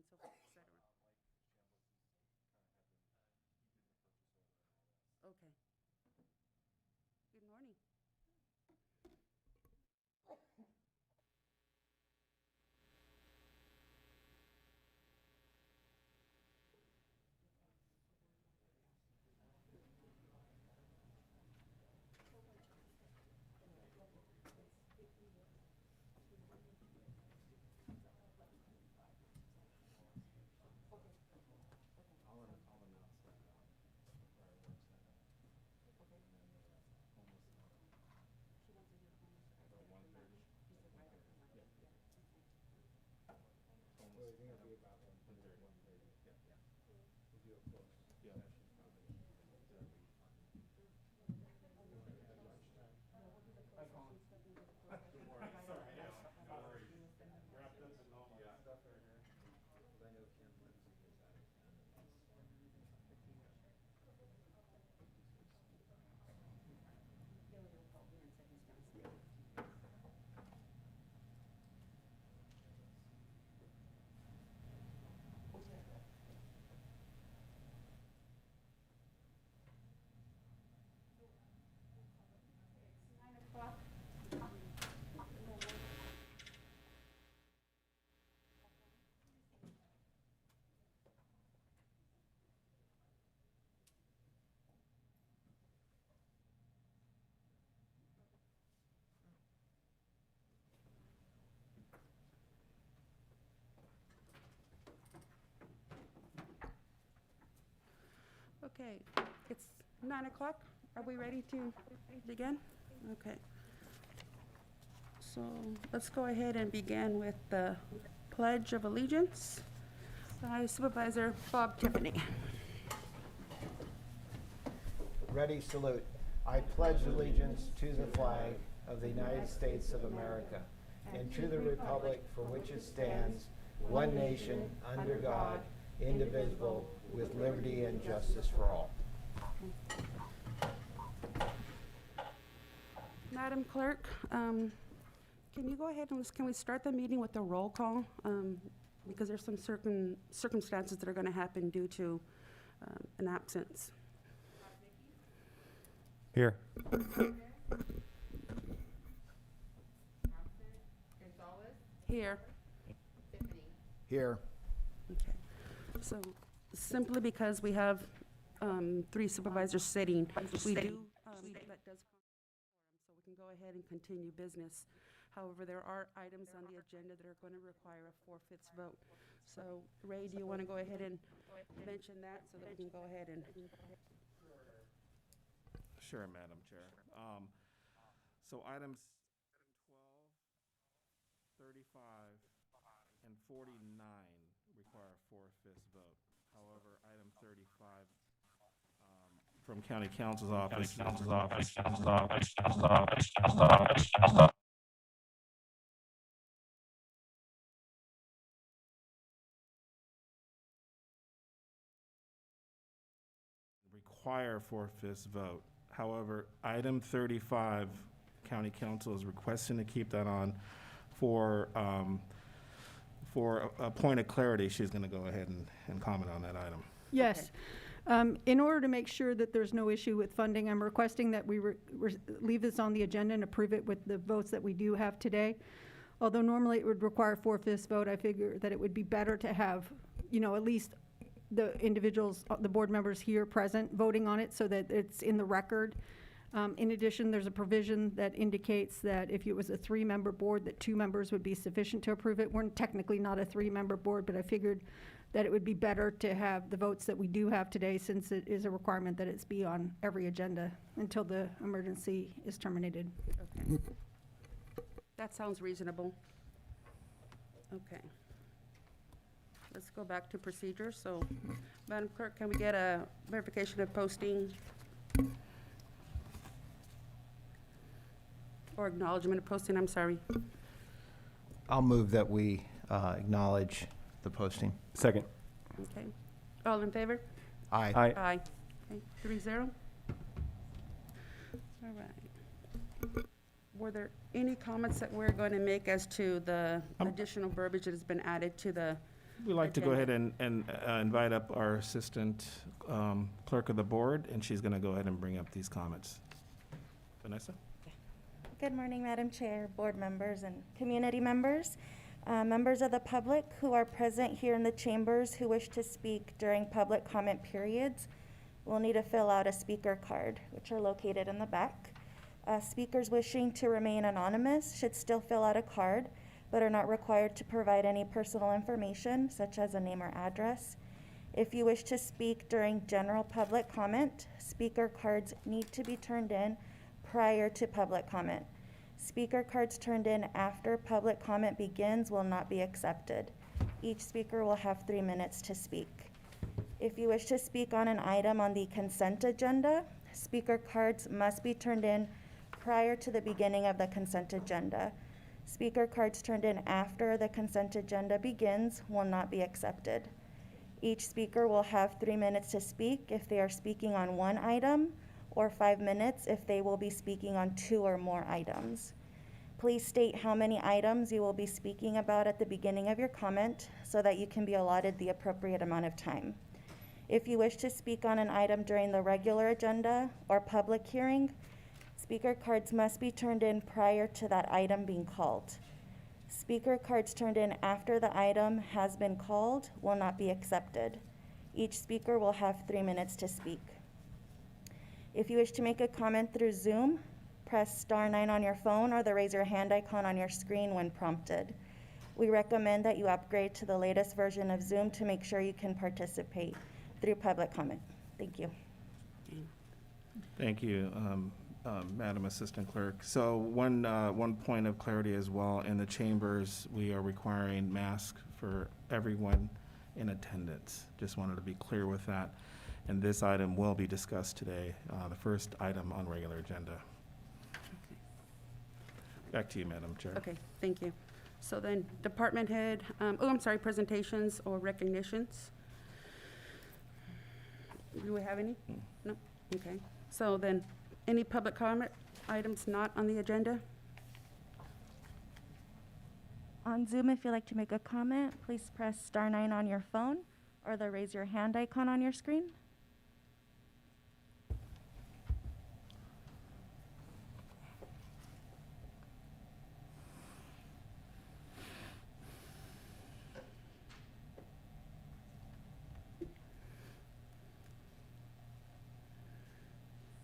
and so forth, et cetera. Okay. Good morning. Okay, it's 9 o'clock. Are we ready to begin? Okay. So let's go ahead and begin with the Pledge of Allegiance by Supervisor Bob Tiffany. Ready, salute. I pledge allegiance to the flag of the United States of America and to the republic for which it stands, one nation, under God, indivisible, with liberty and justice for all. Madam Clerk, can you go ahead and can we start the meeting with a roll call? Because there's some certain circumstances that are going to happen due to an absence. Here. Here. Here. Okay. So simply because we have 3 supervisors sitting, we do, that does so we can go ahead and continue business. However, there are items on the agenda that are going to require a 4/5 vote. So Ray, do you want to go ahead and mention that so that we can go ahead and? Sure, Madam Chair. So items 12, 35, and 49 require a 4/5 vote. However, item 35 from County Counsel's office. Require a 4/5 vote. However, item 35, County Council is requesting to keep that on for a point of clarity. She's going to go ahead and comment on that item. Yes. In order to make sure that there's no issue with funding, I'm requesting that we leave this on the agenda and approve it with the votes that we do have today. Although normally it would require a 4/5 vote, I figure that it would be better to have, at least the individuals, the board members here present voting on it so that it's in the record. In addition, there's a provision that indicates that if it was a 3-member board, that 2 members would be sufficient to approve it. We're technically not a 3-member board, but I figured that it would be better to have the votes that we do have today, since it is a requirement that it's be on every agenda until the emergency is terminated. Okay. That sounds reasonable. Okay. Let's go back to procedure. So, Madam Clerk, can we get a verification of posting or acknowledgement of posting? I'm sorry. I'll move that we acknowledge the posting. Second. Okay. All in favor? Aye. Aye. Okay, 3-0. All right. Were there any comments that we're going to make as to the additional verbiage that has been added to the We'd like to go ahead and invite up our assistant clerk of the board, and she's going to go ahead and bring up these comments. Vanessa? Good morning, Madam Chair, board members, and community members. Members of the public who are present here in the chambers who wish to speak during public comment periods will need to fill out a speaker card, which are located in the back. Speakers wishing to remain anonymous should still fill out a card, but are not required to provide any personal information, such as a name or address. If you wish to speak during general public comment, speaker cards need to be turned in prior to public comment. Speaker cards turned in after public comment begins will not be accepted. Each speaker will have 3 minutes to speak. If you wish to speak on an item on the consent agenda, speaker cards must be turned in prior to the beginning of the consent agenda. Speaker cards turned in after the consent agenda begins will not be accepted. Each speaker will have 3 minutes to speak if they are speaking on one item, or 5 minutes if they will be speaking on 2 or more items. Please state how many items you will be speaking about at the beginning of your comment so that you can be allotted the appropriate amount of time. If you wish to speak on an item during the regular agenda or public hearing, speaker cards must be turned in prior to that item being called. Speaker cards turned in after the item has been called will not be accepted. Each speaker will have 3 minutes to speak. If you wish to make a comment through Zoom, press *9 on your phone or the raise your hand icon on your screen when prompted. We recommend that you upgrade to the latest version of Zoom to make sure you can participate through public comment. Thank you. Thank you, Madam Assistant Clerk. So one point of clarity as well, in the chambers, we are requiring masks for everyone in attendance. Just wanted to be clear with that. And this item will be discussed today, the first item on regular agenda. Back to you, Madam Chair. Okay, thank you. So then, department head, presentations or recognitions. Do we have any? No? Okay. So then, any public comment items not on the agenda? On Zoom, if you'd like to make a comment, please press *9 on your phone or the raise your hand icon on your screen.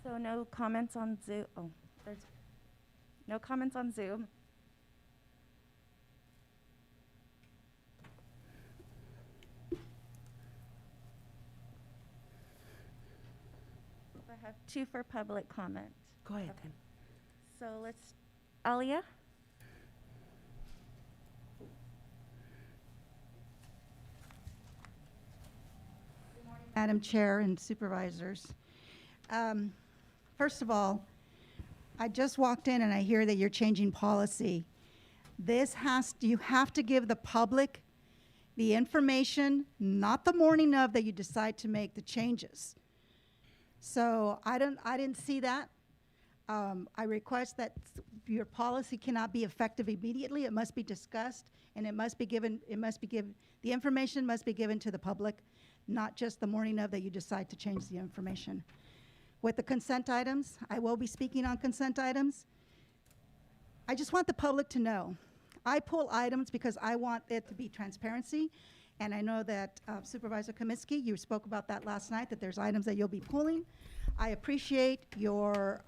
So no comments on Zoom. Oh, there's no comments on Zoom. I have 2 for public comment. Go ahead then. So let's, Alia? Madam Chair and Supervisors. First of all, I just walked in and I hear that you're changing policy. You have to give the public the information, not the morning of that you decide to make the changes. So I didn't see that. I request that your policy cannot be effective immediately. It must be discussed and the information must be given to the public, not just the morning of that you decide to change the information. With the consent items, I will be speaking on consent items. I just want the public to know. I pull items because I want it to be transparency, and I know that Supervisor Kaminsky, you spoke about that last night, that there's items that you'll be pulling. I appreciate your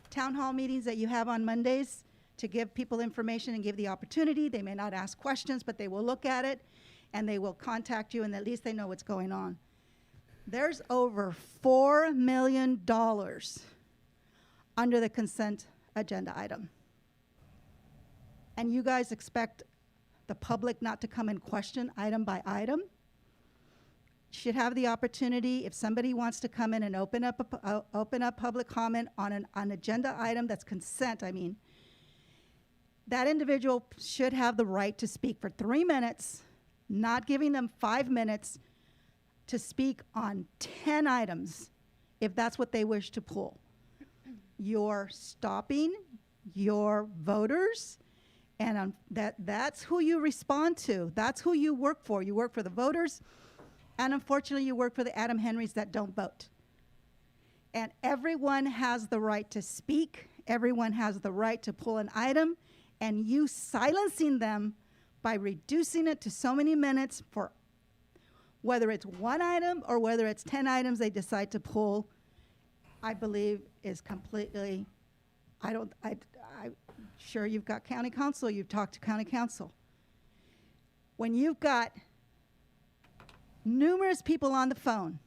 town hall meetings that you have on Mondays to give people information and give the opportunity. They may not ask questions, but they will look at it, and they will contact you, and at least they know what's going on. There's over $4 million under the consent agenda item. And you guys expect the public not to come and question item by item? Should have the opportunity, if somebody wants to come in and open up public comment on an agenda item that's consent, that individual should have the right to speak for 3 minutes, not giving them 5 minutes to speak on 10 items, if that's what they wish to pull. You're stopping your voters And that's who you respond to. That's who you work for. You work for the voters, and unfortunately, you work for the Adam Henrys that don't vote. And everyone has the right to speak. Everyone has the right to pull an item, and you silencing them by reducing it to so many minutes for whether it's one item or whether it's 10 items they decide to pull, I believe is completely, I'm sure you've got county council, you've talked to county council. When you've got numerous people on the phone,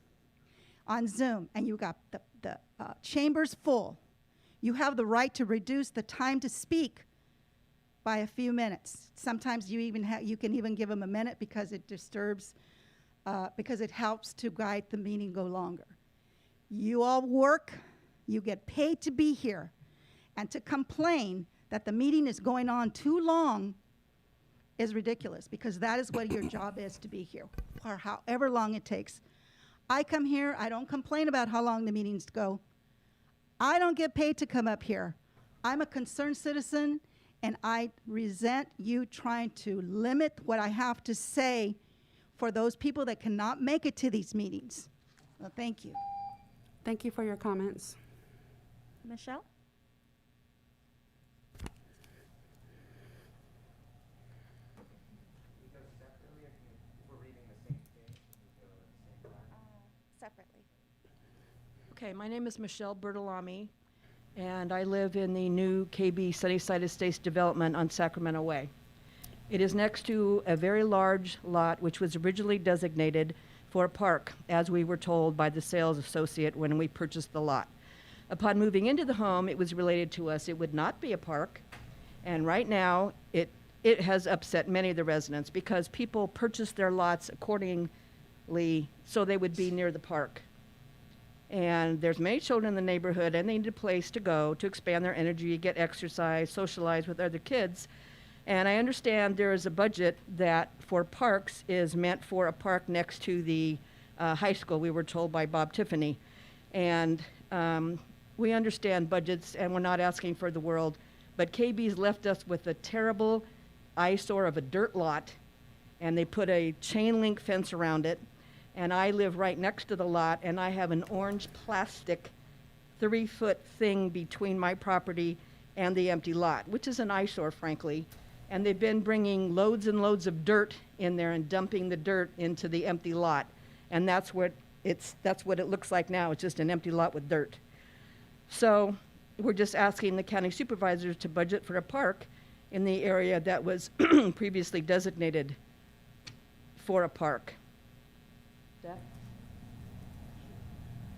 on Zoom, and you've got the chambers full, you have the right to reduce the time to speak by a few minutes. Sometimes you can even give them a minute because it disturbs, because it helps to guide the meeting go longer. You all work, you get paid to be here, and to complain that the meeting is going on too long is ridiculous, because that is what your job is, to be here for however long it takes. I come here, I don't complain about how long the meetings go. I don't get paid to come up here. I'm a concerned citizen, and I resent you trying to limit what I have to say for those people that cannot make it to these meetings. Well, thank you. Thank you for your comments. Michelle? Separately. Okay, my name is Michelle Bertolami, and I live in the new KB Sunnyside Estates development on Sacramento Way. It is next to a very large lot which was originally designated for a park, as we were told by the sales associate when we purchased the lot. Upon moving into the home, it was related to us it would not be a park, and right now it has upset many of the residents because people purchased their lots accordingly so they would be near the park. And there's many children in the neighborhood, and they need a place to go to expand their energy, get exercise, socialize with other kids. And I understand there is a budget that for parks is meant for a park next to the high school, we were told by Bob Tiffany. And we understand budgets, and we're not asking for the world, but KB's left us with a terrible eyesore of a dirt lot, and they put a chain link fence around it. And I live right next to the lot, and I have an orange plastic 3-foot thing between my property and the empty lot, which is an eyesore, frankly. And they've been bringing loads and loads of dirt in there and dumping the dirt into the empty lot. And that's what it looks like now. It's just an empty lot with dirt. So we're just asking the county supervisors to budget for a park in the area that was previously designated for a park.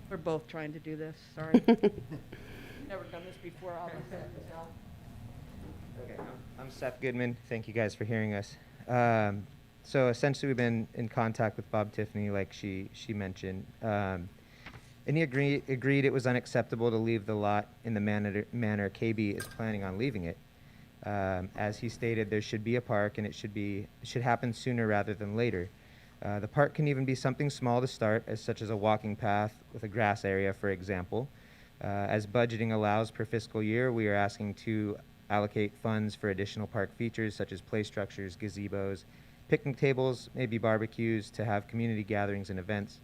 We're both trying to do this, sorry. Never done this before, obviously. Okay, I'm Seth Goodman. Thank you guys for hearing us. So essentially, we've been in contact with Bob Tiffany, like she mentioned, and he agreed it was unacceptable to leave the lot in the manner KB is planning on leaving it. As he stated, there should be a park, and it should happen sooner rather than later. The park can even be something small to start, such as a walking path with a grass area, for example. As budgeting allows per fiscal year, we are asking to allocate funds for additional park features such as play structures, gazebos, picnic tables, maybe barbecues, to have community gatherings and events.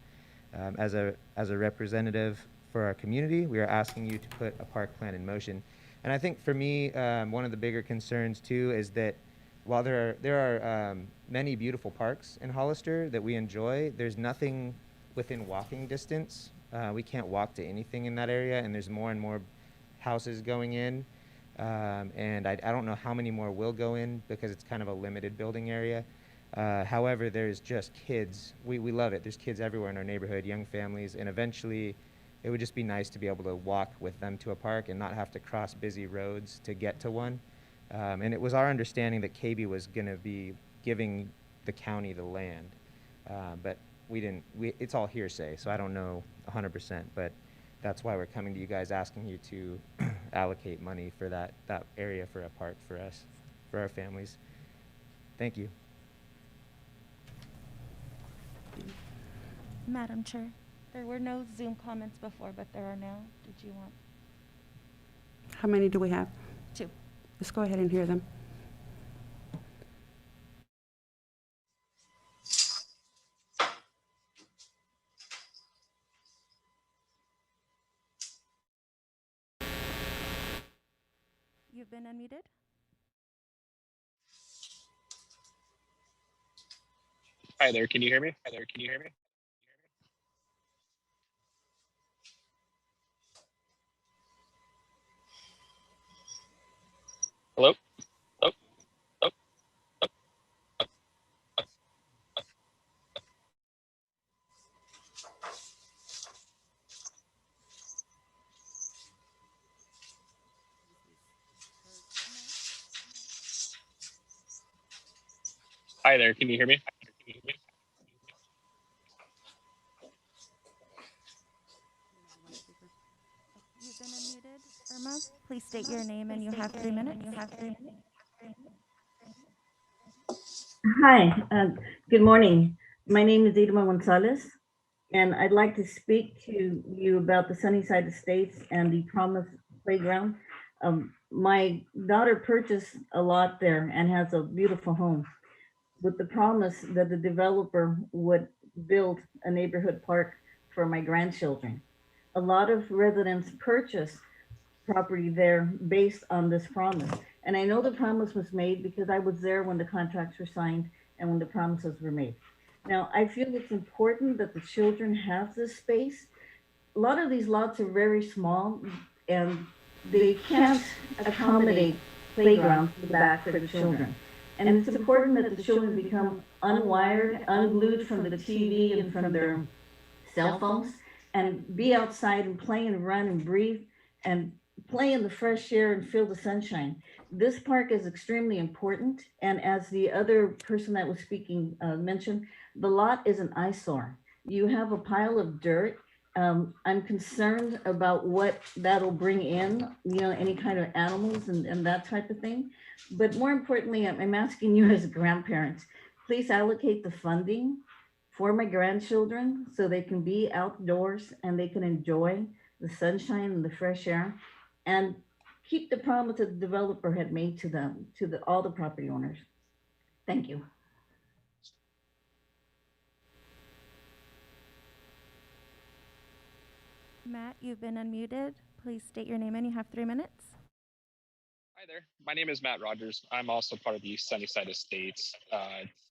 As a representative for our community, we are asking you to put a park plan in motion. And I think for me, one of the bigger concerns too is that while there are many beautiful parks in Hollister that we enjoy, there's nothing within walking distance. We can't walk to anything in that area, and there's more and more houses going in. And I don't know how many more will go in because it's kind of a limited building area. However, there's just kids. We love it. There's kids everywhere in our neighborhood, young families, and eventually it would just be nice to be able to walk with them to a park and not have to cross busy roads to get to one. And it was our understanding that KB was going to be giving the county the land, but it's all hearsay, so I don't know 100%, but that's why we're coming to you guys asking you to allocate money for that area for a park for us, for our families. Thank you. Madam Chair, there were no Zoom comments before, but there are now. Did you want? How many do we have? 2. Let's go ahead and hear them. you've been unmuted. Hi there, can you hear me? Hi there, can you hear me? Hello? Hello? Hello? Hi there, can you hear me? Hi there, can you hear me? You've been unmuted, Irma. Please state your name and you have 3 minutes. Hi, good morning. My name is Irma Gonzalez, and I'd like to speak to you about the Sunnyside Estates and the Promise Playground. My daughter purchased a lot there and has a beautiful home with the promise that the developer would build a neighborhood park for my grandchildren. A lot of residents purchased property there based on this promise. And I know the promise was made because I was there when the contracts were signed and when the promises were made. Now, I feel it's important that the children have this space. A lot of these lots are very small and they can't accommodate playgrounds in the back for the children. And it's important that the children become unwired, unglued from the TV and from their cell phones, and be outside and play and run and breathe and play in the fresh air and feel the sunshine. This park is extremely important. And as the other person that was speaking mentioned, the lot is an eyesore. You have a pile of dirt. I'm concerned about what that'll bring in, any kind of animals and that type of thing. But more importantly, I'm asking you as grandparents, please allocate the funding for my grandchildren so they can be outdoors and they can enjoy the sunshine and the fresh air, and keep the promise that the developer had made to them, to all the property owners. Thank you. Matt, you've been unmuted. Please state your name and you have 3 minutes. Hi there, my name is Matt Rogers. I'm also part of the Sunnyside Estates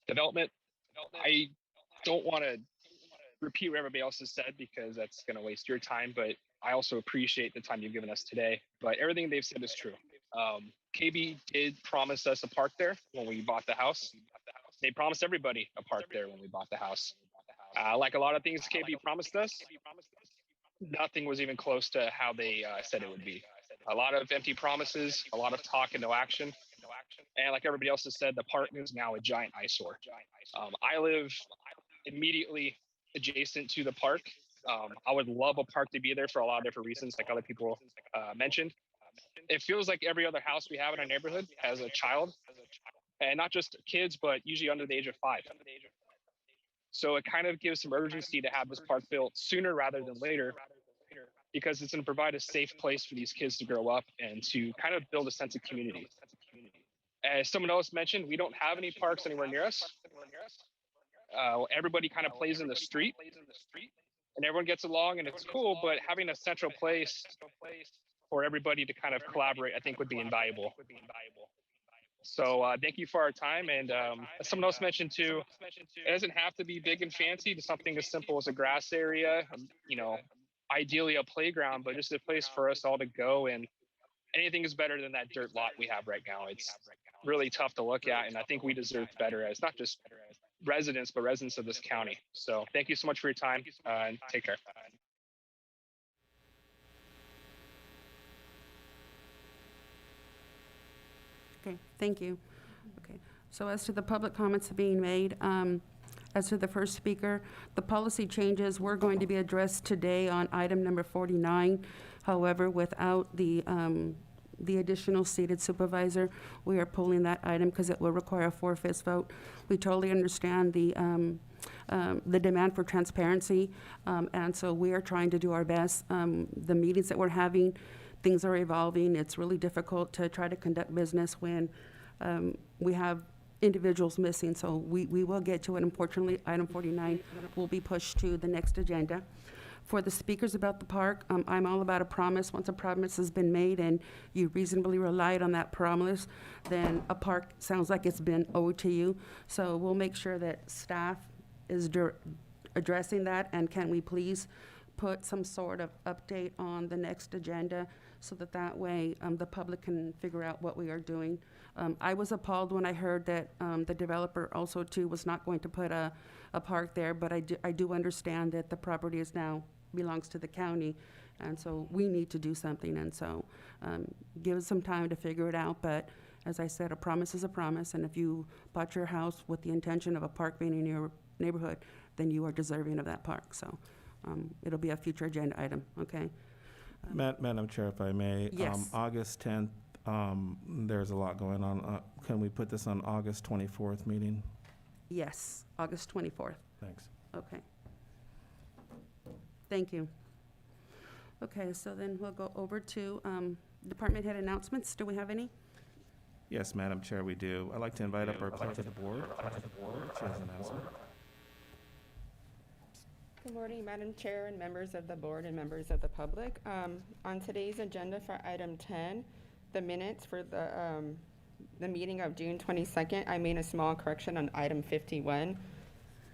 development. I don't want to repeat what everybody else has said because that's going to waste your time, but I also appreciate the time you've given us today. But everything they've said is true. KB did promise us a park there when we bought the house. They promised everybody a park there when we bought the house. Like a lot of things KB promised us, nothing was even close to how they said it would be. A lot of empty promises, a lot of talk and no action. And like everybody else has said, the park is now a giant eyesore. I live immediately adjacent to the park. I would love a park to be there for a lot of different reasons, like other people mentioned. It feels like every other house we have in our neighborhood has a child, and not just kids, but usually under the age of 5. So it kind of gives some urgency to have this park built sooner rather than later, because it's going to provide a safe place for these kids to grow up and to kind of build a sense of community. As someone else mentioned, we don't have any parks anywhere near us. Everybody kind of plays in the street and everyone gets along and it's cool, but having a central place for everybody to kind of collaborate, I think would be invaluable. So thank you for our time. And as someone else mentioned too, it doesn't have to be big and fancy, to something as simple as a grass area, ideally a playground, but just a place for us all to go. And anything is better than that dirt lot we have right now. It's really tough to look at. And I think we deserve better as not just residents, but residents of this county. So thank you so much for your time and take care. Okay, thank you. Okay, so as to the public comments being made, as to the first speaker, the policy changes were going to be addressed today on item number 49. However, without the additional seated supervisor, we are pulling that item because it will require a 4/5 vote. We totally understand the demand for transparency, and so we are trying to do our best. The meetings that we're having, things are evolving. It's really difficult to try to conduct business when we have individuals missing, so we will get to it. Unfortunately, item 49 will be pushed to the next agenda. For the speakers about the park, I'm all about a promise. Once a promise has been made and you reasonably relied on that promise, then a park sounds like it's been owed to you. So we'll make sure that staff is addressing that, and can we please put some sort of update on the next agenda so that that way the public can figure out what we are doing. I was appalled when I heard that the developer also too was not going to put a park there, but I do understand that the property is now belongs to the county, and so we need to do something, and so give us some time to figure it out. But as I said, a promise is a promise, and if you bought your house with the intention of a park being in your neighborhood, then you are deserving of that park. So it'll be a future agenda item, okay? Madam Chair, if I may. Yes. August 10th, there's a lot going on. Can we put this on August 24th meeting? Yes, August 24th. Thanks. Okay. Thank you. Okay, so then we'll go over to department head announcements. Do we have any? Yes, Madam Chair, we do. I'd like to invite up our clerk of the board. She has an announcement. Good morning, Madam Chair and members of the board and members of the public. On today's agenda for item 10, the minutes for the meeting of June 22nd, I made a small correction on item 51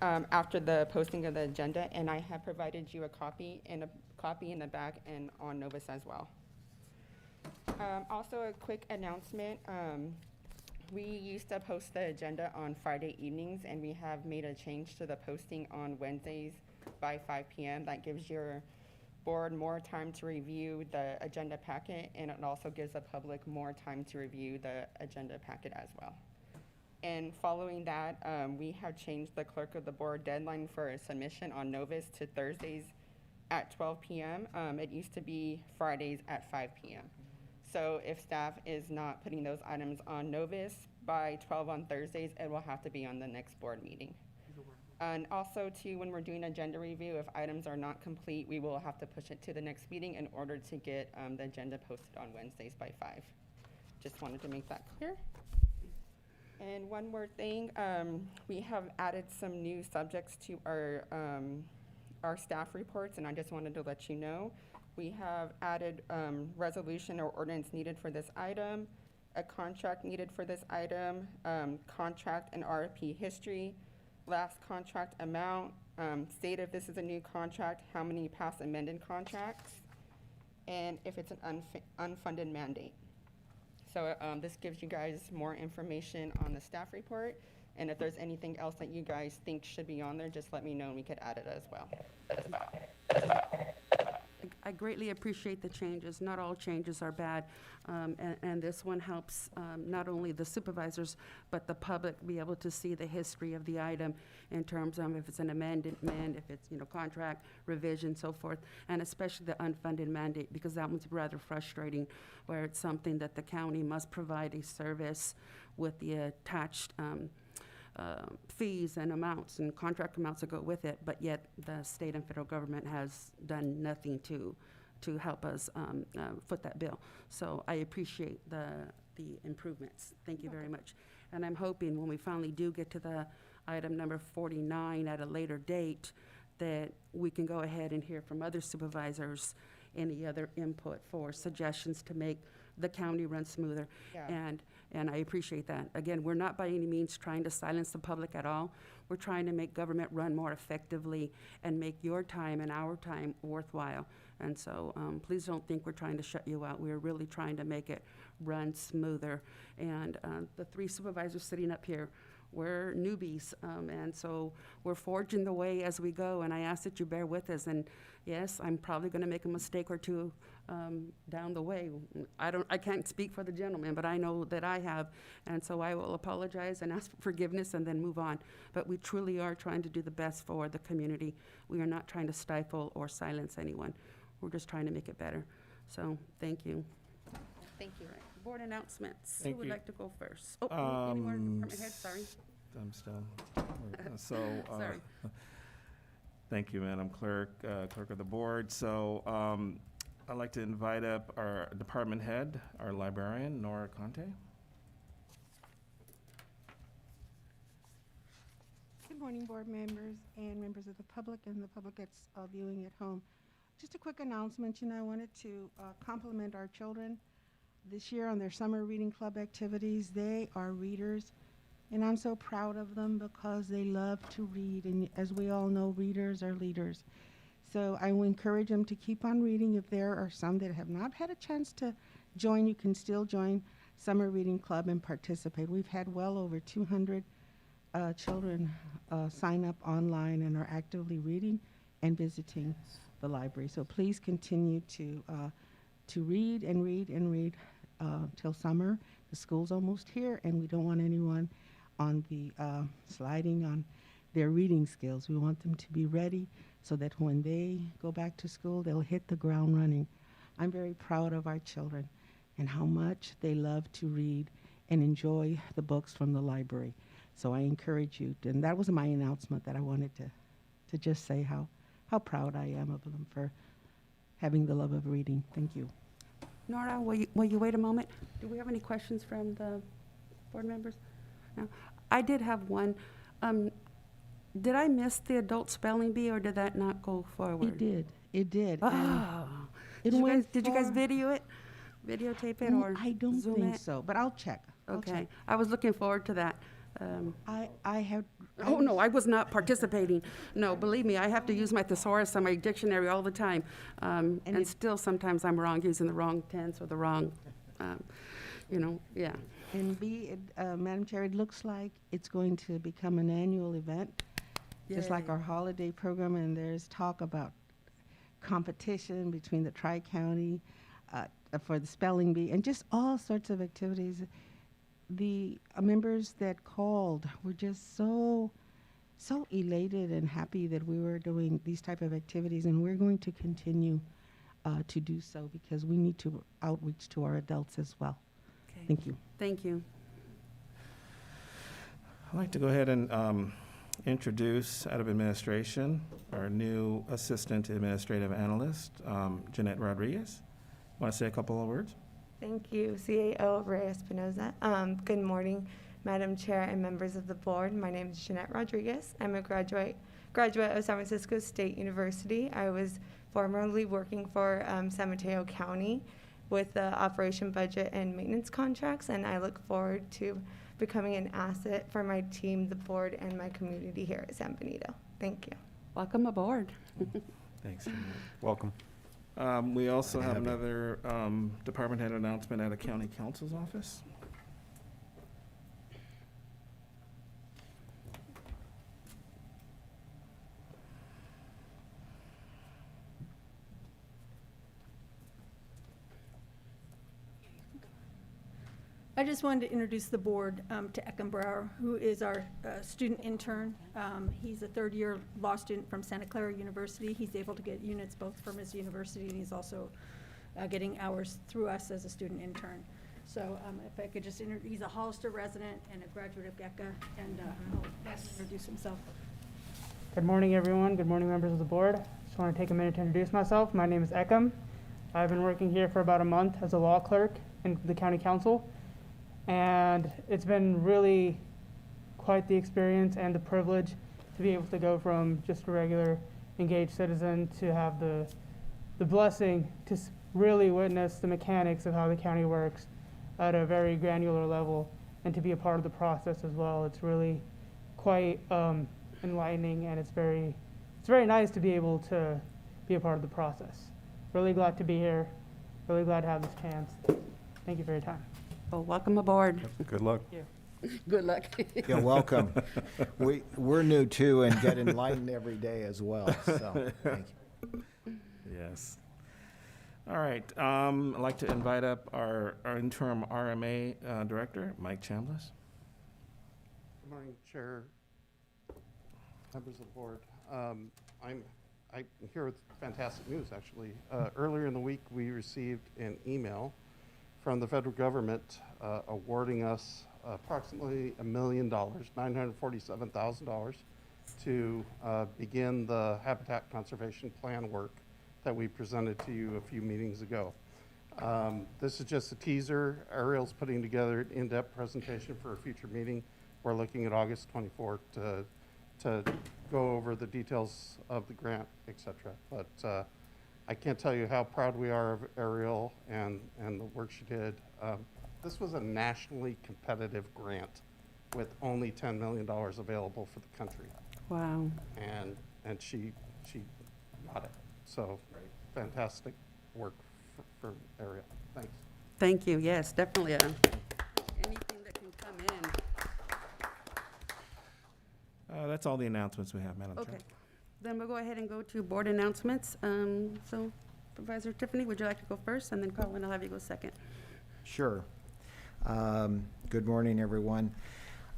after the posting of the agenda, and I have provided you a copy in the back and on Novus as well. Also, a quick announcement. We used to post the agenda on Friday evenings, and we have made a change to the posting on Wednesdays by 5 p.m. That gives your board more time to review the agenda packet, and it also gives the public more time to review the agenda packet as well. And following that, we have changed the clerk of the board deadline for a submission on Novus to Thursdays at 12 p.m. It used to be Fridays at 5 p.m. So if staff is not putting those items on Novus by 12 on Thursdays, it will have to be on the next board meeting. And also too, when we're doing agenda review, if items are not complete, we will have to push it to the next meeting in order to get the agenda posted on Wednesdays by 5. Just wanted to make that clear. And one more thing, we have added some new subjects to our staff reports, and I just wanted to let you know. We have added resolution or ordinance needed for this item, a contract needed for this item, contract and RFP history, last contract amount, state if this is a new contract, how many past amended contracts, and if it's an unfunded mandate. So this gives you guys more information on the staff report, and if there's anything else that you guys think should be on there, just let me know and we could add it as well. I greatly appreciate the changes. Not all changes are bad, and this one helps not only the supervisors, but the public be able to see the history of the item in terms of if it's an amendment, if it's, contract, revision, so forth, and especially the unfunded mandate, because that one's rather frustrating, where it's something that the county must provide a service with the attached fees and amounts and contract amounts that go with it, but yet the state and federal government has done nothing to help us foot that bill. So I appreciate the improvements. Thank you very much. And I'm hoping when we finally do get to the item number 49 at a later date, that we can go ahead and hear from other supervisors any other input for suggestions to make the county run smoother. Yeah. And I appreciate that. Again, we're not by any means trying to silence the public at all. We're trying to make government run more effectively and make your time and our time worthwhile. And so please don't think we're trying to shut you out. We're really trying to make it run smoother. And the 3 supervisors sitting up here, we're newbies, and so we're forging the way as we go, and I ask that you bear with us. And yes, I'm probably going to make a mistake or two down the way. I can't speak for the gentleman, but I know that I have, and so I will apologize and ask for forgiveness and then move on. But we truly are trying to do the best for the community. We are not trying to stifle or silence anyone. We're just trying to make it better. So thank you. Thank you. Board announcements. Thank Who would you. like to go first? Oh, any more department heads? Sorry. I'm still, so, Sorry. thank you, Madam Clerk, Clerk of the Board. So, I'd like to invite up our department head, our librarian, Nora Conte. Good morning, board members and members of the public and the public that's viewing at home. just a quick announcement. I wanted to compliment our children this year on their summer reading club activities. They are readers, and I'm so proud of them because they love to read. And as we all know, readers are leaders. So I will encourage them to keep on reading. If there are some that have not had a chance to join, you can still join Summer Reading Club and participate. We've had well over 200 children sign up online and are actively reading and visiting the library. So please continue to read and read and read till summer. The school's almost here, and we don't want anyone on the sliding on their reading skills. We want them to be ready so that when they go back to school, they'll hit the ground running. I'm very proud of our children and how much they love to read and enjoy the books from the library. So I encourage you, and that was my announcement, that I wanted to just say how proud I am of them for having the love of reading. Thank you. Nora, will you wait a moment? Do we have any questions from the board members? No. I did have one. Did I miss the adult spelling bee, or did that not go forward? It did. Oh. It Did went you guys for- videotape it, or I don't Zoom think it? so, but I'll check. I'll Okay. check. I was looking forward to that. Oh, No, I was not participating. No, believe me, I have to use my thesaurus and my dictionary all the time. And still, sometimes I'm wrong, using the wrong tense or the wrong, yeah. And Madam Chair, it looks like it's going to become an annual event, just like Yay. our holiday program, and there's talk about competition between the Tri-County for the spelling bee, and just all sorts of activities. The members that called were just so elated and happy that we were doing these type of activities, and we're going to continue to do so because we need to outreach to our adults as well. Okay. Thank you. Thank you. I'd like to go ahead and introduce out of administration our new Assistant Administrative Analyst, Jeanette Rodriguez. Want to say a couple of words? Thank you, CAO Ray Espinoza. Good morning, Madam Chair and members of the board. My name is Jeanette Rodriguez. I'm a graduate of San Francisco State University. I was formerly working for San Mateo County with the operation budget and maintenance contracts, and I look forward to becoming an asset for my team, the board, and my community here at San Benito. Thank you. Welcome aboard. Thanks, Jeanette. Welcome. We also have another department head announcement at a county council's office. I just wanted to introduce the board to Eckenbrower, who is our student intern. He's a third-year law student from Santa Clara University. He's able to get units both from his university, and he's also getting hours through us as a student intern. So if I could just he's a Hollister resident and a graduate of GECA, and I'll let him introduce himself. Good morning, everyone. Good morning, members of the board. Just want to take a minute to introduce myself. My name is Ekem. I've been working here for about a month as a law clerk in the county council. And it's been really quite the experience and the privilege to be able to go from just a regular engaged citizen to have the blessing to really witness the mechanics of how the county works at a very granular level and to be a part of the process as well. It's really quite enlightening, and it's very nice to be able to be a part of the process. Really glad to be here. Really glad to have this chance. Thank you for your time. Well, welcome aboard. Good luck. Thank you. Good luck. You're welcome. We're new too and get enlightened every day as well, so thank you. Yes. All right. I'd like to invite up our interim RMA director, Mike Chambliss. Good morning, Chair, members of the board. I'm here with fantastic news, actually. Earlier in the week, we received an email from the federal government awarding us approximately $1 million, $947,000, to begin the habitat conservation plan work that we presented to you a few meetings ago. This is just a teaser. Ariel's putting together an in-depth presentation for a future meeting. We're looking at August 24th to go over the details of the grant, et cetera. But I can't tell you how proud we are of Ariel and the work she did. This was a nationally competitive grant with only $10 million available for the country. Wow. And she got it. So fantastic work for Ariel. Thanks. Thank you. Yes, definitely. Anything that can come in. That's all the announcements we have, Madam Chair. Okay. Then we'll go ahead and go to board announcements. So Supervisor Tiffany, would you like to go first? And then Colin, I'll have you go second. Sure. Good morning, everyone.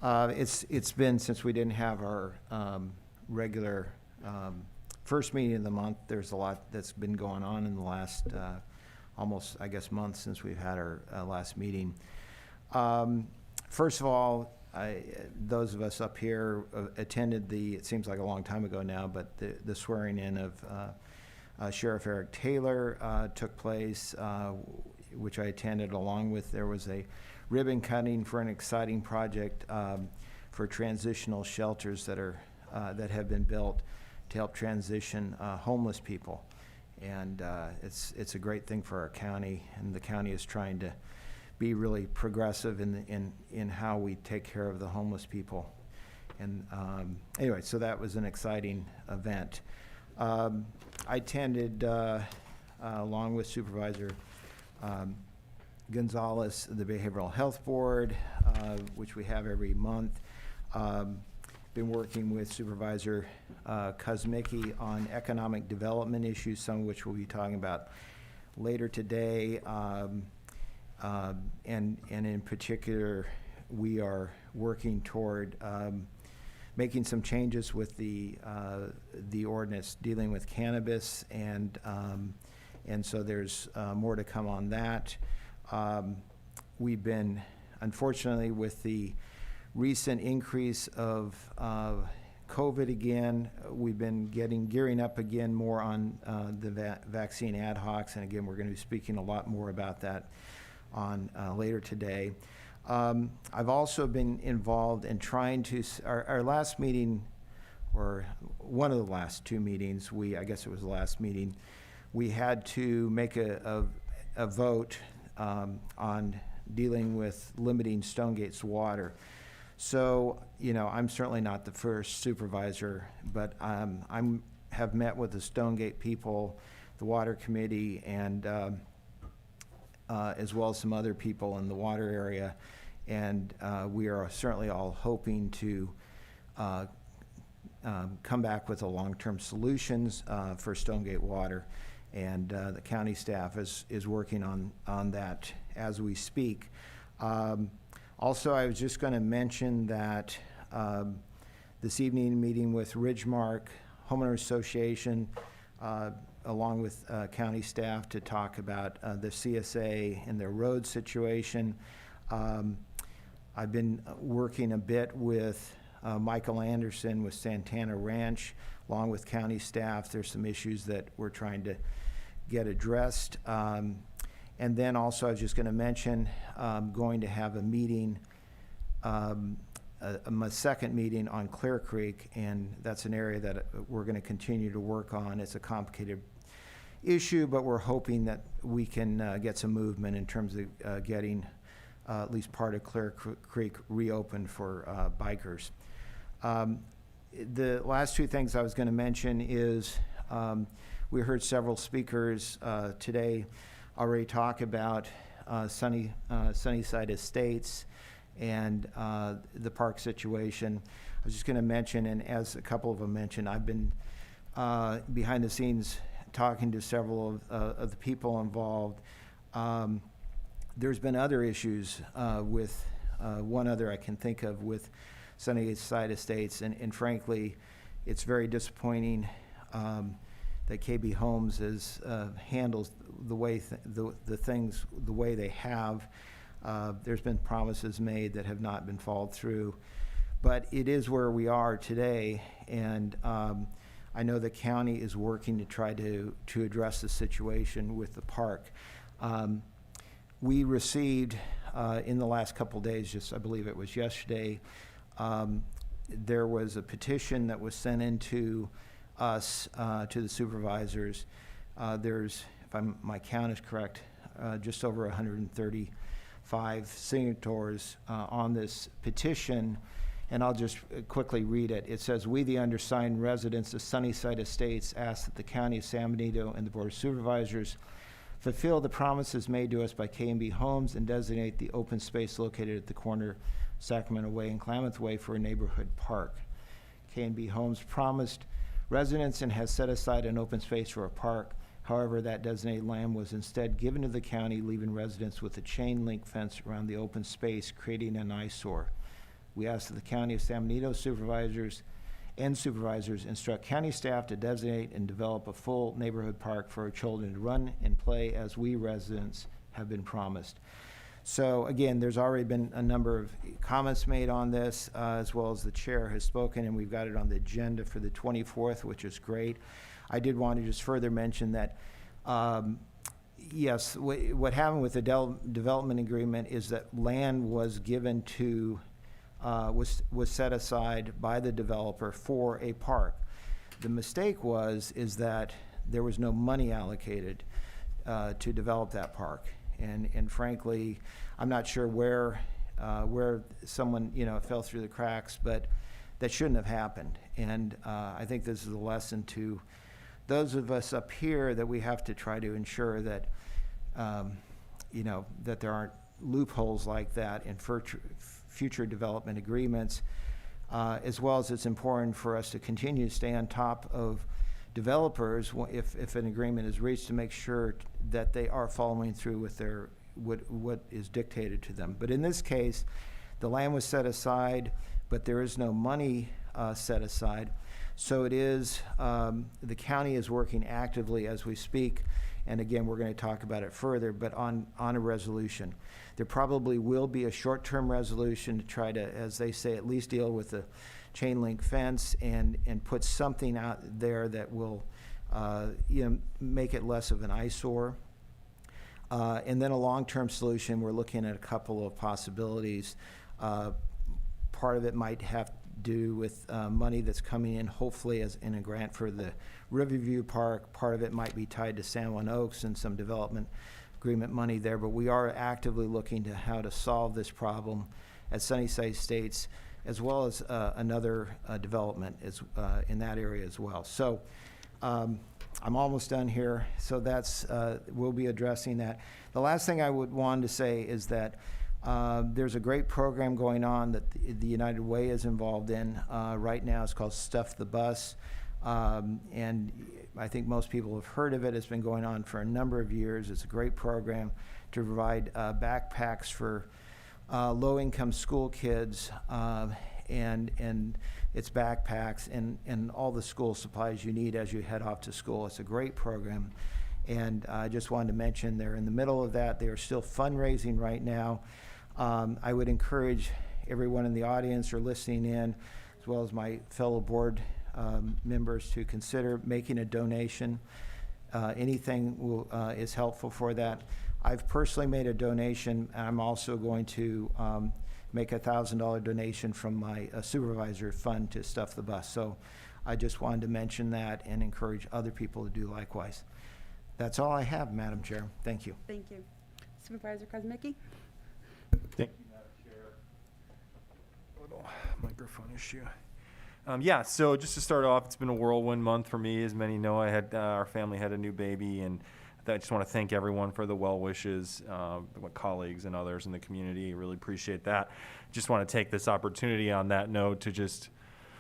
It's been since we didn't have our regular first meeting of the month. There's a lot that's been going on in the last almost, I guess, month since we've had our last meeting. First of all, those of us up here attended it seems like a long time ago now, but the swearing in of Sheriff Eric Taylor took place, which I attended along with. There was a ribbon cutting for an exciting project for transitional shelters that have been built to help transition homeless people. And it's a great thing for our county, and the county is trying to be really progressive in how we take care of the homeless people. And anyway, so that was an exciting event. I attended, along with Supervisor Gonzalez, the Behavioral Health Board, which we have every month. Been working with Supervisor Kuzmicki on economic development issues, some of which we'll be talking about later today. And in particular, we are working toward making some changes with the ordinance dealing with cannabis, and so there's more to come on that. We've been, unfortunately, with the recent increase of COVID again, we've been gearing up again more on the vaccine ad hocs, and again, we're going to be speaking a lot more about that on later today. I've also been involved in trying to, our last meeting, or one of the last two meetings, I guess it was the last meeting, we had to make a vote on dealing with limiting Stonegate's water. So, I'm certainly not the first supervisor, but have met with the Stonegate people, the water committee, and as well as some other people in the water area. And we are certainly all hoping to come back with a long-term solutions for Stonegate water. And the county staff is working on that as we speak. Also, I was just going to mention that this evening, meeting with Ridgemark Homeowners Association, along with county staff, to talk about the CSA and their road situation. I've been working a bit with Michael Anderson with Santana Ranch, along with county staff. There's some issues that we're trying to get addressed. And then also, I was just going to mention, going to have a meeting, my second meeting on Clear Creek, and that's an area that we're going to continue to work on. It's a complicated issue, but we're hoping that we can get some movement in terms of getting at least part of Clear Creek reopened for bikers. The last two things I was going to mention is we heard several speakers today already talk about Sunnyside Estates and the park situation. I was just going to mention, and as a couple of them mentioned, I've been behind the scenes talking to several of the people involved. There's been other issues with one other I can think of with Sunnyside Estates, and frankly, it's very disappointing that KB Homes handles the way the things the way they have. There's been promises made that have not been followed through, but it is where we are today, and I know the county is working to try to address the situation with the park. We received in the last couple of days, just I believe it was yesterday, there was a petition that was sent into us, to the supervisors, There's, if my count is correct, just over 135 signatories on this petition, and I'll just quickly read it. It says, "We, the undersigned residents of Sunnyside Estates, ask that the County of San Benito and the Board of Supervisors fulfill the promises made to us by K&B Homes and designate the open space located at the corner of Sacramento Way and Klamath Way for a neighborhood park. K&B Homes promised residents and has set aside an open space for a park. However, that designated land was instead given to the county, leaving residents with a chain link fence around the open space, creating an eyesore. We ask that the County of San Benito supervisors instruct county staff to designate and develop a full neighborhood park for our children to run and play as we residents have been promised." So again, there's already been a number of comments made on this, as well as the chair has spoken, and we've got it on the agenda for the 24th, which is great. I did want to just further mention that, yes, what happened with the development agreement is that land was given to was set aside by the developer for a park. The mistake is that there was no money allocated to develop that park, and frankly, I'm not sure where someone fell through the cracks, but that shouldn't have happened. And I think this is a lesson to those of us up here that we have to try to ensure that that there aren't loopholes like that in future development agreements, as well as it's important for us to continue to stay on top of developers if an agreement is reached, to make sure that they are following through with their what is dictated to them. But in this case, the land was set aside, but there is no money set aside. So it is, the county is working actively as we speak, and again, we're going to talk about it further, but on a resolution. There probably will be a short-term resolution to try to, as they say, at least deal with the chain link fence and put something out there that will make it less of an eyesore. And then a long-term solution, we're looking at a couple of possibilities. Part of it might have to do with money that's coming in, hopefully as in a grant for the Riverview Park. Part of it might be tied to San Juan Oaks and some development agreement money there, but we are actively looking to how to solve this problem at Sunnyside Estates, as well as another development in that area as well. So I'm almost done here, so that's we'll be addressing that. The last thing I would want to say is that there's a great program going on that the United Way is involved in right now. It's called Stuff the Bus, and I think most people have heard of it. It's been going on for a number of years. It's a great program to provide backpacks for low-income school kids, and it's backpacks and all the school supplies you need as you head off to school. It's a great program, and I just wanted to mention they're in the middle of that. They are still fundraising right now. I would encourage everyone in the audience or listening in, as well as my fellow board members, to consider making a donation. Anything is helpful for that. I've personally made a donation. I'm also going to make a $1,000 donation from my supervisor fund to Stuff the Bus. So I just wanted to mention that and encourage other people to do likewise. That's all I have, Madam Chair. Thank you. Thank you. Supervisor Kosmicki? Thank you, Madam Chair. Little microphone issue. Yeah, so just to start off, it's been a whirlwind month for me. As many know, our family had a new baby, and I just want to thank everyone for the well wishes, my colleagues and others in the community. Really appreciate that. Just want to take this opportunity on that note to just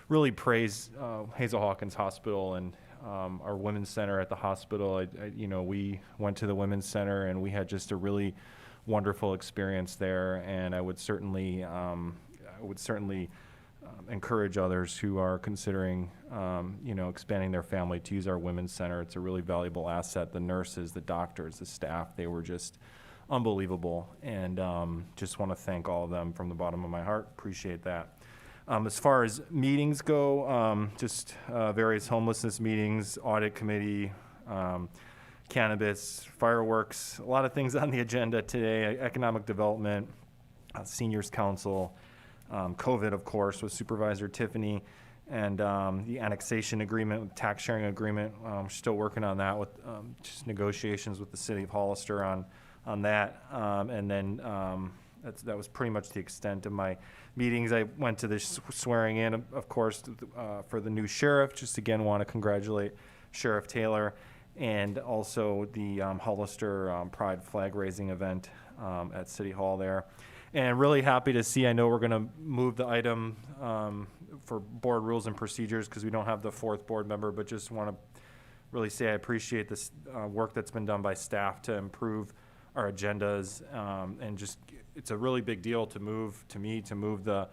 really praise Hazel Hawkins Hospital and our women's center at the hospital. We went to the women's center and we had just a really wonderful experience there, and I would certainly encourage others who are considering, expanding their family to use our women's center. It's a really valuable asset. The nurses, the doctors, the staff, they were just unbelievable, and just want to thank all of them from the bottom of my heart. Appreciate that. As far as meetings go, just various homelessness meetings, audit committee, cannabis, fireworks, a lot of things on the agenda today, economic development, seniors council, COVID, of course, with Supervisor Tiffany. and the annexation agreement, tax sharing agreement. We're still working on that with just negotiations with the city of Hollister on that. And then that was pretty much the extent of my meetings. I went to the swearing in, of course, for the new sheriff. Just again, want to congratulate Sheriff Taylor, and also the Hollister Pride flag raising event at City Hall there. And really happy to see, I know we're going to move the item for board rules and procedures because we don't have the fourth board member, but just want to really say I appreciate this work that's been done by staff to improve our agendas, and just it's a really big deal to move the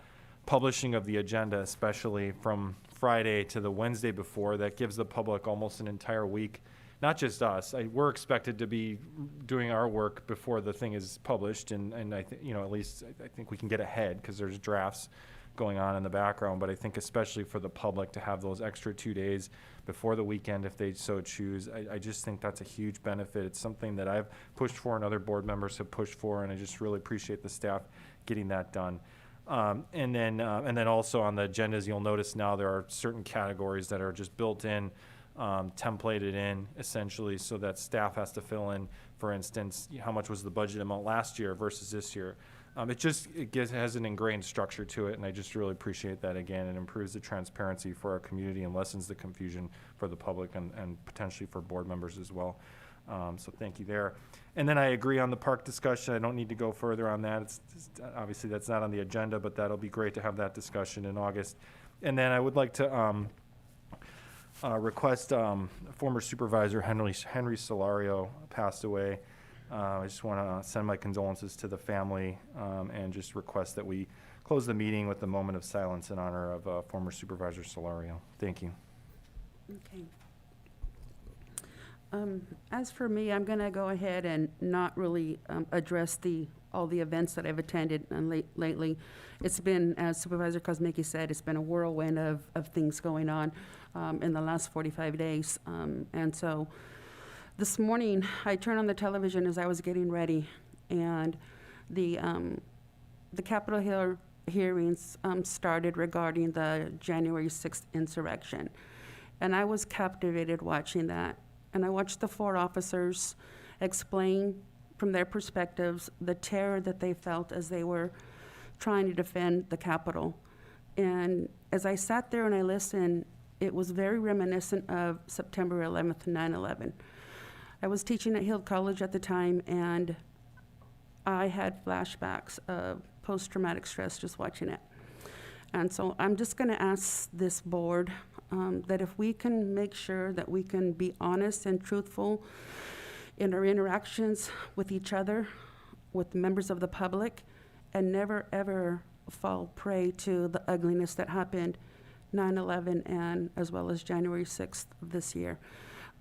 publishing of the agenda, especially from Friday to the Wednesday before. That gives the public almost an entire week, not just us. We're expected to be doing our work before the thing is published, and I think, at least I think we can get ahead because there's drafts going on in the background. But I think especially for the public to have those extra 2 days before the weekend, if they so choose, I just think that's a huge benefit. It's something that I've pushed for and other board members have pushed for, and I just really appreciate the staff getting that done. And then also on the agendas, you'll notice now there are certain categories that are just built in, templated in essentially, so that staff has to fill in, for instance, how much was the budget amount last year versus this year. It has an ingrained structure to it, and I just really appreciate that again. It improves the transparency for our community and lessens the confusion for the public and potentially for board members as well. So thank you there. And then I agree on the park discussion. I don't need to go further on that. It's obviously that's not on the agenda, but that'll be great to have that discussion in August. And then I would like to request former supervisor Henry Solario passed away. I just want to send my condolences to the family, and just request that we close the meeting with a moment of silence in honor of former Supervisor Solario. Thank you. Okay. As for me, I'm going to go ahead and not really address all the events that I've attended lately. It's been, as Supervisor Kosmicki said, it's been a whirlwind of things going on in the last 45 days. And so this morning, I turned on the television as I was getting ready, and the Capitol Hill hearings started regarding the January 6th insurrection. And I was captivated watching that. And I watched the 4 officers explain from their perspectives the terror that they felt as they were trying to defend the Capitol. And as I sat there and I listened, it was very reminiscent of September 11th, 9/11. I was teaching at Hill College at the time, and I had flashbacks of post-traumatic stress just watching it. And so I'm just going to ask this board that if we can make sure that we can be honest and truthful in our interactions with each other, with members of the public, and never ever fall prey to the ugliness that happened 9/11 and as well as January 6th of this year.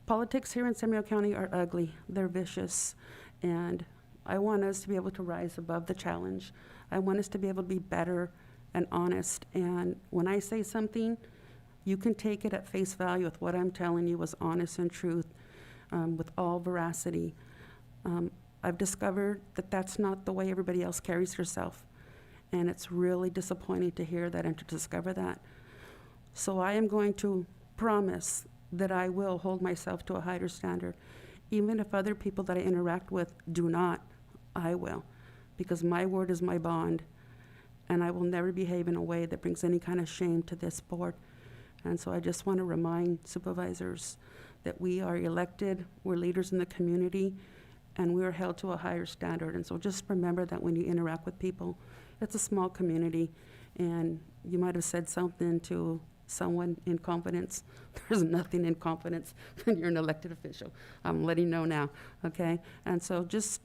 Politics here in Seminole County are ugly, they're vicious, and I want us to be able to rise above the challenge. I want us to be able to be better and honest, and when I say something, you can take it at face value with what I'm telling you was honest and truth, with all veracity. I've discovered that that's not the way everybody else carries herself, and it's really disappointing to hear that and to discover that. So I am going to promise that I will hold myself to a higher standard. Even if other people that I interact with do not, I will, because my word is my bond, and I will never behave in a way that brings any kind of shame to this board. And so I just want to remind supervisors that we are elected, we're leaders in the community, and we are held to a higher standard. And so just remember that when you interact with people, it's a small community, and you might have said something to someone in confidence. There's nothing in confidence when you're an elected official. I'm letting you know now, okay? And so just,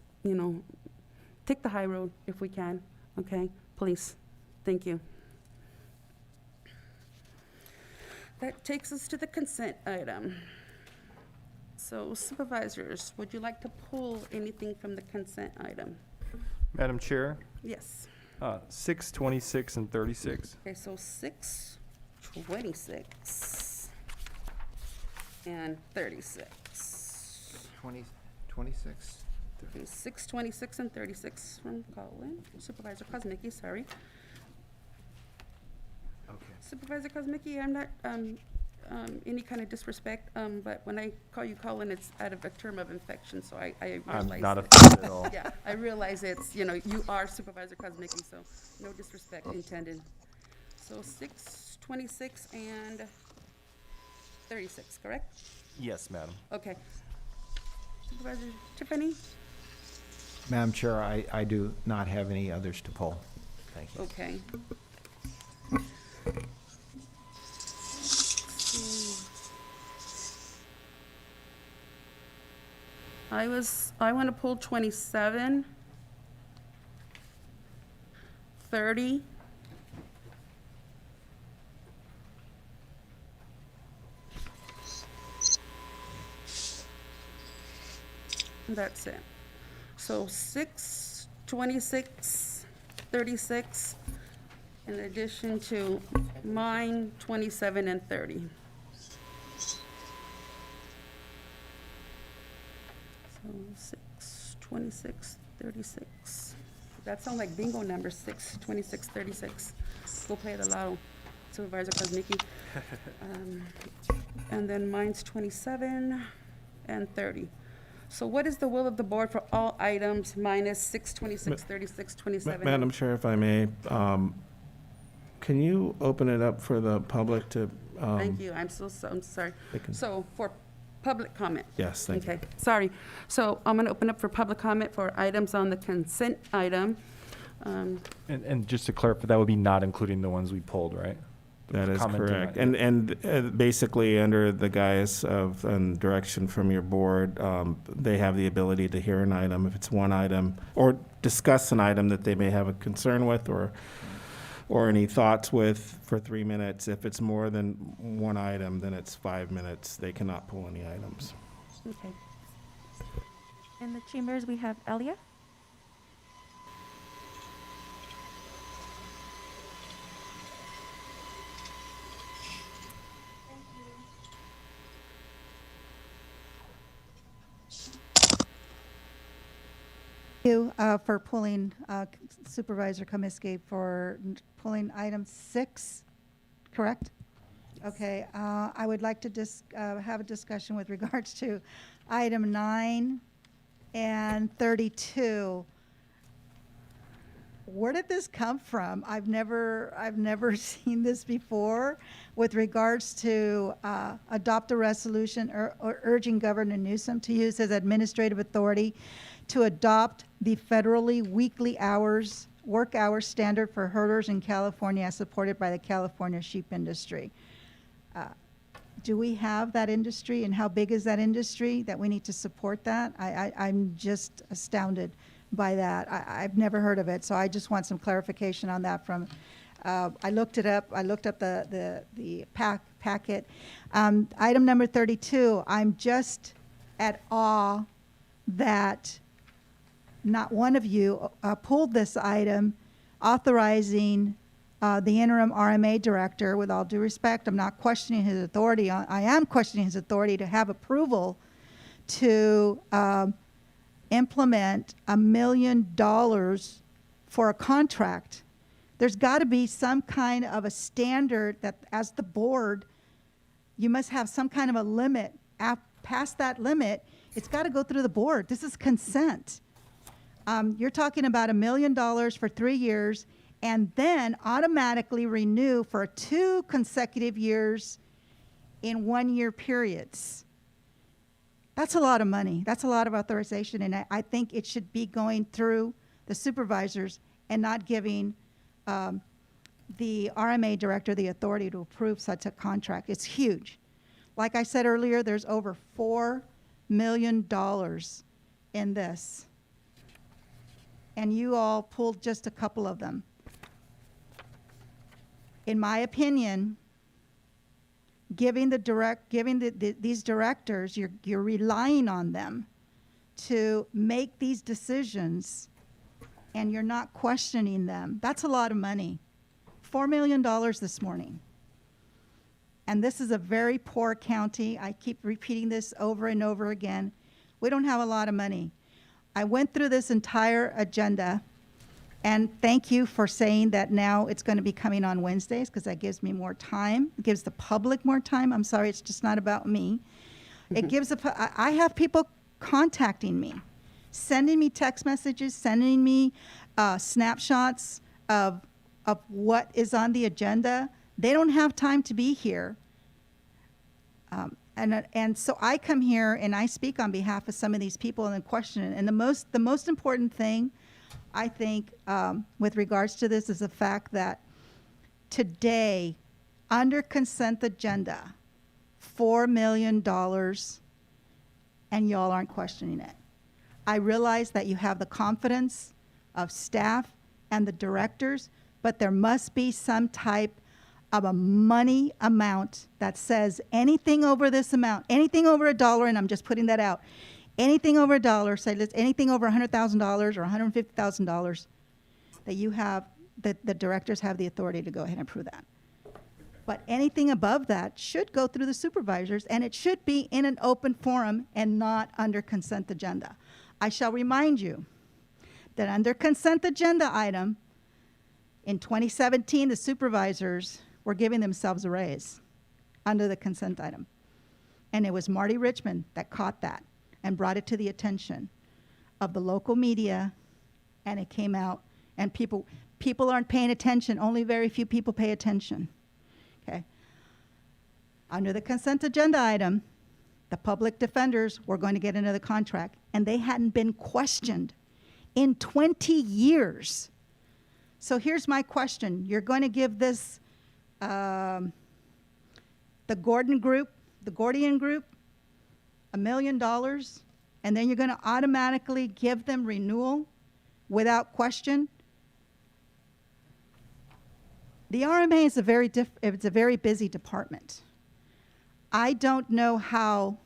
take the high road if we can, okay? Please. Thank you. That takes us to the consent item. So supervisors, would you like to pull anything from the consent item? Madam Chair, Yes. 6, 26, and 36. Okay, so 6, 26, and 36. 26. Okay, 6, 26, and 36 from Colin. Supervisor Kosmicki, sorry. Okay. Supervisor Kozmicki, I'm not, any kind of disrespect, but when I call you Colin, it's out of a term of infection, so I realize. I'm not it. offended at all. Yeah, I realize it's, you are Supervisor Kozmicki, so no disrespect intended. So 6:26 and 36, correct? Yes, madam. Okay. Supervisor Tiffany? Madam Chair, I do not have any others to pull. Thank you. Okay. I want to pull 27, 30, that's it. So 6, 26, 36, in addition to mine, 27 and 30. So 6, 26, 36. That sounds like bingo number, 6, 26, 36. Go play the lotto, Supervisor Kozmicki. And then mine's 27 and 30. So what is the will of the board for all items minus 6, 26, 36, 27? Madam Chair, if I may, can you open it up for the public to? Thank you, I'm sorry. So for public comment? Yes, thank you. Okay, sorry. So I'm going to open up for public comment for items on the consent item. And just to clarify, that would be not including the ones we pulled, right? That is Commenting correct. on- And basically, under the guise of and direction from your board, they have the ability to hear an item if it's one item, or discuss an item that they may have a concern with or any thoughts with for 3 minutes. If it's more than one item, then it's 5 minutes. They cannot pull any items. Okay. In the chambers, we have Elia. You for pulling Supervisor Komisky for pulling item 6, correct? Okay, I would like to have a discussion with regards to item 9 and 32. Where did this come from? I've never seen this before with regards to adopt a resolution or urging Governor Newsom to use his administrative authority to adopt the federally weekly work hours standard for herders in California as supported by the California sheep industry. Do we have that industry, and how big is that industry that we need to support that? I'm just astounded by that. I've never heard of it, so I just want some clarification on that from, I looked it up, I looked up the packet. Item number 32, I'm just at awe that not one of you pulled this item authorizing the interim RMA director. With all due respect, I'm not questioning his authority. I am questioning his authority to have approval to implement $1 million for a contract. There's got to be some kind of a standard that, as the board, you must have some kind of a limit. Past that limit, it's got to go through the board. This is consent. You're talking about $1 million for 3 years, and then automatically renew for 2 consecutive years in 1-year periods. That's a lot of money. That's a lot of authorization, and I think it should be going through the supervisors and not giving the RMA director the authority to approve such a contract. It's huge. Like I said earlier, there's over $4 million in this, and you all pulled just a couple of them. In my opinion, giving these directors, you're relying on them to make these decisions, and you're not questioning them. That's a lot of money. $4 million this morning. And this is a very poor county. I keep repeating this over and over again. We don't have a lot of money. I went through this entire agenda, And thank you for saying that now it's going to be coming on Wednesdays, because that gives me more time. It gives the public more time. I'm sorry, it's just not about me. It gives I have people contacting me, sending me text messages, sending me snapshots of what is on the agenda. They don't have time to be here. And so I come here and I speak on behalf of some of these people and then question it. And the most important thing, I think, with regards to this is the fact that today, under consent agenda, $4 million, and y'all aren't questioning it. I realize that you have the confidence of staff and the directors, but there must be some type of a money amount that says anything over this amount, anything over $1, and I'm just putting that out, anything over $1, say anything over $100,000 or $150,000, that you have, that the directors have the authority to go ahead and approve that. But anything above that should go through the supervisors, and it should be in an open forum and not under consent agenda. I shall remind you that under consent agenda item, in 2017, the supervisors were giving themselves a raise under the consent item. And it was Marty Richmond that caught that and brought it to the attention of the local media, and it came out, and people aren't paying attention. Only very few people pay attention. Okay. Under the consent agenda item, the public defenders were going to get into the contract, and they hadn't been questioned in 20 years. So here's my question. You're going to give this, the Gordian Group, $1 million, and then you're going to automatically give them renewal without question? The RMA is it's a very busy department. I don't know how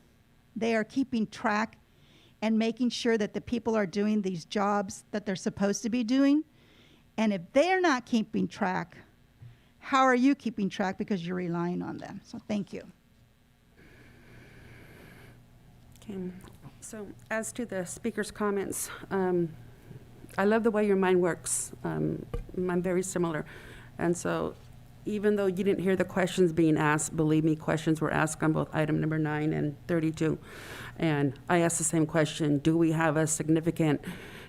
they are keeping track and making sure that the people are doing these jobs that they're supposed to be doing. And if they're not keeping track, how are you keeping track? Because you're relying on them. So thank you. Okay. So as to the speaker's comments, I love the way your mind works. I'm very similar. And so even though you didn't hear the questions being asked, believe me, questions were asked on both item number 9 and 32. And I asked the same question: do we have a significant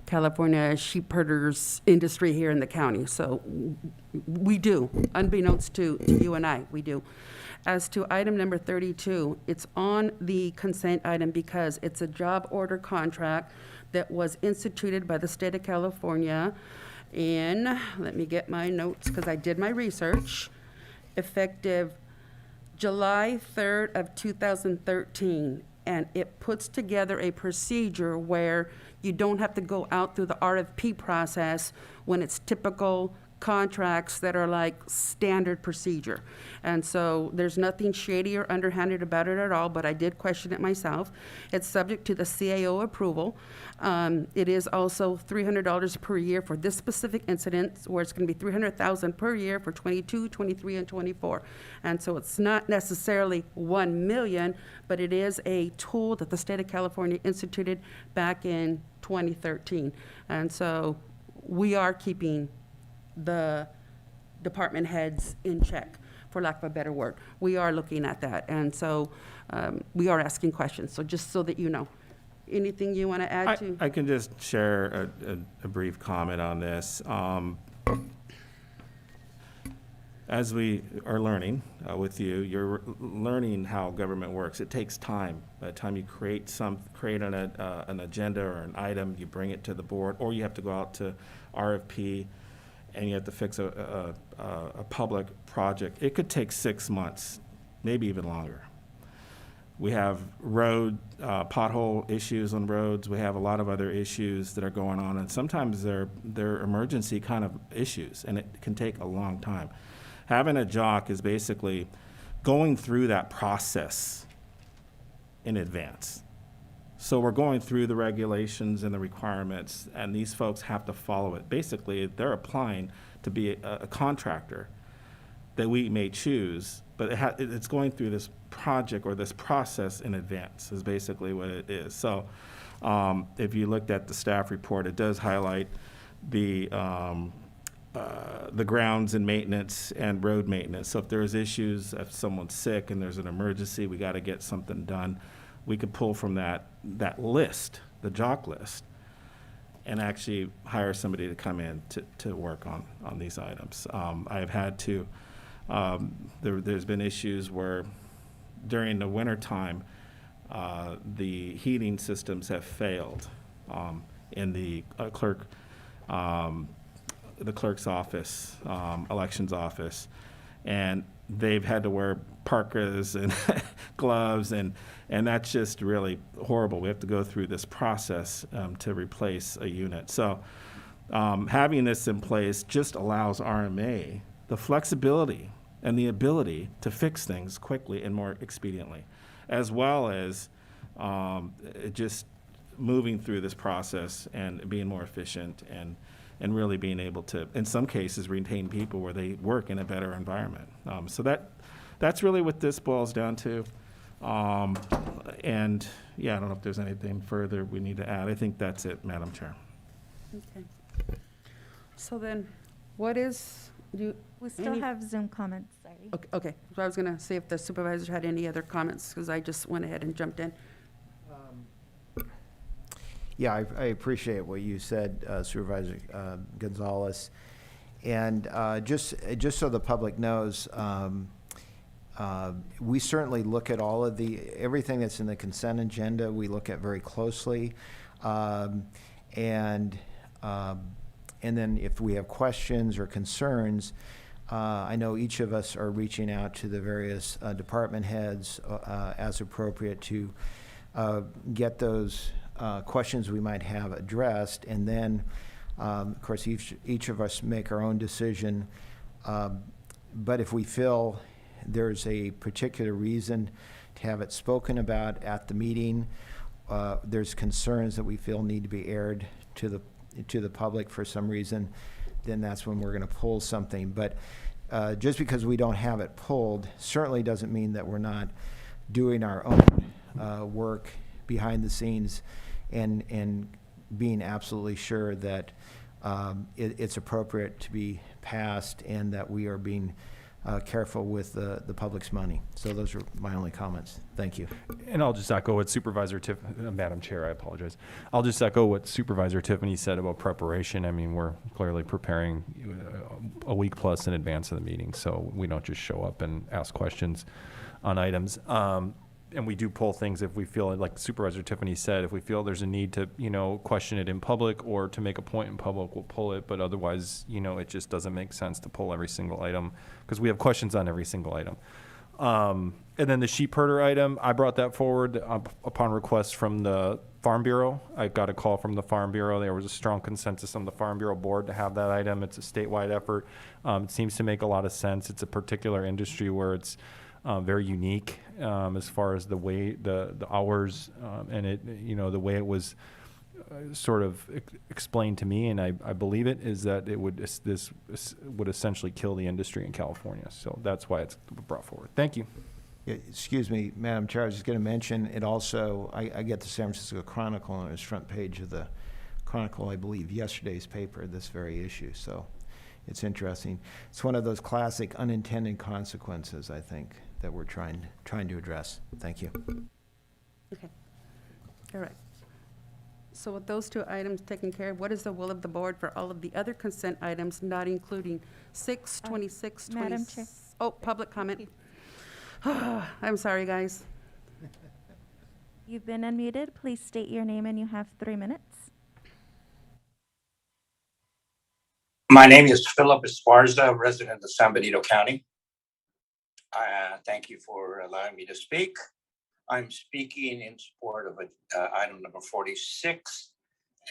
California sheep herders industry here in the county? So we do, unbeknownst to you and I, we do. As to item number 32, it's on the consent item because it's a job order contract that was instituted by the state of California in, let me get my notes because I did my research, effective July 3rd of 2013. And it puts together a procedure where you don't have to go out through the RFP process when it's typical contracts that are like standard procedure. And so there's nothing shady or underhanded about it at all, but I did question it myself. It's subject to the CAO approval. It is also $300 per year for this specific incident, where it's going to be $300,000 per year for 22, 23, and 24. And so it's not necessarily 1 million, but it is a tool that the state of California instituted back in 2013. And so we are keeping the department heads in check, for lack of a better word. We are looking at that, and so we are asking questions. So just so that you know, anything you want to add to? I can just share a brief comment on this. As we are learning with you, you're learning how government works. It takes time. By the time you create an agenda or an item, you bring it to the board, or you have to go out to RFP, and you have to fix a public project. It could take 6 months, maybe even longer. We have road pothole issues on roads. We have a lot of other issues that are going on, and sometimes they're emergency kind of issues, and it can take a long time. Having a JOC is basically going through that process in advance. So we're going through the regulations and the requirements, and these folks have to follow it. Basically, they're applying to be a contractor that we may choose, but it's going through this project or this process in advance is basically what it is. So if you looked at the staff report, it does highlight the grounds and maintenance and road maintenance. So if there's issues, if someone's sick and there's an emergency, we got to get something done, we could pull from that list, the jock list, and actually hire somebody to come in to work on these items. I've had to, there's been issues where during the winter time, the heating systems have failed in the clerk's office, elections office, and they've had to wear parkas and gloves, and that's just really horrible. We have to go through this process to replace a unit. So having this in place just allows RMA the flexibility and the ability to fix things quickly and more expediently, as well as just moving through this process and being more efficient and really being able to, in some cases, retain people where they work in a better environment. So that's really what this boils down to. And yeah, I don't know if there's anything further we need to add. I think that's it, Madam Chair. Okay. So then, what is, We still any- have Zoom comments, sorry. Okay, so I was gonna see if the supervisors had any other comments, because I just went ahead and jumped in. Yeah, I appreciate what you said, Supervisor Gonzalez. And just so the public knows, we certainly look at everything that's in the consent agenda, we look at very closely. And then if we have questions or concerns, I know each of us are reaching out to the various department heads as appropriate to get those questions we might have addressed, and then, of course, each of us make our own decision. But if we feel there's a particular reason to have it spoken about at the meeting, there's concerns that we feel need to be aired to the public for some reason, then that's when we're going to pull something. But just because we don't have it pulled certainly doesn't mean that we're not doing our own work behind the scenes and being absolutely sure that it's appropriate to be passed and that we are being careful with the public's money. So those are my only comments. Thank you. And I'll just echo what Madam Chair, I apologize. I'll just echo what Supervisor Tiffany said about preparation. I mean, we're clearly preparing a week plus in advance of the meeting, so we don't just show up and ask questions on items. And we do pull things if we feel, like Supervisor Tiffany said, if we feel there's a need to, question it in public or to make a point in public, we'll pull it. But otherwise, it just doesn't make sense to pull every single item because we have questions on every single item. And then the sheep herder item, I brought that forward upon request from the Farm Bureau. I got a call from the Farm Bureau. There was a strong consensus on the Farm Bureau board to have that item. It's a statewide effort. It seems to make a lot of sense. It's a particular industry where it's very unique as far as the way the hours and it the way it was sort of explained to me, and I believe it is that this would essentially kill the industry in California. So that's why it's brought forward. Thank you. Yeah, excuse me, Madam Chair, I was just going to mention it also. I get the San Francisco Chronicle on its front page of the Chronicle, I believe, yesterday's paper, this very issue. So it's interesting. It's one of those classic unintended consequences, I think, that we're trying to address. Thank you. Okay, all right. So with those two items taken care of, what is the will of the board for all of the other consent items, not including 6, 26, 20? Madam Chair. Oh, public comment. I'm sorry, guys. You've been unmuted. Please state your name and you have 3 minutes. My name is Philip Esparza, resident of San Benito County. Thank you for allowing me to speak. I'm speaking in support of item number 46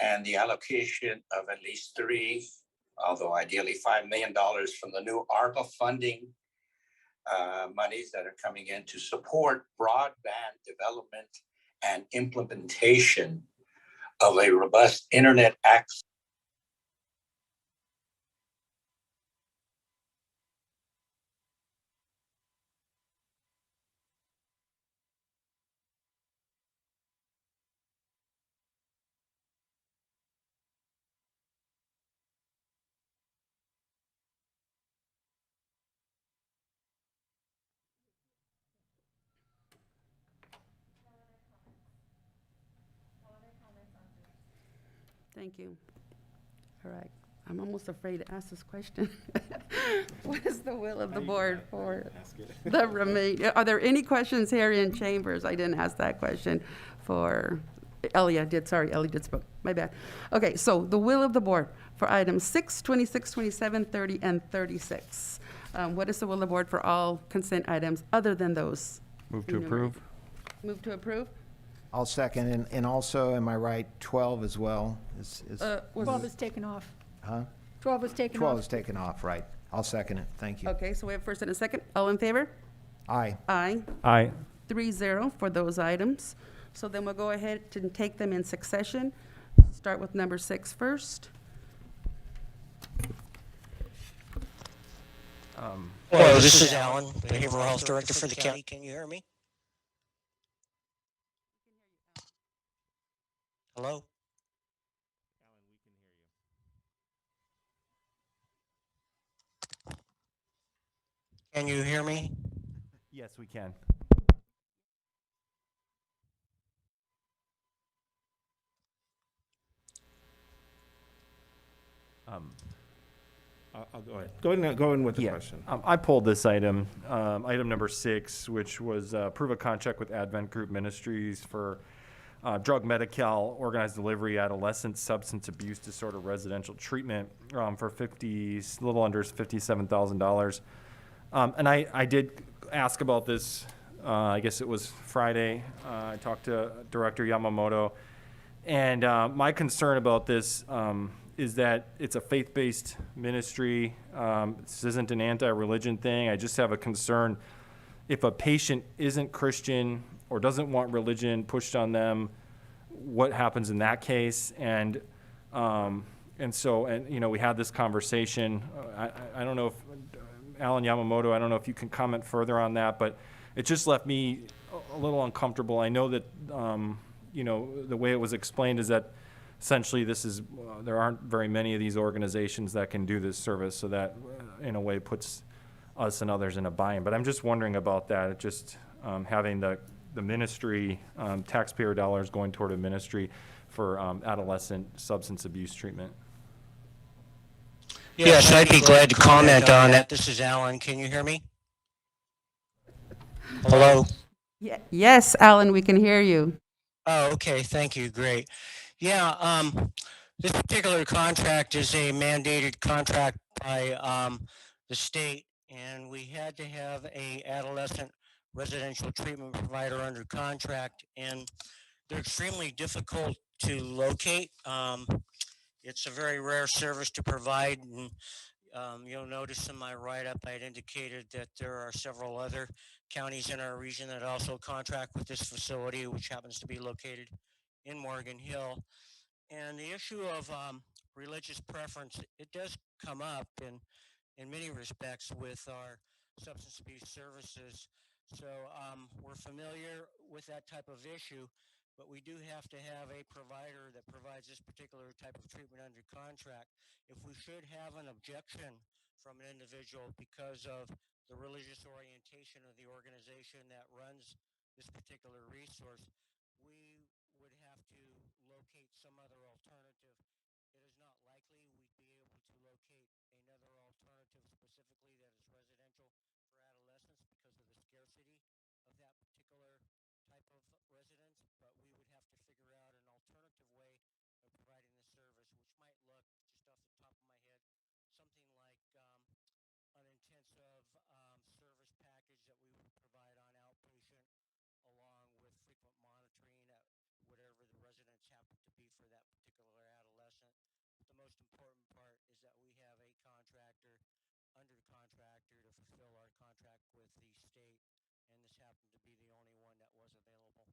and the allocation of at least although ideally $5 million from the new ARPA funding monies that are coming in to support broadband development and implementation of a robust internet access Thank you. All right. I'm almost afraid to ask this question. What is the will of the board for the remain? Are there any questions here in chambers? I didn't ask that question for Ellie. I did. Sorry, Ellie did spoke. My bad. Okay, so the will of the board for items 6, 26, 27, 30, and 36. What is the will of the board for all consent items other than those? Move to approve. Move to approve? I'll second, and also, am I right, 12 as well? 12 is taken off. Huh? 12 is taken off. 12 is taken off, right. I'll second it, thank you. Okay, so we have first and a second. All in favor? Aye. Aye. Aye. 3-0 for those items. So then we'll go ahead and take them in succession. Start with number 6 first. Hello, this is Alan, Behavioral Health Director for the county. Can you hear me? Hello? Can you hear me? Yes, we can. I'll go ahead. Go in with the question. I pulled this item, item number 6, which was approve a contract with Advent Group Ministries for drug Medi-Cal organized delivery adolescent substance abuse disorder residential treatment for a little under $57,000. And I did ask about this, I guess it was Friday. I talked to Director Yamamoto, and my concern about this is that it's a faith-based ministry. This isn't an anti-religion thing. I just have a concern if a patient isn't Christian or doesn't want religion pushed on them, what happens in that case? And so you know, we had this conversation. I don't know if Alan Yamamoto, I don't know if you can comment further on that, but it just left me a little uncomfortable. I know that you know, the way it was explained is that essentially this is there aren't very many of these organizations that can do this service, so that in a way puts us and others in a bind. But I'm just wondering about that. It just having the ministry, taxpayer dollars going toward a ministry for adolescent substance abuse treatment. Yes, I'd be glad to comment on it. This is Alan. Can you hear me? Hello? Yes, Alan, we can hear you. Oh, okay. Thank you. Great. Yeah, this particular contract is a mandated contract by the state, and we had to have a adolescent residential treatment provider under contract, and they're extremely difficult to locate. It's a very rare service to provide, and you'll notice in my write-up I had indicated that there are several other counties in our region that also contract with this facility, which happens to be located in Morgan Hill. And the issue of religious preference, it does come up in many respects with our substance abuse services. So we're familiar with that type of issue, but we do have to have a provider that provides this particular type of treatment under contract. If we should have an objection from an individual because of the religious orientation of the organization that runs this particular resource, we would have to locate some other alternative. It is not likely we'd be able to locate another alternative specifically that is residential for adolescents because of the scarcity of that particular type of residence, but we would have to figure out an alternative way of providing the service, which might look, just off the top of my head, something like an intensive service package that we would provide on outpatient, along with frequent monitoring at whatever the residence happen to be for that particular adolescent. But the most important part is that we have a contractor under contractor to fulfill our contract with the state, and this happened to be the only one that was available.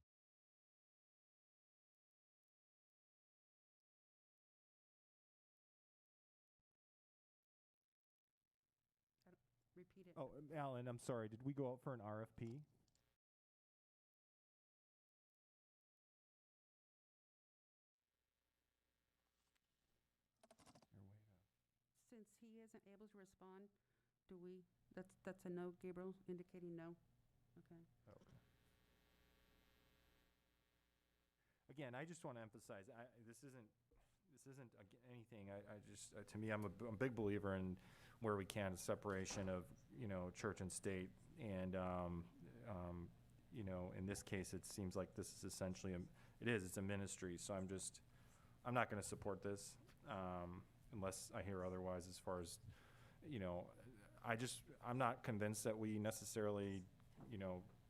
Repeat it. Oh, Alan, I'm sorry. Did we go out for an RFP? Since he isn't able to respond, that's a no, Gabriel, indicating no? Okay. Again, I just want to emphasize, this this isn't anything. I just, to me, I'm a big believer in where we can, separation of, church and state. And, in this case, it seems like this is essentially, it's a ministry. So I'm not going to support this unless I hear otherwise as far as, I'm not convinced that we necessarily,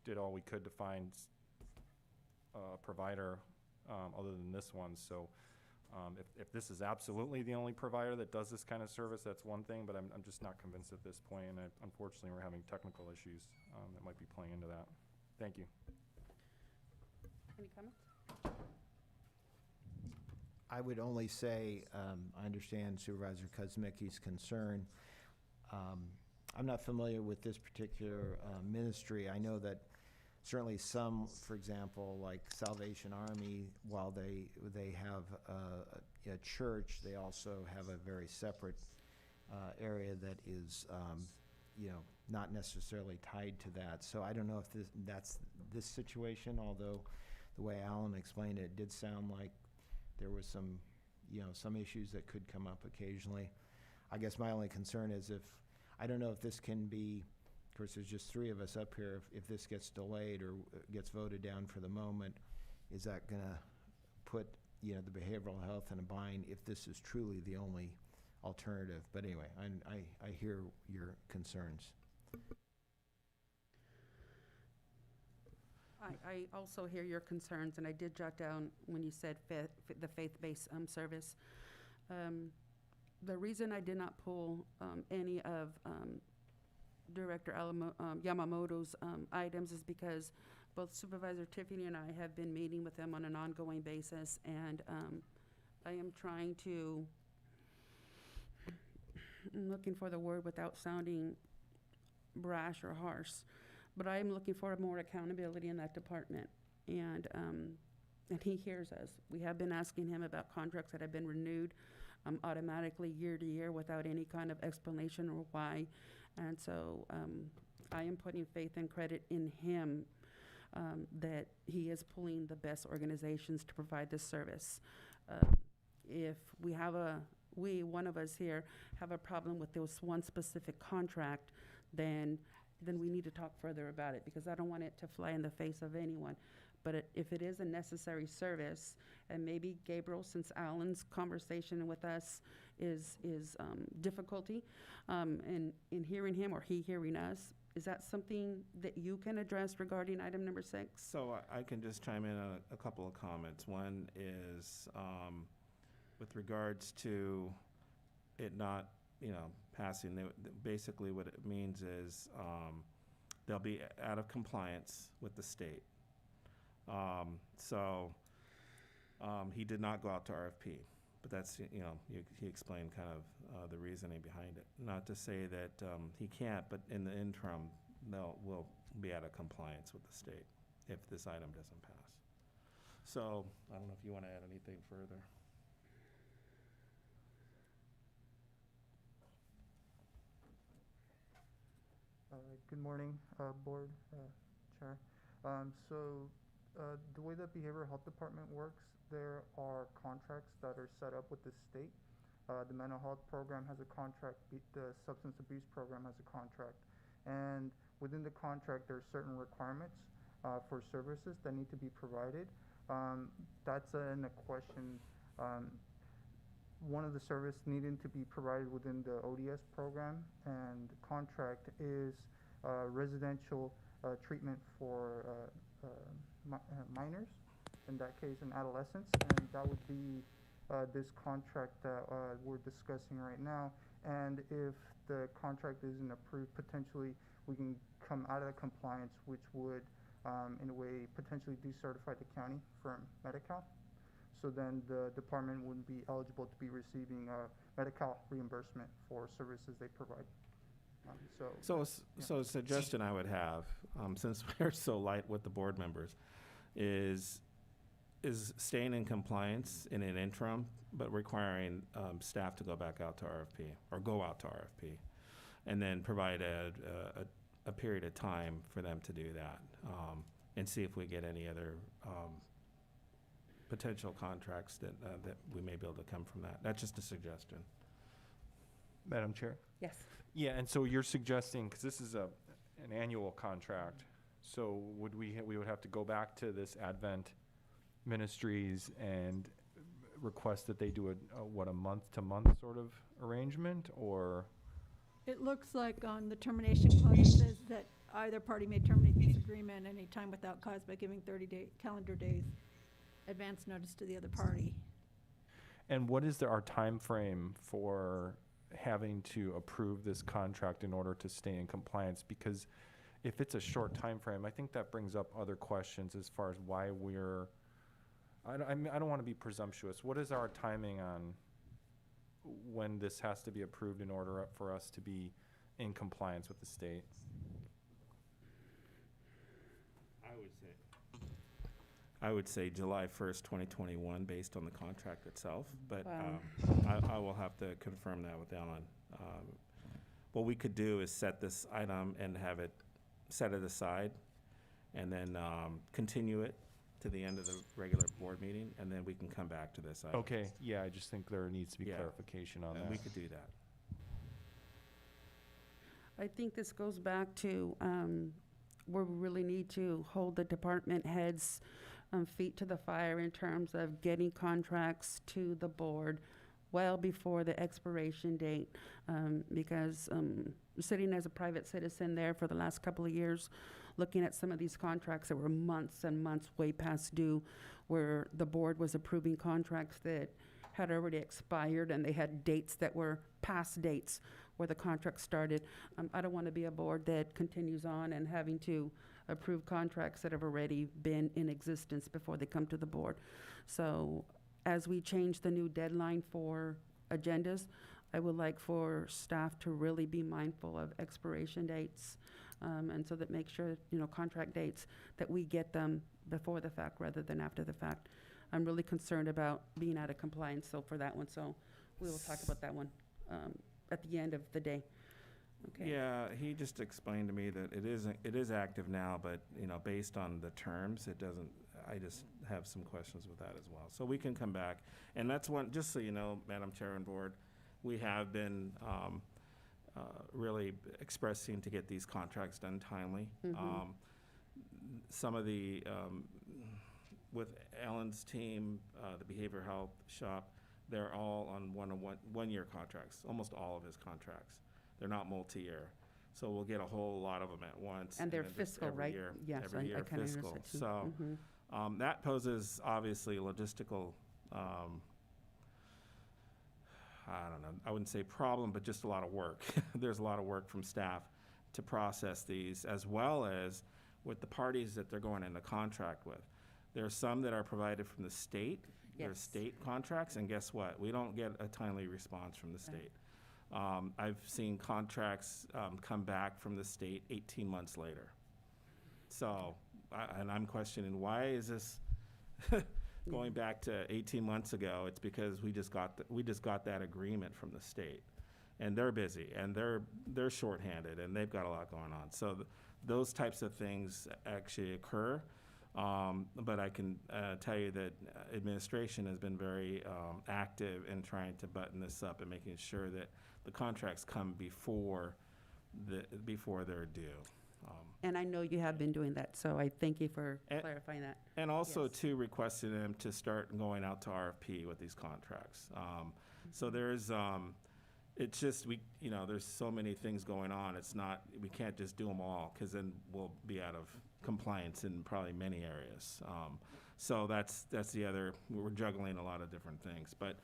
did all we could to find a provider other than this one. So if this is absolutely the only provider that does this kind of service, that's one thing, but I'm just not convinced at this point. And unfortunately, we're having technical issues that might be playing into that. Thank you. Any comments? I would only say, I understand Supervisor Kuzmicki's concern. I'm not familiar with this particular ministry. I know that certainly some, for example, like Salvation Army, while they have a church, they also have a very separate area that is, not necessarily tied to that. So I don't know if that's this situation, although the way Alan explained it, it did sound like there was some, some issues that could come up occasionally. I guess my only concern is I don't know if this can be, of course, there's just 3 of us up here. If this gets delayed or gets voted down for the moment, is that going to put, the behavioral health in a bind if this is truly the only alternative? But anyway, I hear your concerns. I also hear your concerns, and I did jot down when you said the faith-based service. The reason I did not pull any of Director Yamamoto's items is because both Supervisor Tiffany and I have been meeting with them on an ongoing basis, and I am trying to, I'm looking for the word without sounding brash or harsh, but I am looking for more accountability in that department. And he hears us. We have been asking him about contracts that have been renewed automatically year to year without any kind of explanation or why. And so I am putting faith and credit in him that he is pulling the best organizations to provide this service. If one of us here have a problem with this one specific contract, then we need to talk further about it, because I don't want it to fly in the face of anyone. But if it is a necessary service, and maybe Gabriel, since Alan's conversation with us is difficulty in hearing him or he hearing us, is that something that you can address regarding item number 6? So I can just chime in on a couple of comments. One is with regards to it not, passing. Basically, what it means is they'll be out of compliance with the state. So he did not go out to RFP, but that's, he explained kind of the reasoning behind it. Not to say that he can't, but in the interim, we'll be out of compliance with the state if this item doesn't pass. So I don't know if you want to add anything further. Good morning, Board, Chair. The way the Behavioral Health Department works, there are contracts that are set up with the state. The mental health program has a contract, the substance abuse program has a contract. And within the contract, there are certain requirements for services that need to be provided. That's in a question. One of the services needing to be provided within the ODS program and contract is residential treatment for minors, in that case, in adolescents, and that would be this contract that we're discussing right now. And if the contract isn't approved, potentially we can come out of the compliance, which would, in a way, potentially decertify the county from Medi-Cal. So then the department wouldn't be eligible to be receiving Medi-Cal reimbursement for services they provide. So a suggestion I would have, since we're so light with the board members, is staying in compliance in an interim, but requiring staff to go back out to RFP or go out to RFP, and then provide a period of time for them to do that, and see if we get any other potential contracts that, that we may be able to come from that. That's just a suggestion. Madam Chair? Yes. Yeah, and so you're suggesting, because this is an annual contract, so would we would have to go back to this Advent Ministries and request that they do a month-to-month sort of arrangement, or? It looks like on the termination clause, it says that either party may terminate this agreement any time without cause by giving 30-day calendar days advance notice to the other party. And what is our time frame for having to approve this contract in order to stay in compliance? Because if it's a short time frame, I think that brings up other questions as far as why we're, I don't want to be presumptuous. What is our timing on when this has to be approved in order for us to be in compliance with the state? I would say July 1st, 2021, based on the contract itself, but Wow. I will have to confirm that with Ellen. What we could do is set this item and have it, set it aside, and then continue it to the end of the regular board meeting, and then we can come back to this item. Okay, yeah, I just think there needs to be Yeah. clarification on And that. we could do that. I think this goes back to where we really need to hold the department heads' feet to the fire in terms of getting contracts to the board well before the expiration date. Because sitting as a private citizen there for the last couple of years, looking at some of these contracts that were months and months way past due, where the board was approving contracts that had already expired and they had dates that were past dates where the contract started. I don't want to be a board that continues on and having to approve contracts that have already been in existence before they come to the board. So as we change the new deadline for agendas, I would like for staff to really be mindful of expiration dates, and so that make sure, contract dates, that we get them before the fact rather than after the fact. I'm really concerned about being out of compliance, so for that one, so we will talk about that one at the end of the day. Okay. Yeah, he just explained to me that it is active now, but, based on the terms, it doesn't, I just have some questions with that as well. So we can come back. And that's one, just so you know, Madam Chair and Board, we have been really expressing to get these contracts done timely. Mhm. Some of the, with Ellen's team, the behavioral health shop, they're all on one-year contracts, almost all of his contracts. They're not multi-year. So we'll get a whole lot of them at once. And they're then just fiscal, every right? year- Yes, every I year kinda noticed fiscal. that too. So Mhm. that poses obviously logistical, I don't know, I wouldn't say problem, but just a lot of work. There's a lot of work from staff to process these, as well as with the parties that they're going into contract with. There are some that are provided from the state. They're Yes. state contracts, and guess what? We don't get a timely response from the state. I've seen contracts come back from the state 18 months later. So, and I'm questioning, why is this going back to 18 months ago? It's because we just got that agreement from the state, and they're busy, and they're shorthanded, and they've got a lot going on. So those types of things actually occur. But I can tell you that administration has been very active in trying to button this up and making sure that the contracts come before they're due. And I know you have been doing that, so I thank you for clarifying that. And also, Yes. too, requesting them to start going out to RFP with these contracts. So there's, it's just, there's so many things going on. It's not, we can't just do them all, because then we'll be out of compliance in probably many areas. So that's the other, we're juggling a lot of different things. But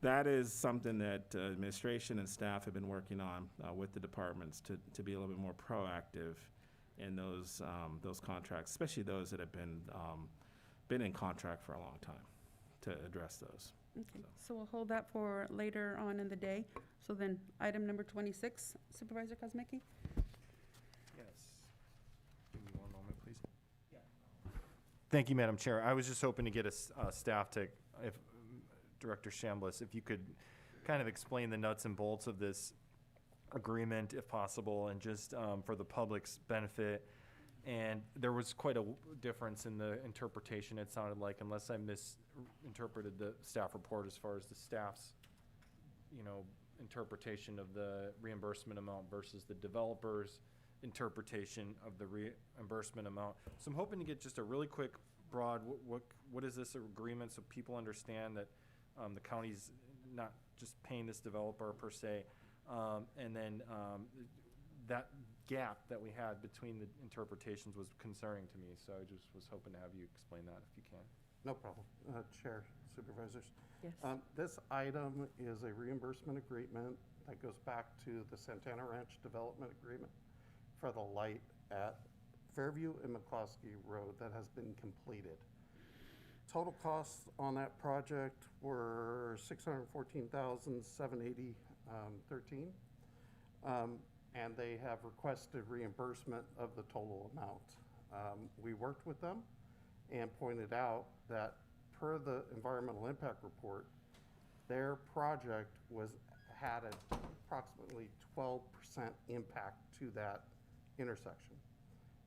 that is something that administration and staff have been working on with the departments to be a little bit more proactive in those contracts, especially those that have been in contract for a long time, to address those. Okay, so we'll hold that for later on in the day. So then, item number 26, Supervisor Kosmicki? Yes. Give me one moment, please. Thank you, Madam Chair. I was just hoping to get a staff to, if Director Chambliss, if you could kind of explain the nuts and bolts of this agreement, if possible, and just for the public's benefit, And there was quite a difference in the interpretation, it sounded like, unless I misinterpreted the staff report as far as the staff's, interpretation of the reimbursement amount versus the developer's interpretation of the reimbursement amount. So I'm hoping to get just a really quick, broad, what is this agreement, so people understand that the county's not just paying this developer per se, and then that gap that we had between the interpretations was concerning to me, so I just was hoping to have you explain that if you can. No problem. Chair, Supervisors. Yes. This item is a reimbursement agreement that goes back to the Santana Ranch Development Agreement for the light at Fairview and McCloskey Road that has been completed. Total costs on that project were $614,780.13, and they have requested reimbursement of the total amount. We worked with them and pointed out that per the environmental impact report, their project had approximately 12% impact to that intersection.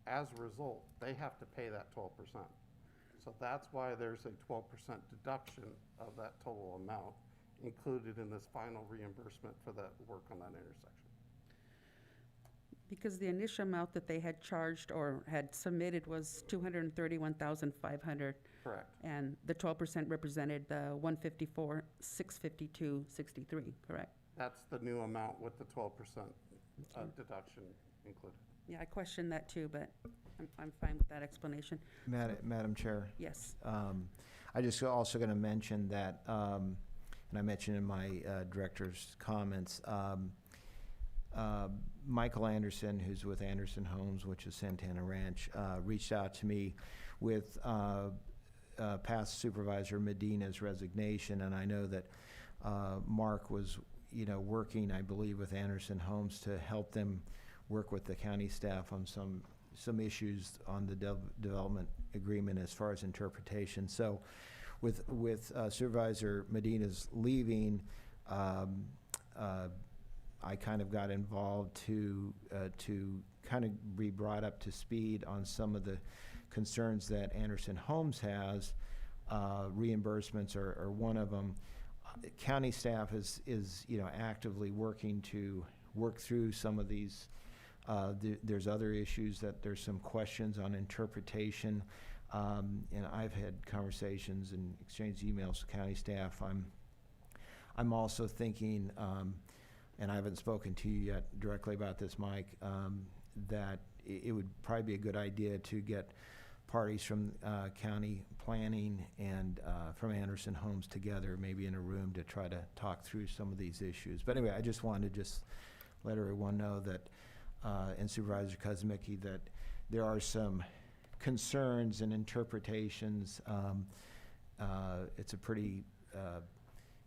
As a result, they have to pay that 12%. So that's why there's a 12% deduction of that total amount included in this final reimbursement for that work on that intersection. Because the initial amount that they had charged or had submitted was $231,500. Correct. And the 12% represented the $154,652.63, correct? That's the new amount with the 12% deduction included. Yeah, I questioned that too, but I'm fine with that explanation. Madam Chair? Yes. I just also going to mention that, and I mentioned in my director's comments, Michael Anderson, who's with Anderson Homes, which is Santana Ranch, reached out to me with past Supervisor Medina's resignation, and I know that Mark was, working, I believe, with Anderson Homes to help them work with the county staff on some issues on the development agreement as far as interpretation. So, with Supervisor Medina's leaving, I kind of got involved to kind of be brought up to speed on some of the concerns that Anderson Homes has. Reimbursements are one of them. County staff is actively working to work through some of these. There's other issues that there's some questions on interpretation, and I've had conversations and exchanged emails with county staff. I'm also thinking. And I haven't spoken to you yet directly about this, Mike, that it would probably be a good idea to get parties from county planning and from Anderson Homes together, maybe in a room, to try to talk through some of these issues. But anyway, I just wanted to just let everyone know that, and Supervisor Kuzmicki, that there are some concerns and interpretations. It's a pretty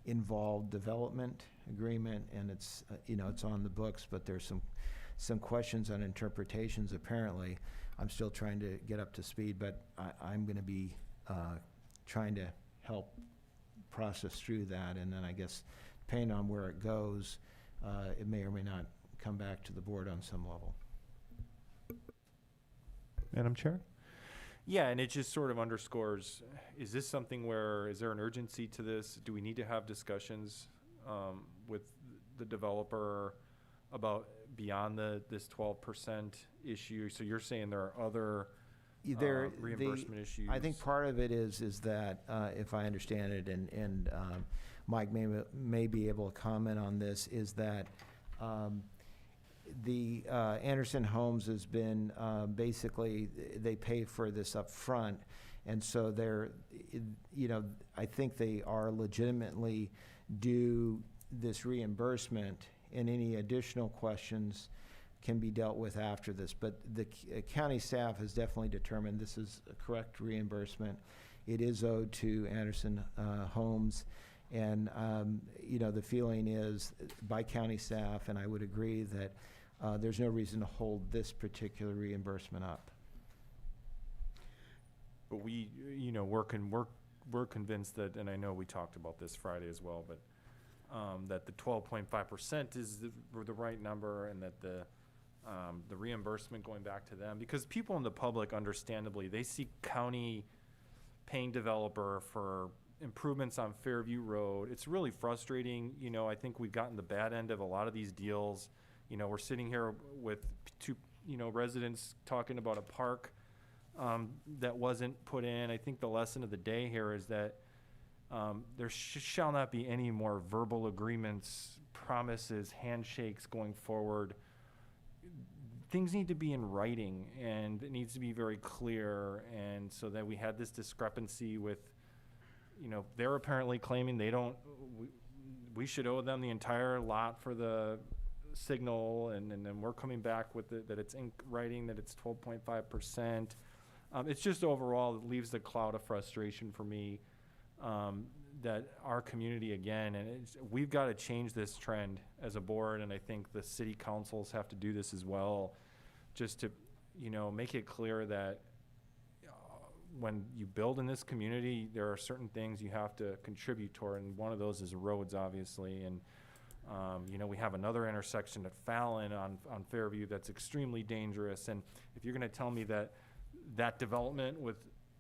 involved development agreement, and it's it's on the books, but there's some questions on interpretations. Apparently, I'm still trying to get up to speed, but I'm going to be trying to help process through that, and then I guess depending on where it goes, it may or may not come back to the board on some level. Madam Chair? Yeah, and it just sort of underscores, is this something where, is there an urgency to this? Do we need to have discussions with the developer about beyond this 12% issue? So you're saying there are other reimbursement issues? I think part of it is that, if I understand it, and Mike may be able to comment on this, is that the Anderson Homes has been basically, they pay for this up front, and so they're, I think they are legitimately due this reimbursement, and any additional questions can be dealt with after this. But the county staff has definitely determined this is a correct reimbursement. It is owed to Anderson Homes. And, the feeling is by county staff, and I would agree, that there's no reason to hold this particular reimbursement up. But we, we're convinced that, and I know we talked about this Friday as well, but that the 12.5% is the right number, and that the the reimbursement going back to them, because people in the public, understandably, they see county paying developer for improvements on Fairview Road. It's really frustrating. You know, I think we've gotten the bad end of a lot of these deals. You know, we're sitting here with two, residents talking about a park that wasn't put in. I think the lesson of the day here is that there shall not be any more verbal agreements, promises, handshakes going forward. Things need to be in writing, and it needs to be very clear. And so that we had this discrepancy with, they're apparently claiming they don't, we should owe them the entire lot for the signal, and then we're coming back with that it's in writing that it's 12.5%. It's just overall, it leaves the cloud of frustration for me, that our community, again, and we've got to change this trend as a board, and I think the city councils have to do this as well, just to, make it clear that when you build in this community, there are certain things you have to contribute toward, and one of those is roads, obviously, and we have another intersection at Fallon on Fairview that's extremely dangerous, and if you're going to tell me that development with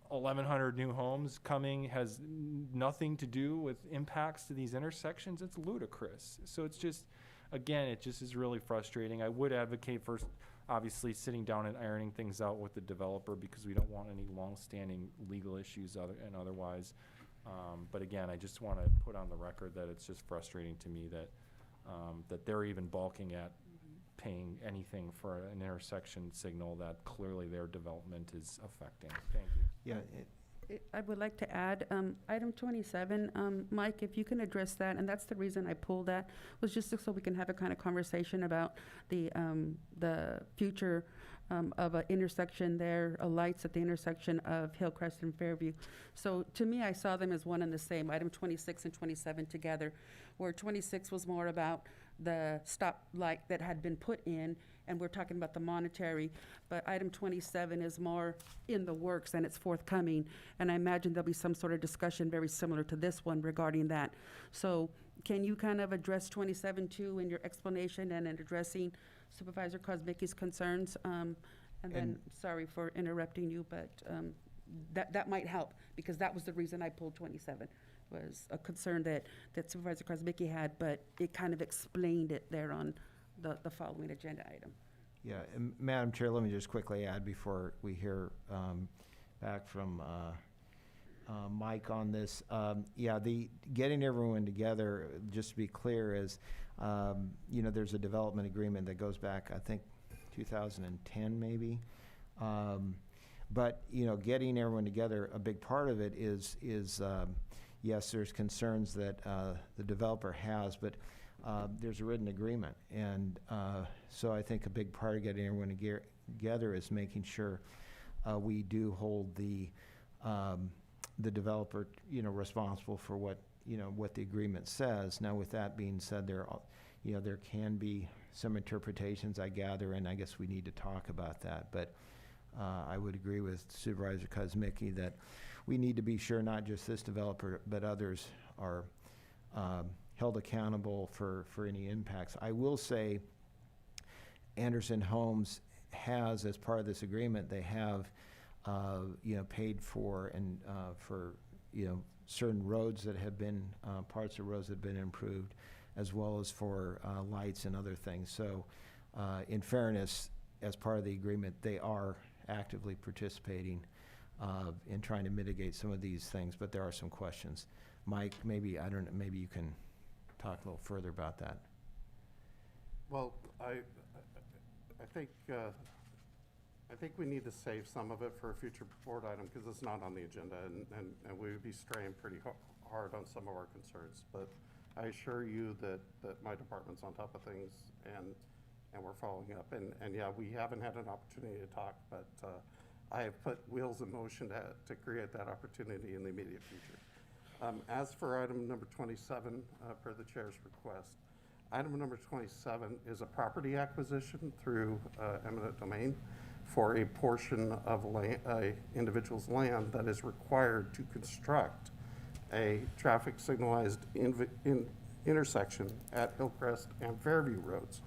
1,100 new homes coming has nothing to do with impacts to these intersections, it's ludicrous. So it's just, again, it just is really frustrating. I would advocate for, obviously, sitting down and ironing things out with the developer, because we don't want any long-standing legal issues and otherwise. But again, I just want to put on the record that it's just frustrating to me that they're even balking at paying anything for an intersection signal that clearly their development is affecting. Thank you. Yeah, I would like to add, item 27, Mike, if you can address that, and that's the reason I pulled that, was just so we can have a kind of conversation about the future of an intersection there, lights at the intersection of Hillcrest and Fairview. So to me, I saw them as one and the same, item 26 and 27 together, where 26 was more about the stop light that had been put in, and we're talking about the monetary, but item 27 is more in the works and it's forthcoming, and I imagine there'll be some sort of discussion very similar to this one regarding that. So can you kind of address 27 too in your explanation and in addressing Supervisor Kozmicki's concerns? And then, sorry for interrupting you, but that might help, because that was the reason I pulled 27. Was a concern that Supervisor Kozmicki had, but it kind of explained it there on the following agenda item. yeah. And Madam Chair, let me just quickly add before we hear back from Mike on this. The getting everyone together, just to be clear, is, there's a development agreement that goes back, I think, 2010 maybe. But, getting everyone together, a big part of it is yes, there's concerns that the developer has, but there's a written agreement. And so I think a big part of getting everyone together is making sure we do hold the developer, responsible for what the agreement says. Now, with that being said, there can be some interpretations, I gather, and I guess we need to talk about that. But I would agree with Supervisor Kozmicki that we need to be sure not just this developer, but others are held accountable for any impacts. I will say Anderson Homes has, as part of this agreement, they have paid for and for certain roads that have been parts of roads that have been improved, as well as for lights and other things. So in fairness, as part of the agreement, they are actively participating in trying to mitigate some of these things, but there are some questions. Mike, maybe you can talk a little further about that. Well, I think we need to save some of it for a future board item, because it's not on the agenda, and we would be straying pretty hard on some of our concerns. But I assure you that my department's on top of things, and we're following up. And yeah, we haven't had an opportunity to talk, but I have put wheels in motion to create that opportunity in the immediate future. As for item number 27, per the chair's request, item number 27 is a property acquisition through eminent domain for a portion of a individual's land that is required to construct a traffic signalized intersection at Hillcrest and Fairview Roads.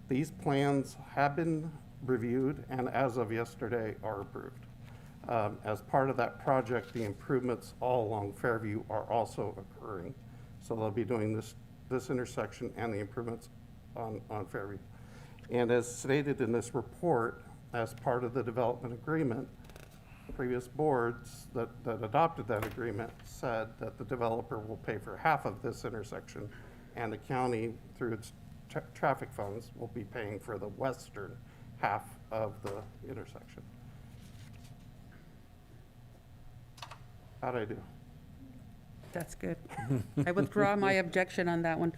These plans have been reviewed and as of yesterday are approved. As part of that project, the improvements all along Fairview are also occurring. So they'll be doing this intersection and the improvements on Fairview. And as stated in this report, as part of the development agreement, previous boards that adopted that agreement said that the developer will pay for half of this intersection, and the county, through its traffic funds, will be paying for the western half of the intersection. How'd I do? That's good. I withdraw my objection on that one.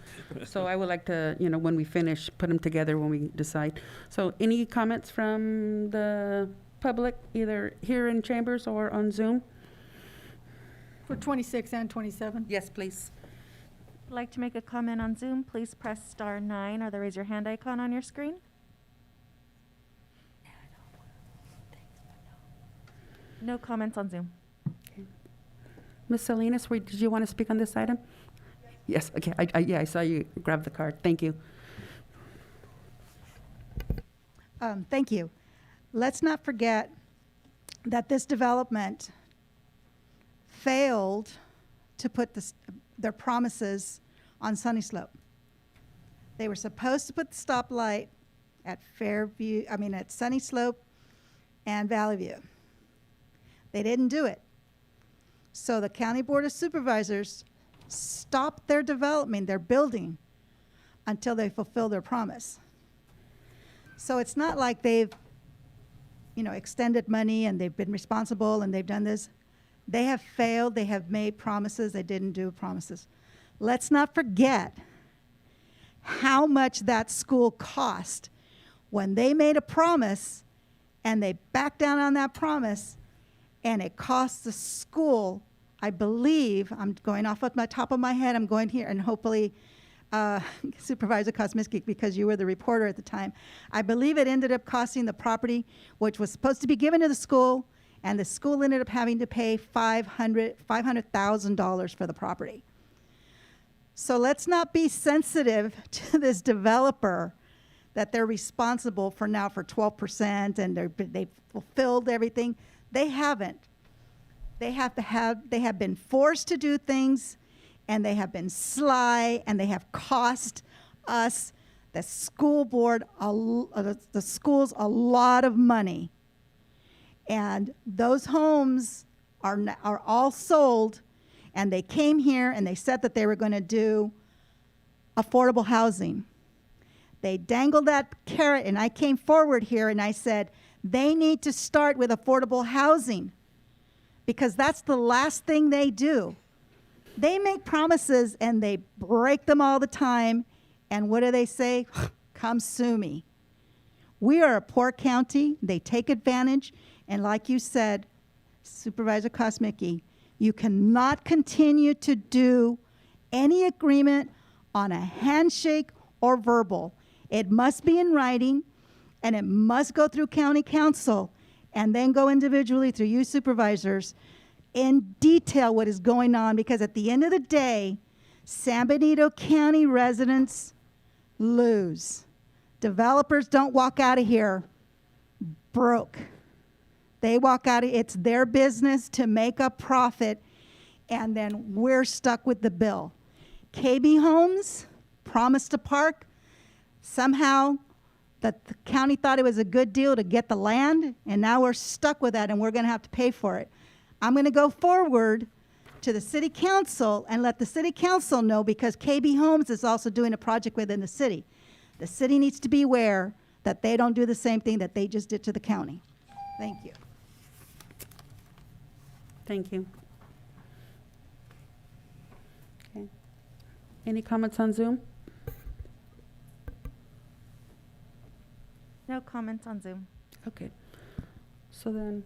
So I would like to, when we finish, put them together when we decide. So any comments from the public, either here in chambers or on Zoom? For 26 and 27? Yes, please. Would like to make a comment on Zoom, please press *9 or the raise your hand icon on your screen. No comments on Zoom. Ms. Salinas, did you want to speak on this item? Yes, okay, I saw you grab the card. Thank you. Thank you. Let's not forget that this development failed to put their promises on Sunny Slope. They were supposed to put the stoplight at at Sunny Slope and Valley View. They didn't do it. So the County Board of Supervisors stopped their development, their building, until they fulfill their promise. So it's not like they've, extended money and they've been responsible and they've done this. They have failed. They have made promises. They didn't do promises. Let's not forget how much that school cost when they made a promise and they backed down on that promise, and it cost the school, I believe, I'm going off of the top of my head, I'm going here, and hopefully Supervisor Kosminski, because you were the reporter at the time, I believe it ended up costing the property, which was supposed to be given to the school, and the school ended up having to pay $500,000 for the property. So let's not be sensitive to this developer that they're responsible for now for 12% and they've fulfilled everything. They haven't. They have been forced to do things, and they have been sly, and they have cost us, the school board, the schools, a lot of money. And those homes are all sold, and they came here and they said that they were going to do affordable housing. They dangled that carrot, and I came forward here and I said, they need to start with affordable housing, because that's the last thing they do. They make promises and they break them all the time. And what do they say? Come sue me. We are a poor county. They take advantage. And like you said, Supervisor Kosmicki, you cannot continue to do any agreement on a handshake or verbal. It must be in writing, and it must go through county council, and then go individually through you supervisors in detail what is going on, because at the end of the day, San Benito County residents lose. Developers don't walk out of here broke. They walk out of, it's their business to make a profit, and then we're stuck with the bill. KB Homes promised to park. Somehow that the county thought it was a good deal to get the land, and now we're stuck with that, and we're going to have to pay for it. I'm going to go forward to the city council and let the city council know, because KB Homes is also doing a project within the city. The city needs to be aware that they don't do the same thing that they just did to the county. Thank you. Thank you. Okay. Any comments on Zoom? No comments on Zoom. Okay. So then,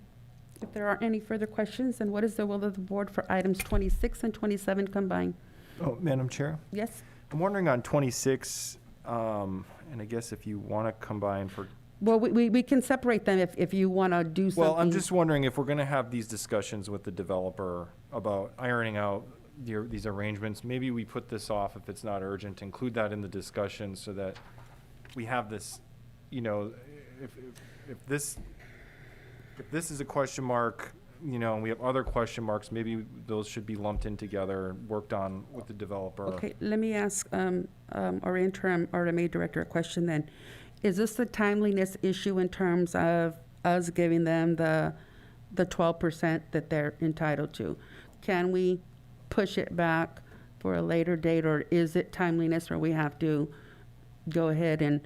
if there aren't any further questions, then what is the will of the board for items 26 and 27 combined? Oh, Madam Chair? Yes? I'm wondering on 26, and I guess if you want to combine for. Well, we can separate them if you want to do something. Well, I'm just wondering if we're going to have these discussions with the developer about ironing out these arrangements, maybe we put this off if it's not urgent, include that in the discussion so that we have this, you know, if this is a question mark, you know, and we have other question marks, maybe those should be lumped in together, worked on with the developer. Okay, let me ask our interim RMA director a question then. Is this the timeliness issue in terms of us giving them the 12% that they're entitled to? Can we push it back for a later date, or is it timeliness where we have to go ahead and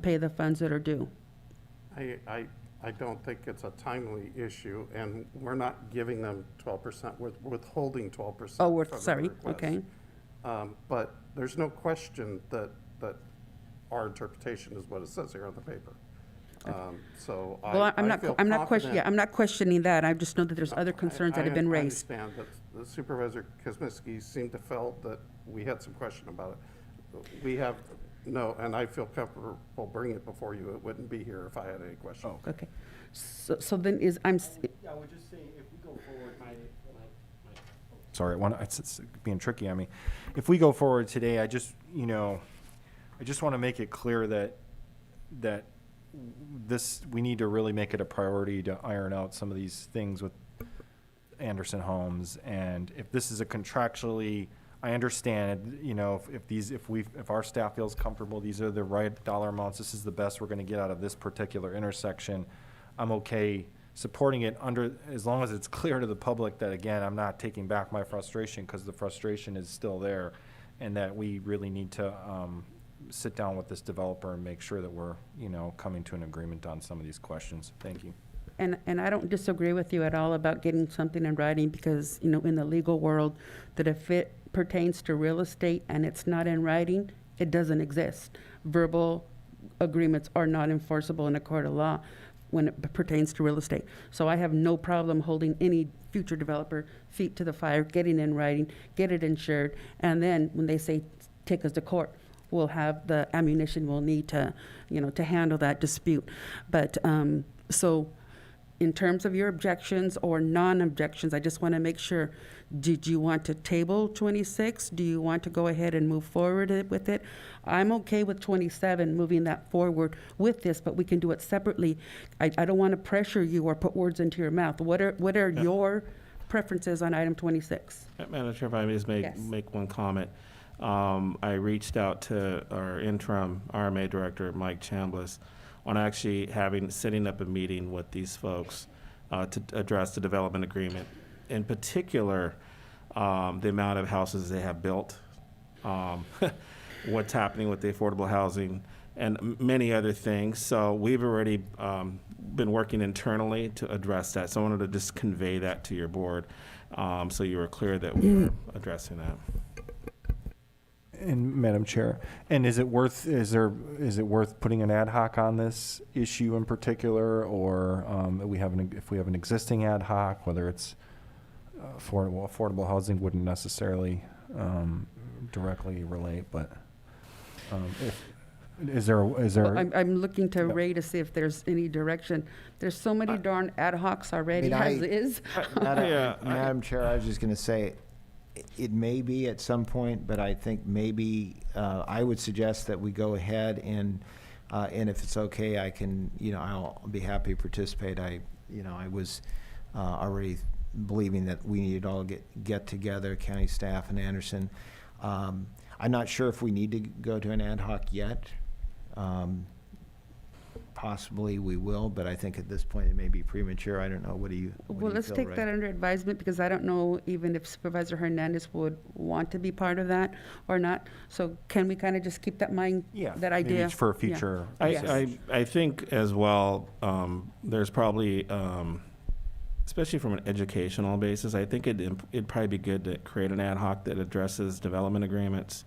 pay the funds that are due? I don't think it's a timely issue, and we're not giving them 12%, we're withholding 12%. Oh, from the sorry, request. okay. But there's no question that our interpretation is what it says here on the paper. So Well, I'm not confident. I'm not questioning that. I just know that there's other concerns that have been raised. I understand, but the Supervisor Kosminski seemed to felt that we had some question about it. We have no, and I feel comfortable bringing it before you. It wouldn't be here if I had any questions. Oh, okay. So then I would just say, if we go forward, sorry, it's being tricky on me. If we go forward today, I just want to make it clear that we need to really make it a priority to iron out some of these things with Anderson Homes. And if this is a contractually, I understand, you know, if our staff feels comfortable, these are the right dollar amounts, this is the best we're going to get out of this particular intersection, I'm okay supporting it as long as it's clear to the public that, again, I'm not taking back my frustration, because the frustration is still there, and that we really need to sit down with this developer and make sure that we're, you know, coming to an agreement on some of these questions. Thank you. And I don't disagree with you at all about getting something in writing, because, you know, in the legal world, that if it pertains to real estate and it's not in writing, it doesn't exist. Verbal agreements are not enforceable in a court of law when it pertains to real estate. So I have no problem holding any future developer feet to the fire, getting in writing, get it insured, and then when they say take us to court, we'll have the ammunition we'll need to, you know, to handle that dispute. But so in terms of your objections or non-objections, I just want to make sure, did you want to table 26? Do you want to go ahead and move forward with it? I'm okay with 27, moving that forward with this, but we can do it separately. I don't want to pressure you or put words into your mouth. What are your preferences on item 26? Madam Chair, if I may just make one comment. I reached out to our interim RMA director, Mike Chambliss, on actually setting up a meeting with these folks to address the development agreement. In particular, the amount of houses they have built, what's happening with the affordable housing, and many other things. So we've already been working internally to address that. So I wanted to just convey that to your board, so you were clear that we were addressing that. And Madam Chair, and is it worth putting an ad hoc on this issue in particular, or if we have an existing ad hoc, whether it's affordable housing wouldn't necessarily directly relate, but is there? Well, I'm looking to Ray to see if there's any direction. There's so many darn ad hocs already as is. Madam Chair, I was just going to say, it may be at some point, but I think maybe I would suggest that we go ahead and if it's okay, I can, you know, I'll be happy to participate. I was already believing that we needed to all get together, county staff and Anderson. I'm not sure if we need to go to an ad hoc yet. Possibly we will, but I think at this point it may be premature. I don't know. What do you Well, let's feel, take Ray? that under advisement, because I don't know even if Supervisor Hernandez would want to be part of that or not. So can we kind of just keep that mind, that idea? Maybe it's for a future. Yeah. I think as well, there's probably, especially from an educational basis, I think it'd probably be good to create an ad hoc that addresses development agreements,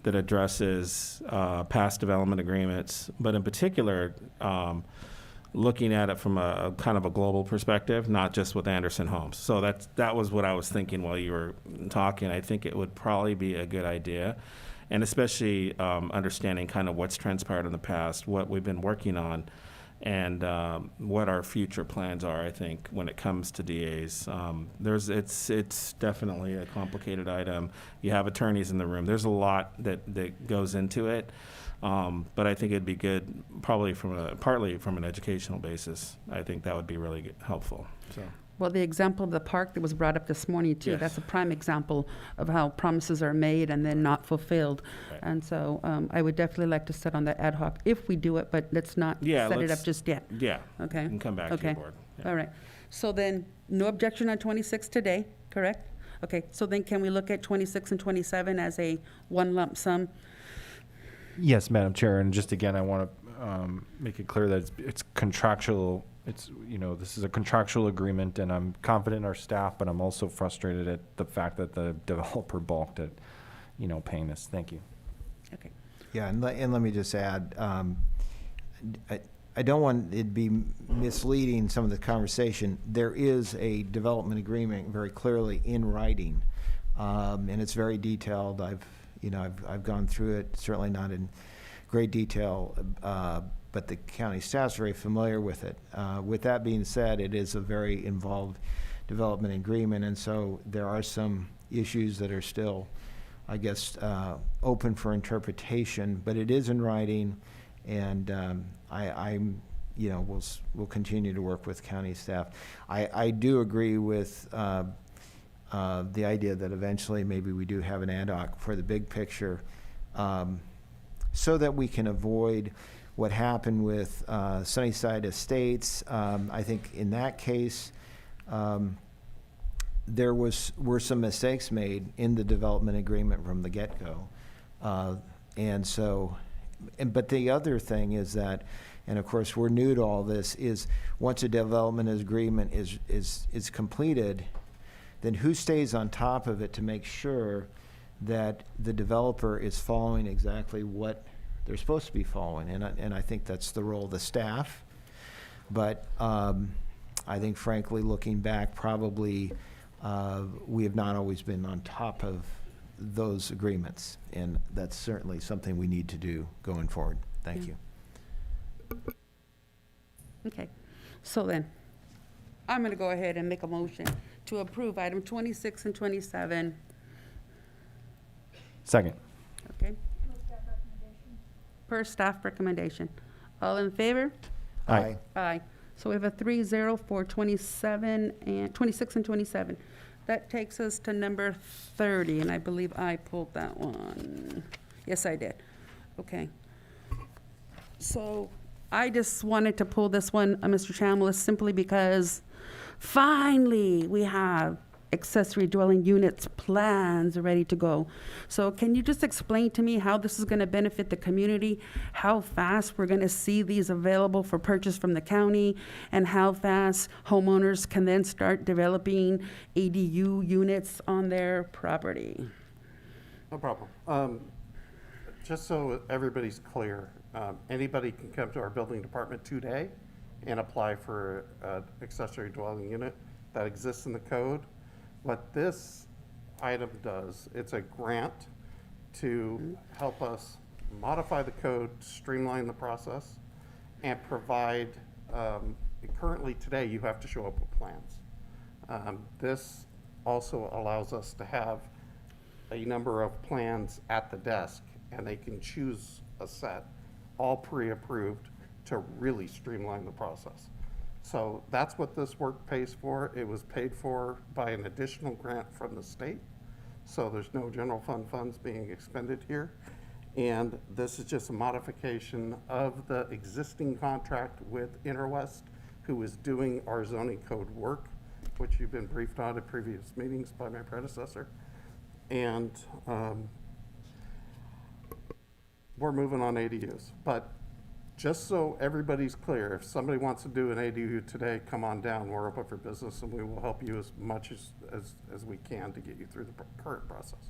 that addresses past development agreements, but in particular, looking at it from a kind of a global perspective, not just with Anderson Homes. So that was what I was thinking while you were talking. I think it would probably be a good idea, and especially understanding kind of what's transpired in the past, what we've been working on, and what our future plans are, I think, when it comes to DAs. It's definitely a complicated item. You have attorneys in the room. There's a lot that goes into it. But I think it'd be good, probably partly from an educational basis. I think that would be really helpful. So. Well, the example of the park that was brought up this morning too, Yes. that's a prime example of how promises are made and then not fulfilled. Right. And so I would definitely like to sit on that ad hoc if we do it, but let's not set it up just yet. Yeah. Okay. You can come back to Okay. your board. Yeah. All right. So then, no objection on 26 today, correct? Okay, so then can we look at 26 and 27 as a one lump sum? Yes, Madam Chair, and just again, I want to make it clear that it's contractual. It's, this is a contractual agreement, and I'm confident in our staff, but I'm also frustrated at the fact that the developer balked at, paying this. Thank you. Okay. Yeah, and let me just add, I don't want it to be misleading some of the conversation. There is a development agreement very clearly in writing, and it's very detailed. I've gone through it, certainly not in great detail, but the county staff's very familiar with it. With that being said, it is a very involved development agreement, and so there are some issues that are still, I guess, open for interpretation, but it is in writing, and we'll continue to work with county staff. I do agree with the idea that eventually maybe we do have an ad hoc for the big picture, so that we can avoid what happened with Sunnyside Estates. I think in that case, there were some mistakes made in the development agreement from the get-go. But the other thing is that, and of course we're new to all this, is once a development agreement is completed, then who stays on top of it to make sure that the developer is following exactly what they're supposed to be following? And I think that's the role of the staff. But I think, frankly, looking back, probably we have not always been on top of those agreements, and that's certainly something we need to do going forward. Thank you. Okay, so then, I'm gonna go ahead and make a motion to approve item 26 and 27. Second. Okay? Per staff recommendation. All in favor? Aye. Aye. So we have a 3-0 for 27 and 26 and 27. That takes us to number 30, and I believe I pulled that one. Yes, I did. Okay. So I just wanted to pull this one, Mr. Chambliss, simply because finally we have accessory dwelling units plans ready to go. So can you just explain to me how this is going to benefit the community, how fast we're going to see these available for purchase from the county, and how fast homeowners can then start developing ADU units on their property? No problem. Just so everybody's clear, anybody can come to our building department today and apply for an accessory dwelling unit that exists in the code. What this item does, it's a grant to help us modify the code, streamline the process, and provide, currently today you have to show up with plans. This also allows us to have a number of plans at the desk, and they can choose a set, all pre-approved, to really streamline the process. So that's what this work pays for. It was paid for by an additional grant from the state. So there's no general fund funds being expended here. And this is just a modification of the existing contract with Interwest, who is doing our zoning code work, which you've been briefed on at previous meetings by my predecessor. And we're moving on ADUs. But just so everybody's clear, if somebody wants to do an ADU today, come on down. We're open for business, and we will help you as much as we can to get you through the current process.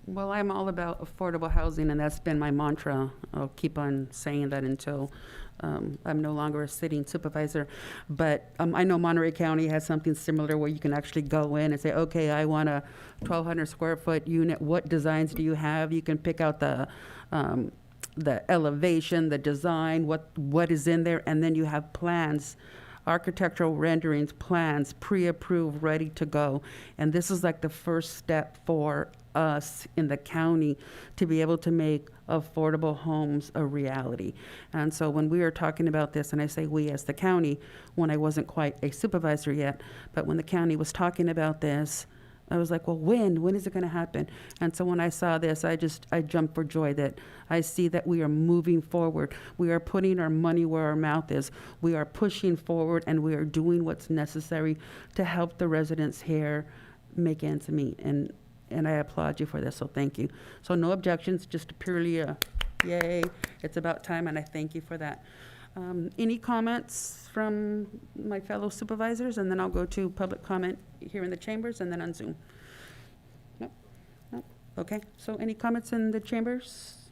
Well, I'm all about affordable housing, and that's been my mantra. I'll keep on saying that until I'm no longer a sitting supervisor. But I know Monterey County has something similar where you can actually go in and say, okay, I want a 1,200 square foot unit. What designs do you have? You can pick out the the elevation, the design, what is in there, and then you have plans, architectural renderings, plans, pre-approved, ready to go. And this is like the first step for us in the county to be able to make affordable homes a reality. And so when we were talking about this, and I say we as the county, when I wasn't quite a supervisor yet, but when the county was talking about this, I was like, well, when is it going to happen? And so when I saw this, I jumped for joy that I see that we are moving forward. We are putting our money where our mouth is. We are pushing forward, and we are doing what's necessary to help the residents here make ends meet. And I applaud you for this, so thank you. So no objections, just purely a yay. It's about time, and I thank you for that. Any comments from my fellow supervisors? And then I'll go to public comment here in the chambers and then on Zoom. No? No? Okay, so any comments in the chambers?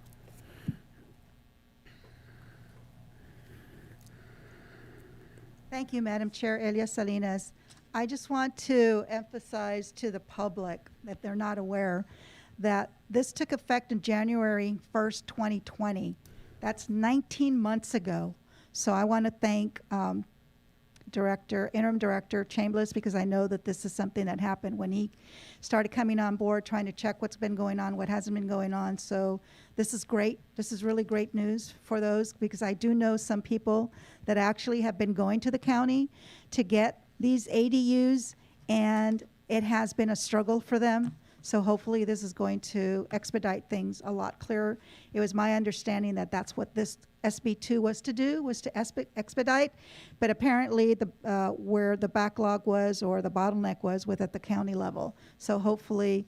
Thank you, Madam Chair Elia Salinas. I just want to emphasize to the public, if they're not aware, that this took effect in January 1st, 2020. That's 19 months ago. So I want to thank Interim Director Chambliss, because I know that this is something that happened when he started coming on board, trying to check what's been going on, what hasn't been going on. So this is great. This is really great news for those, because I do know some people that actually have been going to the county to get these ADUs, and it has been a struggle for them. So hopefully this is going to expedite things a lot clearer. It was my understanding that that's what this SB2 was to do, was to expedite, but apparently where the backlog was, or the bottleneck was at the county level. So hopefully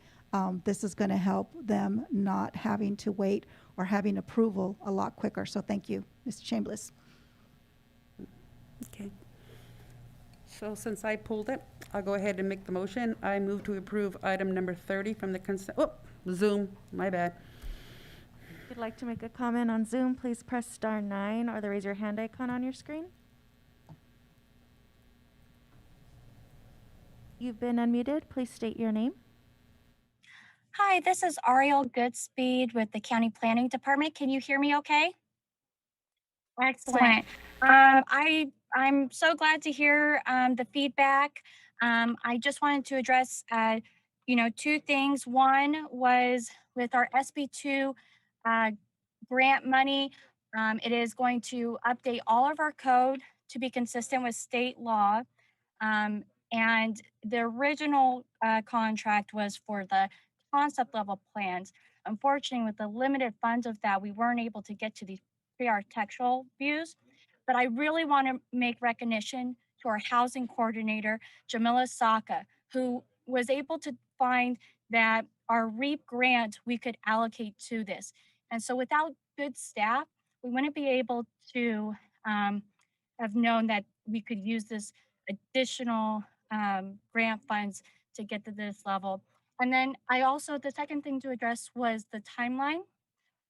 this is going to help them not having to wait or having approval a lot quicker. So thank you, Mr. Chambliss. Okay. So since I pulled it, I'll go ahead and make the motion. I move to approve item number 30 from the consent, Zoom, my bad. If you'd like to make a comment on Zoom, please press *9 or the raise your hand icon on your screen. You've been unmuted. Please state your name. Hi, this is Ariel Goodspeed with the County Planning Department. Can you hear me okay? Excellent. I'm so glad to hear the feedback. I just wanted to address, two things. One was with our SB2 grant money. It is going to update all of our code to be consistent with state law. And the original contract was for the concept level plans. Unfortunately, with the limited funds of that, we weren't able to get to these pre-architectural views. But I really want to make recognition to our housing coordinator, Jamila Saka, who was able to find that our REAP grant we could allocate to this. And so without good staff, we wouldn't be able to have known that we could use this additional grant funds to get to this level. And then the second thing to address was the timeline.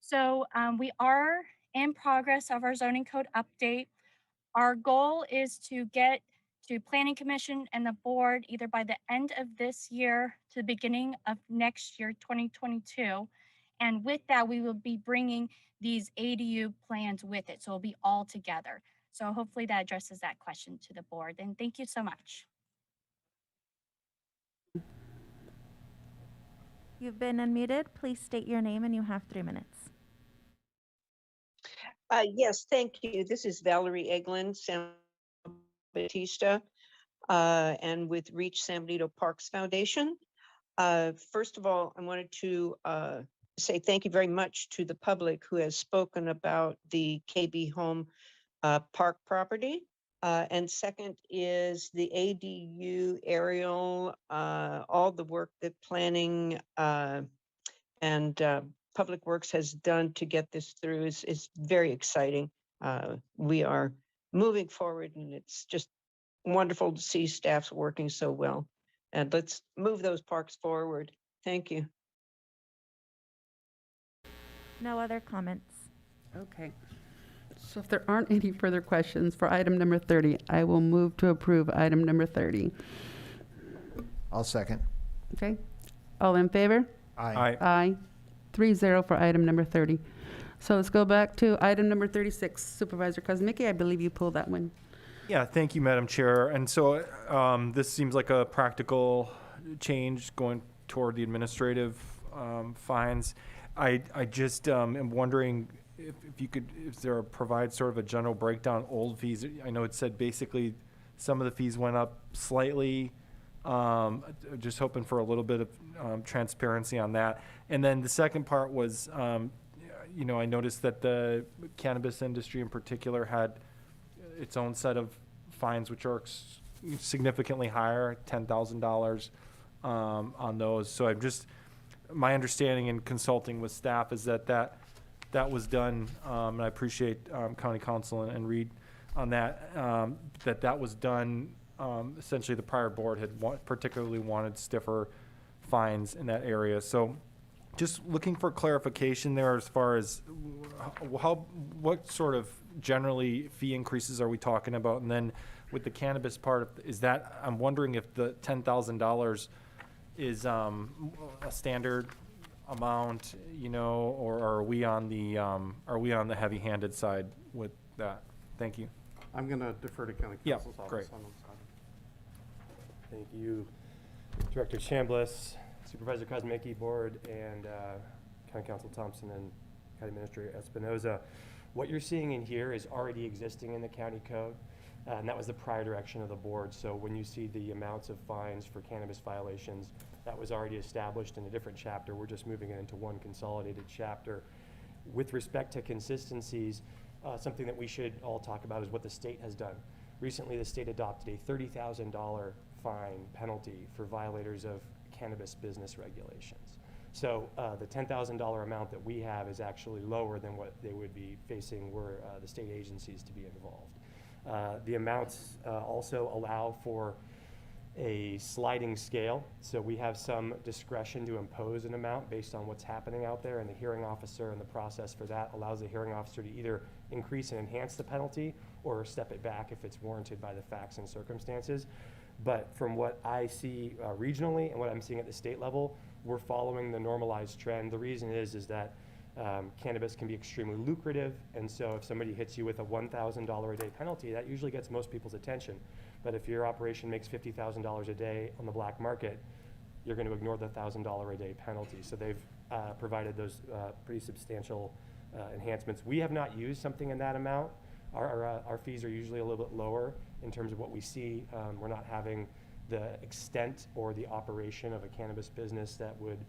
So we are in progress of our zoning code update. Our goal is to get to Planning Commission and the board either by the end of this year to the beginning of next year, 2022. And with that, we will be bringing these ADU plans with it. So it'll be all together. So hopefully that addresses that question to the board. And thank you so much. You've been unmuted. Please state your name and you have 3 minutes. Yes, thank you. This is Valerie Eglin, San Batista, and with Reach San Benito Parks Foundation. First of all, I wanted to say thank you very much to the public who has spoken about the KB Home Park property. And second is the ADU aerial, all the work that planning and Public Works has done to get this through is very exciting. We are moving forward, and it's just wonderful to see staffs working so well. And let's move those parks forward. Thank you. No other comments. Okay. So if there aren't any further questions for item number 30, I will move to approve item number 30. I'll second. Okay. All in favor? Aye. Aye. 3-0 for item number 30. So let's go back to item number 36. Supervisor Kuzmicki, I believe you pulled that one. Yeah, thank you, Madam Chair. And so this seems like a practical change going toward the administrative fines. I just am wondering if you could, if there provide sort of a general breakdown, old fees. I know it said basically some of the fees went up slightly. Just hoping for a little bit of transparency on that. And then the second part was, I noticed that the cannabis industry in particular had its own set of fines, which are significantly higher, $10,000 on those. So my understanding in consulting with staff is that was done, and I appreciate County Council and Reed on that, that was done. Essentially, the prior board had particularly wanted stiffer fines in that area. So just looking for clarification there as far as what sort of generally fee increases are we talking about? And then with the cannabis part, I'm wondering if the $10,000 is a standard amount, or are we on the heavy-handed side with that? Thank you. I'm going to defer to County Council's office great. on this item. Thank you, Director Chambliss, Supervisor Kuzmicki, Board, and County Council Thompson and County Administrator Espinoza. What you're seeing in here is already existing in the county code, and that was the prior direction of the board. So when you see the amounts of fines for cannabis violations, that was already established in a different chapter. We're just moving it into one consolidated chapter. With respect to consistencies, something that we should all talk about is what the state has done. Recently, the state adopted a $30,000 fine penalty for violators of cannabis business regulations. So the $10,000 amount that we have is actually lower than what they would be facing were the state agencies to be involved. The amounts also allow for a sliding scale. So we have some discretion to impose an amount based on what's happening out there, and the hearing officer and the process for that allows the hearing officer to either increase and enhance the penalty or step it back if it's warranted by the facts and circumstances. But from what I see regionally and what I'm seeing at the state level, we're following the normalized trend. The reason is that cannabis can be extremely lucrative, and so if somebody hits you with a $1,000 a day penalty, that usually gets most people's attention. But if your operation makes $50,000 a day on the black market, you're going to ignore the $1,000 a day penalty. So they've provided those pretty substantial enhancements. We have not used something in that amount. Our fees are usually a little bit lower in terms of what we see. We're not having the extent or the operation of a cannabis business that wouldn't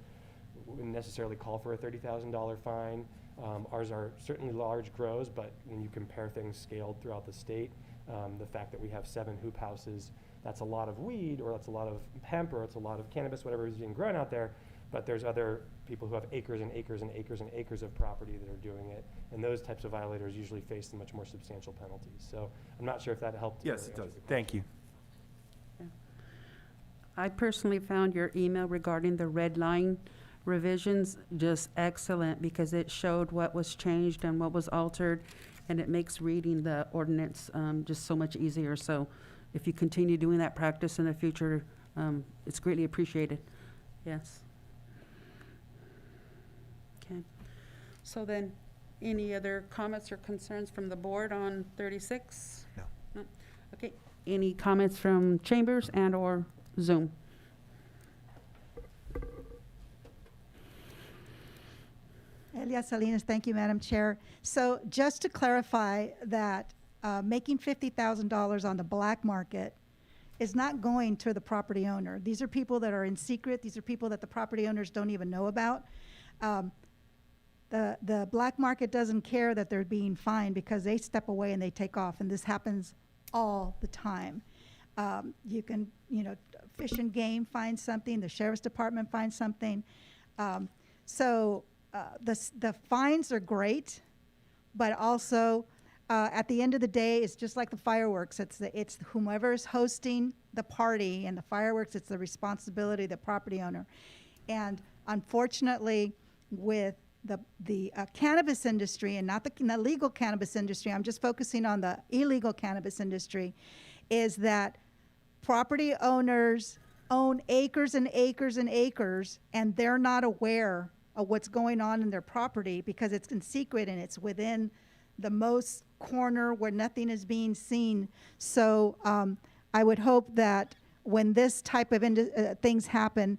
necessarily call for a $30,000 fine. Ours are certainly large grows, but when you compare things scaled throughout the state, the fact that we have 7 hoop houses, that's a lot of weed, or that's a lot of hemp, or it's a lot of cannabis, whatever is being grown out there. But there's other people who have acres and acres and acres and acres of property that are doing it. And those types of violators usually face the much more substantial penalties. So I'm not sure if that helped. Yes, it does. Thank you. I personally found your email regarding the red line revisions just excellent, because it showed what was changed and what was altered, and it makes reading the ordinance just so much easier. So if you continue doing that practice in the future, it's greatly appreciated. Yes. Okay. So then, any other comments or concerns from the board on 36? No. Okay. Any comments from chambers and or Zoom? Elia Salinas, thank you, Madam Chair. So just to clarify that making $50,000 on the black market is not going to the property owner. These are people that are in secret. These are people that the property owners don't even know about. The black market doesn't care that they're being fined, because they step away and they take off, and this happens all the time. You can, Fish and Game finds something, the Sheriff's Department finds something. The fines are great, but also at the end of the day, it's just like the fireworks. It's whomever is hosting the party and the fireworks, it's the responsibility of the property owner. And unfortunately, with the cannabis industry, and not the legal cannabis industry, I'm just focusing on the illegal cannabis industry, is that property owners own acres and acres and acres, and they're not aware of what's going on in their property because it's in secret and it's within the most corner where nothing is being seen. So I would hope that when this type of things happen,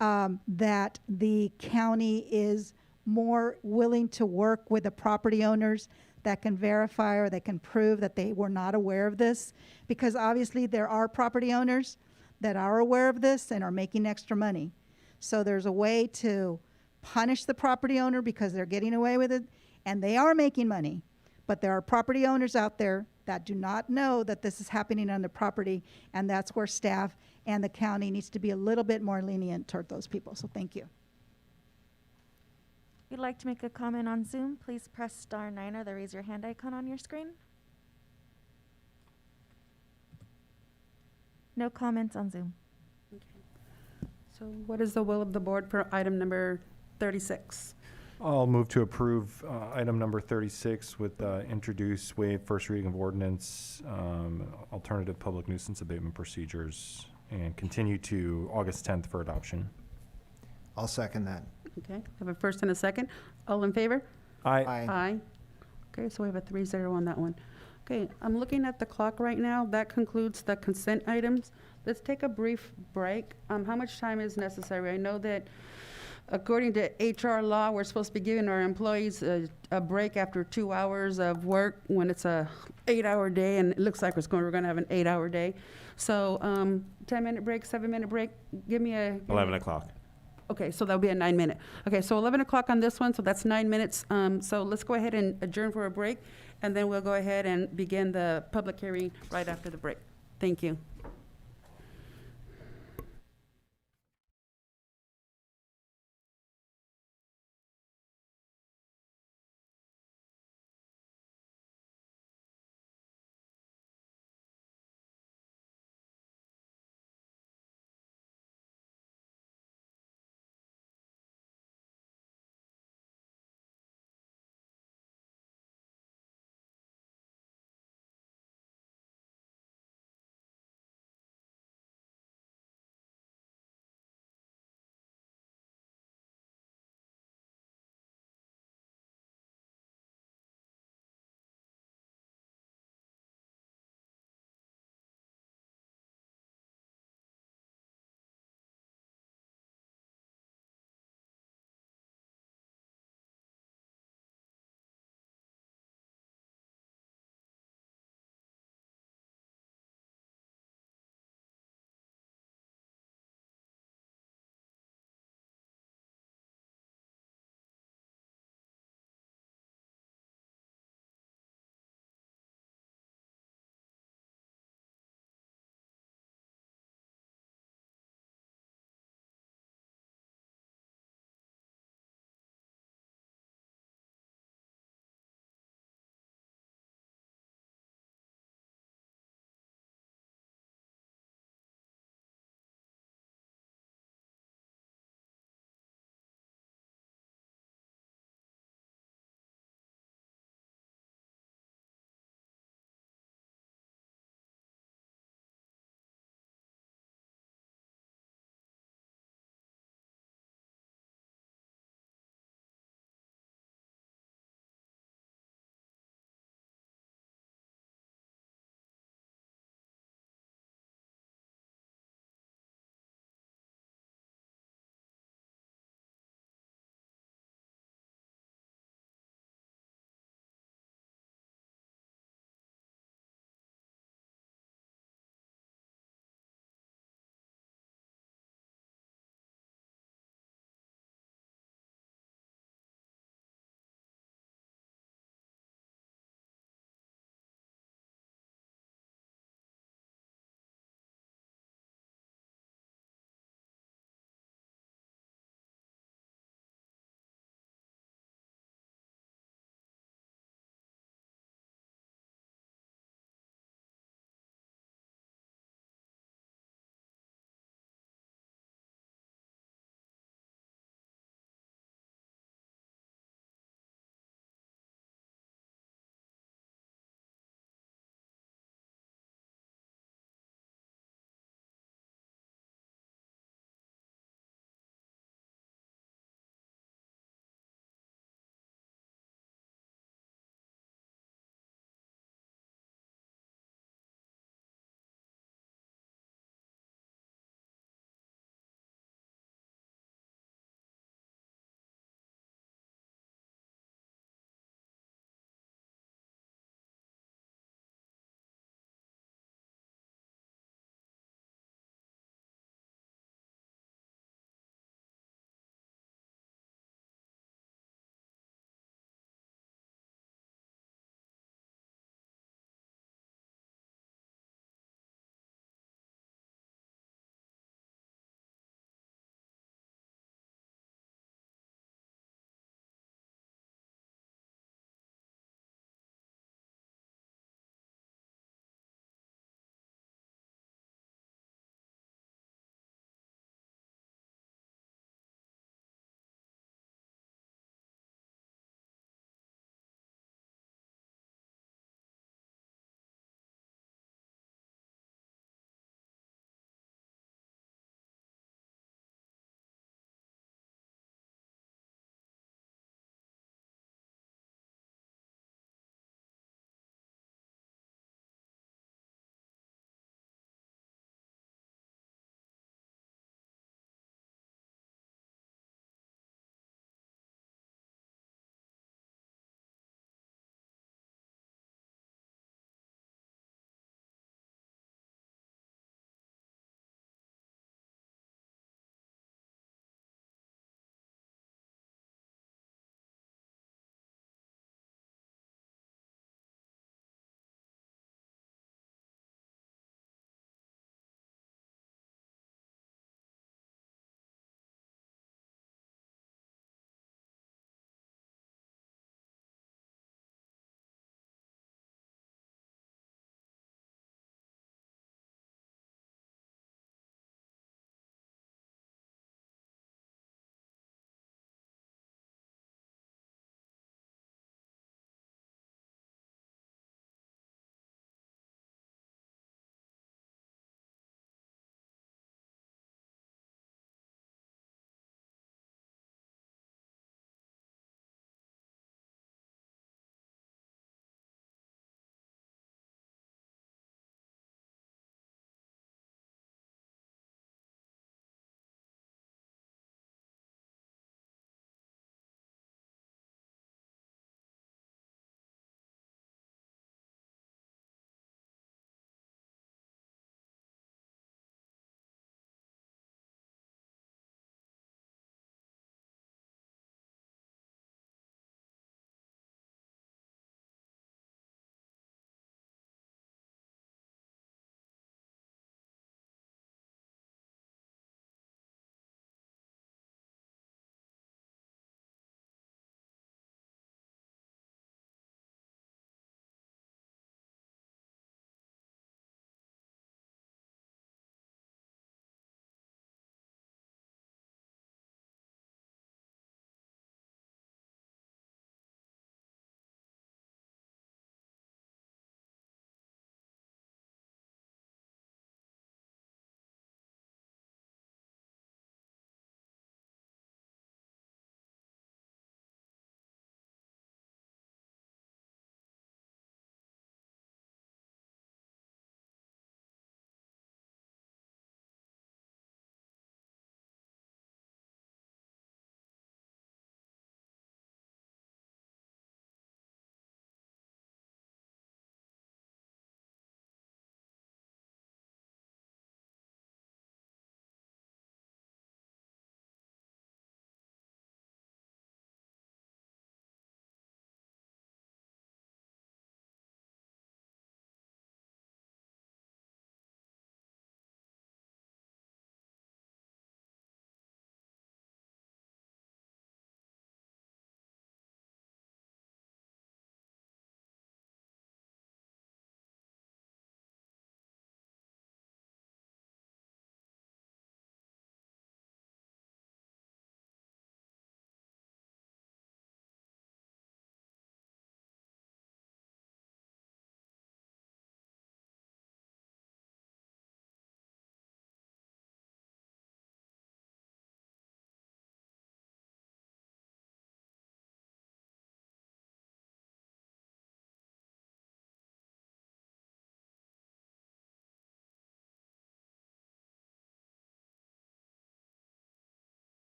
that the county is more willing to work with the property owners that can verify or that can prove that they were not aware of this. Because obviously there are property owners that are aware of this and are making extra money. So there's a way to punish the property owner because they're getting away with it and they are making money. But there are property owners out there that do not know that this is happening on their property, and that's where staff and the county needs to be a little bit more lenient toward those people. So thank you. If you'd like to make a comment on Zoom, please press *9 or the raise your hand icon on your screen. No comments on Zoom. So what is the will of the board for item number 36? I'll move to approve item number 36 with introduce, waive first reading of ordinance, alternative public nuisance abatement procedures, and continue to August 10th for adoption. I'll second that. Okay, I have a first and a second. All in favor? Aye. Aye. Okay, so we have a 3-0 on that one. Okay, I'm looking at the clock right now. That concludes the consent items. Let's take a brief break. How much time is necessary? I know that according to HR law, we're supposed to be giving our employees a break after 2 hours of work when it's a 8-hour day, and it looks like we're going to have an 8-hour day. So 10-minute break, 7-minute break. Give me a 11 o'clock. Okay, so that'll be a 9-minute. Okay, so 11 o'clock on this one, so that's 9 minutes. So let's go ahead and adjourn for a break, and then we'll go ahead and begin the public hearing right after the break. Thank you.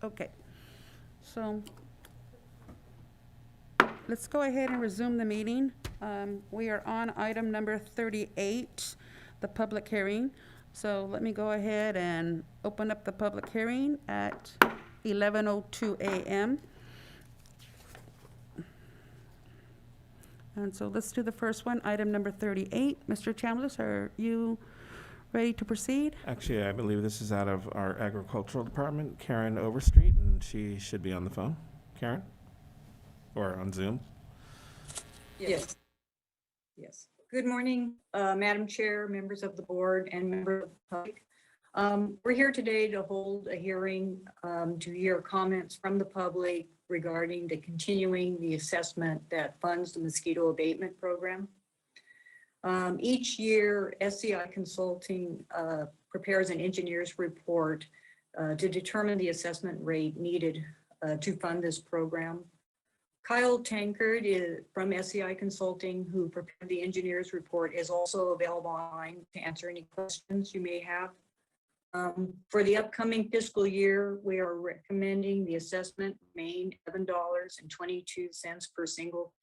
Okay, so let's go ahead and resume the meeting. We are on item number 38, the public hearing. So let me go ahead and open up the public hearing at 11:02 a.m. And so let's do the first one, item number 38. Mr. Chambliss, are you ready to proceed? Actually, I believe this is out of our agricultural department, Karen Overstreet, and she should be on the phone. Karen? Or on Zoom? Yes. Yes. Good morning, Madam Chair, members of the board, and members of the public. We're here today to hold a hearing to hear comments from the public regarding continuing the assessment that funds the mosquito abatement program. Each year, SCI Consulting prepares an engineer's report to determine the assessment rate needed to fund this program. Kyle Tankard from SCI Consulting, who prepared the engineer's report, is also available online to answer any questions you may have. For the upcoming fiscal year, we are recommending the assessment remain $11.22 per single.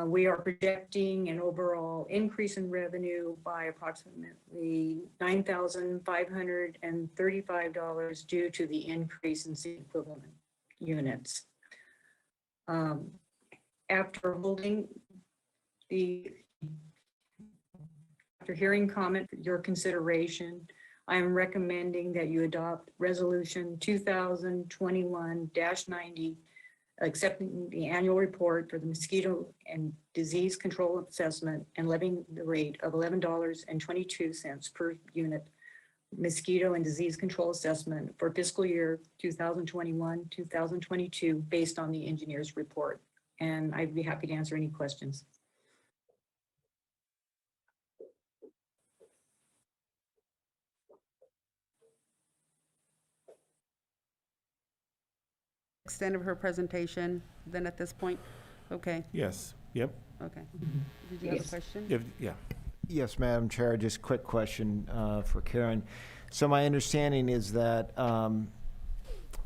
We are projecting an overall increase in revenue by approximately $9,535 due to the increase in seed equivalent units. After hearing comment for your consideration, I am recommending that you adopt Resolution 2021-90, accepting the annual report for the mosquito and disease control assessment and levying the rate of $11.22 per unit mosquito and disease control assessment for fiscal year 2021-2022 based on the engineer's report. And I'd be happy to answer any questions. Extent of her presentation, then at this point, okay, Yes. Yep. okay. Did you have a question? Yeah. Yes, Madam Chair, just a quick question for Karen. So my understanding is that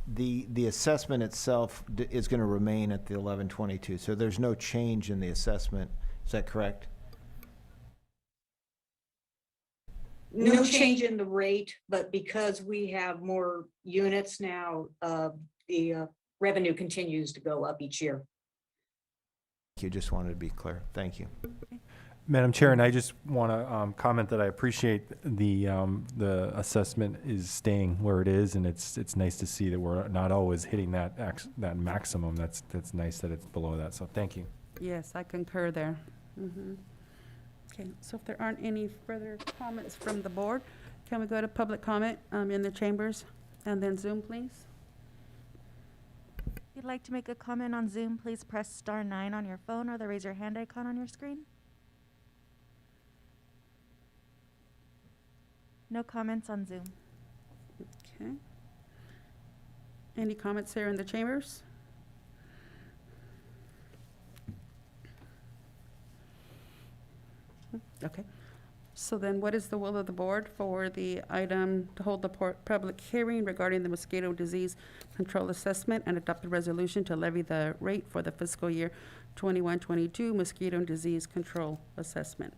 the assessment itself is going to remain at the 1122. So there's no change in the assessment. Is that correct? No change in the rate, but because we have more units now, the revenue continues to go up each year. You just wanted to be clear. Thank you. Madam Chair, and I just want to comment that I appreciate the assessment is staying where it is, and it's nice to see that we're not always hitting that maximum. That's nice that it's below that. So thank you. Yes, I concur there. Okay, so if there aren't any further comments from the board, can we go to public comment in the chambers and then Zoom, please? If you'd like to make a comment on Zoom, please press star 9 on your phone or the raise your hand icon on your screen. No comments on Zoom. Okay. Any comments here in the chambers? Okay. So then what is the will of the board for the item to hold the public hearing regarding the mosquito disease control assessment and adopt a resolution to levy the rate for the fiscal year 21-22 mosquito disease control assessment?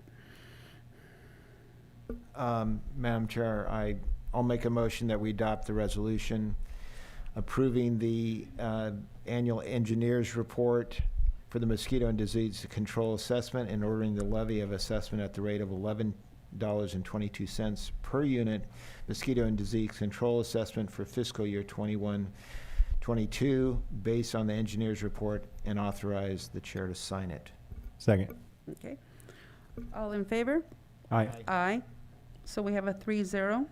Madam Chair, I'll make a motion that we adopt the resolution approving the annual engineer's report for the mosquito and disease control assessment and ordering the levy of assessment at the rate of $11.22 per unit mosquito and disease control assessment for fiscal year 21-22 based on the engineer's report, and authorize the chair to sign it. Second. Okay. All in favor? Aye. Aye. So we have a 3-0.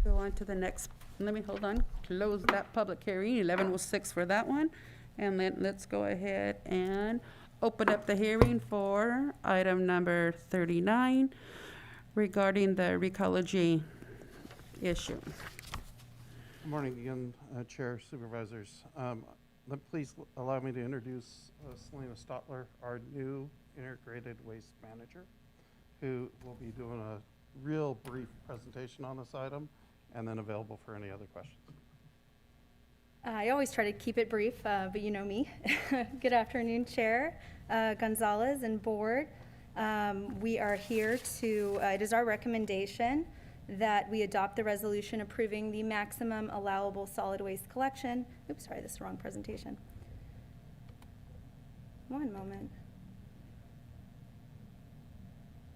Go on to the next, let me, hold on, close that public hearing, 11:06 for that one. And then let's go ahead and open up the hearing for item number 39 regarding the recology issue. Good morning again, Chair, Supervisors. Please allow me to introduce Selena Stotler, our new integrated waste manager, who will be doing a real brief presentation on this item and then available for any other questions. I always try to keep it brief, but you know me. Good afternoon, Chair Gonzalez and Board. We are here to, it is our recommendation that we adopt the resolution approving the maximum allowable solid waste collection. Oops, sorry, this is the wrong presentation. One moment.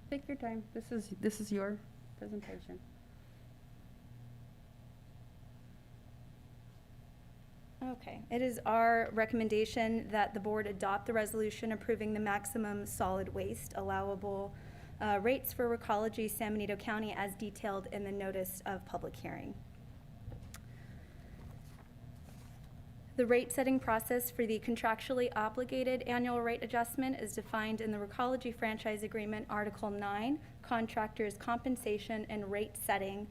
Take your time. This is your presentation. Okay, it is our recommendation that the board adopt the resolution approving the maximum solid waste allowable rates for Recology, San Benito County as detailed in the notice of public hearing. The rate setting process for the contractually obligated annual rate adjustment is defined in the Recology Franchise Agreement, Article 9, Contractors' Compensation and Rate Setting,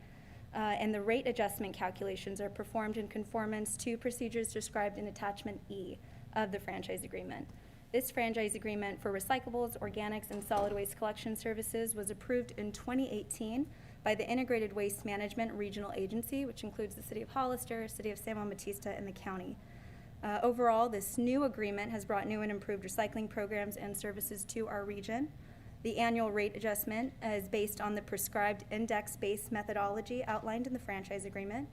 and the rate adjustment calculations are performed in conformance to procedures described in Attachment E of the franchise agreement. This franchise agreement for recyclables, organics, and solid waste collection services was approved in 2018 by the Integrated Waste Management Regional Agency, which includes the City of Hollister, City of San Juan Bautista, and the county. Overall, this new agreement has brought new and improved recycling programs and services to our region. The annual rate adjustment is based on the prescribed index-based methodology outlined in the franchise agreement.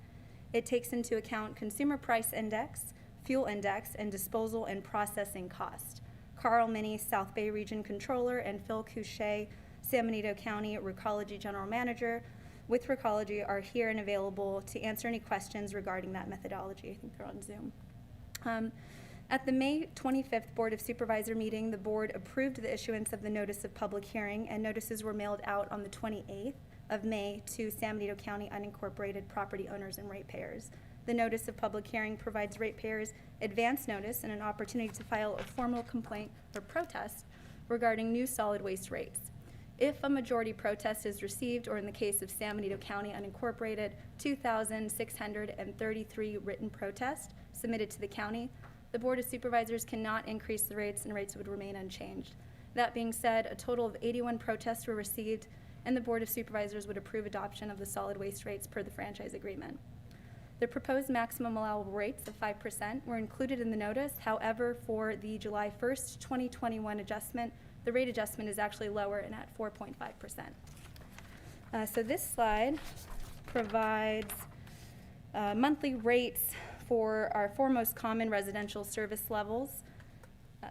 It takes into account consumer price index, fuel index, and disposal and processing cost. Carl Minnie, South Bay Region Controller, and Phil Couchet, San Benito County Recology General Manager with Recology are here and available to answer any questions regarding that methodology. I think they're on Zoom. At the May 25th Board of Supervisor meeting, the board approved the issuance of the notice of public hearing, and notices were mailed out on the 28th of May to San Benito County unincorporated property owners and ratepayers. The notice of public hearing provides ratepayers advance notice and an opportunity to file a formal complaint or protest regarding new solid waste rates. If a majority protest is received, or in the case of San Benito County unincorporated, 2,633 written protests submitted to the county, the Board of Supervisors cannot increase the rates, and rates would remain unchanged. That being said, a total of 81 protests were received, and the Board of Supervisors would approve adoption of the solid waste rates per the franchise agreement. The proposed maximum allowable rates of 5% were included in the notice. However, for the July 1st, 2021 adjustment, the rate adjustment is actually lower and at 4.5%. So this slide provides monthly rates for our four most common residential service levels.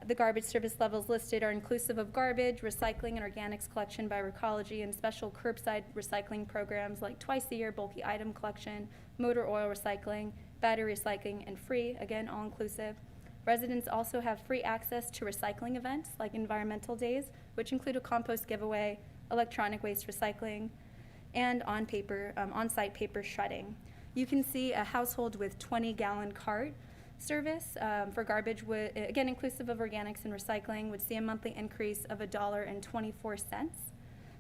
The garbage service levels listed are inclusive of garbage, recycling, and organics collection by Recology, and special curbside recycling programs like twice a year bulky item collection, motor oil recycling, battery recycling, and free, again, all inclusive. Residents also have free access to recycling events like environmental days, which include a compost giveaway, electronic waste recycling, and on-site paper shredding. You can see a household with 20-gallon cart service for garbage, again inclusive of organics and recycling, would see a monthly increase of $1.24.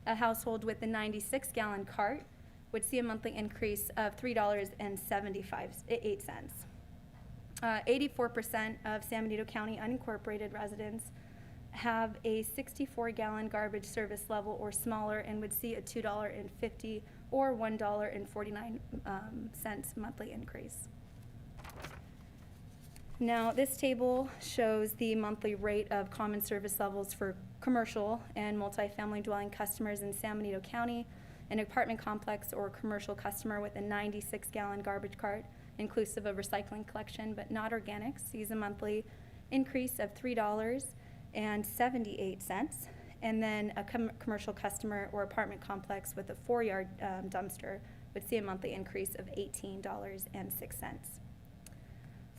A household with a 96-gallon cart would see a monthly increase of $3.78. 84% of San Benito County unincorporated residents have a 64-gallon garbage service level or smaller and would see a $2.50 or $1.49 monthly increase. Now, this table shows the monthly rate of common service levels for commercial and multifamily dwelling customers in San Benito County. An apartment complex or commercial customer with a 96-gallon garbage cart, inclusive of recycling collection but not organics, sees a monthly increase of $3.78. And then a commercial customer or apartment complex with a 4-yard dumpster would see a monthly increase of $18.06.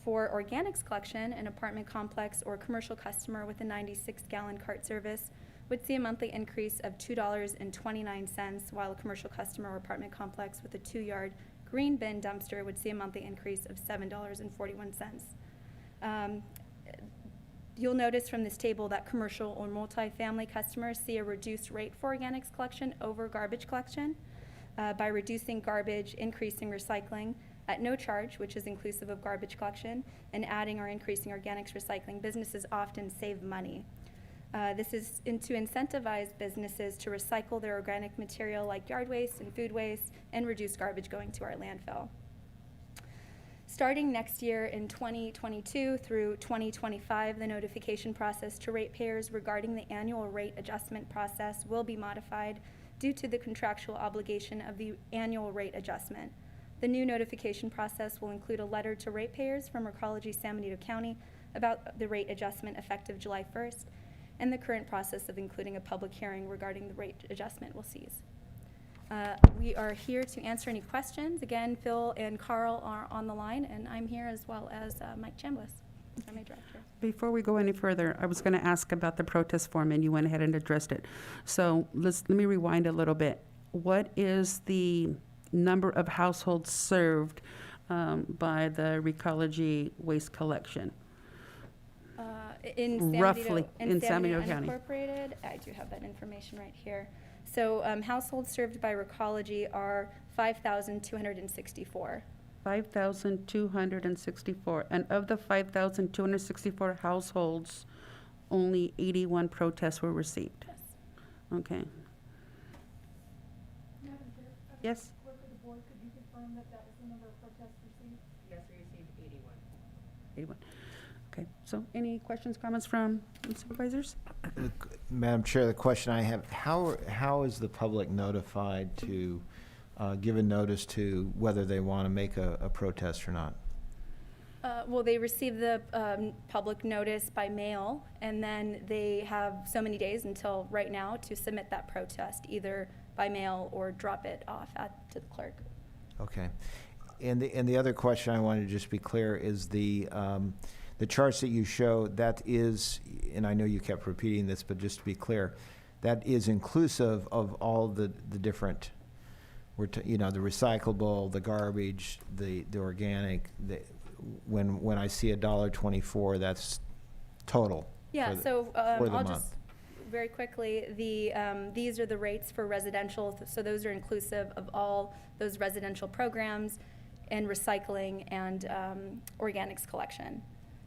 For organics collection, an apartment complex or commercial customer with a 96-gallon cart service would see a monthly increase of $2.29, while a commercial customer or apartment complex with a 2-yard green bin dumpster would see a monthly increase of $7.41. You'll notice from this table that commercial or multifamily customers see a reduced rate for organics collection over garbage collection. By reducing garbage, increasing recycling at no charge, which is inclusive of garbage collection, and adding or increasing organics recycling, businesses often save money. This is to incentivize businesses to recycle their organic material like yard waste and food waste and reduce garbage going to our landfill. Starting next year in 2022 through 2025, the notification process to ratepayers regarding the annual rate adjustment process will be modified due to the contractual obligation of the annual rate adjustment. The new notification process will include a letter to ratepayers from Recology San Benito County about the rate adjustment effective July 1st, and the current process of including a public hearing regarding the rate adjustment will cease. We are here to answer any questions. Again, Phil and Carl are on the line, and I'm here as well as Mike Chambliss, County Director. Before we go any further, I was going to ask about the protest form, and you went ahead and addressed it. So let me rewind a little bit. What is the number of households served by the Recology waste collection? In San Roughly, Benito, in San Benito County. Unincorporated, I do have that information right here. So households served by Recology are 5,264. 5,264. And of the 5,264 households, only 81 protests were received? Yes. Okay. Yes? Clerk of the board, could you confirm that that was the number of protests received? Yes, we received 81. 81. Okay, so any questions, comments from supervisors? Madam Chair, the question I have, how is the public notified to give a notice to whether they want to make a protest or not? Well, they receive the public notice by mail, and then they have so many days until right now to submit that protest, either by mail or drop it off to the clerk. Okay. And the other question I wanted to just be clear is the charts that you show, that is, and I know you kept repeating this, but just to be clear, that is inclusive of all the different, the recyclable, the garbage, the organic. When I see $1.24, that's total. Yeah, so for the I'll month. just very quickly, these are the rates for residential, so those are inclusive of all those residential programs and recycling and organics collection.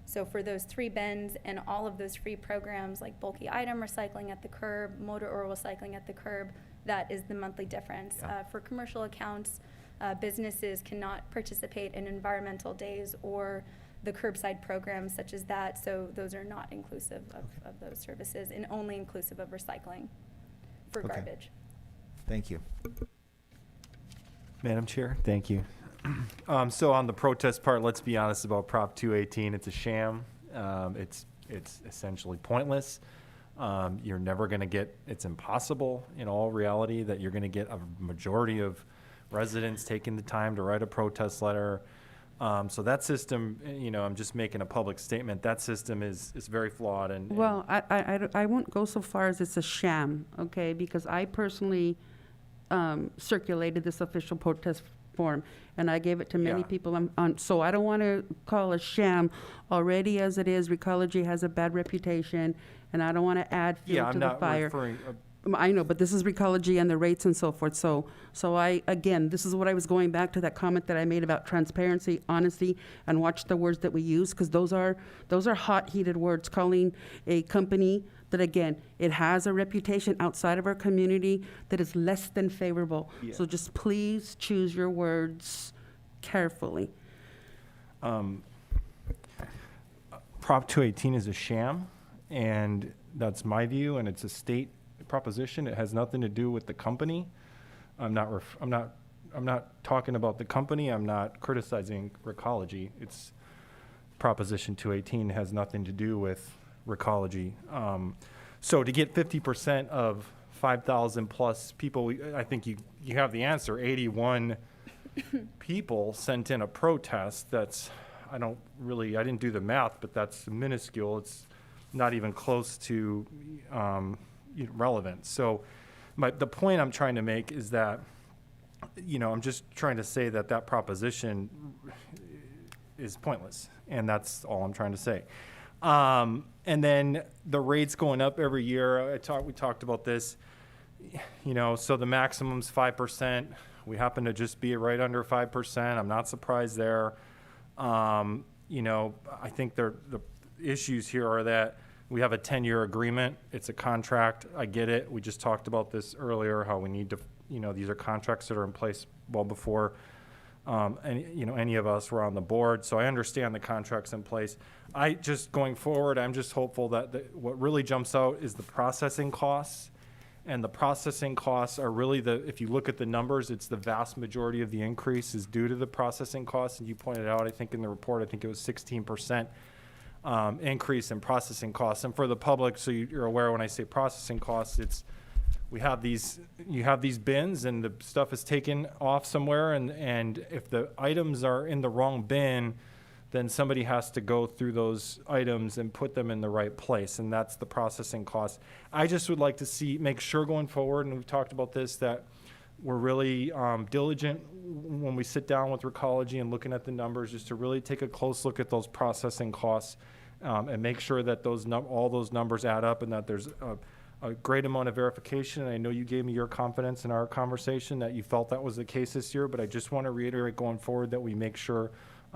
So for those 3 bins and all of those free programs like bulky item recycling at the curb, motor oil recycling at the curb, that is the monthly difference. Yeah. For commercial accounts, businesses cannot participate in environmental days or the curbside programs such as that, so those are not inclusive of those services and only inclusive of recycling for Okay. garbage. Thank you. Madam Chair, thank you. So on the protest part, let's be honest about Prop 218. It's a sham. It's essentially pointless. You're never going to get, it's impossible in all reality that you're going to get a majority of residents taking the time to write a protest letter. So that system, I'm just making a public statement. That system is very flawed. And Well, I won't go so far as it's a sham, okay? Because I personally circulated this official protest form, and I gave it to many Yeah. people so I don't want to call a sham. Already as it is, Recology has a bad reputation, and I don't want to add fuel I'm to the not fire. referring. I know, but this is Recology and the rates and so forth. So this is what I was going back to that comment that I made about transparency, honesty, and watch the words that we use, because those are hot, heated words, calling a company that, again, it has a reputation outside of our community that is less than favorable. Yeah. So just please choose your words carefully. Prop 218 is a sham, and that's my view, and it's a state proposition. It has nothing to do with the company. I'm not talking about the company. I'm not criticizing Recology. It's Proposition 218 has nothing to do with Recology. So to get 50% of 5,000 plus people, I think you have the answer. 81 people sent in a protest. I didn't do the math, but that's minuscule. It's not even close to relevant. So the point I'm trying to make is that, I'm just trying to say that proposition is pointless, and that's all I'm trying to say. And then the rates going up every year. We talked about this, so the maximum's 5%. We happen to just be right under 5%. I'm not surprised there. I think the issues here are that we have a 10-year agreement. It's a contract. I get it. We just talked about this earlier, how we need to, these are contracts that are in place well before any of us were on the board. So I understand the contract's in place. Going forward, I'm just hopeful that what really jumps out is the processing costs. And the processing costs are really if you look at the numbers, it's the vast majority of the increase is due to the processing costs. And you pointed out, I think in the report, I think it was 16% increase in processing costs. And for the public, so you're aware when I say processing costs, you have these bins and the stuff is taken off somewhere. And if the items are in the wrong bin, then somebody has to go through those items and put them in the right place, and that's the processing cost. I just would like to make sure going forward, and we've talked about this, that we're really diligent when we sit down with Recology and looking at the numbers, just to really take a close look at those processing costs and make sure that all those numbers add up and that there's a great amount of verification. And I know you gave me your confidence in our conversation that you felt that was the case this year, but I just want to reiterate going forward that we make sure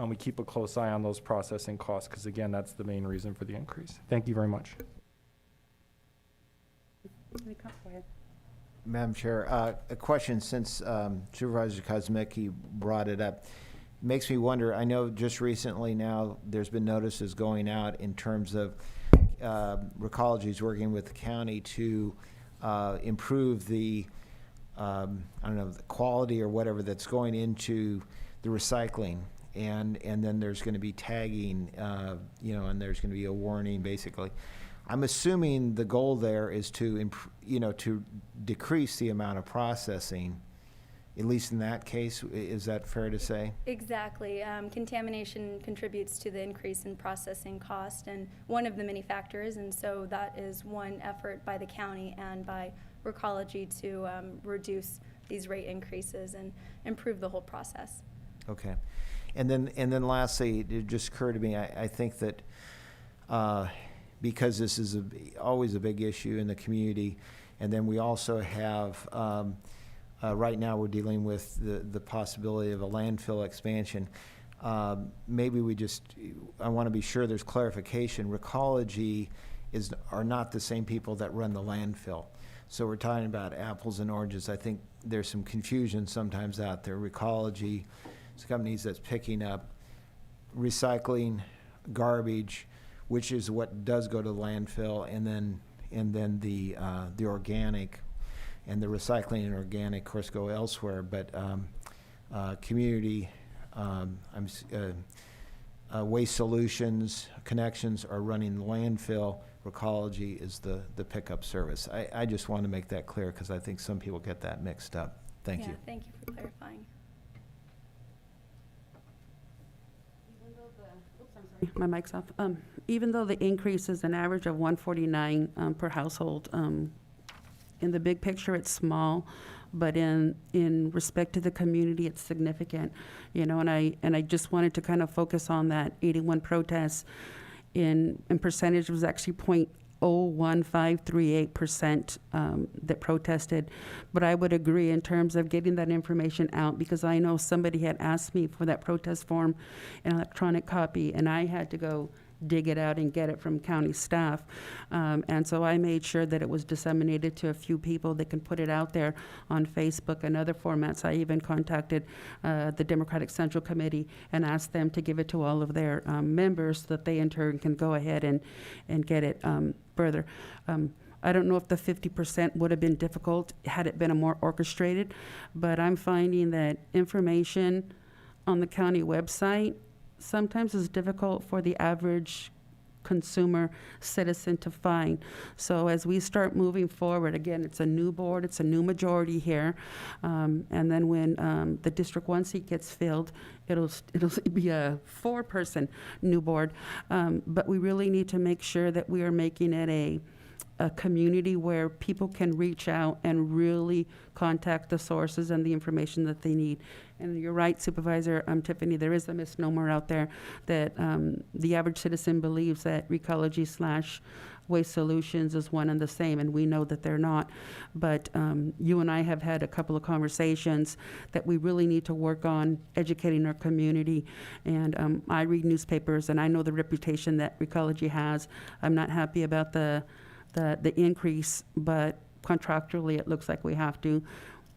we keep a close eye on those processing costs, because again, that's the main reason for the increase. Thank you very much. Go ahead. Madam Chair, a question since Supervisor Kosmicki brought it up. Makes me wonder, I know just recently now there's been notices going out in terms of Recology's working with the county to improve the, the quality or whatever that's going into the recycling. And then there's going to be tagging, and there's going to be a warning, basically. I'm assuming the goal there is to, to decrease the amount of processing, at least in that case. Is that fair to say? Exactly. Contamination contributes to the increase in processing cost, and one of the many factors, and so that is one effort by the county and by Recology to reduce these rate increases and improve the whole process. Okay. And then lastly, it just occurred to me, I think that because this is always a big issue in the community, and then we also have, right now we're dealing with the possibility of a landfill expansion. Maybe I want to be sure there's clarification. Recology are not the same people that run the landfill. So we're talking about apples and oranges. I think there's some confusion sometimes out there. Recology, it's companies that's picking up recycling, garbage, which is what does go to landfill, and then the organic, and the recycling and organic, of course, go elsewhere. But community, waste solutions, connections are running the landfill. Recology is the pickup service. I just want to make that clear because I think some people get that mixed up. Thank you. Thank you for clarifying. My mic's off. Even though the increase is an average of $149 per household, in the big picture it's small, but in respect to the community it's significant. And I just wanted to kind of focus on that 81 protests. In percentage, it was actually 0.01538% that protested. But I would agree in terms of getting that information out, because I know somebody had asked me for that protest form, an electronic copy, and I had to go dig it out and get it from county staff. And so I made sure that it was disseminated to a few people that can put it out there on Facebook and other formats. I even contacted the Democratic Central Committee and asked them to give it to all of their members so that they in turn can go ahead and get it further. I don't know if the 50% would have been difficult had it been a more orchestrated, but I'm finding that information on the county website sometimes is difficult for the average consumer citizen to find. So as we start moving forward, again, it's a new board, it's a new majority here, and then when the District 1 seat gets filled, it'll be a 4-person new board. But we really need to make sure that we are making it a community where people can reach out and really contact the sources and the information that they need. And you're right, Supervisor Tiffany, there is a misnomer out there that the average citizen believes that Recology / Waste Solutions is one and the same, and we know that they're not. But you and I have had a couple of conversations that we really need to work on educating our community. And I read newspapers, and I know the reputation that Recology has. I'm not happy about the increase, but contractually it looks like we have to.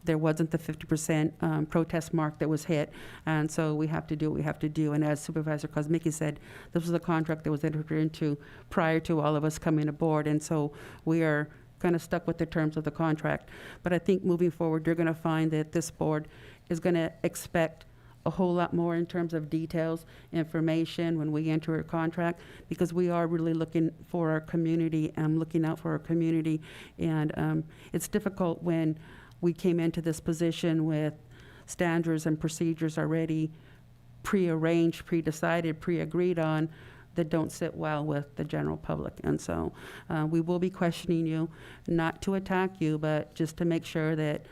there wasn't the 50% protest mark that was hit, and so we have to do what we have to do. And as Supervisor Kosmicki said, this was a contract that was entered into prior to all of us coming aboard, and so we are kind of stuck with the terms of the contract. But I think moving forward, you're going to find that this board is going to expect a whole lot more in terms of details, information when we enter a contract, because we are really looking for our community and looking out for our community. And it's difficult when we came into this position with standards and procedures already pre-arranged, pre-decided, pre-agreed on, that don't sit well with the general public. And so we will be questioning you, not to attack you, but just to make sure that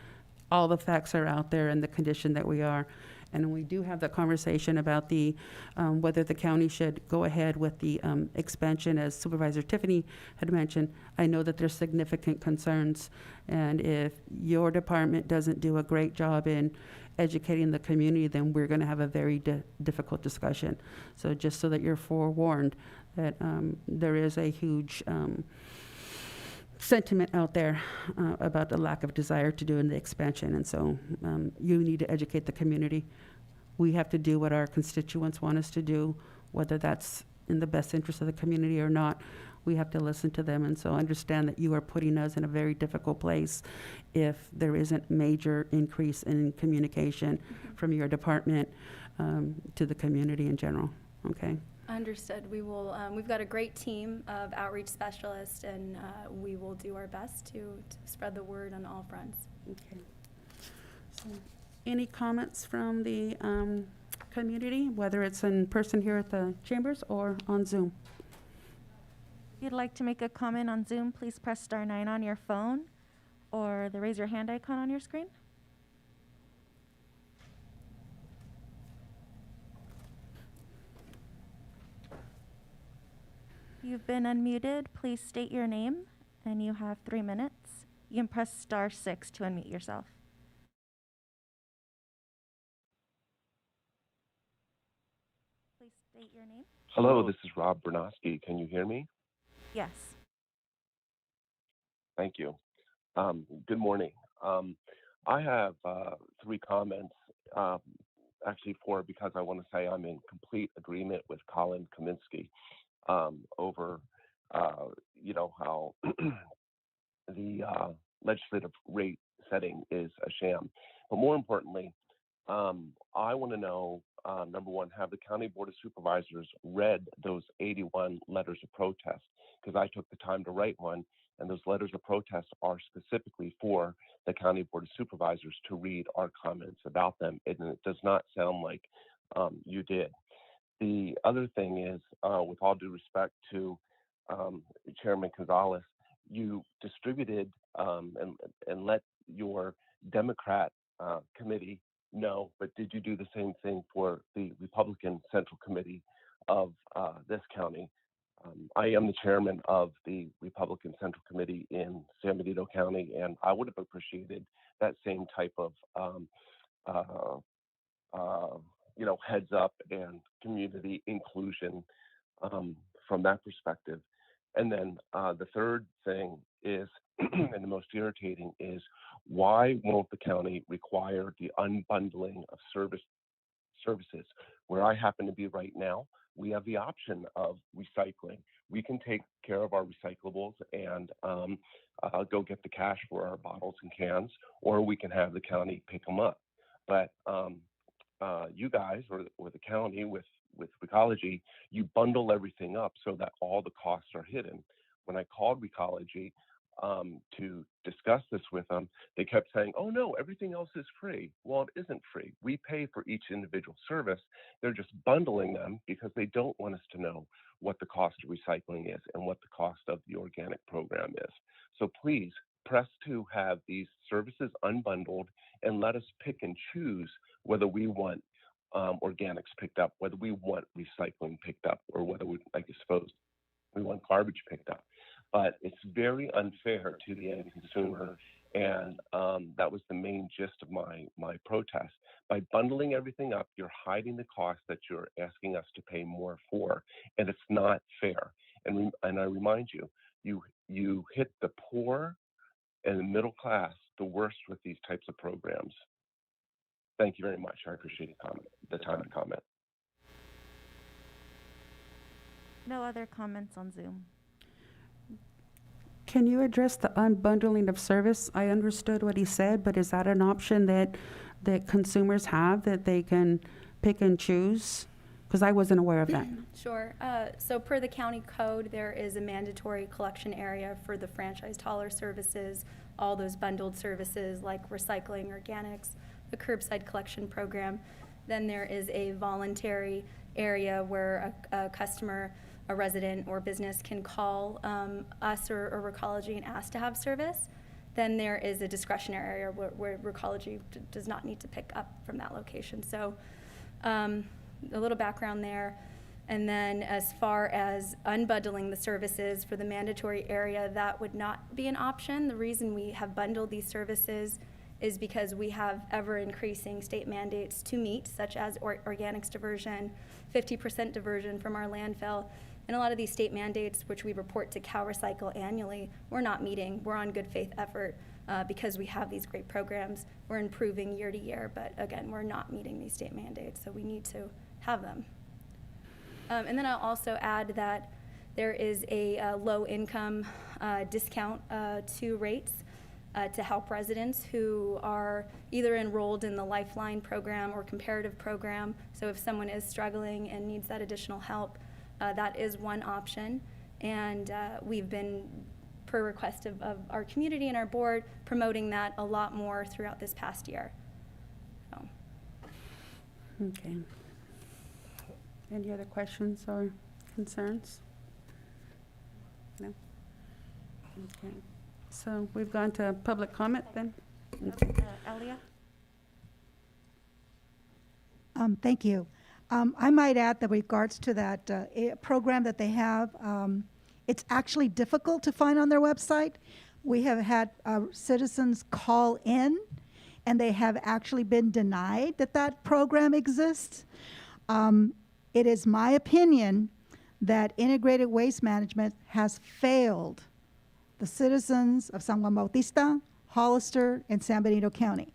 all the facts are out there and the condition that we are. And we do have the conversation about the whether the county should go ahead with the expansion, as Supervisor Tiffany had mentioned. I know that there's significant concerns, and if your department doesn't do a great job in educating the community, then we're going to have a very difficult discussion. So just so that you're forewarned that there is a huge sentiment out there about the lack of desire to do in the expansion. And so you need to educate the community. We have to do what our constituents want us to do, whether that's in the best interest of the community or not. We have to listen to them. And so understand that you are putting us in a very difficult place if there isn't major increase in communication from your department to the community in general. Okay? Understood. We will, we've got a great team of outreach specialists, and we will do our best to spread the word on all fronts. Okay. So, any comments from the community, whether it's in person here at the chambers or on Zoom? If you'd like to make a comment on Zoom, please press *9 on your phone or the raise your hand icon on your screen. You've been unmuted. Please state your name, and you have 3 minutes. You can press *6 to unmute yourself. Please state your name. Hello, this is Rob Bernosky. Can you hear me? Yes. Thank you. Good morning. I have 3 comments, actually 4, because I want to say I'm in complete agreement with Colin Kaminsky over, how the legislative rate setting is a sham. But more importantly, I want to know, number one, have the County Board of Supervisors read those 81 letters of protest? Because I took the time to write one, and those letters of protest are specifically for the County Board of Supervisors to read our comments about them, and it does not sound like you did. The other thing is, with all due respect to Chairman Gonzalez, you distributed and let your Democrat committee know, but did you do the same thing for the Republican Central Committee of this county? I am the chairman of the Republican Central Committee in San Benito County, and I would have appreciated that same type of heads up and community inclusion from that perspective. And then the third thing is, and the most irritating is, why won't the county require the unbundling of services? Where I happen to be right now, we have the option of recycling. We can take care of our recyclables and go get the cash for our bottles and cans, or we can have the county pick them up. But you guys, or the county with Recology, you bundle everything up so that all the costs are hidden. When I called Recology to discuss this with them, they kept saying, oh no, everything else is free. Well, it isn't free. We pay for each individual service. They're just bundling them because they don't want us to know what the cost of recycling is and what the cost of the organic program is. So please press to have these services unbundled and let us pick and choose whether we want organics picked up, whether we want recycling picked up, or whether we, like I suppose, we want garbage picked up. But it's very unfair to the end consumer, and that was the main gist of my protest. By bundling everything up, you're hiding the cost that you're asking us to pay more for, and it's not fair. And I remind you, you hit the poor and the middle class the worst with these types of programs. Thank you very much. I appreciate the time to comment. No other comments on Zoom. Can you address the unbundling of service? I understood what he said, but is that an option that consumers have, that they can pick and choose? Because I wasn't aware of that. Sure. So per the county code, there is a mandatory collection area for the franchised hauler services, all those bundled services like recycling, organics, the curbside collection program. Then there is a voluntary area where a customer, a resident or business can call us or Recology and ask to have service. Then there is a discretionary area where Recology does not need to pick up from that location. So a little background there. And then as far as unbundling the services for the mandatory area, that would not be an option. The reason we have bundled these services is because we have ever increasing state mandates to meet, such as organics diversion, 50% diversion from our landfill. And a lot of these state mandates, which we report to CalRecycle annually, we're not meeting. We're on good faith effort because we have these great programs. We're improving year to year, but again, we're not meeting these state mandates, so we need to have them. And then I'll also add that there is a low income discount to rates to help residents who are either enrolled in the Lifeline program or comparative program. So if someone is struggling and needs that additional help, that is one option. And we've been, per request of our community and our board, promoting that a lot more throughout this past year. So. Okay. Any other questions or concerns? No? Okay. So we've gone to public comment then? Okay. Elia? Thank you. I might add that regards to that program that they have, it's actually difficult to find on their website. We have had citizens call in, and they have actually been denied that that program exists. It is my opinion that integrated waste management has failed the citizens of San Juan Bautista, Hollister, and San Benito County.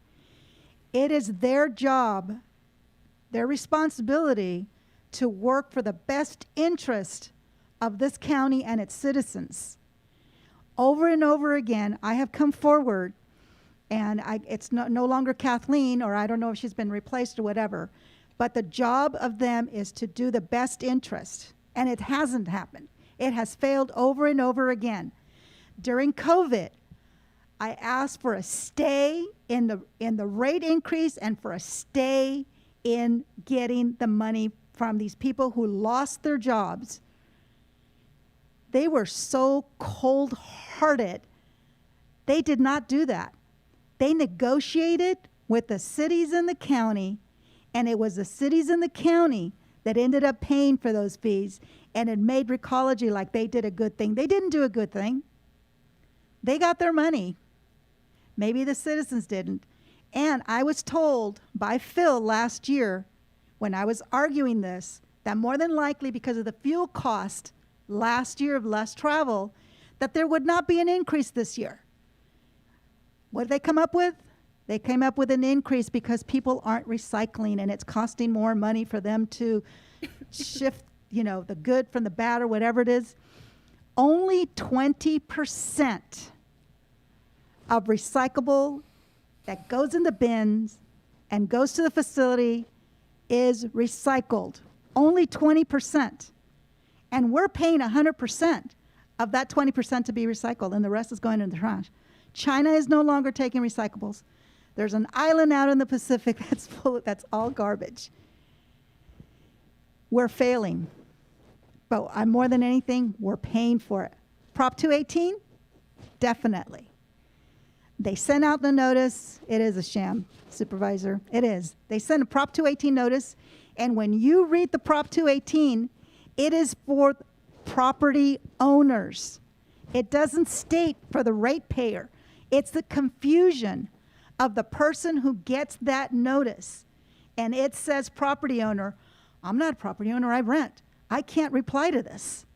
It is their job, their responsibility to work for the best interest of this county and its citizens. Over and over again, I have come forward, and it's no longer Kathleen, or I don't know if she's been replaced or whatever, but the job of them is to do the best interest, and it hasn't happened. It has failed over and over again. During COVID, I asked for a stay in the rate increase and for a stay in getting the money from these people who lost their jobs. They were so cold-hearted. They did not do that. They negotiated with the cities in the county, and it was the cities in the county that ended up paying for those fees, and it made Recology like they did a good thing. They didn't do a good thing. They got their money. Maybe the citizens didn't. And I was told by Phil last year when I was arguing this that more than likely because of the fuel cost last year of less travel, that there would not be an increase this year. What did they come up with? They came up with an increase because people aren't recycling and it's costing more money for them to shift, the good from the bad or whatever it is. Only 20% of recyclable that goes in the bins and goes to the facility is recycled. Only 20%. And we're paying 100% of that 20% to be recycled, and the rest is going in the trash. China is no longer taking recyclables. There's an island out in the Pacific that's all garbage. We're failing. But more than anything, we're paying for it. Prop 218? Definitely. They sent out the notice. It is a sham, Supervisor. It is. They sent a Prop 218 notice, and when you read the Prop 218, it is for property owners. It doesn't state for the ratepayer. It's the confusion of the person who gets that notice. And it says property owner. I'm not a property owner, I rent. I can't reply to this.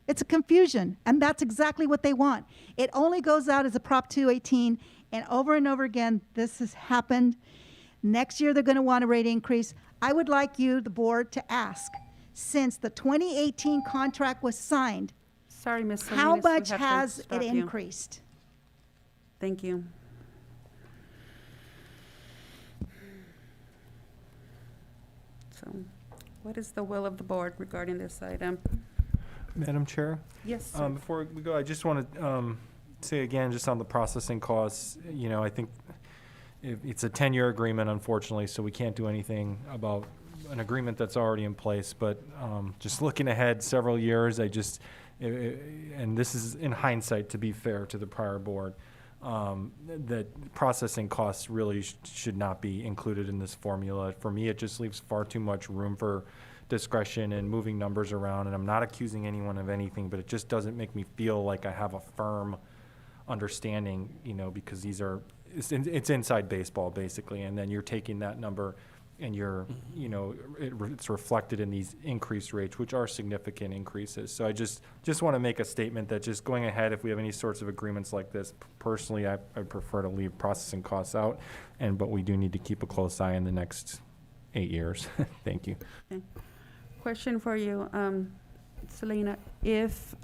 It's a confusion, and that's exactly what they want. It only goes out as a Prop 218 and over again, this has happened. Next year, they're going to want a rate increase. I would like you, the board, to ask, since the 2018 contract was signed, Sorry, Ms. Salinas. how we much have to has stop it you. increased? Thank you. So, what is the will of the board regarding this item? Madam Chair? Yes, sir. Before we go, I just want to say again, just on the processing costs, you know, I think it's a 10-year agreement, unfortunately, so we can't do anything about an agreement that's already in place. But just looking ahead several years, and this is in hindsight, to be fair to the prior board, that processing costs really should not be included in this formula. For me, it just leaves far too much room for discretion and moving numbers around. And I'm not accusing anyone of anything, but it just doesn't make me feel like I have a firm understanding, you know, because it's inside baseball basically. And then you're taking that number and you're, you know, it's reflected in these increased rates, which are significant increases. So I just want to make a statement that just going ahead, if we have any sorts of agreements like this, personally, I prefer to leave processing costs out, but we do need to keep a close eye in the next 8 years. Thank you. Okay. Question for you, Selena. If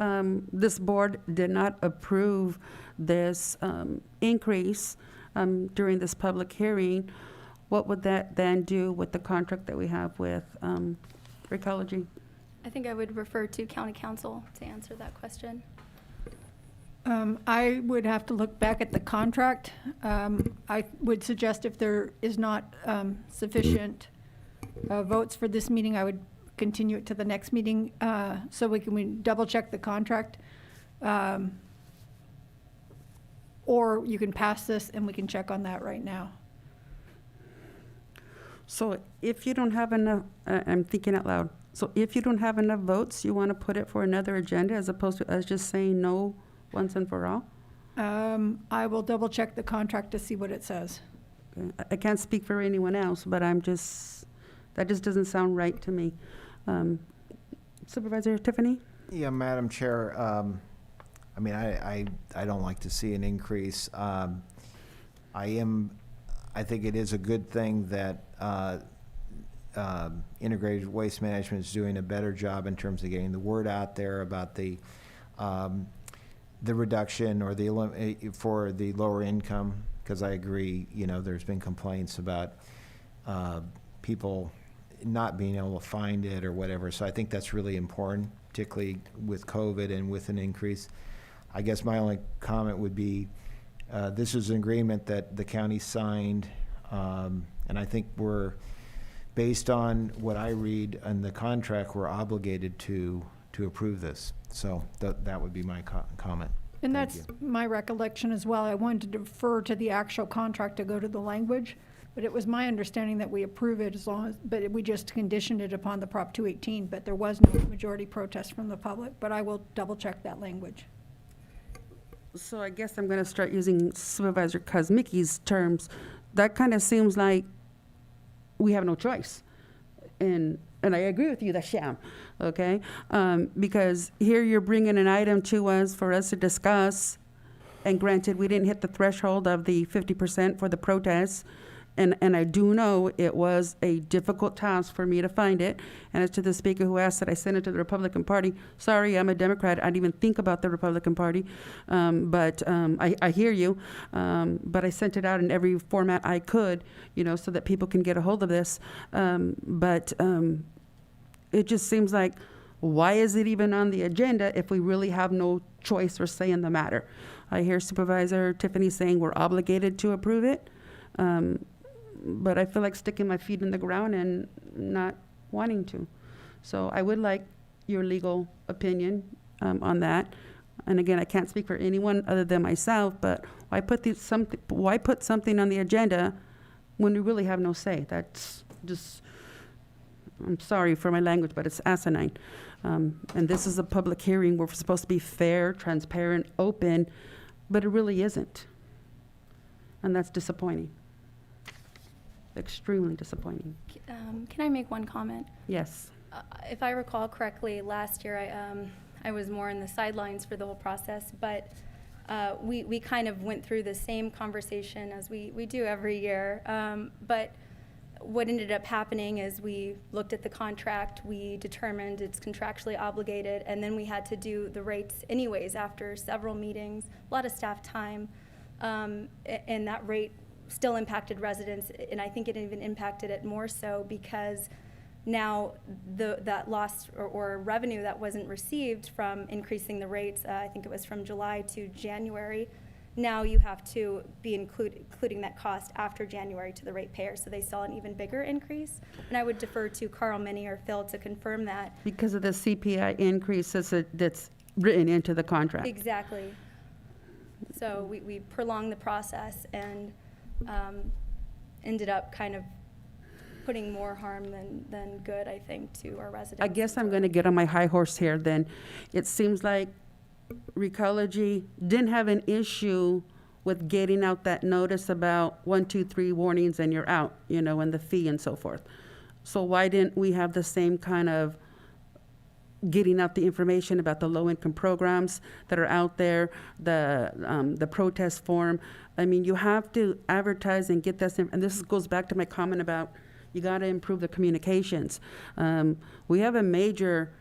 this board did not approve this increase during this public hearing, what would that then do with the contract that we have with Recology? I think I would refer to county council to answer that question. I would have to look back at the contract. I would suggest if there is not sufficient votes for this meeting, I would continue it to the next meeting so we can double check the contract. Or you can pass this and we can check on that right now. So if you don't have enough, I'm thinking out loud. So if you don't have enough votes, you want to put it for another agenda as opposed to us just saying no once and for all? I will double check the contract to see what it says. Okay. I can't speak for anyone else, but that just doesn't sound right to me. Supervisor Tiffany? Yeah, Madam Chair, I mean, I don't like to see an increase. I think it is a good thing that Integrated Waste Management is doing a better job in terms of getting the word out there about the reduction or for the lower income, because I agree, you know, there's been complaints about people not being able to find it or whatever. So I think that's really important, particularly with COVID and with an increase. I guess my only comment would be, this is an agreement that the county signed, and I think based on what I read in the contract, we're obligated to approve this. So that would be my comment. And that's my recollection as well. I wanted to defer to the actual contract to go to the language, but it was my understanding that we approve it but we just conditioned it upon the Prop 218, but there was no majority protest from the public, but I will double check that language. So I guess I'm going to start using Supervisor Kosmicki's terms. That kind of seems like we have no choice. And I agree with you, that's sham, okay? Because here you're bringing an item to us for us to discuss, and granted, we didn't hit the threshold of the 50% for the protests, and I do know it was a difficult task for me to find it. And as to the speaker who asked that I send it to the Republican Party, sorry, I'm a Democrat. I didn't even think about the Republican Party. But I hear you. But I sent it out in every format I could, you know, so that people can get a hold of this. But it just seems like, why is it even on the agenda if we really have no choice or say in the matter? I hear Supervisor Tiffany saying we're obligated to approve it. But I feel like sticking my feet in the ground and not wanting to. So I would like your legal opinion on that. And again, I can't speak for anyone other than myself, but why put something on the agenda when we really have no say? That's just, I'm sorry for my language, but it's asinine. And this is a public hearing. We're supposed to be fair, transparent, open, but it really isn't. And that's disappointing. Extremely disappointing. Can I make one comment? Yes. If I recall correctly, last year I was more in the sidelines for the whole process, but we kind of went through the same conversation as we do every year. But what ended up happening is we looked at the contract, we determined it's contractually obligated, and then we had to do the rates anyways after several meetings, a lot of staff time, and that rate still impacted residents, and I think it even impacted it more so because now that loss or revenue that wasn't received from increasing the rates, I think it was from July to January, now you have to be including that cost after January to the ratepayer, so they saw an even bigger increase. And I would defer to Carl, Minnie, or Phil to confirm that. Because of the CPI increase that's written into the contract. Exactly. So we prolonged the process and ended up kind of putting more harm than good, I think, to our residents. I guess I'm going to get on my high horse here then. It seems like Recology didn't have an issue with getting out that notice about 1, 2, 3 warnings and you're out, and the fee and so forth. So why didn't we have the same kind of getting out the information about the low-income programs that are out there, the protest form? I mean, you have to advertise and get this, and this goes back to my comment about you got to improve the communications. We have a major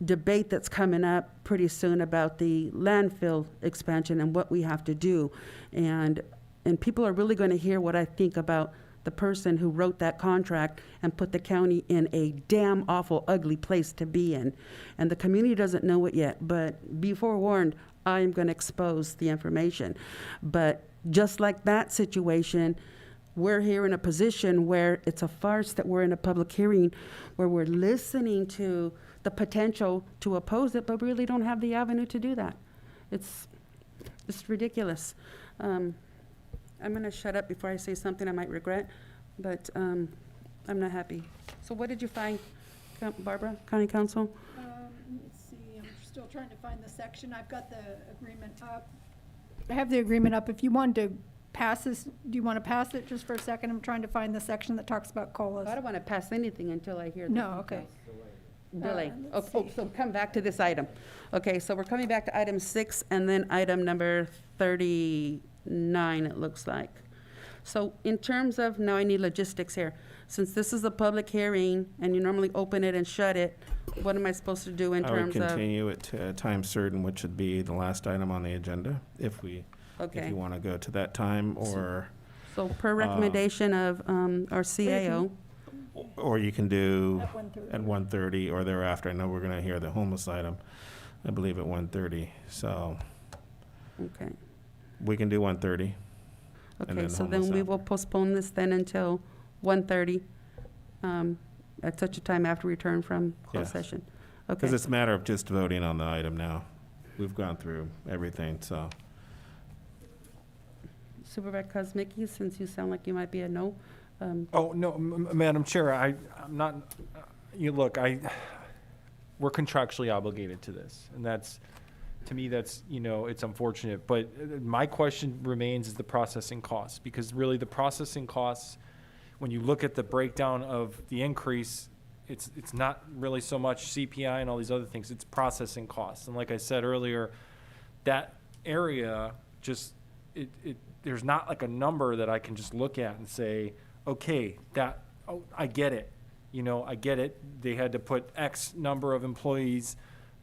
debate that's coming up pretty soon about the landfill expansion and what we have to do. And people are really going to hear what I think about the person who wrote that contract and put the county in a damn awful, ugly place to be in. And the community doesn't know it yet, but be forewarned, I am going to expose the information. But just like that situation, we're here in a position where it's a farce that we're in a public hearing where we're listening to the potential to oppose it, but really don't have the avenue to do that. It's ridiculous. I'm going to shut up before I say something I might regret, but I'm not happy. So what did you find, Barbara, County Council? Let's see, I'm still trying to find the section. I've got the agreement up. I have the agreement up. If you wanted to pass this, do you want to pass it just for a second? I'm trying to find the section that talks about COLAs. I don't want to pass anything until I hear the No, okay. delay. Let's So come back to this item. Okay, so we're coming back to item 6 and then item number 39, it looks like. So in terms of, now I need logistics here. Since this is a public hearing and you normally open it and shut it, what am I supposed to do in I would terms of? continue it to a time certain, which would be the last item on the agenda, if you want to go to that time, or. So per recommendation of our CAO. Or you can do at 1:30 or thereafter. I know we're going to hear the homeless item, I believe, at 1:30. So Okay. we can do 1:30. Okay, so then we will postpone this then until 1:30 at such a time after we return from closed session. Okay. Because it's a matter of just voting on the item now. We've gone through everything, so. Supervisor Kosmicki, since you sound like you might be a no. Oh, no, Madam Chair, I'm not, we're contractually obligated to this, and that's, to me, that's, it's unfortunate, but my question remains is the processing costs, because really the processing costs, when you look at the breakdown of the increase, it's not really so much CPI and all these other things, it's processing costs, and like I said earlier, that area just, there's not like a number that I can just look at and say, okay, I get it. I get it. They had to put X number of employees.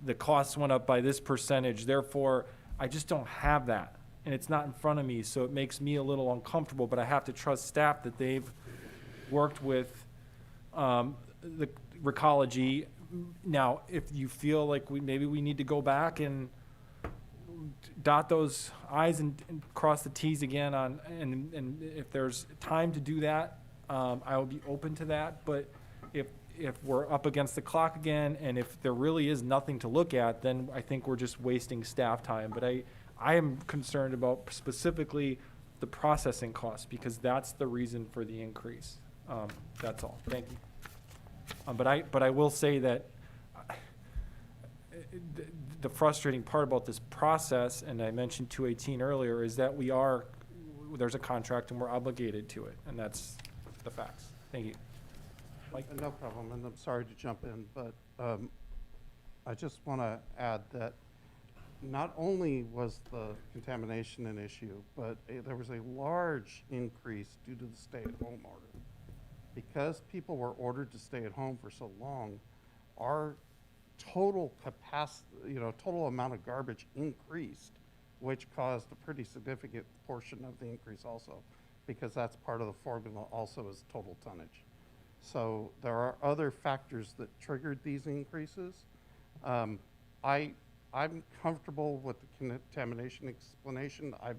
The costs went up by this percentage. Therefore, I just don't have that. And it's not in front of me, so it makes me a little uncomfortable, but I have to trust staff that they've worked with the Recology. Now, if you feel like maybe we need to go back and dot those I's and cross the T's again and if there's time to do that, I will be open to that. But if we're up against the clock again, and if there really is nothing to look at, then I think we're just wasting staff time. But I am concerned about specifically the processing costs, because that's the reason for the increase. That's all. Thank you. But I will say that the frustrating part about this process, and I mentioned 218 earlier, is that there's a contract and we're obligated to it, and that's the facts. Thank you. Mike? No problem, and I'm sorry to jump in, but I just want to add that not only was the contamination an issue, but there was a large increase due to the stay-at-home order. Because people were ordered to stay at home for so long, our total capacity, total amount of garbage increased, which caused a pretty significant portion of the increase also, because that's part of the formula also is total tonnage. So there are other factors that triggered these increases. I'm comfortable with the contamination explanation. I've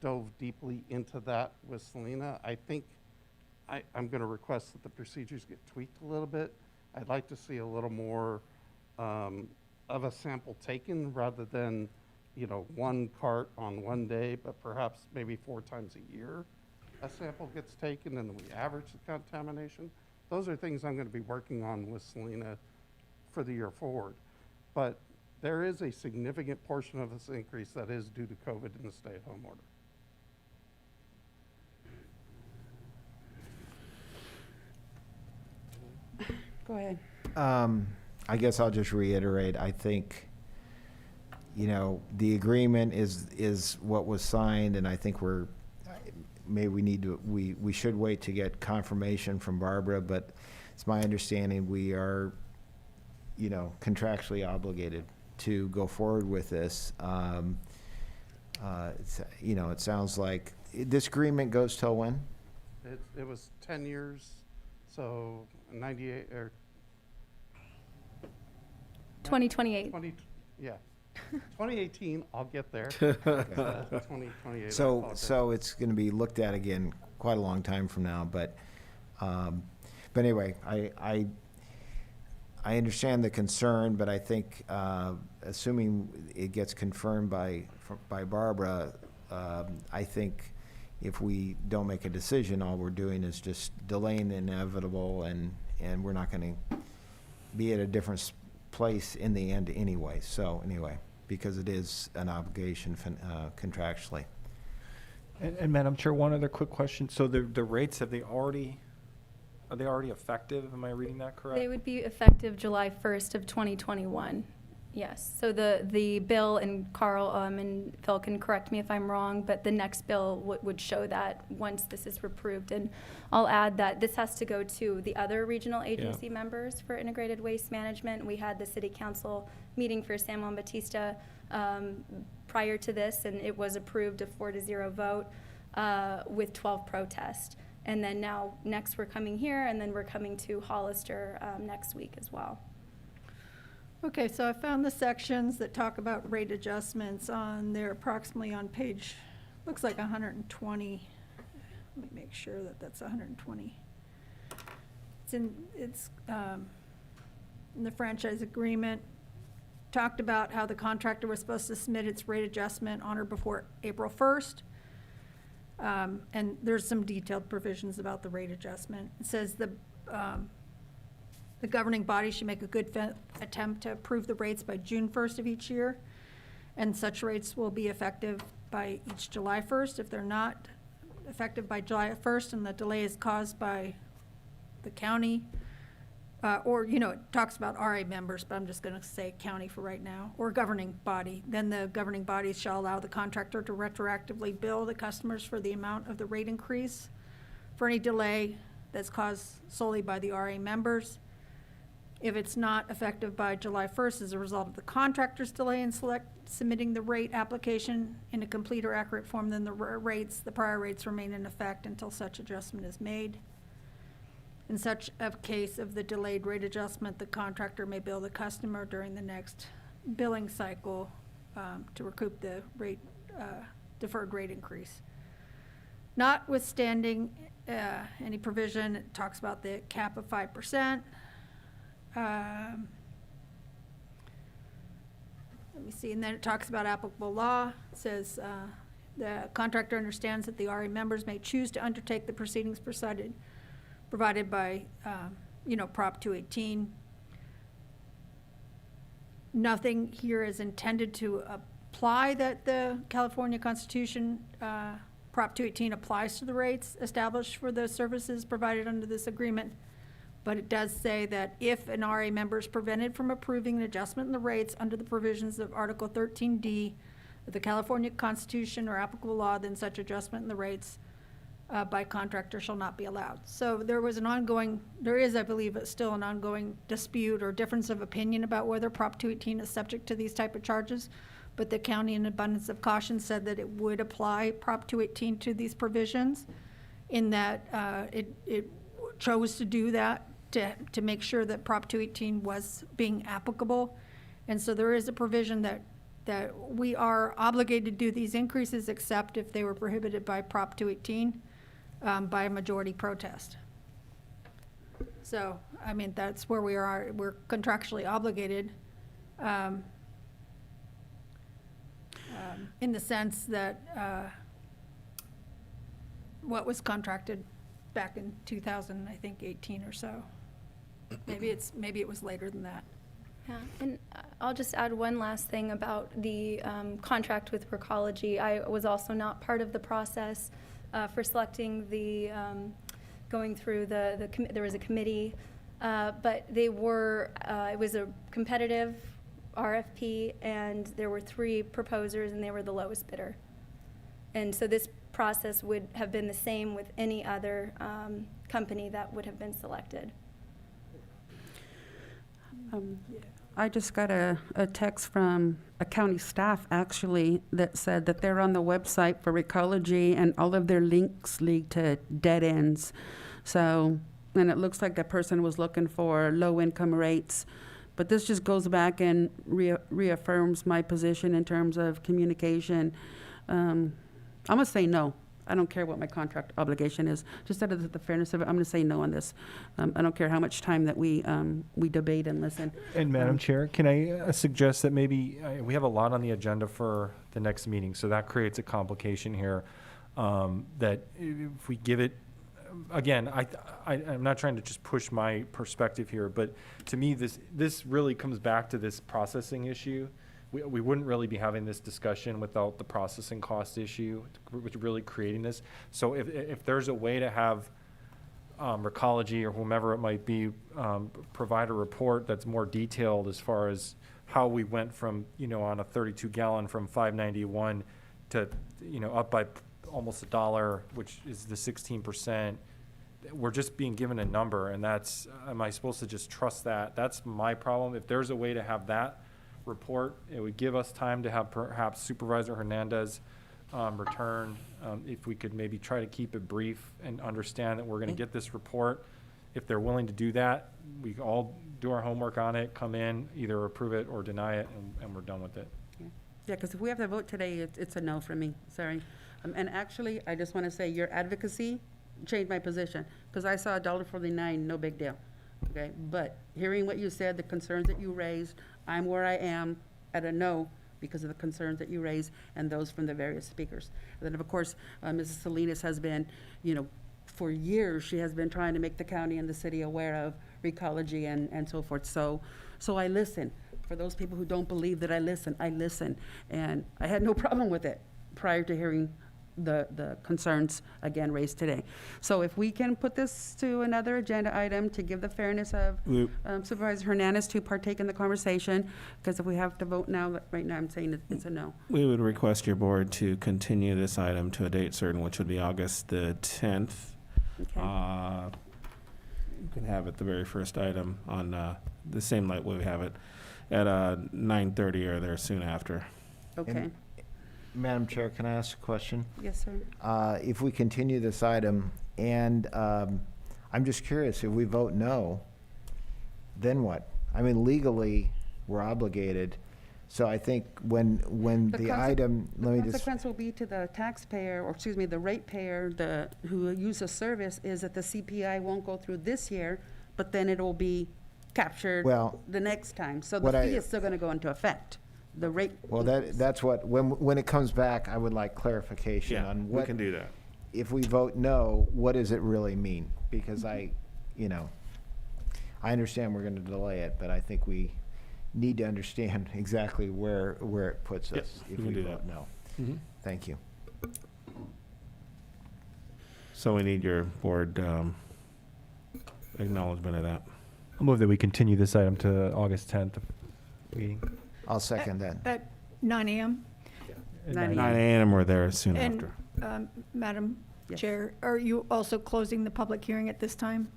dove deeply into that with Selena. I think I'm going to request that the procedures get tweaked a little bit. I'd like to see a little more of a sample taken rather than, one cart on one day, but perhaps maybe 4 times a year a sample gets taken and then we average the contamination. Those are things I'm going to be working on with Selena for the year forward. But there is a significant portion of this increase that is due to COVID and the stay-at-home order. Go ahead. I guess I'll just reiterate, I think, the agreement is what was signed, and I think we should wait to get confirmation from Barbara, but it's my understanding we are, contractually obligated to go forward with this. It sounds like this agreement goes till when? It was 10 years, so 98 or 2028. 2018, I'll get there. 2028. So it's going to be looked at again quite a long time from now, but anyway, I understand the concern, but I think assuming it gets confirmed by Barbara, I think if we don't make a decision, all we're doing is just delaying the inevitable, and we're not going to be at a different place in the end anyway. So anyway, because it is an obligation contractually. And Madam Chair, one other quick question. So the rates, are they already effective? Am I reading that correct? They would be effective July 1st of 2021. Yes. So the bill, and Carl and Phil can correct me if I'm wrong, but the next bill would show that once this is approved. And I'll add that this has to go to the other regional agency members for integrated waste management. We had the city council meeting for San Juan Bautista prior to this, and it was approved a 4-0 vote with 12 protests. And then now next we're coming here, and then we're coming to Hollister next week as well. Okay, so I found the sections that talk about rate adjustments they're approximately on page, looks like 120. Let me make sure that that's 120. It's in the franchise agreement. Talked about how the contractor was supposed to submit its rate adjustment on or before April 1st. And there's some detailed provisions about the rate adjustment. It says the governing body should make a good attempt to approve the rates by June 1st of each year, and such rates will be effective by each July 1st. If they're not effective by July 1st and the delay is caused by the county, it talks about RA members, but I'm just going to say county for right now, or governing body, then the governing body shall allow the contractor to retroactively bill the customers for the amount of the rate increase for any delay that's caused solely by the RA members. If it's not effective by July 1st as a result of the contractor's delay in submitting the rate application in a complete or accurate form, then the prior rates remain in effect until such adjustment is made. In such a case of the delayed rate adjustment, the contractor may bill the customer during the next billing cycle to recoup the deferred rate increase. Notwithstanding any provision, it talks about the cap of 5%. Let me see, and then it talks about applicable law. It says the contractor understands that the RA members may choose to undertake the proceedings provided by, Prop 218. Nothing here is intended to apply that the California Constitution, Prop 218 applies to the rates established for the services provided under this agreement. But it does say that if an RA member is prevented from approving an adjustment in the rates under the provisions of Article 13D of the California Constitution or applicable law, then such adjustment in the rates by contractor shall not be allowed. So there is, I believe, still an ongoing dispute or difference of opinion about whether Prop 218 is subject to these type of charges. But the county, in abundance of caution, said that it would apply Prop 218 to these provisions, in that it chose to do that to make sure that Prop 218 was being applicable. And so there is a provision that we are obligated to do these increases except if they were prohibited by Prop 218 by a majority protest. So, I mean, that's where we are. We're contractually obligated in the sense that what was contracted back in 2000, I think 18 or so. Maybe it was later than that. Yeah, and I'll just add one last thing about the contract with Recology. I was also not part of the process for selecting the, going through there was a committee, but they were, it was a competitive RFP, and there were 3 proposers, and they were the lowest bidder. And so this process would have been the same with any other company that would have been selected. I just got a text from a county staff, actually, that said that they're on the website for Recology and all of their links lead to dead ends. So, and it looks like that person was looking for low income rates. But this just goes back and reaffirms my position in terms of communication. I'm gonna say no. I don't care what my contract obligation is. Just out of the fairness of it, I'm going to say no on this. I don't care how much time that we debate and listen. And Madam Chair, can I suggest that maybe we have a lot on the agenda for the next meeting, so that creates a complication here. That if we give it, again, I'm not trying to just push my perspective here, but to me, this really comes back to this processing issue. We wouldn't really be having this discussion without the processing cost issue, which really creating this. So if there's a way to have Recology or whomever it might be provide a report that's more detailed as far as how we went from, on a 32 gallon from $5.91 to, up by almost $1, which is the 16%. We're just being given a number, and am I supposed to just trust that? That's my problem. If there's a way to have that report, it would give us time to have perhaps Supervisor Hernandez return. If we could maybe try to keep it brief and understand that we're going to get this report. If they're willing to do that, we all do our homework on it, come in, either approve it or deny it, and we're done with it. Yeah, because if we have to vote today, it's a no for me, sorry. And actually, I just want to say your advocacy changed my position, because I saw $1.49, no big deal. Okay, but hearing what you said, the concerns that you raised, I'm where I am at a no because of the concerns that you raised and those from the various speakers. And then, of course, Mrs. Salinas has been, for years, she has been trying to make the county and the city aware of Recology and so forth. So I listen. For those people who don't believe that I listen. And I had no problem with it prior to hearing the concerns again raised today. So if we can put this to another agenda item to give the fairness of Supervisor Hernandez to partake in the conversation, because if we have to vote now, right now I'm saying it's a no. We would request your board to continue this item to a date certain, which would be August the 10th. Okay. You can have it the very first item on the same night we have it at 9:30 or there soon after. Okay. Madam Chair, can I ask a question? Yes, sir. If we continue this item, and I'm just curious, if we vote no, then what? I mean, legally, we're obligated. So I think when the item, let me just. The consequence will be to the taxpayer, or excuse me, the ratepayer, who use the service, is that the CPI won't go through this year, but then it will be captured the next time. So the fee is still going to go into effect. The rate. Well, that's what, when it comes back, I would like clarification on what. We can do that. If we vote no, what does it really mean? Because I understand we're going to delay it, but I think we need to understand exactly where it puts us if we vote no. Mm-hmm. Thank you. So we need your board acknowledgement of that. I'll move that we continue this item to August 10th meeting. I'll second that. At 9 a.m.? 9 a.m. we're there soon And, after. Madam Yes. Chair, are you also closing the public hearing at this time?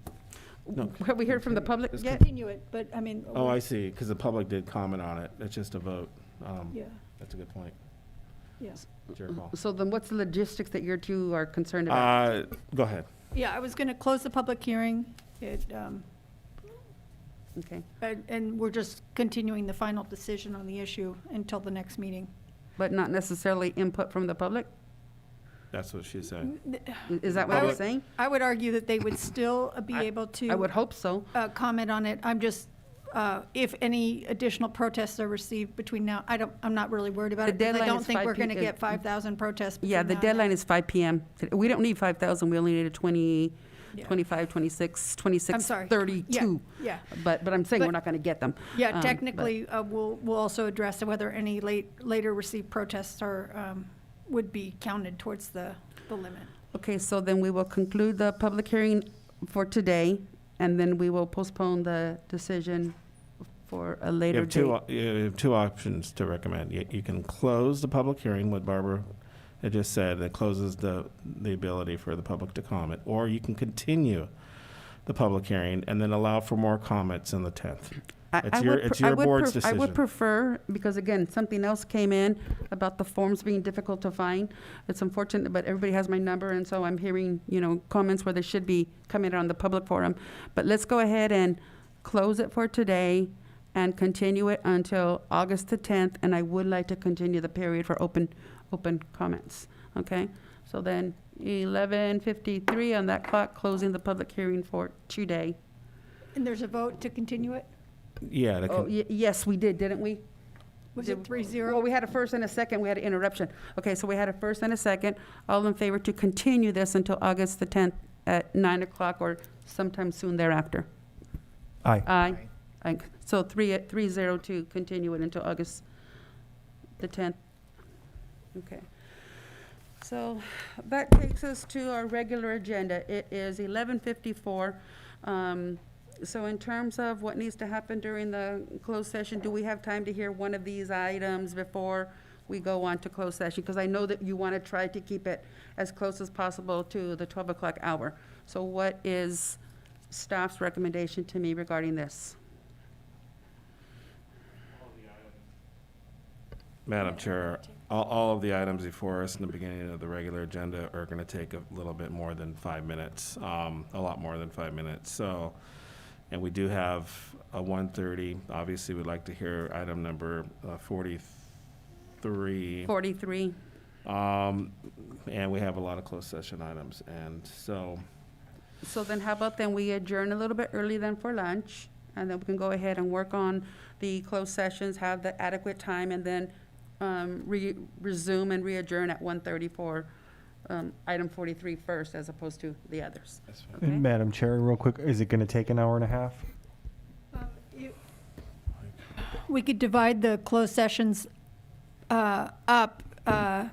No. Have we heard from the public yet? Continue it, but I mean. Oh, I see, because the public did comment on it. It's just a vote. Yeah, That's a good point. yes. It's your call. So then what's the logistics that you two are concerned about? Go ahead. Yeah, I was going to close the public hearing. Okay. And we're just continuing the final decision on the issue until the next meeting. But not necessarily input from the public? That's what she said. Is that what I was saying? I would argue that they would still be able to. I would hope so. Comment on it. I'm just, if any additional protests are received between now, I'm not really worried about The it, because I deadline don't is think 5 we're going to p- get 5,000 protests. Yeah, the between now and deadline is 5 PM. We don't need 5,000, we only needed 20, Yeah. 25, 26, 26, I'm sorry. 32. Yeah. But I'm saying we're But- not going to get them. Yeah, but- technically, we'll also address whether any later received protests are, would be counted towards the limit. Okay, so then we will conclude the public hearing for today, and then we will postpone the decision for a You later have date. you have two options to recommend. You can close the public hearing, what Barbara had just said, that closes the ability for the public to comment, or you can continue the public hearing and then allow for more comments on the 10th. It's your board's I would decision. prefer, because again, something else came in about the forms being difficult to find. It's unfortunate, but everybody has my number, and so I'm hearing, comments where they should be coming on the public forum. But let's go ahead and close it for today and continue it until August the 10th, and I would like to continue the period for open comments, okay? So then 11:53 on that clock, closing the public hearing for today. And there's a vote to continue it? Yeah. Oh, yes, we did, didn't we? Was it 3-0? Well, we had a first and a second, we had an interruption. Okay, so we had a first and a second. All in favor to continue this until August the 10th at 9 o'clock or sometime soon thereafter? Aye. Aye. So 3-0 to continue it until August the 10th. Okay. So that takes us to our regular agenda. It is 11:54. So in terms of what needs to happen during the closed session, do we have time to hear one of these items before we go on to closed session? Because I know that you want to try to keep it as close as possible to the 12 o'clock hour. So what is staff's recommendation to me regarding this? Madam Chair, all of the items before us in the beginning of the regular agenda are going to take a little bit more than 5 minutes, a lot more than 5 minutes. So, and we do have a 1:30. Obviously, we'd like to hear item number 43. 43. And we have a lot of closed session items. And so, So then how about then we adjourn a little bit early then for lunch, and then we can go ahead and work on the closed sessions, have the adequate time, and then resume and re-adjourn at 1:30 for item 43 first, as opposed to the others. Okay? And Madam Chair, real quick, is it going to take an hour and a half? We could divide the closed sessions up, and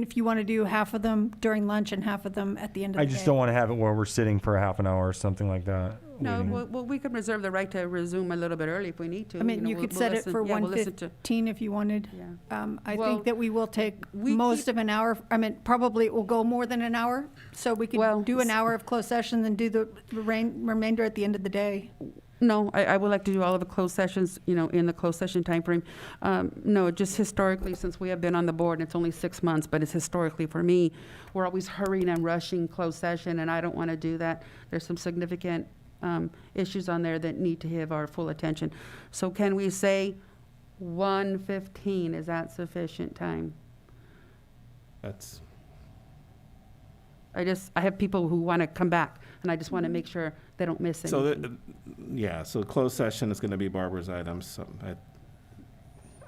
if you want to do half of them during lunch and half of them at the end of the I day. just don't want to have it where we're sitting for a half an hour or something like that. No, waiting. well, we could reserve the right to resume a little bit early if we need to. I mean, you know, could we'll set it listen- for yeah, we'll listen to- 1:15 if you wanted. Yeah. I Well, think that we will take we most of an hour. I mean, probably it will go more than an hour. So we could do an hour of closed session, then do the remainder at the end of the day. No, I would like to do all of the closed sessions, in the closed session timeframe. No, just historically, since we have been on the board, and it's only 6 months, but it's historically for me, we're always hurrying and rushing closed session, and I don't want to do that. There's some significant issues on there that need to have our full attention. So can we say 1:15? Is that sufficient time? that's, I have people who want to come back, and I just want to make sure they don't miss so, anything. so the closed session is going to be Barbara's items. So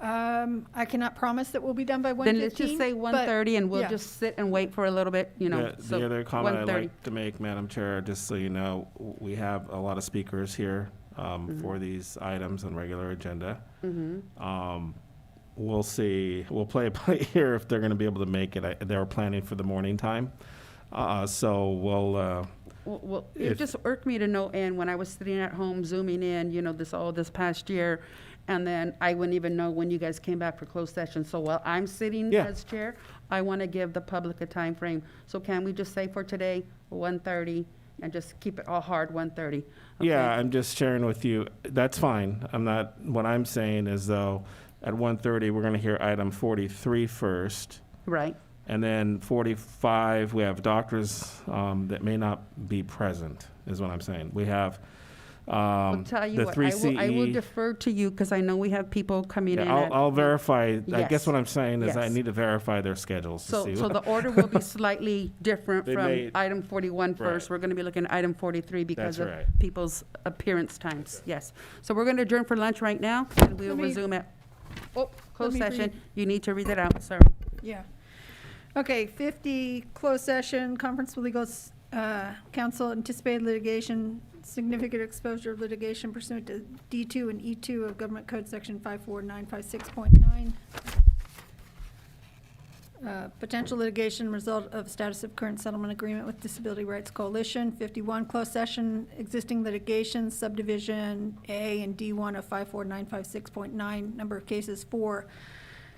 I cannot promise that we'll be done by 1:15. Then let's just say 1:30, and we'll just sit and wait for a little bit, so The other comment I'd 1:30. like to make, Madam Chair, just so you know, we have a lot of speakers here for these items on regular agenda. We'll see, we'll play it by ear if they're going to be able to make it. They were planning for the morning time. So Well, it If- just irked me to no end when I was sitting at home zooming in, this past year. And then I wouldn't even know when you guys came back for closed session. So while I'm sitting Yeah. as chair, I want to give the public a time frame. So can we just say for today, 1:30, and just keep it all hard, 1:30? Yeah, I'm just sharing with you, that's fine. What I'm saying is though, at 1:30, we're gonna hear item 43 first. Right. And then 45, we have doctors that may not be present, is what I'm saying. We have I'll tell you the what, 3 I will CE. defer to you because I know we have people coming in. Yeah, at- I'll verify, I guess Yes. what I'm saying is I Yes. need to verify their schedules to see. So the order will be slightly different They from may- item 41 first. Right. We're going to be looking at item 43 because That's of right. people's appearance times. Yes. So we're going to adjourn for lunch right now, and we'll Let me- resume at, closed me session. read. You need to read that out, sorry. Yeah. Okay, 50, closed session, conference with legal counsel, anticipated litigation, significant exposure of litigation pursuant to D2 and E2 of Government Code Section 54956.9. Potential litigation result of status of current settlement agreement with Disability Rights Coalition. 51, closed session, existing litigation, subdivision A and D1 of 54956.9. Number of cases, 4.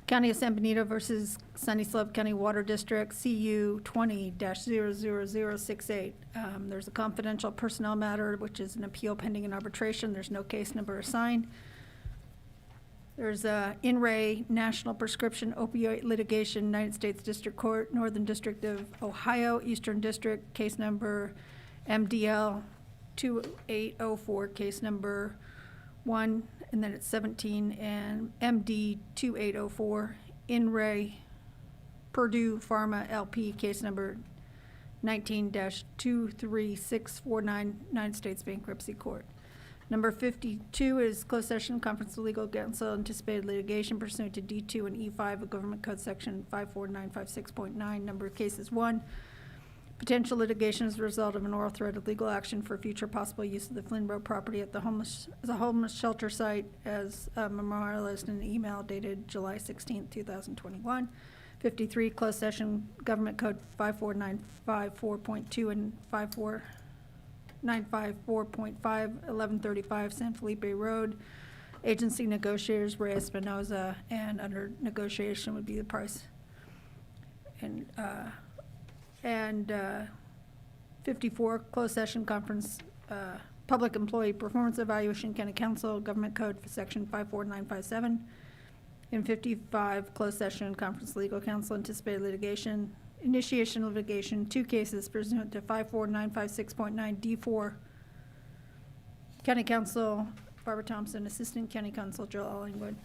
County of San Benito versus Sunny Slope County Water District, CU 20-00068. There's a confidential personnel matter, which is an appeal pending in arbitration. There's no case number assigned. There's a In re National Prescription Opioid Litigation, United States District Court, Northern District of Ohio, Eastern District, case number MDL 2804, case number 1, and then it's 17, and MD 2804, In re Purdue Pharma LP, case number 19-23649, United States Bankruptcy Court. Number 52 is closed session, conference with legal counsel, anticipated litigation pursuant to D2 and E5 of Government Code Section 54956.9. Number of cases, 1. Potential litigation as a result of an oral threat of legal action for future possible use of the Flynn Road property at the homeless shelter site as memorialized in an email dated July 16, 2021. 53, closed session, Government Code 54954.2 and 54954.5, 1135 San Felipe Road. Agency negotiators, Ray Espinoza, and under negotiation would be the price. And 54, closed session conference, public employee performance evaluation, County Council, Government Code for Section 54957. And 55, closed session conference legal counsel, anticipated litigation, initiation of litigation, 2 cases pursuant to 54956.9 D4. County Counsel Barbara Thompson, Assistant County Counsel Joel Allingwood.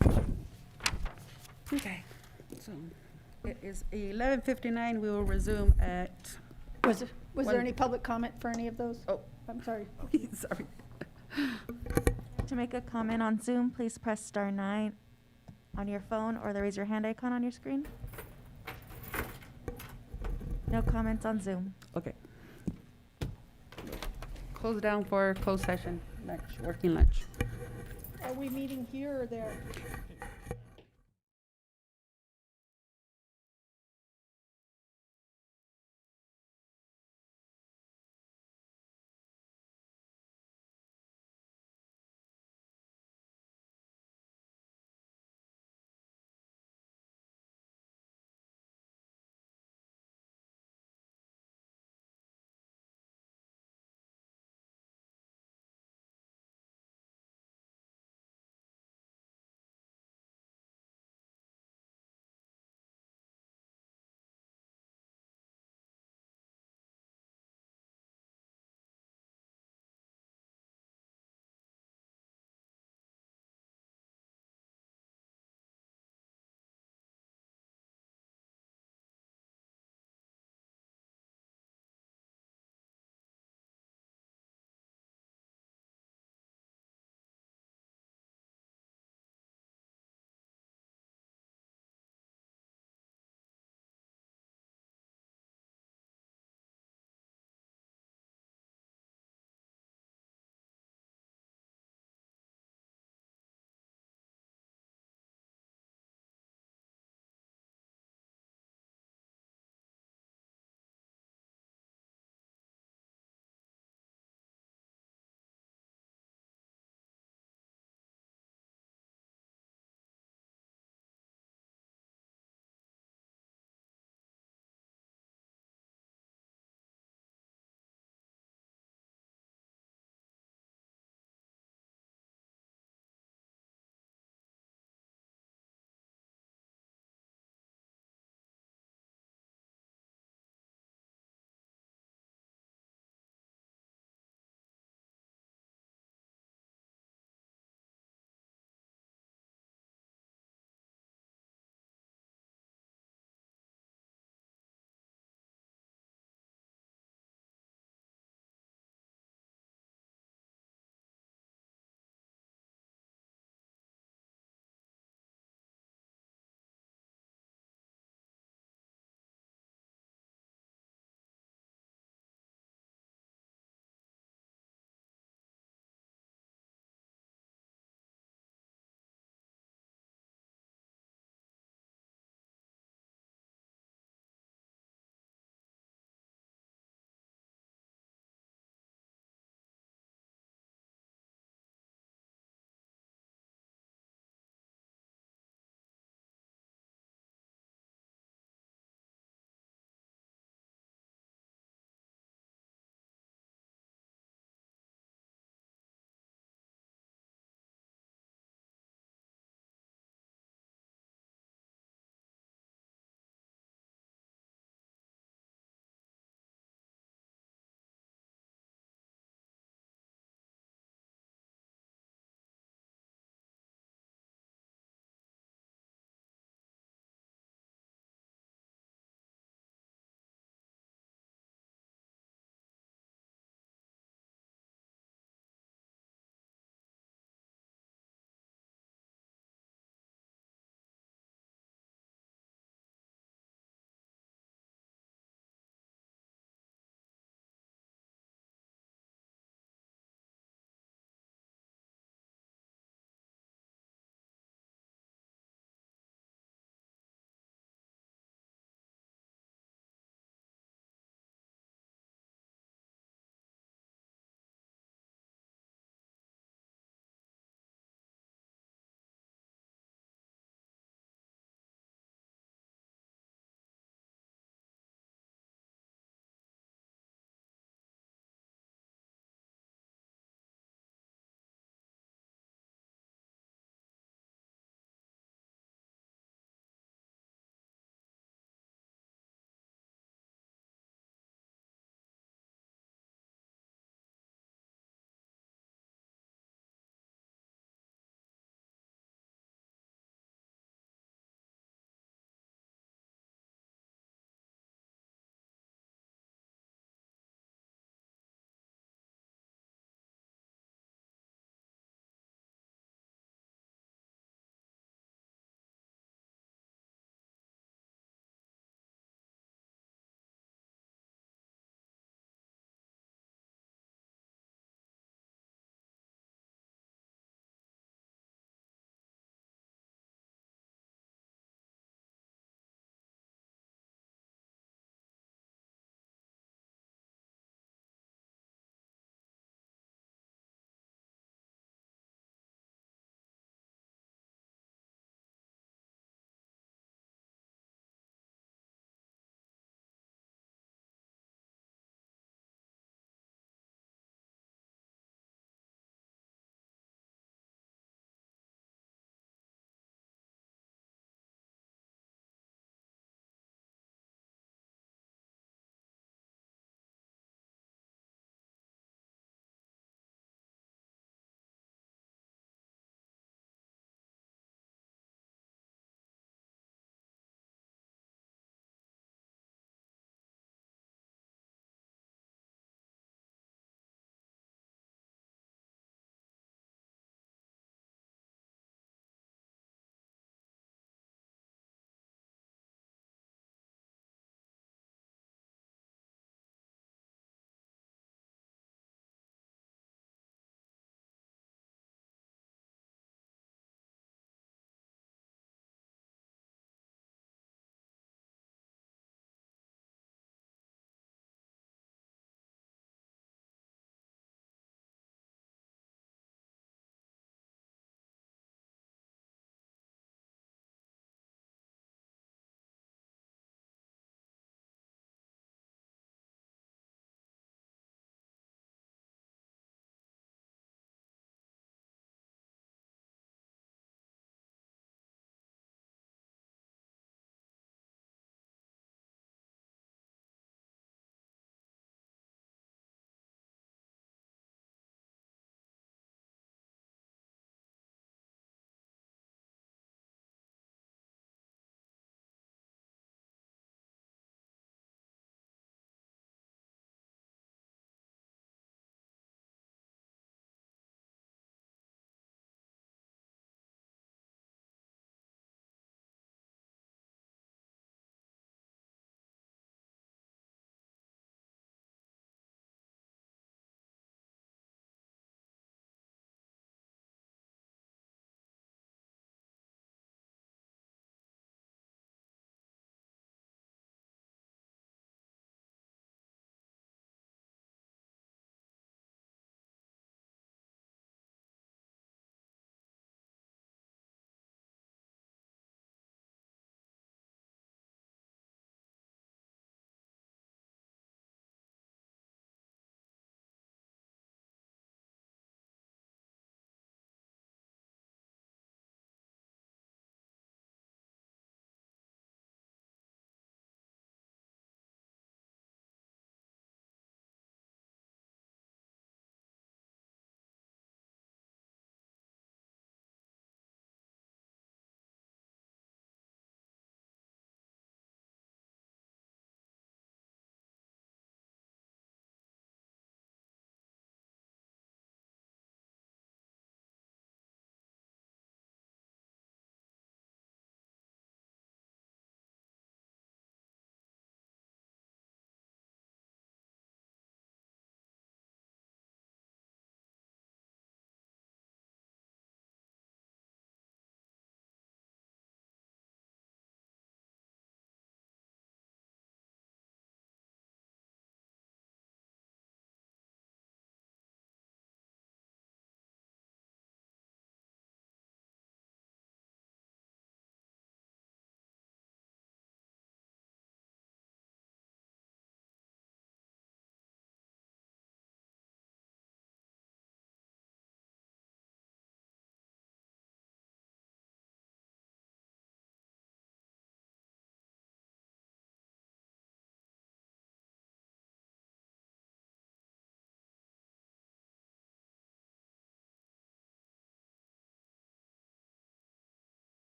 Okay, so it is 11:59. We will resume at. Was One- there any public comment for any of those? Oh. I'm sorry. Sorry. To make a comment on Zoom, please press star 9 on your phone or the raise your hand icon on your screen. No comments on Zoom. Okay. Close down for closed session, lunch, working lunch. Are we meeting here or there?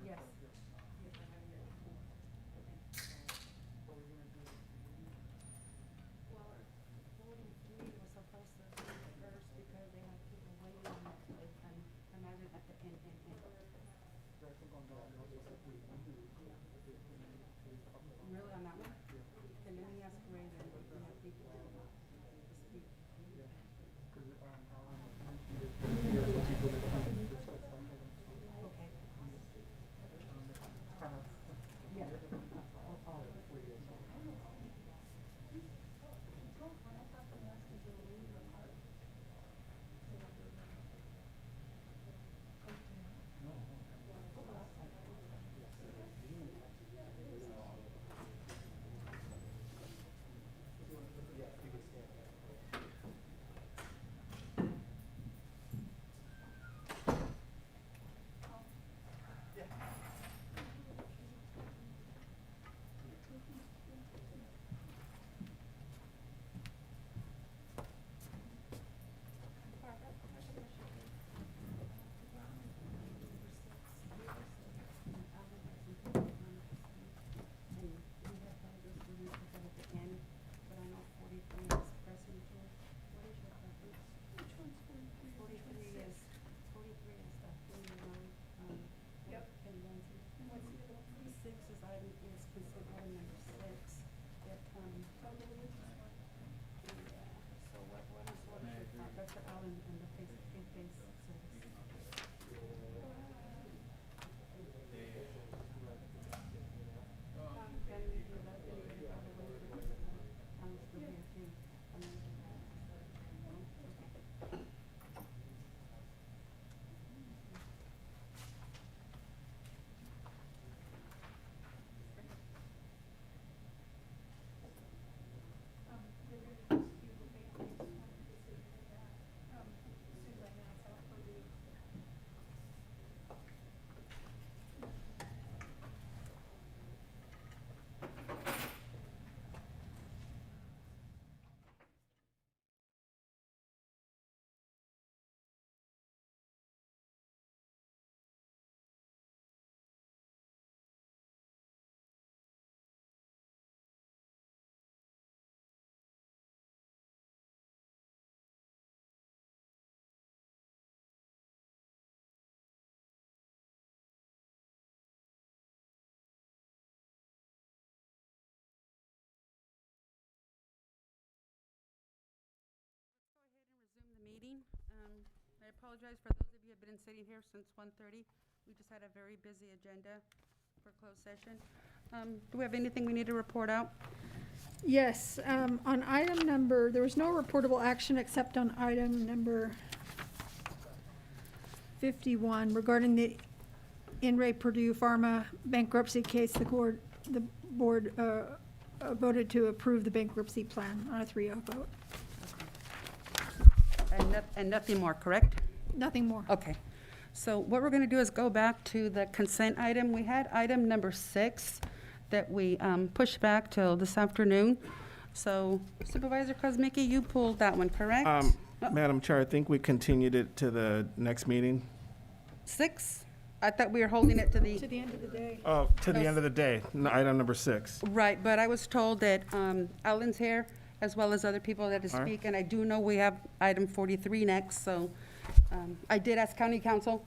Yes. Well, 43 was supposed to be the first because they had people waiting on it. They can imagine at the end. Really, on that one? And then he has to raise it, we have people to speak. Okay. Yeah. Dr. Allen and the face-to-face service. The meeting. I apologize for those of you who have been sitting here since 1:30. We just had a very busy agenda for closed session. Do we have anything we need to report out? Yes, on item number, there was no reportable action except on item number 51 regarding the In re Purdue Pharma bankruptcy case. The board voted to approve the bankruptcy plan on a 3-0 vote. And nothing more, correct? Nothing more. Okay. So what we're going to do is go back to the consent item. We had item number 6 that we pushed back till this afternoon. So Supervisor Kosmicki, you pulled that one, correct? Madam Chair, I think we continued it to the next meeting. 6? I thought we were holding it to the... To the end of the day. Oh, to the end of the day, item number 6. Right, but I was told that Alan's here, as well as other people that All right. speak, and I do know we have item 43 next, so I did ask county council.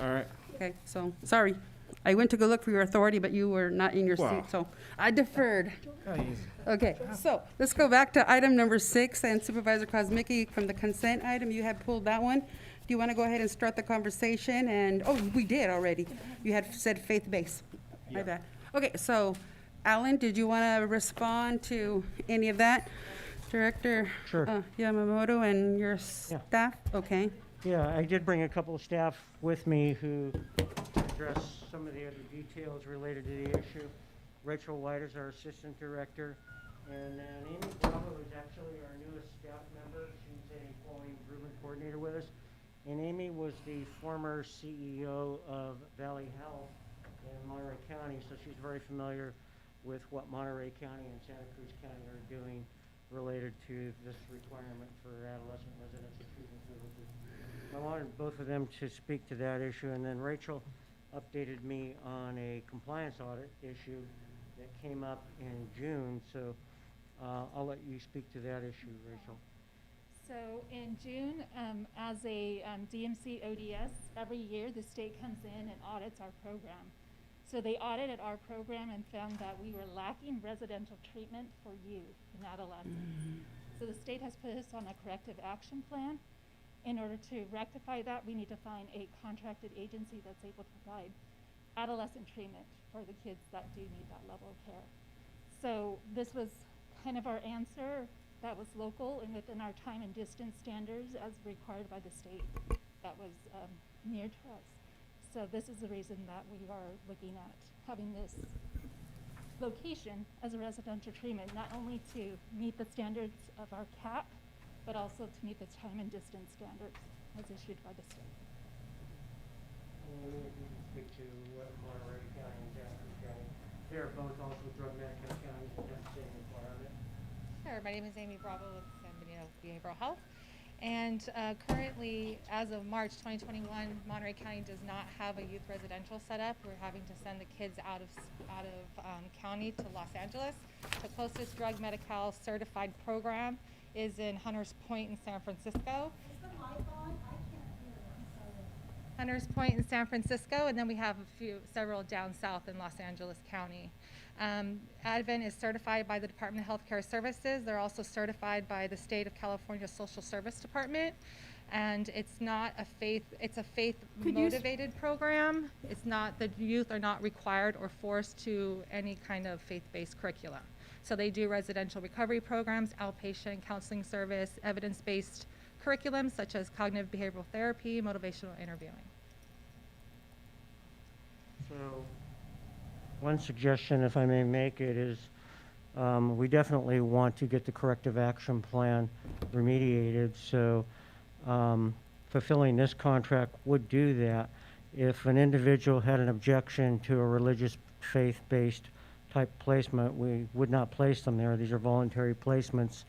All right. Okay, so, sorry. I went to go look for your authority, but you were not in your Wow. seat, so I deferred. Oh, easy. Okay, so let's go back to item number 6, and Supervisor Kosmicki, from the consent item, you had pulled that one. Do you want to go ahead and start the conversation? And, oh, we did already. You had said faith-based. My bad. Okay, so, Alan, did you want to respond to any of that? Director Yamamoto and your staff? Okay. Yeah, I did bring a couple of staff with me who address some of the other details related to the issue. Rachel White is our assistant director, and then Amy Bravo is actually our newest staff member. She's a quality improvement coordinator with us. And Amy was the former CEO of Valley Health in Monterey County, so she's very familiar with what Monterey County and Santa Cruz County are doing related to this requirement for adolescent residential treatment services. I wanted both of them to speak to that issue, and then Rachel updated me on a compliance audit issue that came up in June, so I'll let you speak to that issue, Rachel. So in June, as a DMC ODS, every year the state comes in and audits our program. So they audited our program and found that we were lacking residential treatment for youth and adolescents. So the state has put us on a corrective action plan. In order to rectify that, we need to find a contracted agency that's able to provide adolescent treatment for the kids that do need that level of care. So this was kind of our answer that was local and within our time and distance standards as required by the state that was near to us. So this is the reason that we are looking at having this location as a residential treatment, not only to meet the standards of our CAP, but also to meet the time and distance standards as issued by the state. And you can speak to what Monterey County and Jasper County. They're both also drug medical counties that have the same requirement. Sure. My name is Amy Bravo with San Benito Behavioral Health. And currently, as of March 2021, Monterey County does not have a youth residential set up. We're having to send the kids out of county to Los Angeles. The closest drug medical certified program is in Hunters Point in San Francisco. Hunters Point in San Francisco, and then we have several down south in Los Angeles County. Advent is certified by the Department of Healthcare Services. They're also certified by the State of California Social Service Department. And it's not a it's a faith motivated program. It's not, the youth are not required or forced to any kind of faith-based curriculum. So they do residential recovery programs, outpatient counseling service, evidence-based curriculum such as cognitive behavioral therapy, motivational interviewing. So one suggestion, if I may make it, is we definitely want to get the corrective action plan remediated. So fulfilling this contract would do that. If an individual had an objection to a religious faith-based type placement, we would not place them there. These are voluntary placements.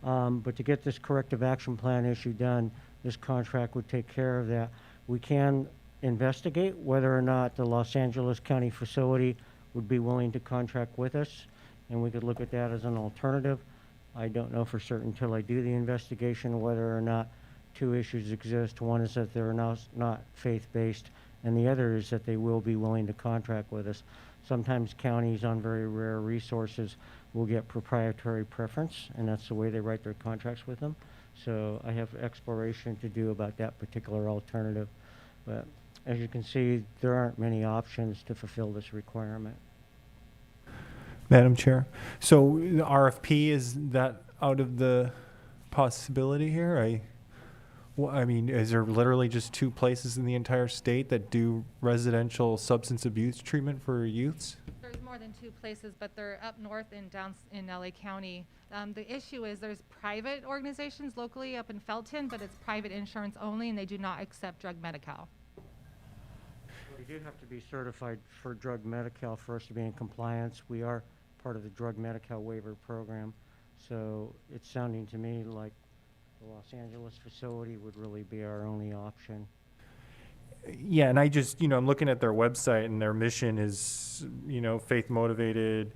But to get this corrective action plan issue done, this contract would take care of that. We can investigate whether or not the Los Angeles County facility would be willing to contract with us, and we could look at that as an alternative. I don't know for certain until I do the investigation whether or not two issues exist. One is that they're not faith-based, and the other is that they will be willing to contract with us. Sometimes counties on very rare resources will get proprietary preference, and that's the way they write their contracts with them. So I have exploration to do about that particular alternative. But as you can see, there aren't many options to fulfill this requirement. Madam Chair, so the RFP, is that out of the possibility here? I mean, is there literally just two places in the entire state that do residential substance abuse treatment for youths? There's more than two places, but they're up north and down in LA County. The issue is there's private organizations locally up in Felton, but it's private insurance only, and they do not accept drug medical. We do have to be certified for drug medical for us to be in compliance. We are part of the drug medical waiver program. So it's sounding to me like the Los Angeles facility would really be our only option. Yeah, and I just, I'm looking at their website, and their mission is, faith motivated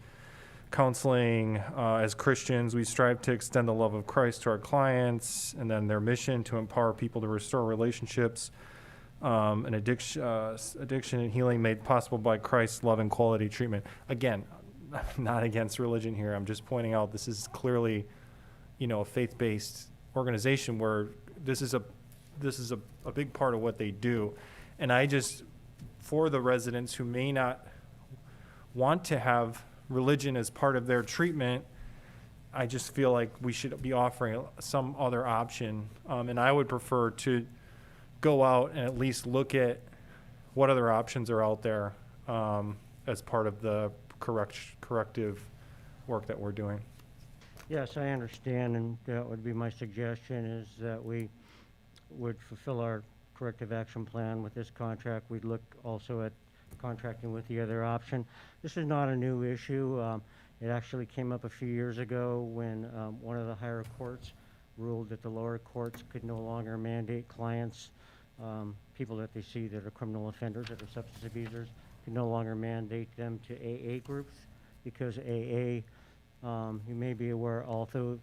counseling. As Christians, we strive to extend the love of Christ to our clients, and then their mission to empower people to restore relationships, and addiction and healing made possible by Christ's love and quality treatment. Again, I'm not against religion here. I'm just pointing out this is clearly, a faith-based organization where this is a big part of what they do. And I just, for the residents who may not want to have religion as part of their treatment, I just feel like we should be offering some other option. And I would prefer to go out and at least look at what other options are out there as part of the corrective work that we're doing. Yes, I understand, and that would be my suggestion, is that we would fulfill our corrective action plan with this contract. We'd look also at contracting with the other option. This is not a new issue. It actually came up a few years ago when one of the higher courts ruled that the lower courts could no longer mandate clients, people that they see that are criminal offenders, that are substance abusers, could no longer mandate them to AA groups because AA, you may be aware, also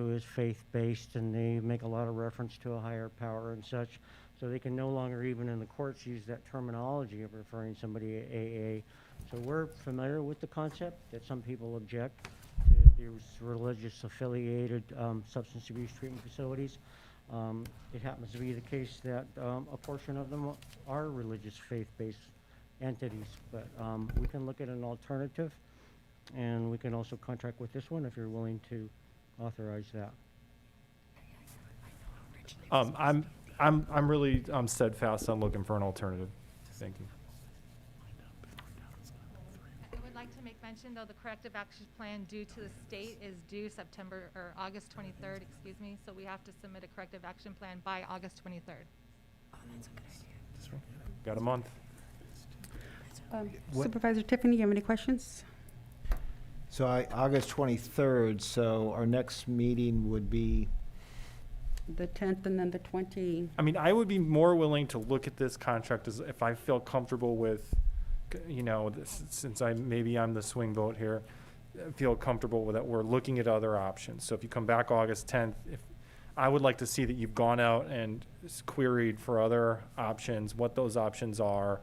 is faith-based, and they make a lot of reference to a higher power and such. So they can no longer, even in the courts, use that terminology of referring somebody to AA. So we're familiar with the concept that some people object to these religious affiliated substance abuse treatment facilities. It happens to be the case that a portion of them are religious faith-based entities, but we can look at an alternative, and we can also contract with this one if you're willing to authorize that. I'm really steadfast on looking for an alternative. Thank you. I would like to make mention, though, the corrective action plan due to the state is due August 23rd, excuse me, so we have to submit a corrective action plan by August 23rd. Oh, that's a good idea. Got a month. Supervisor Tiffany, you have any questions? So August 23rd, so our next meeting would be, The 10th and then the 20. I mean, I would be more willing to look at this contract as if I feel comfortable with, you know, this, since maybe I'm the swing vote here, feel comfortable with that we're looking at other options. So if you come back August 10th, I would like to see that you've gone out and queried for other options, what those options are,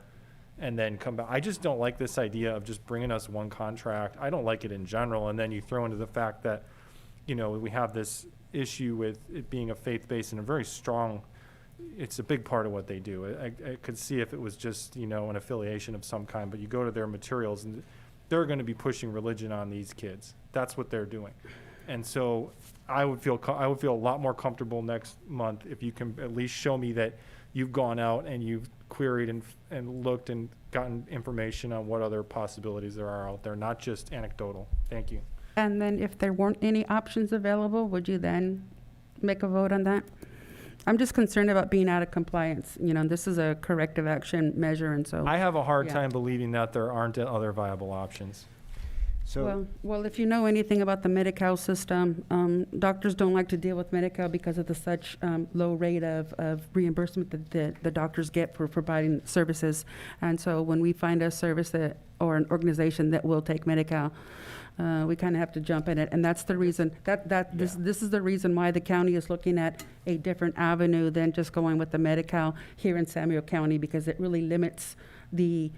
and then come back. I just don't like this idea of just bringing us one contract. I don't like it in general. And then you throw into the fact that, you know, we have this issue with it being a faith-based and a very strong, it's a big part of what they do. I could see if it was just, you know, an affiliation of some kind, but you go to their materials and they're going to be pushing religion on these kids. That's what they're doing. And so I would feel a lot more comfortable next month if you can at least show me that you've gone out and you've queried and looked and gotten information on what other possibilities there are out there, not just anecdotal. Thank you. And then if there weren't any options available, would you then make a vote on that? I'm just concerned about being out of compliance. You know, this is a corrective action measure, and so. I have a hard Yeah. time believing that there aren't other viable options. so. Well, if you know anything about the Medi-Cal system, doctors don't like to deal with Medi-Cal because of the such low rate of reimbursement that the doctors get for providing services. And so when we find a service that, or an organization that will take Medi-Cal, we kind of have to jump in it. And that's the reason, this is the reason why the county is looking at a different avenue than just going with the Medi-Cal here in Samuel County, because it really limits the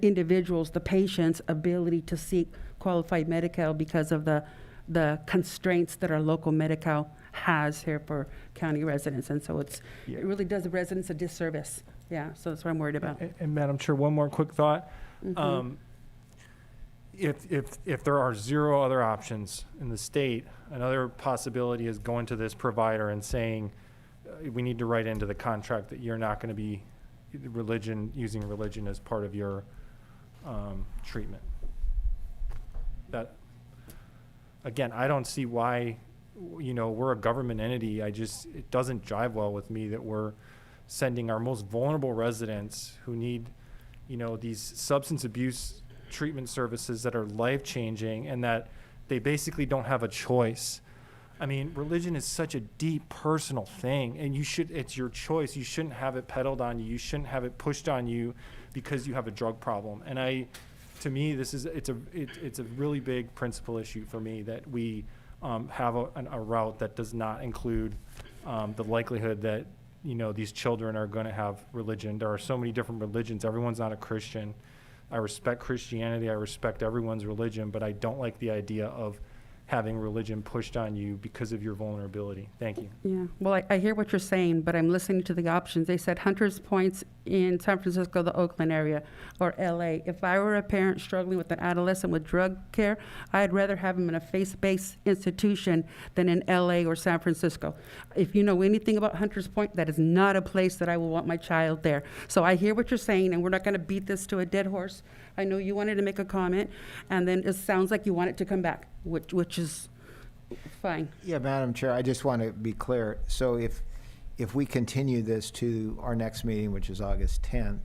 individuals, the patient's ability to seek qualified Medi-Cal because of the constraints that our local Medi-Cal has here for county residents. And so it really does the residents a disservice. Yeah, so that's what I'm worried about. And Madam Chair, one more quick thought. Mhm. If there are zero other options in the state, another possibility is going to this provider and saying, we need to write into the contract that you're not going to be using religion as part of your treatment. That, again, I don't see why, you know, we're a government entity. It doesn't jive well with me that we're sending our most vulnerable residents who need, you know, these substance abuse treatment services that are life-changing, and that they basically don't have a choice. I mean, religion is such a deep personal thing, and it's your choice. You shouldn't have it peddled on you. You shouldn't have it pushed on you because you have a drug problem. And to me, it's a really big principal issue for me that we have a route that does not include the likelihood that, you know, these children are going to have religion. There are so many different religions. Everyone's not a Christian. I respect Christianity. I respect everyone's religion, but I don't like the idea of having religion pushed on you because of your vulnerability. Thank you. Yeah, well, I hear what you're saying, but I'm listening to the options. They said Hunters Point's in San Francisco, the Oakland area, or LA. If I were a parent struggling with an adolescent with drug care, I'd rather have him in a faith-based institution than in LA or San Francisco. If you know anything about Hunters Point, that is not a place that I will want my child there. So I hear what you're saying, and we're not going to beat this to a dead horse. I know you wanted to make a comment, and then it sounds like you want it to come back, which is fine. Yeah, Madam Chair, I just want to be clear. So if we continue this to our next meeting, which is August 10th,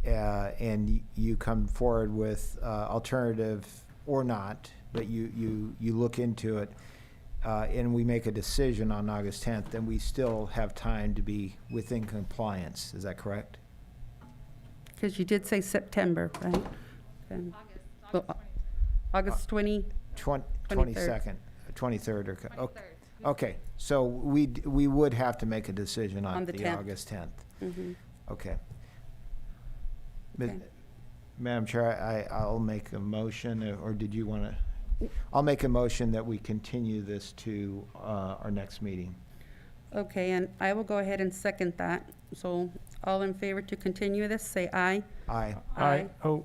and you come forward with alternative or not, but you look into it, and we make a decision on August 10th, then we still have time to be within compliance. Is that correct? Because you did say September, right? Okay. Well, August 22nd, 23rd, or, okay. So we would have to make a decision on the the 10th. August 10th. Mhm. Okay. Okay. Madam Chair, I'll make a motion, or did you want to? I'll make a motion that we continue this to our next meeting. Okay, and I will go ahead and second that. So all in favor to continue this, say aye. Aye. Aye. Oh,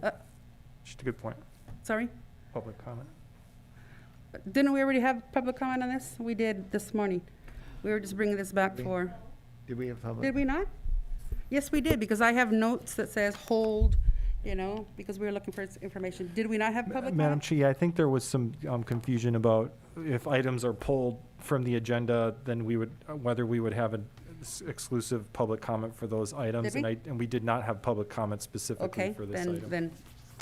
just a good point. Sorry? Public comment. Didn't we already have public comment on this? We did this morning. We were just bringing this back We- for, Did we have public? did we not? Yes, we did, because I have notes that says hold, you know, because we were looking for information. Did we not have public Madam comment? Chair, I think there was some confusion about if items are pulled from the agenda, then we would, whether we would have an exclusive public comment for those items. Did we? And we did not have public comment specifically Okay, for this item. then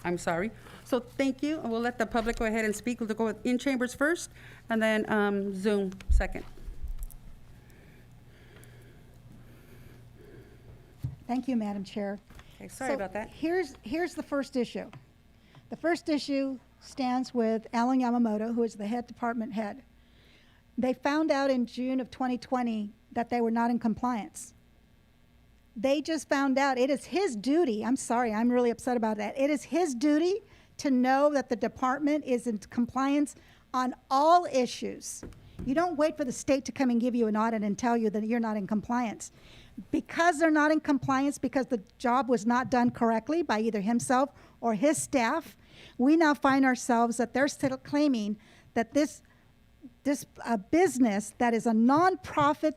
I'm sorry. So thank you, and we'll let the public go ahead and speak. We'll go with in chambers first, and then Zoom second. Thank you, Madam Chair. Okay, sorry about that. Here's the first issue. The first issue stands with Alan Yamamoto, who is the head department head. They found out in June of 2020 that they were not in compliance. They just found out. It is his duty. I'm sorry, I'm really upset about that. It is his duty to know that the department is in compliance on all issues. You don't wait for the state to come and give you an audit and tell you that you're not in compliance. Because they're not in compliance, because the job was not done correctly by either himself or his staff, we now find ourselves that they're still claiming that this business that is a nonprofit,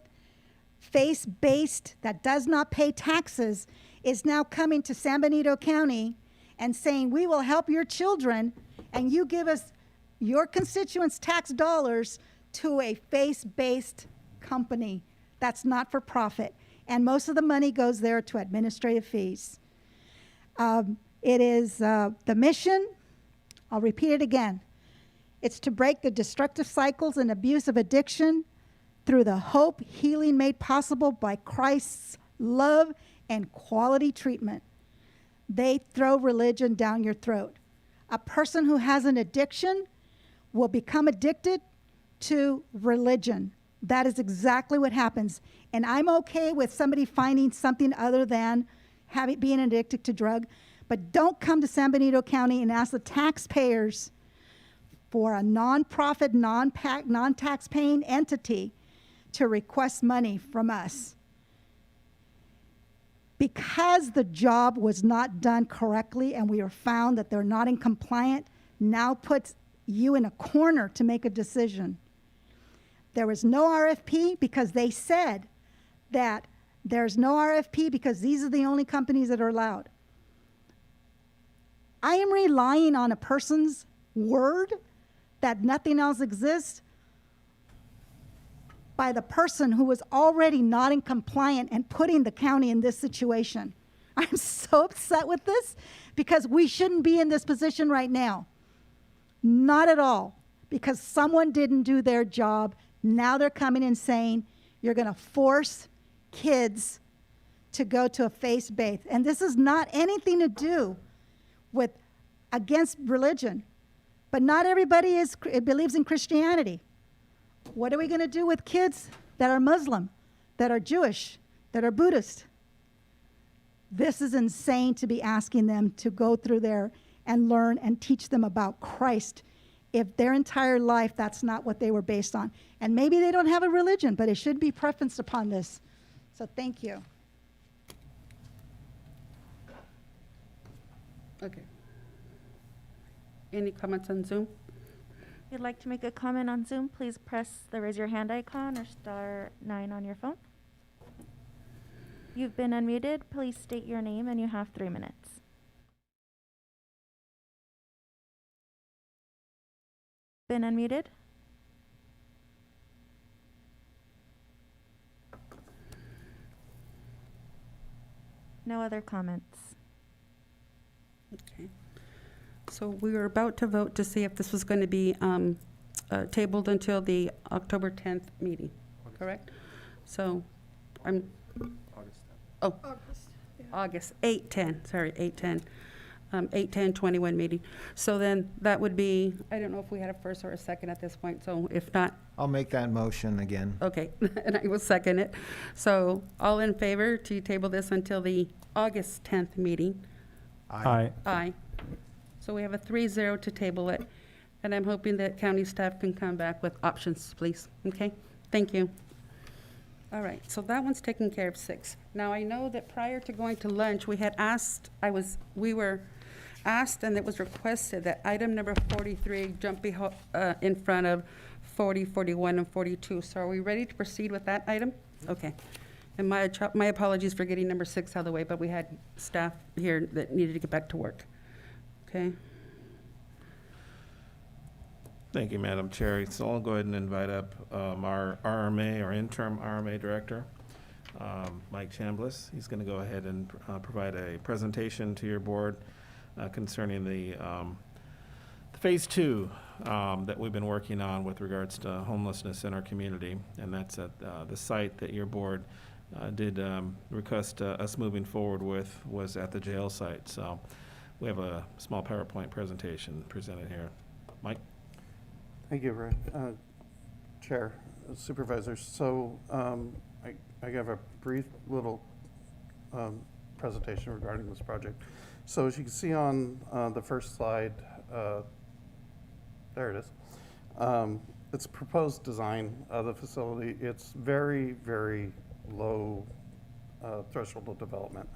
face-based, that does not pay taxes, is now coming to San Benito County and saying, we will help your children, and you give us your constituents' tax dollars to a face-based company that's not for profit. And most of the money goes there to administrative fees. It is the mission, I'll repeat it again, it's to break the destructive cycles and abuse of addiction through the hope, healing made possible by Christ's love and quality treatment. They throw religion down your throat. A person who has an addiction will become addicted to religion. That is exactly what happens. And I'm okay with somebody finding something other than being addicted to drug, but don't come to San Benito County and ask the taxpayers for a nonprofit, non-tax-paying entity to request money from us. Because the job was not done correctly and we were found that they're not in compliance, now puts you in a corner to make a decision. There was no RFP because they said that there's no RFP because these are the only companies that are allowed. I am relying on a person's word that nothing else exists by the person who was already not in compliance and putting the county in this situation. I'm so upset with this because we shouldn't be in this position right now. Not at all, because someone didn't do their job. Now they're coming and saying, you're going to force kids to go to a faith-based. And this is not anything to do with against religion. But not everybody believes in Christianity. What are we going to do with kids that are Muslim, that are Jewish, that are Buddhist? This is insane to be asking them to go through there and learn and teach them about Christ if their entire life that's not what they were based on. And maybe they don't have a religion, but it should be preferenced upon this. So thank you. Okay. Any comments on Zoom? If you'd like to make a comment on Zoom, please press the raise your hand icon or *9 on your phone. You've been unmuted. Please state your name and you have 3 minutes. Been unmuted? No other comments. So we were about to vote to see if this was going to be tabled until the October 10th meeting, correct? So I'm, oh, August 8/10, sorry, 8/10. 8/10/21 meeting. So then that would be, I don't know if we had a first or a second at this point, so if not, I'll make that motion again. okay, and I will second it. So all in favor to table this until the August 10th meeting? Aye. Aye. So we have a 3-0 to table it, and I'm hoping that county staff can come back with options, please, okay? Thank you. All right, so that one's taken care of 6. Now, I know that prior to going to lunch, we had asked, we were asked and it was requested that item number 43 jump in front of 40, 41, and 42. So are we ready to proceed with that item? Okay. And my apologies for getting number 6 out of the way, but we had staff here that needed to get back to work. Okay. Thank you, Madam Chair. So I'll go ahead and invite up our RMA, our interim RMA director, Mike Chambliss. He's going to go ahead and provide a presentation to your board concerning the phase 2 that we've been working on with regards to homelessness in our community, and that's at the site that your board did request us moving forward with was at the jail site. So we have a small PowerPoint presentation presented here. Mike? Thank you, Ray. Chair, Supervisors. So I have a brief little presentation regarding this project. So as you can see on the first slide, there it is. It's a proposed design of the facility. It's very, very low threshold of development.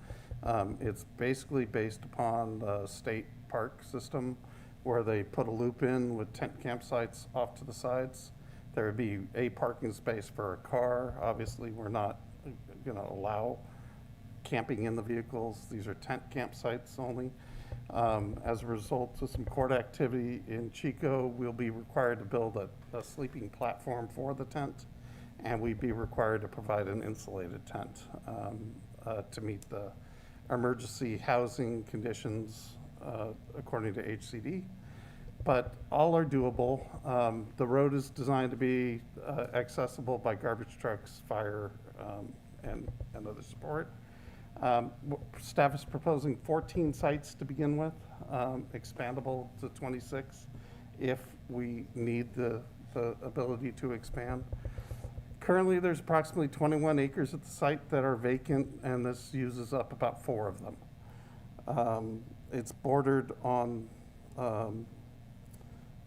It's basically based upon the state park system where they put a loop in with tent campsites off to the sides. There would be a parking space for a car. Obviously, we're not going to allow camping in the vehicles. These are tent campsites only. As a result of some court activity in Chico, we'll be required to build a sleeping platform for the tent, and we'd be required to provide an insulated tent to meet the emergency housing conditions according to HCD. But all are doable. The road is designed to be accessible by garbage trucks, fire, and other support. Staff is proposing 14 sites to begin with, expandable to 26 if we need the ability to expand. Currently, there's approximately 21 acres at the site that are vacant, and this uses up about 4 of them. It's bordered on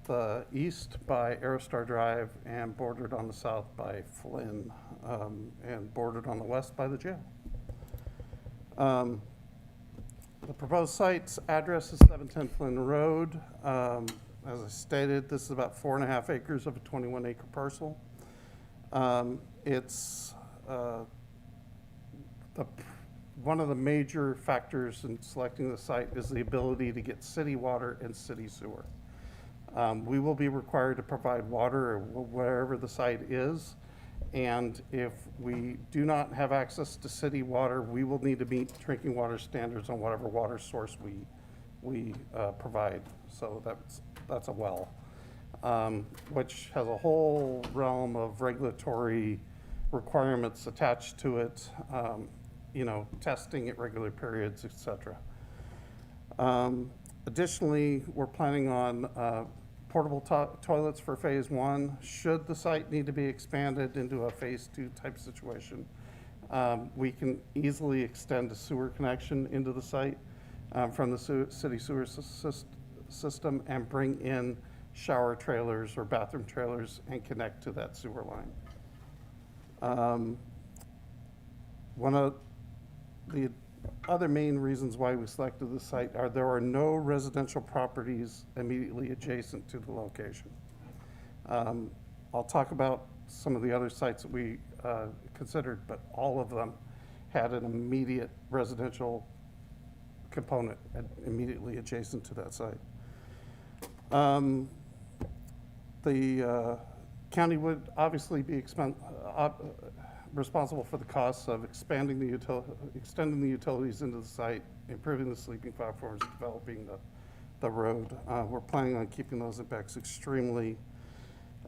the east by Aerostar Drive and bordered on the south by Flynn, and bordered on the west by the jail. The proposed site's address is 710 Flynn Road. As I stated, this is about 4.5 acres of a 21-acre parcel. It's one of the major factors in selecting the site is the ability to get city water and city sewer. We will be required to provide water wherever the site is, and if we do not have access to city water, we will need to meet drinking water standards on whatever water source we provide. So that's a well, which has a whole realm of regulatory requirements attached to it, testing at regular periods, etc. Additionally, we're planning on portable toilets for phase 1. Should the site need to be expanded into a phase 2 type situation, we can easily extend a sewer connection into the site from the city sewer system and bring in shower trailers or bathroom trailers and connect to that sewer line. One of the other main reasons why we selected the site are there are no residential properties immediately adjacent to the location. I'll talk about some of the other sites that we considered, but all of them had an immediate residential component immediately adjacent to that site. The county would obviously be responsible for the costs of extending the utilities into the site, improving the sleeping platforms, developing the road. We're planning on keeping those impacts extremely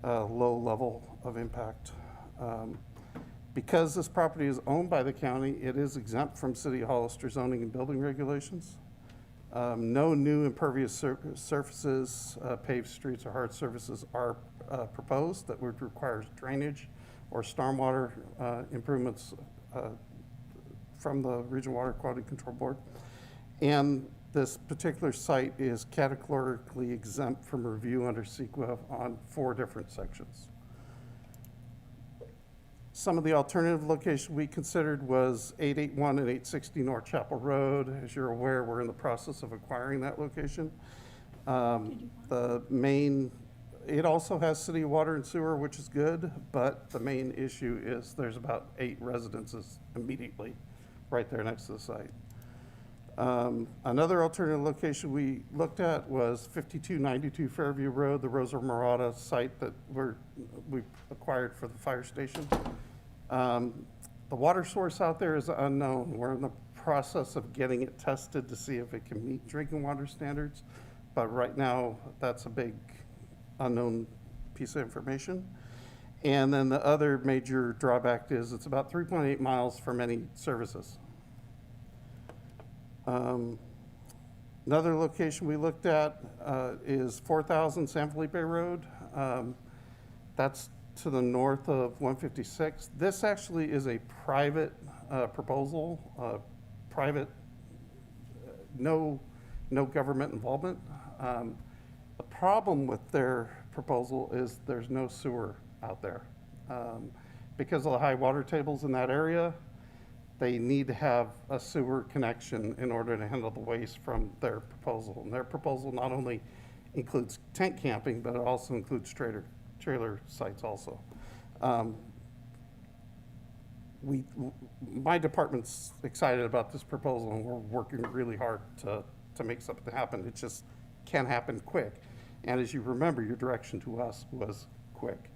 low level of impact. Because this property is owned by the county, it is exempt from City of Hollister zoning and building regulations. No new impervious surfaces, paved streets, or hard surfaces are proposed that would require drainage or stormwater improvements from the Regional Water Quality Control Board. And this particular site is categorically exempt from review under CEQA on 4 different sections. Some of the alternative location we considered was 881 and 860 North Chapel Road. As you're aware, we're in the process of acquiring that location. It also has city water and sewer, which is good, but the main issue is there's about 8 residences immediately right there next to the site. Another alternative location we looked at was 5292 Fairview Road, the Rosa Morada site that we acquired for the fire station. The water source out there is unknown. We're in the process of getting it tested to see if it can meet drinking water standards, but right now that's a big unknown piece of information. And then the other major drawback is it's about 3.8 miles from any services. Another location we looked at is 4000 San Felipe Road. That's to the north of 156. This actually is a private proposal, no government involvement. The problem with their proposal is there's no sewer out there. Because of the high water tables in that area, they need to have a sewer connection in order to handle the waste from their proposal. And their proposal not only includes tent camping, but it also includes trailer sites also. My department's excited about this proposal, and we're working really hard to make something happen. It just can't happen quick. And as you remember, your direction to us was quick.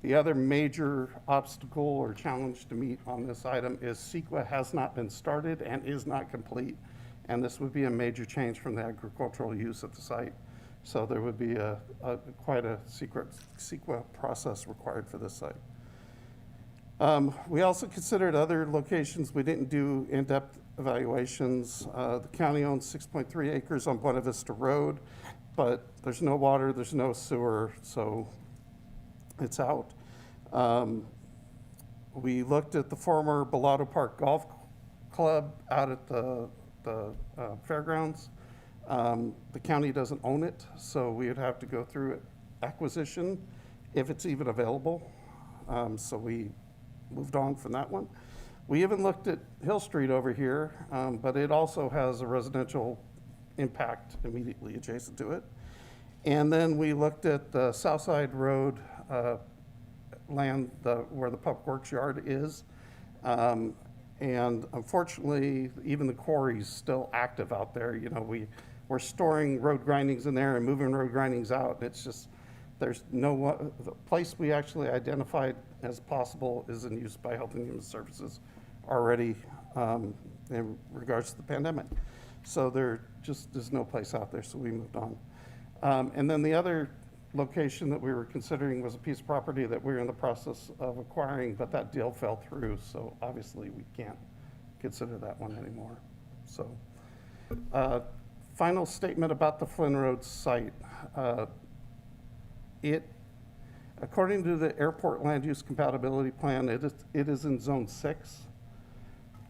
The other major obstacle or challenge to meet on this item is CEQA has not been started and is not complete. And this would be a major change from the agricultural use at the site. So there would be quite a CEQA process required for this site. We also considered other locations. We didn't do in-depth evaluations. The county owns 6.3 acres on Buena Vista Road, but there's no water, there's no sewer, so it's out. We looked at the former Bellotto Park Golf Club out at the fairgrounds. The county doesn't own it, so we would have to go through acquisition if it's even available. So we moved on from that one. We even looked at Hill Street over here, but it also has a residential impact immediately adjacent to it. And then we looked at the Southside Road land where the Public Works Yard is. And unfortunately, even the quarry's still active out there. You know, we're storing road grindings in there and moving road grindings out. It's just, there's no, the place we actually identified as possible is in use by Health and Human Services already in regards to the pandemic. So there just is no place out there, so we moved on. And then the other location that we were considering was a piece of property that we were in the process of acquiring, but that deal fell through, so obviously we can't consider that one anymore. So, final statement about the Flynn Road site. According to the airport land use compatibility plan, it is in zone 6,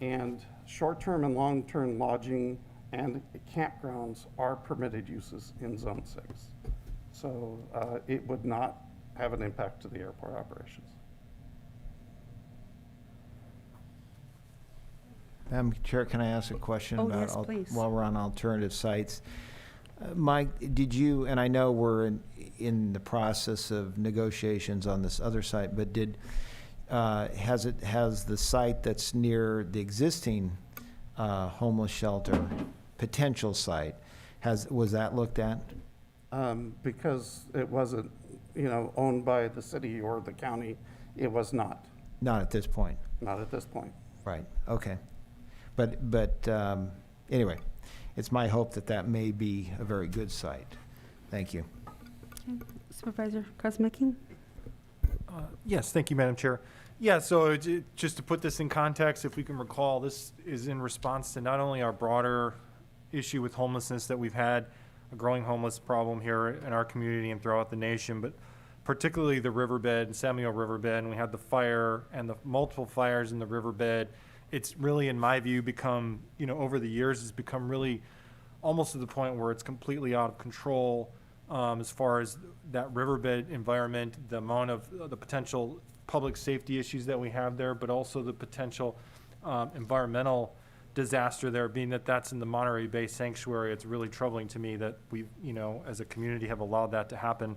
and short-term and long-term lodging and campgrounds are permitted uses in zone 6. So it would not have an impact to the airport operations. Madam Chair, can I ask a question Oh, about yes, please. while we're on alternative sites? Mike, did you, and I know we're in the process of negotiations on this other site, but has the site that's near the existing homeless shelter potential site, was that looked at? Because it wasn't, owned by the city or the county, it was not. Not at this point. Not at this point. Right. Okay. But anyway, it's my hope that that may be a very good site. Thank you. Okay. Supervisor Kosmicki? Yes, thank you, Madam Chair. Yeah, so just to put this in context, if we can recall, this is in response to not only our broader issue with homelessness that we've had, a growing homeless problem here in our community and throughout the nation, but particularly the riverbed, Samuel Riverbed, and we had the fire and the multiple fires in the riverbed. It's really, in my view, become, over the years, it's become really almost to the point where it's completely out of control as far as that riverbed environment, the amount of the potential public safety issues that we have there, but also the potential environmental disaster there, being that that's in the Monterey Bay Sanctuary. It's really troubling to me that we, as a community, have allowed that to happen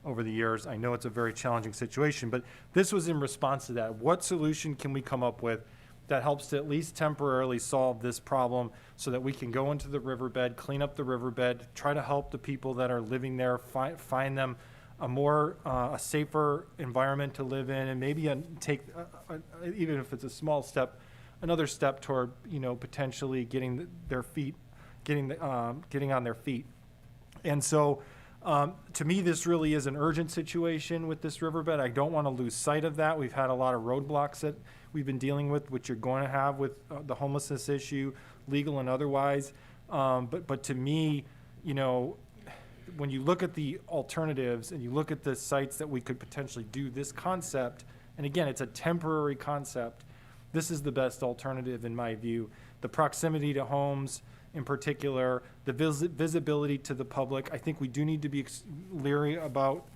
over the years. I know it's a very challenging situation, but this was in response to that. What solution can we come up with that helps to at least temporarily solve this problem so that we can go into the riverbed, clean up the riverbed, try to help the people that are living there, find them a safer environment to live in, and maybe take, even if it's a small step, another step toward, potentially getting on their feet. And so, to me, this really is an urgent situation with this riverbed. I don't want to lose sight of that. We've had a lot of roadblocks that we've been dealing with, which you're going to have with the homelessness issue, legal and otherwise. But to me, when you look at the alternatives and you look at the sites that we could potentially do this concept, and again, it's a temporary concept, this is the best alternative in my view. The proximity to homes in particular, the visibility to the public. I think we do need to be leery about,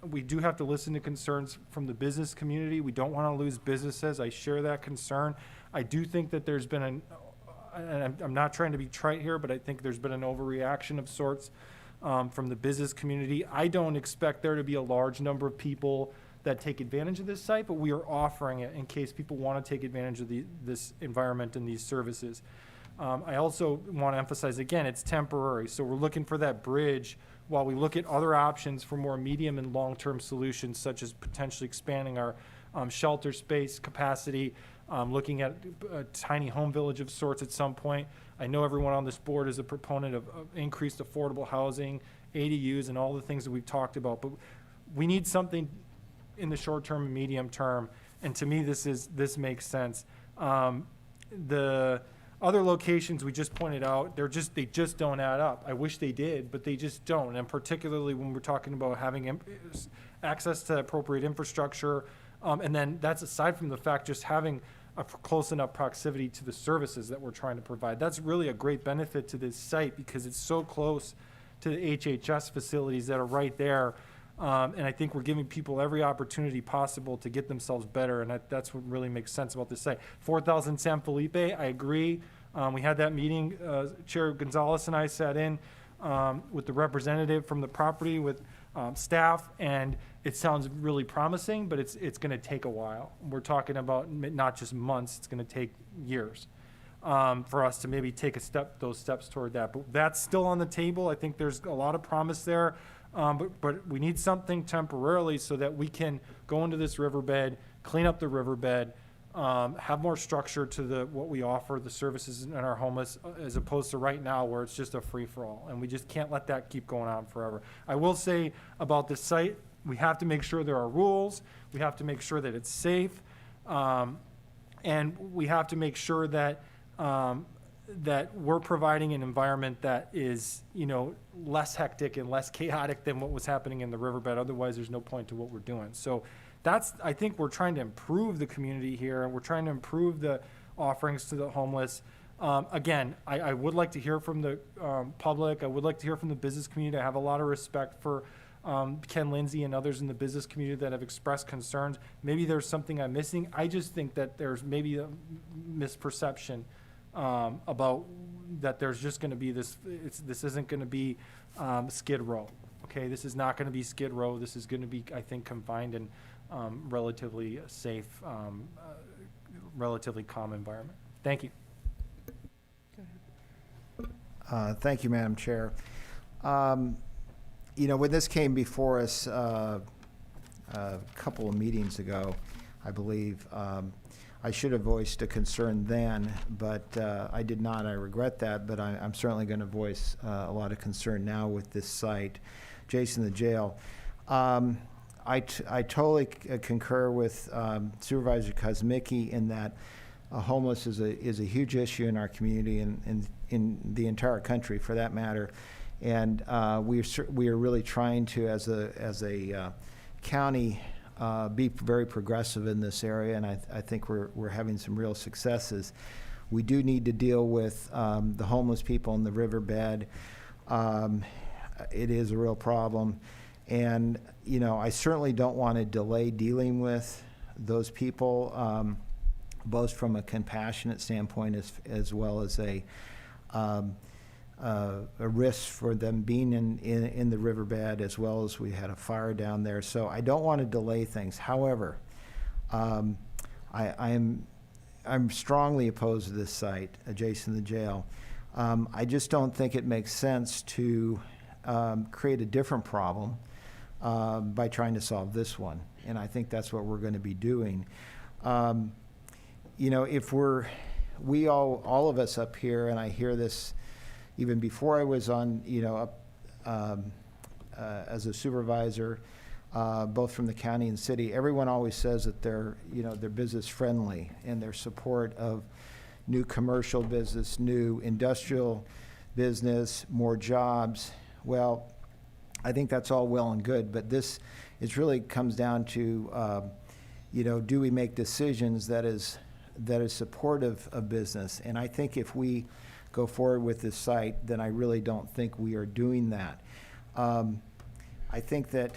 we do have to listen to concerns from the business community. We don't want to lose businesses. I share that concern. I do think that there's been and I'm not trying to be trite here, but I think there's been an overreaction of sorts from the business community. I don't expect there to be a large number of people that take advantage of this site, but we are offering it in case people want to take advantage of this environment and these services. I also want to emphasize, again, it's temporary. So we're looking for that bridge while we look at other options for more medium and long-term solutions, such as potentially expanding our shelter space capacity, looking at a tiny home village of sorts at some point. I know everyone on this board is a proponent of increased affordable housing, ADUs, and all the things that we've talked about, but we need something in the short term and medium term, and to me this makes sense. The other locations we just pointed out, they just don't add up. I wish they did, but they just don't, and particularly when we're talking about having access to appropriate infrastructure, and then that's aside from the fact just having a close enough proximity to the services that we're trying to provide. That's really a great benefit to this site because it's so close to the HHS facilities that are right there. And I think we're giving people every opportunity possible to get themselves better, and that's what really makes sense about this site. 4,000 San Felipe, I agree. We had that meeting, Chair Gonzalez and I sat in with the representative from the property with staff, and it sounds really promising, but it's going to take a while. We're talking about not just months, it's going to take years for us to maybe take those steps toward that. But that's still on the table. I think there's a lot of promise there. But we need something temporarily so that we can go into this riverbed, clean up the riverbed, have more structure to what we offer, the services in our homeless, as opposed to right now where it's just a free-for-all. And we just can't let that keep going on forever. I will say about this site, we have to make sure there are rules. We have to make sure that it's safe. And we have to make sure that that we're providing an environment that is, less hectic and less chaotic than what was happening in the riverbed. Otherwise, there's no point to what we're doing. So I think we're trying to improve the community here, and we're trying to improve the offerings to the homeless. Again, I would like to hear from the public. I would like to hear from the business community. I have a lot of respect for Ken Lindsay and others in the business community that have expressed concerns. Maybe there's something I'm missing. I just think that there's maybe a misperception about that there's just going to be this isn't going to be Skid Row. Okay, this is not going to be Skid Row. This is going to be, I think, confined and relatively safe, relatively calm environment. Thank you. Thank you, Madam Chair. When this came before us a couple of meetings ago, I believe, I should have voiced a concern then, but I did not. I regret that, but I'm certainly going to voice a lot of concern now with this site. Jason, the jail. I totally concur with Supervisor Kosmicki in that homeless is a huge issue in our community and in the entire country, for that matter. And we are really trying to, as a county, be very progressive in this area, and I think we're having some real successes. We do need to deal with the homeless people in the riverbed. It is a real problem, and I certainly don't want to delay dealing with those people, both from a compassionate standpoint as well as a risk for them being in the riverbed, as well as we had a fire down there. So I don't want to delay things. However, I'm strongly opposed to this site adjacent to the jail. I just don't think it makes sense to create a different problem by trying to solve this one. And I think that's what we're going to be doing. If we all of us up here, and I hear this even before I was on, as a supervisor, both from the county and city, everyone always says that they're business friendly and their support of new commercial business, new industrial business, more jobs. Well, I think that's all well and good, but this really comes down to, do we make decisions that is supportive of business? And I think if we go forward with this site, then I really don't think we are doing that. I think that,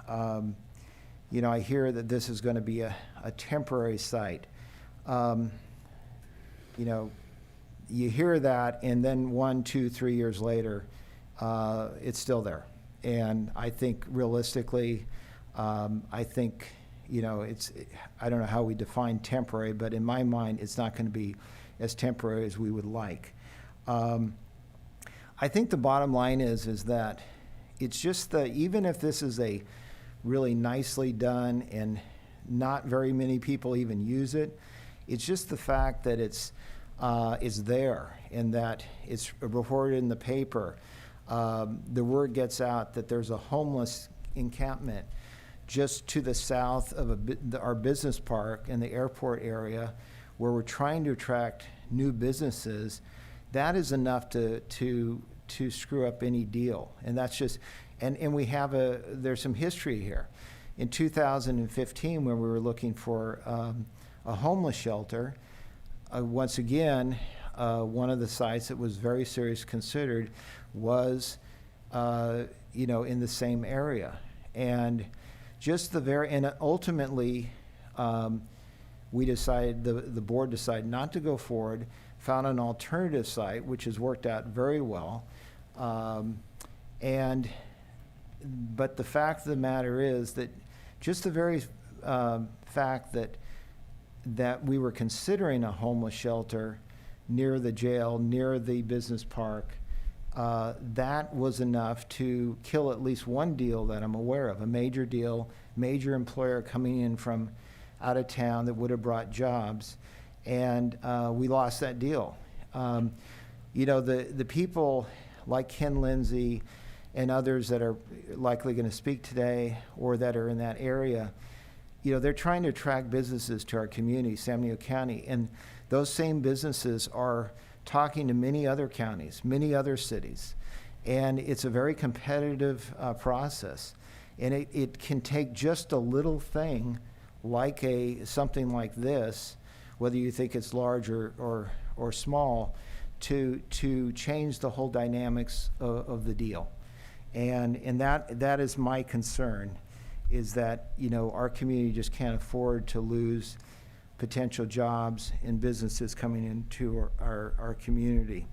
I hear that this is going to be a temporary site. You hear that, and then 1, 2, 3 years later, it's still there. And I think realistically, I think, I don't know how we define temporary, but in my mind, it's not going to be as temporary as we would like. I think the bottom line is that it's just that even if this is a really nicely done and not very many people even use it, it's just the fact that it's there and that it's reported in the paper. The word gets out that there's a homeless encampment just to the south of our business park in the airport area, where we're trying to attract new businesses. That is enough to screw up any deal. And that's just, and we have there's some history here. In 2015, when we were looking for a homeless shelter, once again, one of the sites that was very seriously considered was, in the same area. And just and ultimately, we decided, the board decided not to go forward, found an alternative site, which has worked out very well. But the fact of the matter is that just the very fact that we were considering a homeless shelter near the jail, near the business park, that was enough to kill at least one deal that I'm aware of, a major deal, major employer coming in from out of town that would have brought jobs, and we lost that deal. The people like Ken Lindsay and others that are likely going to speak today or that are in that area, they're trying to attract businesses to our community, San Benito County, and those same businesses are talking to many other counties, many other cities, and it's a very competitive process. And it can take just a little thing like something like this, whether you think it's large or small, to change the whole dynamics of the deal. And that is my concern, is that our community just can't afford to lose potential jobs and businesses coming into our community.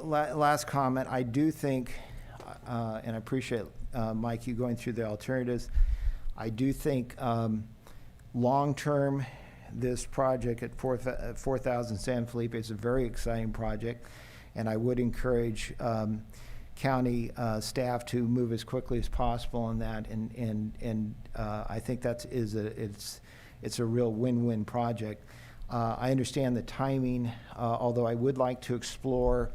Last comment, I do think, and I appreciate, Mike, you going through the alternatives. I do think long-term, this project at 4,000 San Felipe is a very exciting project, and I would encourage county staff to move as quickly as possible on that. And I think it's it's a real win-win project. I understand the timing, although I would like to explore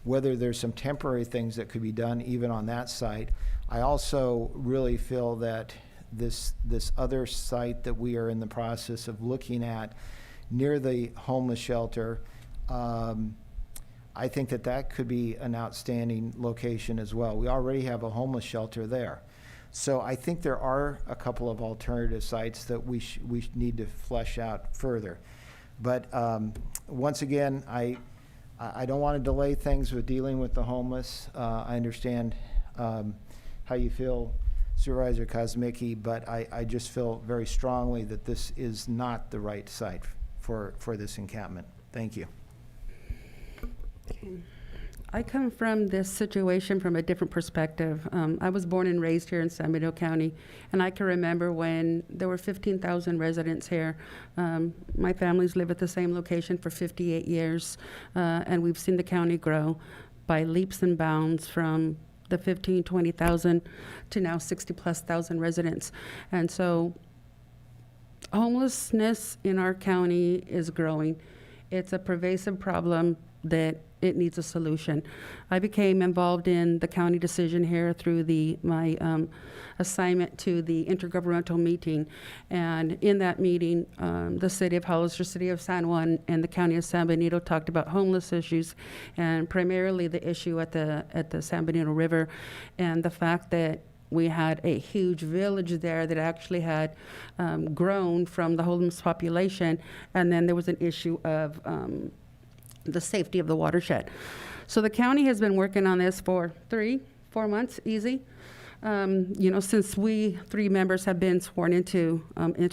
whether there's some temporary things that could be done even on that site. I also really feel that this other site that we are in the process of looking at near the homeless shelter, I think that could be an outstanding location as well. We already have a homeless shelter there. So I think there are a couple of alternative sites that we need to flesh out further. But once again, I don't want to delay things with dealing with the homeless. I understand how you feel, Supervisor Kosmicki, but I just feel very strongly that this is not the right site for this encampment. Thank you. I come from this situation from a different perspective. I was born and raised here in San Benito County, and I can remember when there were 15,000 residents here. My family's lived at the same location for 58 years, and we've seen the county grow by leaps and bounds from the 15, 20,000 to now 60+ thousand residents. And so homelessness in our county is growing. It's a pervasive problem that it needs a solution. I became involved in the county decision here through my assignment to the intergovernmental meeting. And in that meeting, the city of Hollister, city of San Juan, and the county of San Benito talked about homeless issues, and primarily the issue at the San Benito River, and the fact that we had a huge village there that actually had grown from the homeless population, and then there was an issue of the safety of the watershed. So the county has been working on this for 3-4 months, easy. Since we 3 members have been sworn into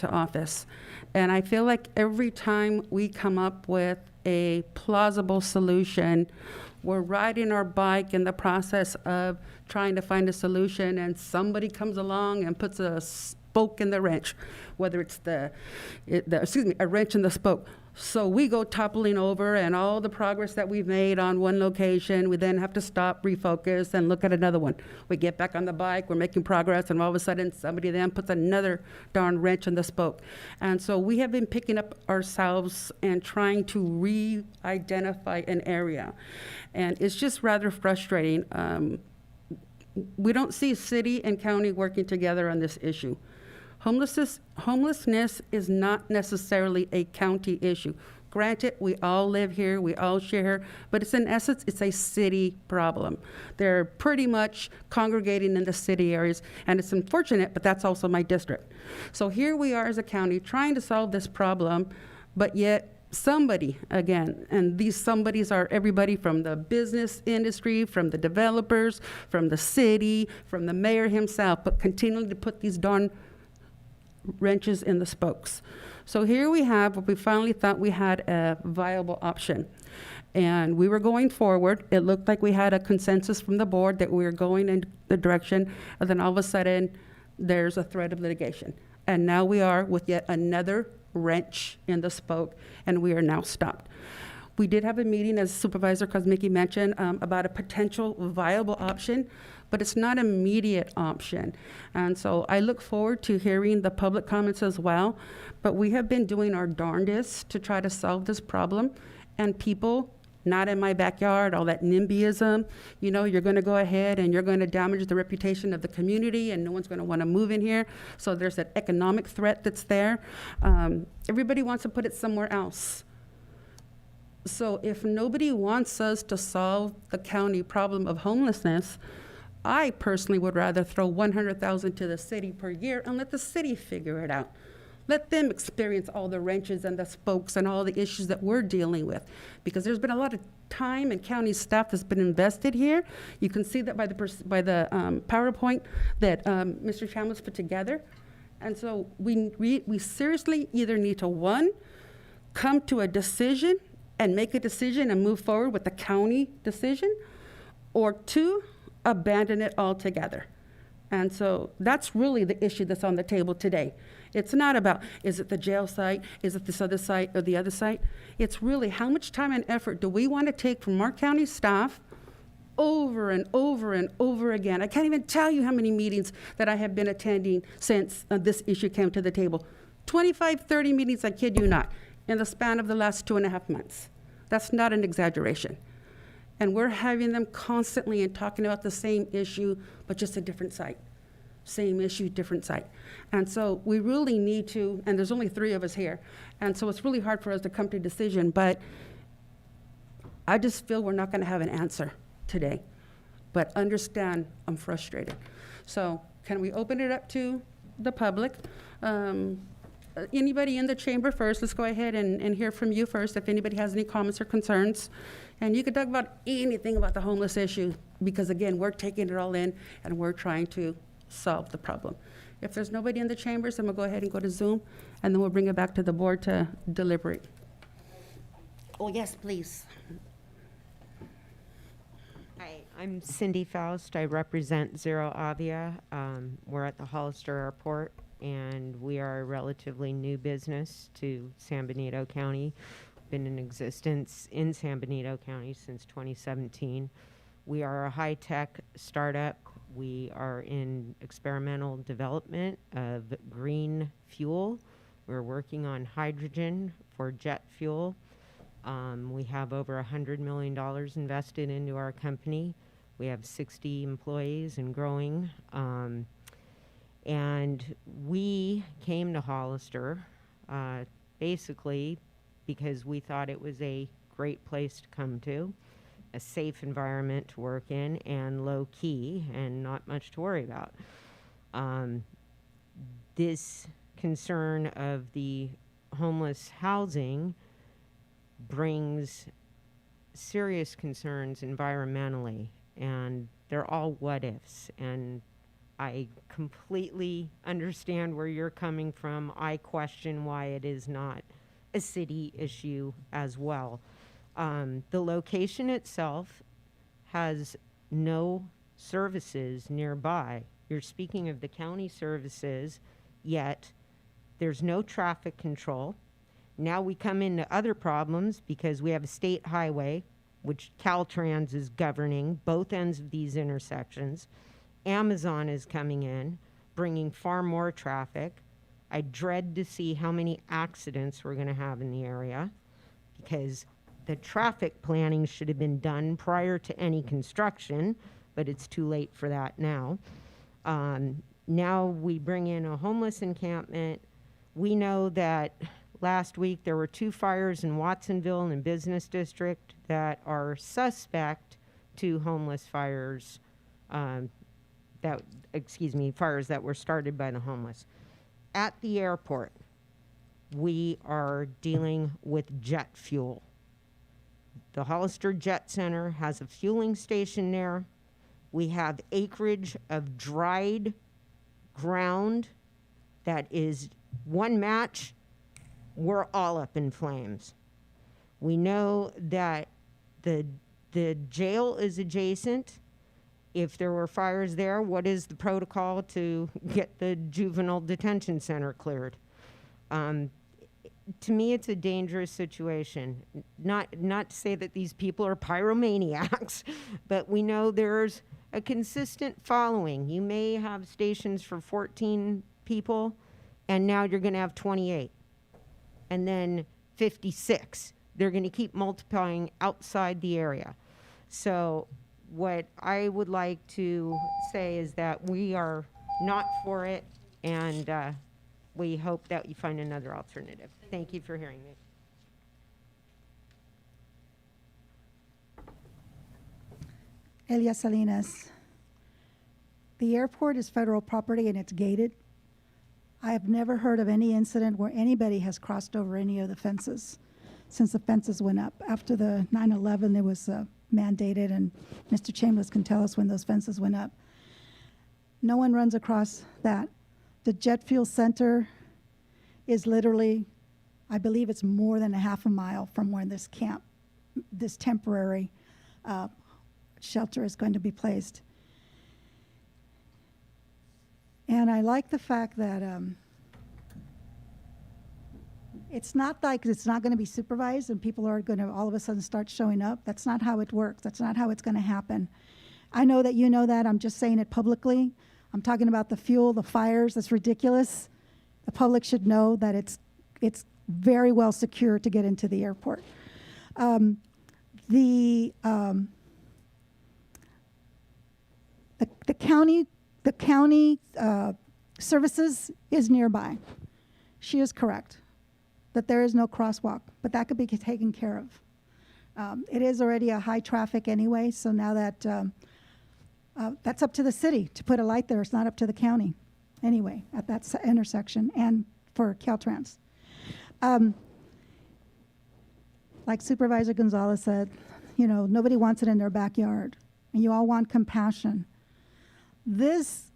office. And I feel like every time we come up with a plausible solution, we're riding our bike in the process of trying to find a solution, and somebody comes along and puts a spoke in the wrench, whether it's a wrench in the spoke. So we go toppling over, and all the progress that we've made on one location, we then have to stop, refocus, and look at another one. We get back on the bike, we're making progress, and all of a sudden somebody then puts another darn wrench in the spoke. And so we have been picking up ourselves and trying to re-identify an area. And it's just rather frustrating. We don't see city and county working together on this issue. Homelessness is not necessarily a county issue. Granted, we all live here, we all share, but it's in essence, it's a city problem. They're pretty much congregating in the city areas, and it's unfortunate, but that's also my district. So here we are as a county trying to solve this problem, but yet somebody, again, and these somebodies are everybody from the business industry, from the developers, from the city, from the mayor himself, but continuing to put these darn wrenches in the spokes. So here we have what we finally thought we had a viable option. And we were going forward. It looked like we had a consensus from the board that we were going in the direction, and then all of a sudden, there's a threat of litigation. And now we are with yet another wrench in the spoke, and we are now stopped. We did have a meeting, as Supervisor Kosmicki mentioned, about a potential viable option, but it's not an immediate option. And so I look forward to hearing the public comments as well, but we have been doing our darndest to try to solve this problem, and people, not in my backyard, all that NIMBYism, you're gonna go ahead and you're gonna damage the reputation of the community, and no one's gonna wanna move in here. So there's that economic threat that's there. Everybody wants to put it somewhere else. So if nobody wants us to solve the county problem of homelessness, I personally would rather throw $100,000 to the city per year and let the city figure it out. Let them experience all the wrenches and the spokes and all the issues that we're dealing with, because there's been a lot of time and county staff that's been invested here. You can see that by the PowerPoint that Mr. Chambliss put together. And so we seriously either need to, one, come to a decision and make a decision and move forward with the county decision, or two, abandon it altogether. And so that's really the issue that's on the table today. It's not about, is it the jail site, is it this other site or the other site? It's really how much time and effort do we want to take from our county staff over and over and over again. I can't even tell you how many meetings that I have been attending since this issue came to the table. 25, 30 meetings, I kid you not, in the span of the last 2.5 months. That's not an exaggeration. And we're having them constantly and talking about the same issue, but just a different site. Same issue, different site. And so we really need to, and there's only 3 of us here, and so it's really hard for us to come to a decision, but I just feel we're not gonna have an answer today. But understand, I'm frustrated. So can we open it up to the public? Anybody in the chamber first? Let's go ahead and hear from you first, if anybody has any comments or concerns. And you can talk about anything about the homeless issue, because again, we're taking it all in and we're trying to solve the problem. If there's nobody in the chambers, then we'll go ahead and go to Zoom, and then we'll bring it back to the board to deliberate. Oh, yes, please. Hi, I'm Cindy Faust. I represent Zero Avia. We're at the Hollister Airport, and we are a relatively new business to San Benito County. Been in existence in San Benito County since 2017. We are a high-tech startup. We are in experimental development of green fuel. We're working on hydrogen for jet fuel. We have over $100 million invested into our company. We have 60 employees and growing. And we came to Hollister basically because we thought it was a great place to come to, a safe environment to work in, and low key and not much to worry about. This concern of the homeless housing brings serious concerns environmentally, and they're all what ifs. And I completely understand where you're coming from. I question why it is not a city issue as well. The location itself has no services nearby. You're speaking of the county services, yet there's no traffic control. Now we come into other problems because we have a state highway, which Caltrans is governing both ends of these intersections. Amazon is coming in, bringing far more traffic. I dread to see how many accidents we're going to have in the area, because the traffic planning should have been done prior to any construction, but it's too late for that now. Now we bring in a homeless encampment. We know that last week there were 2 fires in Watsonville in the business district that are suspect to homeless fires, fires that were started by the homeless. At the airport, we are dealing with jet fuel. The Hollister Jet Center has a fueling station there. We have acreage of dried ground that is one match, we're all up in flames. We know that the jail is adjacent. If there were fires there, what is the protocol to get the juvenile detention center cleared? To me, it's a dangerous situation. Not to say that these people are pyromaniacs, but we know there's a consistent following. You may have stations for 14 people, and now you're going to have 28, and then 56. They're going to keep multiplying outside the area. So what I would like to say is that we are not for it, and we hope that you find another alternative. Thank you for hearing me. Elia Salinas. The airport is federal property and it's gated. I have never heard of any incident where anybody has crossed over any of the fences since the fences went up. After the 9/11, it was mandated, and Mr. Chambliss can tell us when those fences went up. No one runs across that. The jet fuel center is literally, I believe it's more than a half a mile from where this camp, this temporary shelter is going to be placed. And I like the fact that it's not like it's not going to be supervised and people are going to all of a sudden start showing up. That's not how it works. That's not how it's going to happen. I know that you know that. I'm just saying it publicly. I'm talking about the fuel, the fires. That's ridiculous. The public should know that it's very well secure to get into the airport. The county services is nearby. She is correct that there is no crosswalk, but that could be taken care of. It is already a high traffic anyway, so now that that's up to the city to put a light there. It's not up to the county anyway at that intersection and for Caltrans. Like Supervisor Gonzalez said, you know, nobody wants it in their backyard, and you all want compassion. This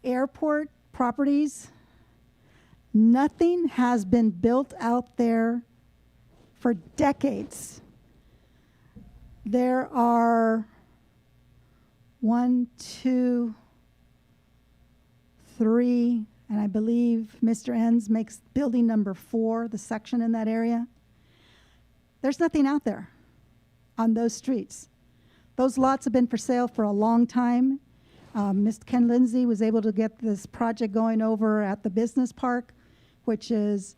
airport properties, nothing has been built out there for decades. There are 1, 2, 3, and I believe Mr. Enns makes building number 4, the section in that area. There's nothing out there on those streets. Those lots have been for sale for a long time. Mr. Ken Lindsay was able to get this project going over at the business park, which is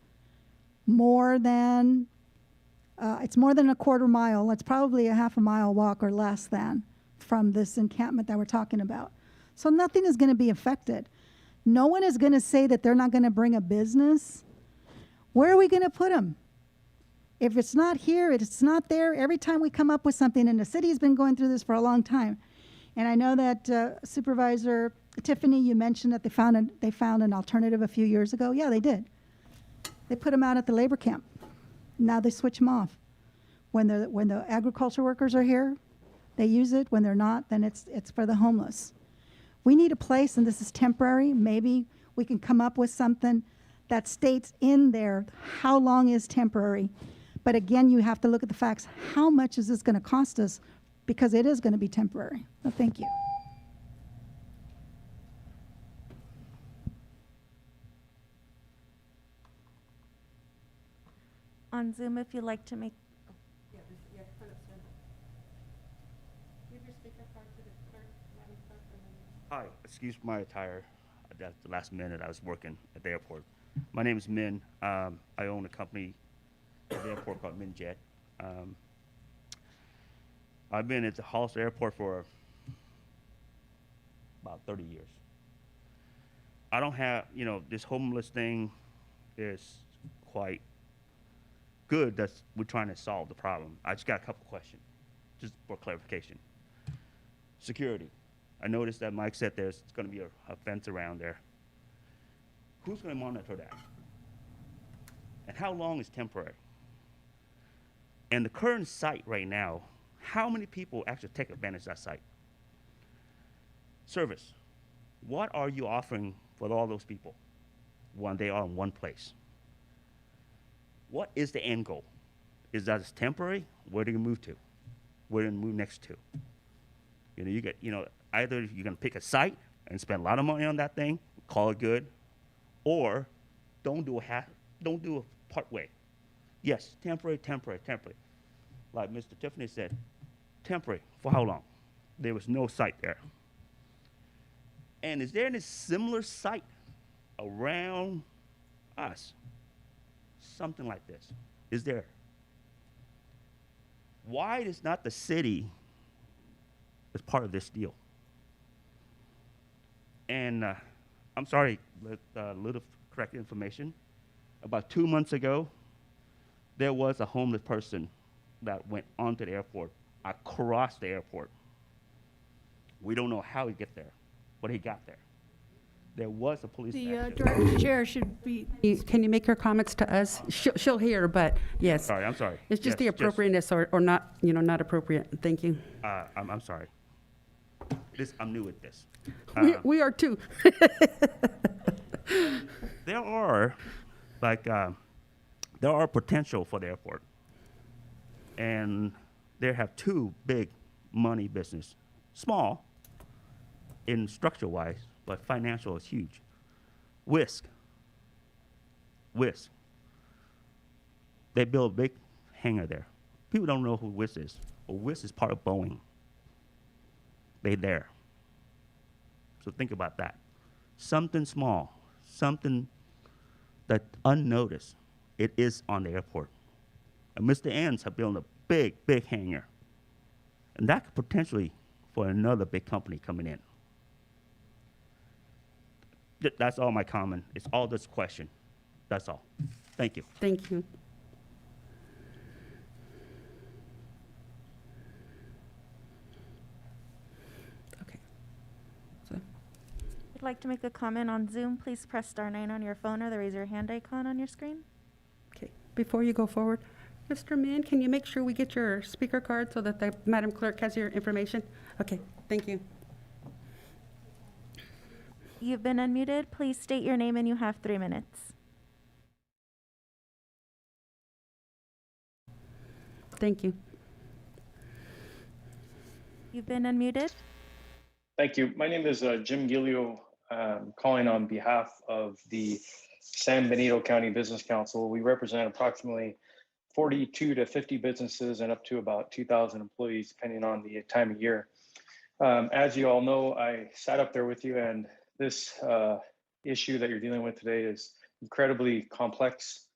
more than, it's more than a quarter mile. It's probably a half a mile walk or less than from this encampment that we're talking about. So nothing is going to be affected. No one is going to say that they're not going to bring a business. Where are we going to put them? If it's not here, it's not there. Every time we come up with something, and the city's been going through this for a long time. And I know that Supervisor Tiffany, you mentioned that they found an alternative a few years ago. Yeah, they did. They put them out at the labor camp. Now they switch them off. When the agriculture workers are here, they use it. When they're not, then it's for the homeless. We need a place, and this is temporary. Maybe we can come up with something that states in there how long is temporary. But again, you have to look at the facts. How much is this going to cost us? Because it is going to be temporary. So thank you. On Zoom, if you'd like to make. Hi, excuse my attire. At the last minute, I was working at the airport. My name is Min. I own a company at the airport called MinJet. I've been at the Hollister Airport for about 30 years. I don't have, you know, this homeless thing is quite good. We're trying to solve the problem. I just got a couple questions, just for clarification. Security. I noticed that Mike said there's going to be a fence around there. Who's going to monitor that? And how long is temporary? And the current site right now, how many people actually take advantage of that site? Service. What are you offering for all those people when they are in one place? What is the end goal? Is that temporary? Where do you move to? Where do you move next to? You know, you get, you know, either you're going to pick a site and spend a lot of money on that thing, call it good, or don't do a part way. Yes, temporary. Like Mr. Tiffany said, temporary. For how long? There was no site there. And is there any similar site around us? Something like this. Is there? Why is not the city as part of this deal? And I'm sorry, with a little correct information. About 2 months ago, there was a homeless person that went onto the airport, across the airport. We don't know how he got there, but he got there. There was a police action. Director Chair should be. Can you make your comments to us? She'll hear, but yes. Sorry, I'm sorry. It's just Yes, the appropriateness or not, you know, not appropriate. Thank you. I'm sorry. I'm new at this. We are too. There are, there are potential for the airport. And they have two big money business. Small in structure-wise, but financial is huge. Whisk. They built a big hangar there. People don't know who Whisk is. But Whisk is part of Boeing. They're there. So think about that. Something small, something that unnoticed, it is on the airport. And Mr. Ends have built a big, big hangar. And that could potentially for another big company coming in. That's all my comment. It's all this question. That's all. Thank you. Thank you. Okay. So, If you'd like to make a comment on Zoom, please press star 9 on your phone or the raise your hand icon on your screen. okay, before you go forward, Mr. Min, can you make sure we get your speaker card so that the Madam Clerk has your information? Okay, thank you. You've been unmuted. Please state your name and you have 3 minutes. Thank you. You've been unmuted. Thank you. My name is Jim Gilio, calling on behalf of the San Benito County Business Council. We represent approximately 42 to 50 businesses and up to about 2,000 employees, depending on the time of year. As you all know, I sat up there with you, and this issue that you're dealing with today is incredibly complex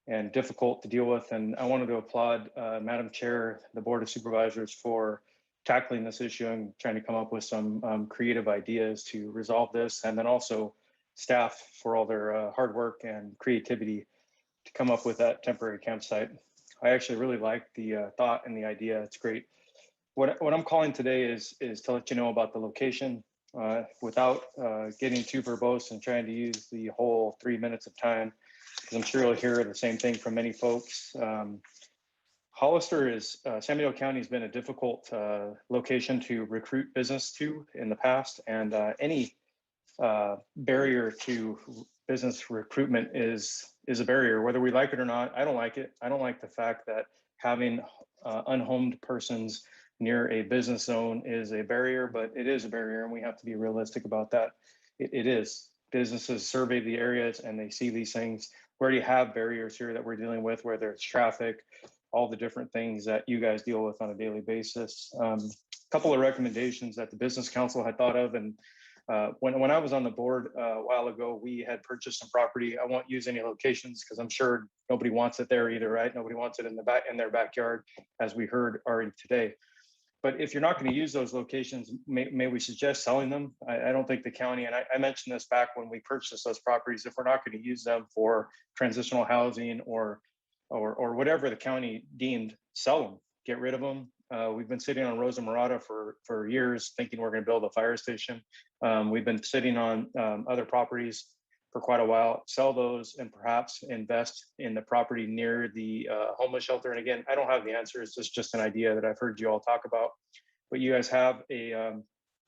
and difficult to deal with. And I wanted to applaud Madam Chair, the Board of Supervisors for tackling this issue and trying to come up with some creative ideas to resolve this. And then also staff for all their hard work and creativity to come up with that temporary campsite. I actually really like the thought and the idea. It's great. What I'm calling today is to let you know about the location without getting too verbose and trying to use the whole 3 minutes of time, because I'm sure you'll hear the same thing from many folks. Hollister is, San Benito County has been a difficult location to recruit business to in the past, and any barrier to business recruitment is a barrier, whether we like it or not. I don't like it. I don't like the fact that having unhomed persons near a business zone is a barrier, but it is a barrier, and we have to be realistic about that. It is. Businesses survey the areas and they see these things. We already have barriers here that we're dealing with, whether it's traffic, all the different things that you guys deal with on a daily basis. A couple of recommendations that the Business Council had thought of, and when I was on the board a while ago, we had purchased some property. I won't use any locations because I'm sure nobody wants it there either, right? Nobody wants it in their backyard, as we heard already today. But if you're not going to use those locations, may we suggest selling them? I don't think the county, and I mentioned this back when we purchased those properties, if we're not going to use them for transitional housing or whatever the county deemed, sell them, get rid of them. We've been sitting on Rosa Morada for years thinking we're going to build a fire station. We've been sitting on other properties for quite a while, sell those and perhaps invest in the property near the homeless shelter. And again, I don't have the answers. It's just an idea that I've heard you all talk about. But you guys have a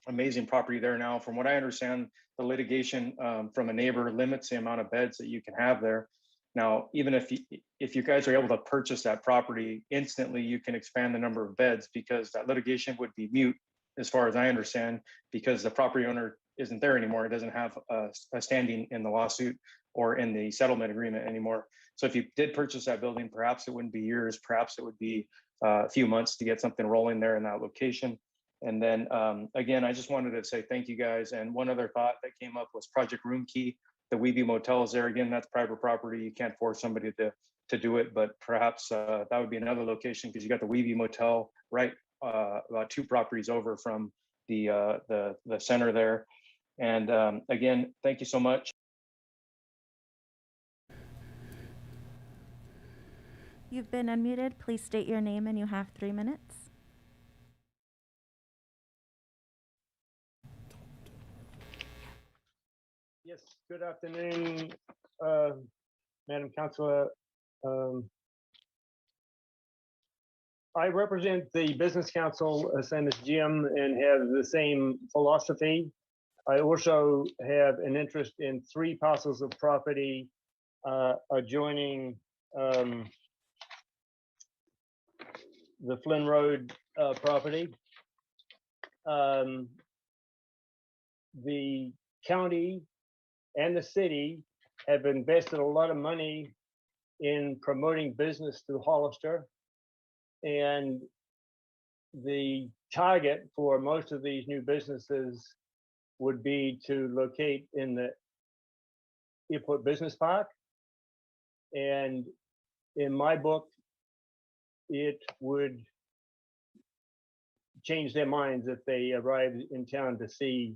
amazing property there now. From what I understand, the litigation from a neighbor limits the amount of beds that you can have there. Now, even if you guys are able to purchase that property instantly, you can expand the number of beds, because that litigation would be moot, as far as I understand, because the property owner isn't there anymore. It doesn't have a standing in the lawsuit or in the settlement agreement anymore. So if you did purchase that building, perhaps it wouldn't be years, perhaps it would be a few months to get something rolling there in that location. And then again, I just wanted to say thank you guys. And one other thought that came up was Project Room Key. The Weeby Motel is there. Again, that's private property. You can't force somebody to do it, but perhaps that would be another location, because you got the Weeby Motel right about 2 properties over from the center there. And again, thank you so much. You've been unmuted. Please state your name and you have 3 minutes. Yes, good afternoon, Madam Councilor. I represent the Business Council, same as Jim, and have the same philosophy. I also have an interest in 3 parcels of property adjoining the Flynn Road property. The county and the city have invested a lot of money in promoting business through Hollister. And the target for most of these new businesses would be to locate in the Airport Business Park. And in my book, it would change their minds if they arrived in town to see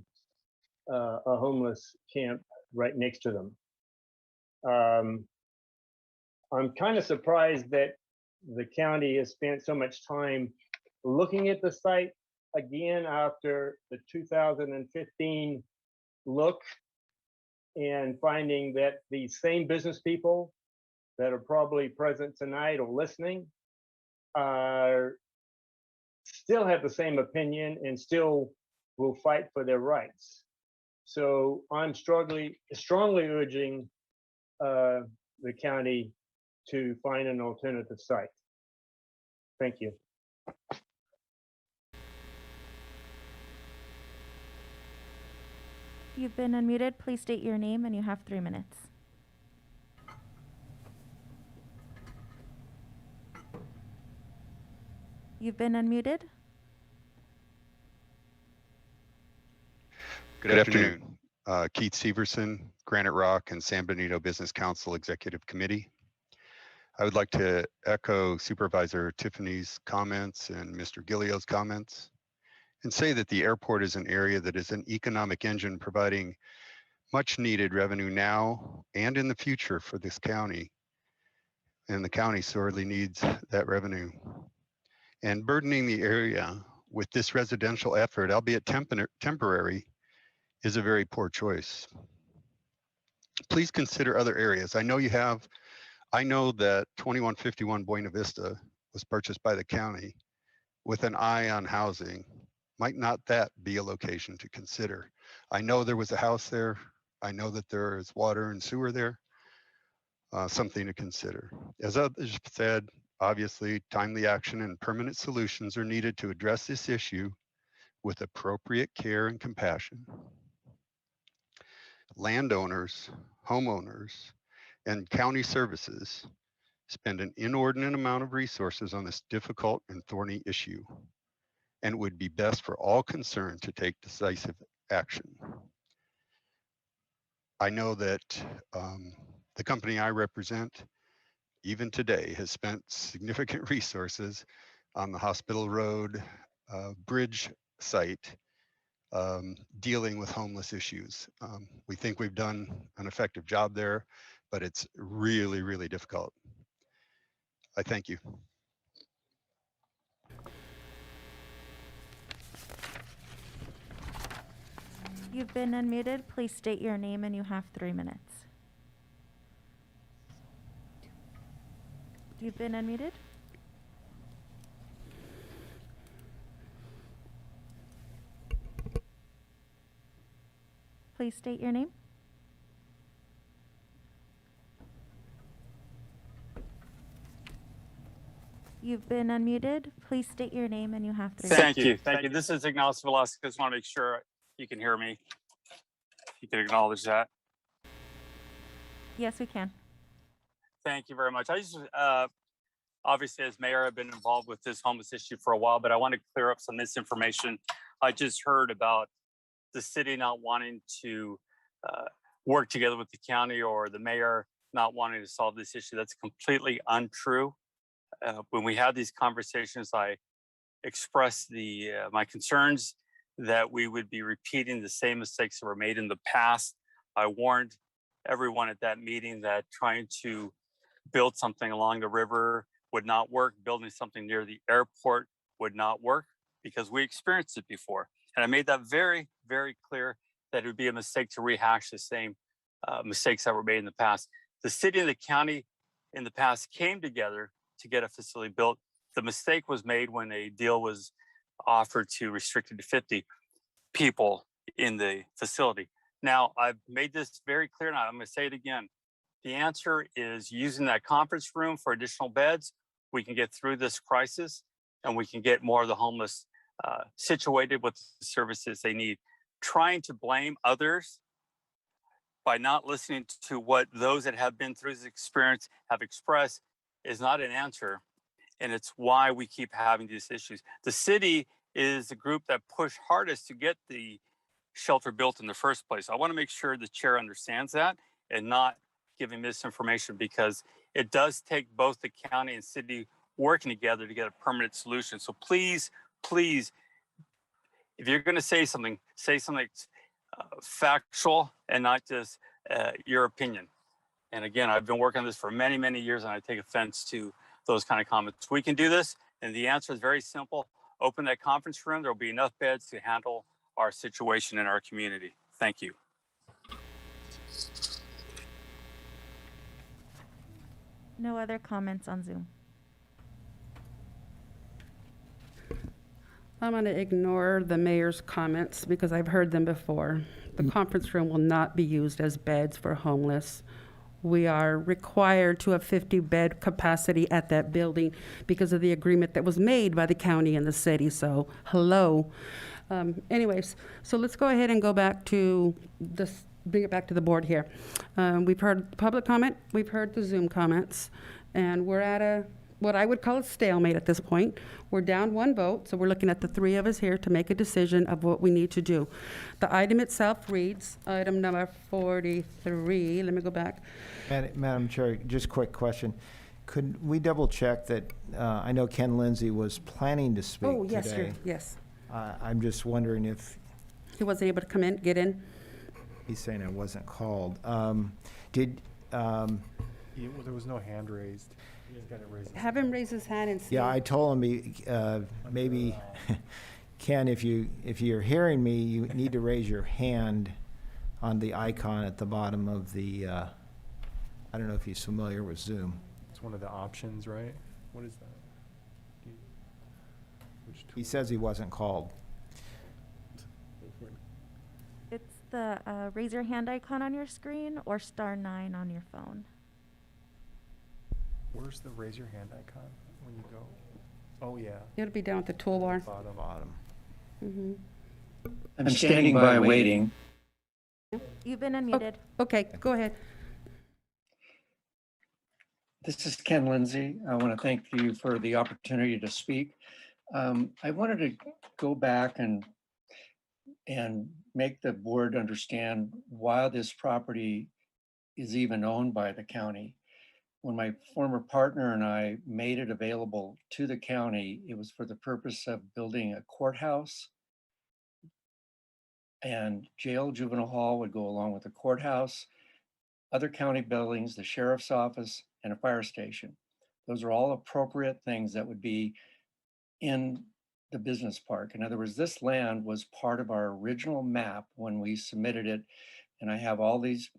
a homeless camp right next to them. I'm kind of surprised that the county has spent so much time looking at the site again after the 2015 look and finding that these same business people that are probably present tonight or listening are still have the same opinion and still will fight for their rights. So I'm strongly urging the county to find an alternative site. Thank you. You've been unmuted. Please state your name and you have 3 minutes. You've been unmuted. Good afternoon. Keith Severson, Granite Rock and San Benito Business Council Executive Committee. I would like to echo Supervisor Tiffany's comments and Mr. Gilio's comments and say that the airport is an area that is an economic engine providing much needed revenue now and in the future for this county. And the county sorely needs that revenue. And burdening the area with this residential effort, albeit temporary, is a very poor choice. Please consider other areas. I know that 2151 Buena Vista was purchased by the county with an eye on housing. Might not that be a location to consider? I know there was a house there. I know that there is water and sewer there. Something to consider. As others said, obviously timely action and permanent solutions are needed to address this issue with appropriate care and compassion. Landowners, homeowners, and county services spend an inordinate amount of resources on this difficult and thorny issue, and it would be best for all concerned to take decisive action. I know that the company I represent, even today, has spent significant resources on the Hospital Road bridge site dealing with homeless issues. We think we've done an effective job there, but it's really, really difficult. I thank you. You've been unmuted. Please state your name and you have 3 minutes. You've been unmuted. Please state your name. You've been unmuted. Please state your name and you have 3 minutes. Thank you. Thank you. This is Ignacio Velasquez. Want to make sure you can hear me. You can acknowledge that. Yes, we can. Thank you very much. I just, obviously as mayor, I've been involved with this homeless issue for a while, but I want to clear up some misinformation. I just heard about the city not wanting to work together with the county or the mayor not wanting to solve this issue. That's completely untrue. When we had these conversations, I expressed my concerns that we would be repeating the same mistakes that were made in the past. I warned everyone at that meeting that trying to build something along the river would not work. Building something near the airport would not work because we experienced it before. And I made that very, very clear that it would be a mistake to rehash the same mistakes that were made in the past. The city and the county in the past came together to get a facility built. The mistake was made when a deal was offered to restrict it to 50 people in the facility. Now, I've made this very clear now. I'm going to say it again. The answer is using that conference room for additional beds. We can get through this crisis and we can get more of the homeless situated with the services they need. Trying to blame others by not listening to what those that have been through this experience have expressed is not an answer. And it's why we keep having these issues. The city is the group that pushed hardest to get the shelter built in the first place. I want to make sure the chair understands that and not giving misinformation, because it does take both the county and city working together to get a permanent solution. So please, please, if you're going to say something factual and not just your opinion. And again, I've been working on this for many, many years, and I take offense to those kind of comments. We can do this, and the answer is very simple. Open that conference room. There will be enough beds to handle our situation in our community. Thank you. No other comments on Zoom. I'm going to ignore the mayor's comments because I've heard them before. The conference room will not be used as beds for homeless. We are required to have 50-bed capacity at that building because of the agreement that was made by the county and the city. So, hello. Anyways, so let's go ahead and go back to this, bring it back to the board here. We've heard public comment, we've heard the Zoom comments, and we're at what I would call a stalemate at this point. We're down one vote, so we're looking at the three of us here to make a decision of what we need to do. The item itself reads, item number 43, let me go back. Madam Chair, just quick question. Could we double check that, I know Ken Lindsay was planning to speak Oh, yes, today. sir, yes. I'm just wondering if He wasn't able to come in, get in? he's saying I wasn't called. There was no hand raised. You just got to raise it. Have him raise his hand and see. Yeah, I told him maybe, Ken, if you're hearing me, you need to raise your hand on the icon at the bottom of the, I don't know if he's familiar with Zoom. It's one of the options, right? What is that? Which He says he wasn't called. It's the raise your hand icon on your screen or *9 on your phone. Where's the raise your hand icon when you go? Oh, yeah. It'll be down at the toolbar. Bottom. Mm-hmm. I'm standing by waiting. You've been unmuted. Okay, go ahead. This is Ken Lindsay. I want to thank you for the opportunity to speak. I wanted to go back and make the board understand why this property is even owned by the county. When my former partner and I made it available to the county, it was for the purpose of building a courthouse, and jail, juvenile hall would go along with the courthouse, other county buildings, the sheriff's office, and a fire station. Those are all appropriate things that would be in the business park. In other words, this land was part of our original map when we submitted it. And I have all these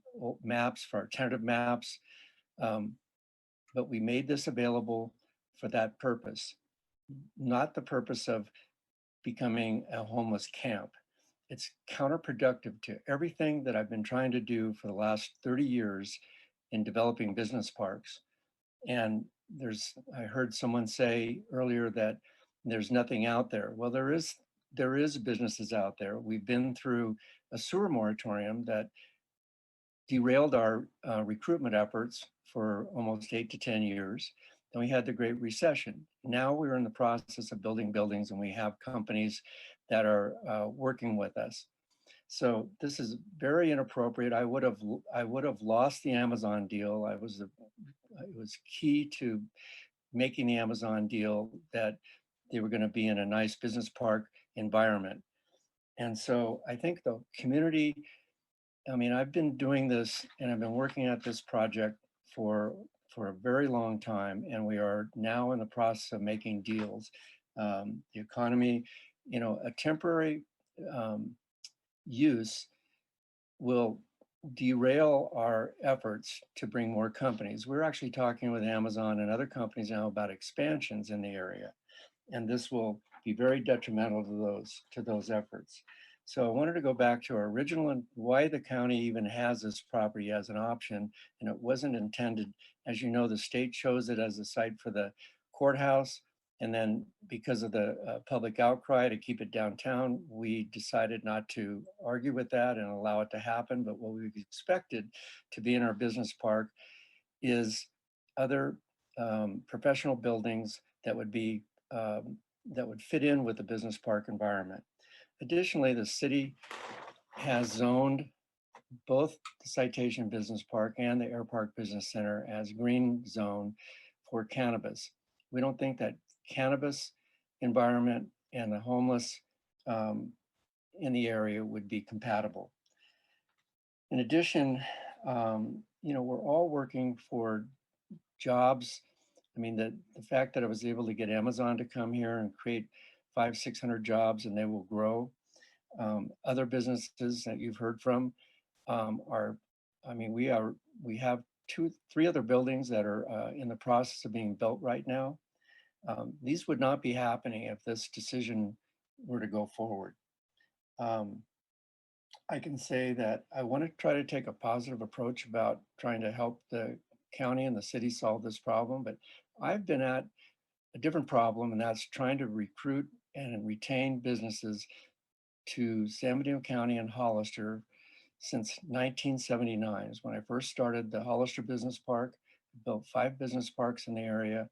maps for our tentative maps. But we made this available for that purpose, not the purpose of becoming a homeless camp. It's counterproductive to everything that I've been trying to do for the last 30 years in developing business parks. And I heard someone say earlier that there's nothing out there. Well, there is businesses out there. We've been through a sewer moratorium that derailed our recruitment efforts for almost 8 to 10 years. Then we had the Great Recession. Now we're in the process of building buildings, and we have companies that are working with us. So this is very inappropriate. I would have lost the Amazon deal. It was key to making the Amazon deal that they were going to be in a nice business park environment. And so I think the community, I've been doing this and I've been working at this project for a very long time, and we are now in the process of making deals. The economy, a temporary use will derail our efforts to bring more companies. We're actually talking with Amazon and other companies now about expansions in the area, and this will be very detrimental to those efforts. So I wanted to go back to our original and why the county even has this property as an option, and it wasn't intended. As you know, the state chose it as a site for the courthouse, and then because of the public outcry to keep it downtown, we decided not to argue with that and allow it to happen. But what we expected to be in our business park is other professional buildings that would fit in with the business park environment. Additionally, the city has zoned both the Citation Business Park and the Air Park Business Center as green zone for cannabis. We don't think that cannabis environment and the homeless in the area would be compatible. In addition, we're all working for jobs. I mean, the fact that I was able to get Amazon to come here and create 500-600 jobs, and they will grow. Other businesses that you've heard from we have 2-3 other buildings that are in the process of being built right now. These would not be happening if this decision were to go forward. I can say that I want to try to take a positive approach about trying to help the county and the city solve this problem, but I've been at a different problem, and that's trying to recruit and retain businesses to San Benito County and Hollister since 1979 is when I first started the Hollister Business Park. I built 5 business parks in the area.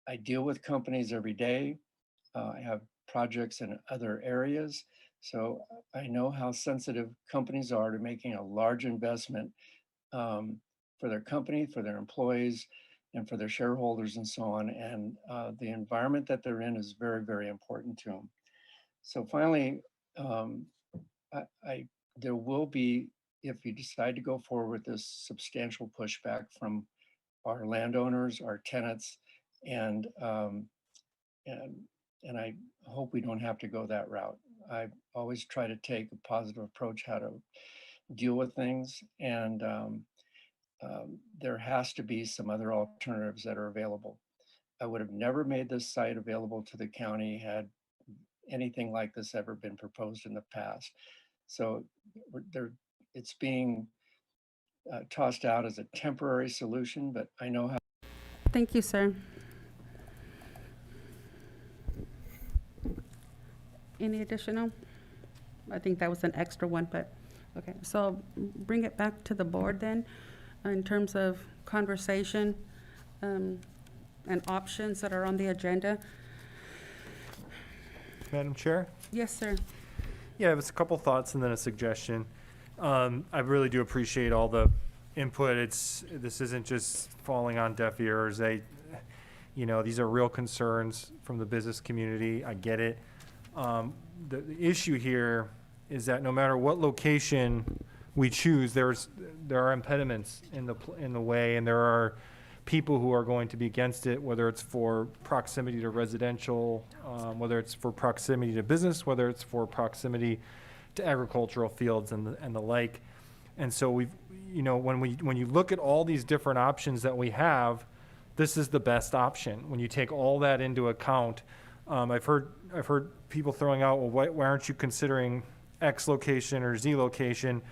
I deal with companies every day. I have projects in other areas. So I know how sensitive companies are to making a large investment for their company, for their employees, and for their shareholders and so on. And the environment that they're in is very, very important to them. So finally, there will be, if you decide to go forward with this, substantial pushback from our landowners, our tenants, and I hope we don't have to go that route. I always try to take a positive approach how to deal with things, and there has to be some other alternatives that are available. I would have never made this site available to the county had anything like this ever been proposed in the past. So it's being tossed out as a temporary solution, but I know how. Thank you, sir. Any additional? I think that was an extra one, but okay. So bring it back to the board then in terms of conversation and options that are on the agenda. Madam Chair? Yes, sir. Yeah, it was a couple thoughts and then a suggestion. I really do appreciate all the input. This isn't just falling on deaf ears. These are real concerns from the business community. I get it. The issue here is that no matter what location we choose, there are impediments in the way, and there are people who are going to be against it, whether it's for proximity to residential, whether it's for proximity to business, whether it's for proximity to agricultural fields and the like. And so when you look at all these different options that we have, this is the best option. When you take all that into account, I've heard people throwing out, well, why aren't you considering X location or Z location?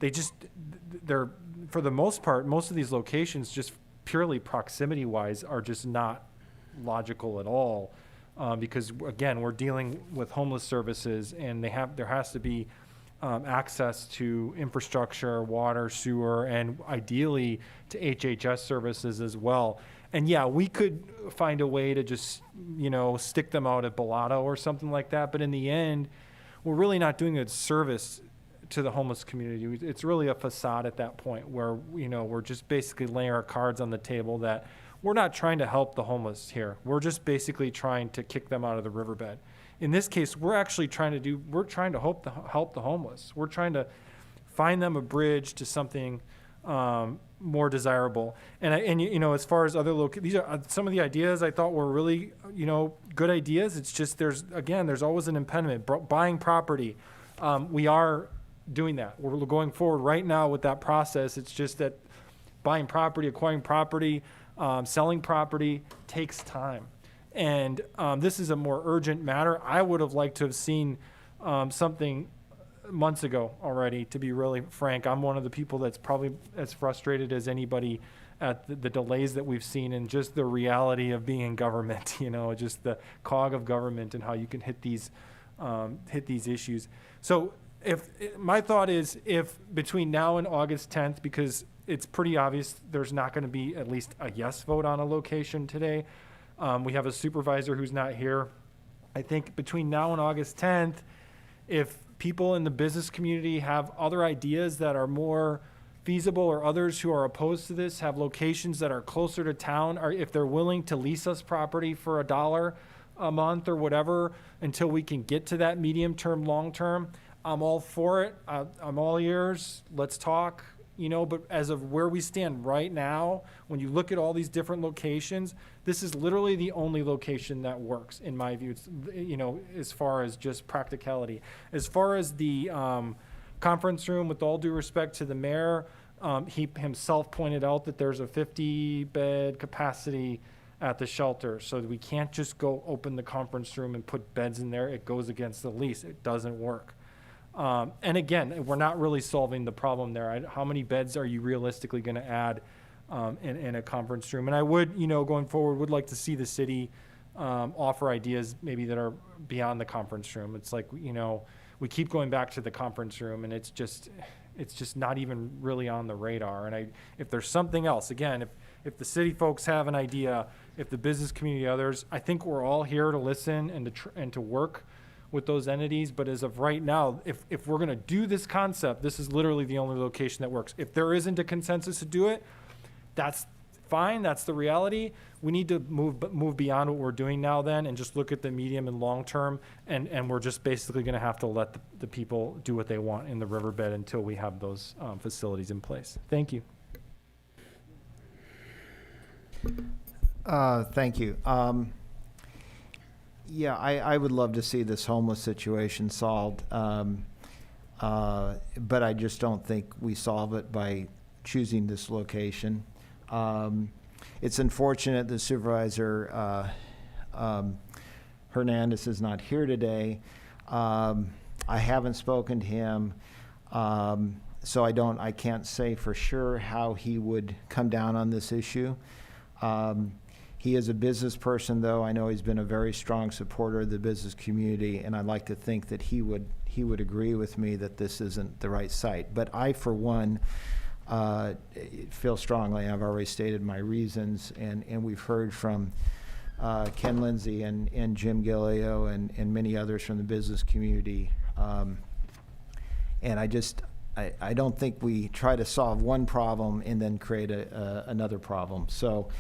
They're for the most part, most of these locations just purely proximity wise are just not logical at all. Because again, we're dealing with homeless services, and there has to be access to infrastructure, water, sewer, and ideally to HHS services as well. And yeah, we could find a way to just, stick them out at Bellato or something like that. But in the end, we're really not doing a service to the homeless community. It's really a facade at that point where, we're just basically laying our cards on the table that we're not trying to help the homeless here. We're just basically trying to kick them out of the riverbed. In this case, we're actually trying to help the homeless. We're trying to find them a bridge to something more desirable. And as far as other these are some of the ideas I thought were really, good ideas. It's just there's always an impediment. Buying property, we are doing that. We're going forward right now with that process. It's just that buying property, acquiring property, selling property takes time. And this is a more urgent matter. I would have liked to have seen something months ago already, to be really frank. I'm one of the people that's probably as frustrated as anybody at the delays that we've seen and just the reality of being in government, just the cog of government and how you can hit these issues. So my thought is if between now and August 10th, because it's pretty obvious there's not going to be at least a yes vote on a location today. We have a supervisor who's not here. I think between now and August 10th, if people in the business community have other ideas that are more feasible, or others who are opposed to this have locations that are closer to town, or if they're willing to lease us property for $1 a month or whatever until we can get to that medium term, long term, I'm all for it. I'm all ears. Let's talk. But as of where we stand right now, when you look at all these different locations, this is literally the only location that works, in my view. It's, as far as just practicality. As far as the conference room, with all due respect to the mayor, he himself pointed out that there's a 50-bed capacity at the shelter, so we can't just go open the conference room and put beds in there. It goes against the lease. It doesn't work. And again, we're not really solving the problem there. How many beds are you realistically going to add in a conference room? And I would, going forward, would like to see the city offer ideas maybe that are beyond the conference room. It's like, we keep going back to the conference room, and it's just not even really on the radar. And if there's something else, again, if the city folks have an idea, if the business community, others, I think we're all here to listen and to work with those entities. But as of right now, if we're going to do this concept, this is literally the only location that works. If there isn't a consensus to do it, that's fine. That's the reality. We need to move beyond what we're doing now then, and just look at the medium and long term. And we're just basically going to have to let the people do what they want in the riverbed until we have those facilities in place. Thank you. Thank you. Yeah, I would love to see this homeless situation solved, but I just don't think we solve it by choosing this location. It's unfortunate that Supervisor Hernandez is not here today. I haven't spoken to him, so I can't say for sure how he would come down on this issue. He is a business person, though. I know he's been a very strong supporter of the business community, and I'd like to think that he would agree with me that this isn't the right site. But I, for one, feel strongly. I've already stated my reasons, and we've heard from Ken Lindsay and Jim Gillio and many others from the business community. And I don't think we try to solve one problem and then create another problem. So.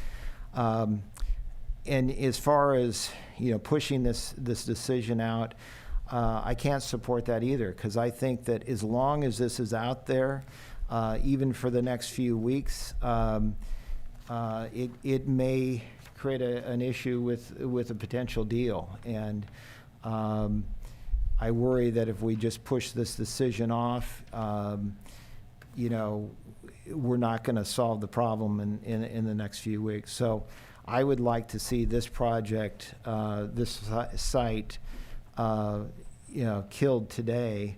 And as far as pushing this decision out, I can't support that either, because I think that as long as this is out there, even for the next few weeks, it may create an issue with a potential deal. And I worry that if we just push this decision off, we're not going to solve the problem in the next few weeks. So I would like to see this project, this site, killed today.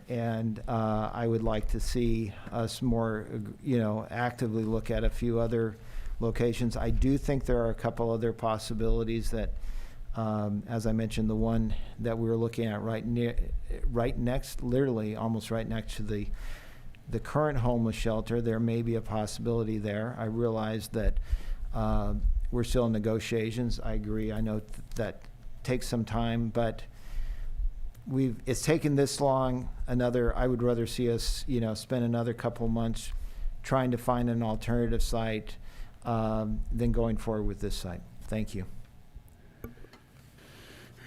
And I would like to see us more, actively look at a few other locations. I do think there are a couple other possibilities that, as I mentioned, the one that we were looking at literally almost right next to the current homeless shelter. There may be a possibility there. I realize that we're still in negotiations. I agree. I know that takes some time, but it's taken this long. I would rather see us, spend another couple months trying to find an alternative site than going forward with this site. Thank you.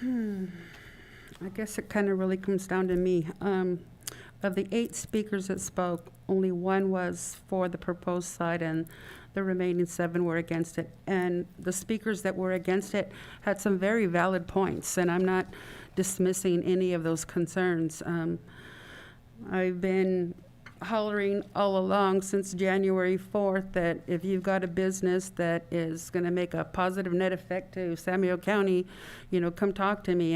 I guess it kind of really comes down to me. Of the 8 speakers that spoke, only 1 was for the proposed site, and the remaining 7 were against it. And the speakers that were against it had some very valid points, and I'm not dismissing any of those concerns. I've been hollering all along since January 4th that if you've got a business that is going to make a positive net effect to Samuel County, come talk to me.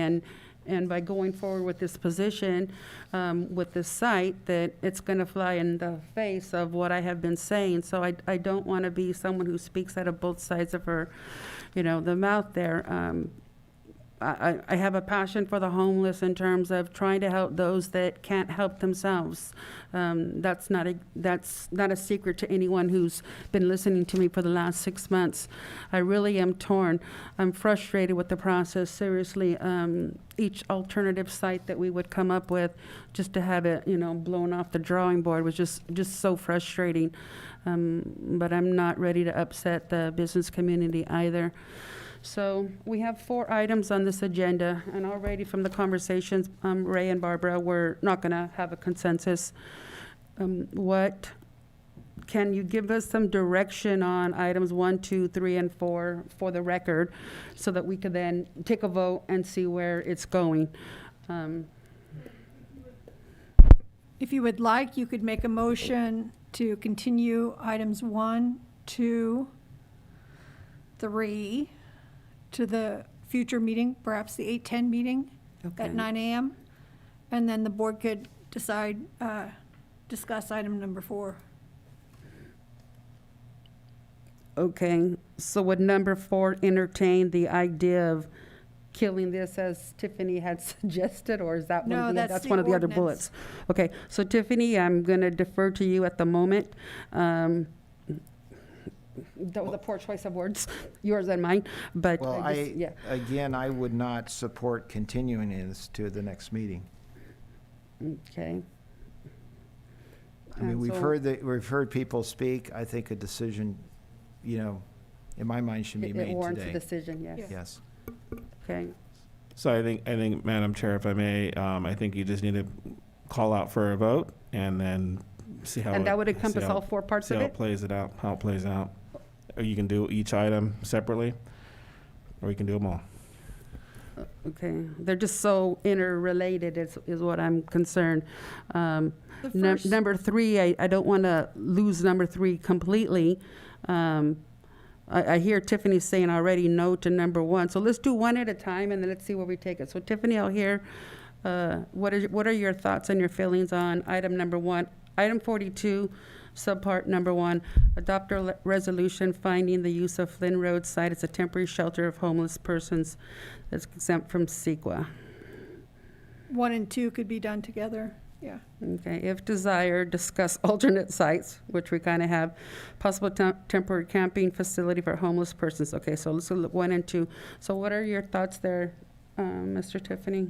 And by going forward with this position, with this site, that it's going to fly in the face of what I have been saying. So I don't want to be someone who speaks out of both sides of her, the mouth there. I have a passion for the homeless in terms of trying to help those that can't help themselves. That's not a secret to anyone who's been listening to me for the last 6 months. I really am torn. I'm frustrated with the process, seriously. Each alternative site that we would come up with, just to have it, blown off the drawing board was just so frustrating. But I'm not ready to upset the business community either. So we have 4 items on this agenda, and already from the conversations, Ray and Barbara, we're not going to have a consensus. Can you give us some direction on items 1, 2, 3, and 4 for the record, so that we could then take a vote and see where it's going? If you would like, you could make a motion to continue items 1, 2, 3 to the future meeting, perhaps the 8:10 meeting at 9 a.m. And then the board could decide, discuss item number 4. Okay, so would number 4 entertain the idea of killing this as Tiffany had suggested, or is that No, that's one the of the other ordinance. bullets? Okay, so Tiffany, I'm going to defer to you at the moment. That was a poor choice of words, yours and mine, but Well, yeah. again, I would not support continuing this to the next meeting. Okay. I mean, we've heard people speak. I think a decision, in my mind, should be made It warrants a today. decision, yes. Yes. Okay. So I think, Madam Chair, if I may, I think you just need to call out for a vote and then see how. And that would see encompass how- all 4 parts see of how it? how it plays out. Or you can do each item separately, or you can do them all. Okay, they're just so interrelated is what I'm concerned. first- Number 3, I don't want to lose number 3 completely. I hear Tiffany saying already no to number 1, so let's do 1 at a time, and then let's see where we take it. So Tiffany, I'll hear, what are your thoughts and your feelings on item number 1? Item 42, subpart number 1, adopt a resolution finding the use of Flynn Road site as a temporary shelter of homeless persons that's exempt from CEQA. 1 and 2 could be done together, yeah. Okay, if desired, discuss alternate sites, which we kind of have, possible temporary camping facility for homeless persons. Okay, so let's look 1 and 2. So what are your thoughts there, Mr. Tiffany?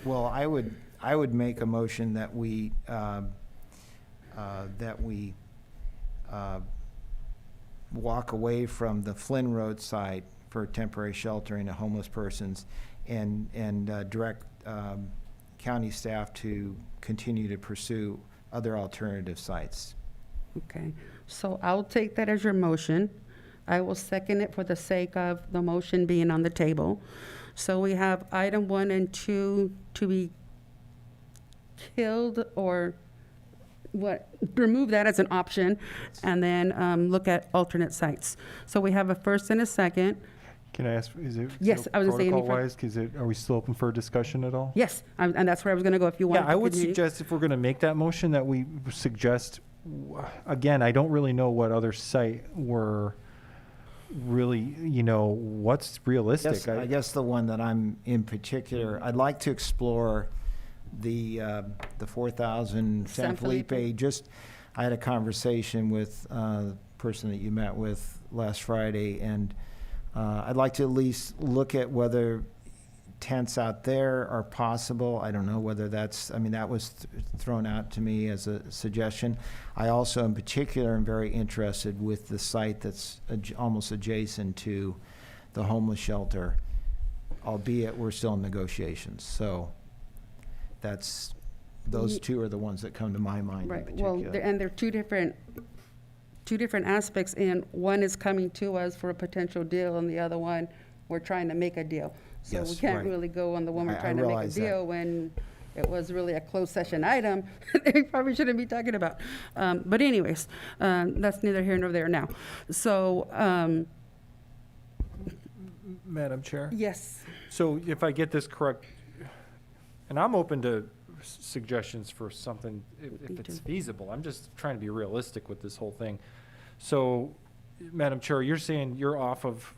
Well, I would make a motion that we walk away from the Flynn Road site for temporary sheltering of homeless persons and direct county staff to continue to pursue other alternative sites. Okay, so I'll take that as your motion. I will second it for the sake of the motion being on the table. So we have item 1 and 2 to be killed, or remove that as an option, and then look at alternate sites. So we have a first and a second. Can I ask, is it? Yes, I was gonna say any protocol-wise, are we still open for discussion at all? Yes, and that's where I was going to go if you want. Yeah, I would suggest if we're going to make that motion that we suggest, again, I don't really know what other site we're really, what's realistic. I guess the one that I'm in particular, I'd like to explore the 4,000 San Felipe. I had a conversation with the person that you met with last Friday, and I'd like to at least look at whether tents out there are possible. I don't know whether that was thrown out to me as a suggestion. I also, in particular, am very interested with the site that's almost adjacent to the homeless shelter, albeit we're still in negotiations. So those 2 are the ones that come to my mind in particular. Well, they're two different aspects, and one is coming to us for a potential deal, and the other one, we're trying to make a deal. So we Yes, can't right. really go on the one we're I trying to make a realize that. deal when it was really a closed session item that we probably shouldn't be talking about. But anyways, that's neither here nor there now. So, Madam Chair? yes. So if I get this correct, and I'm open to suggestions for something if it's feasible. I'm just trying to be realistic with this whole thing. So, Madam Chair, you're saying you're off of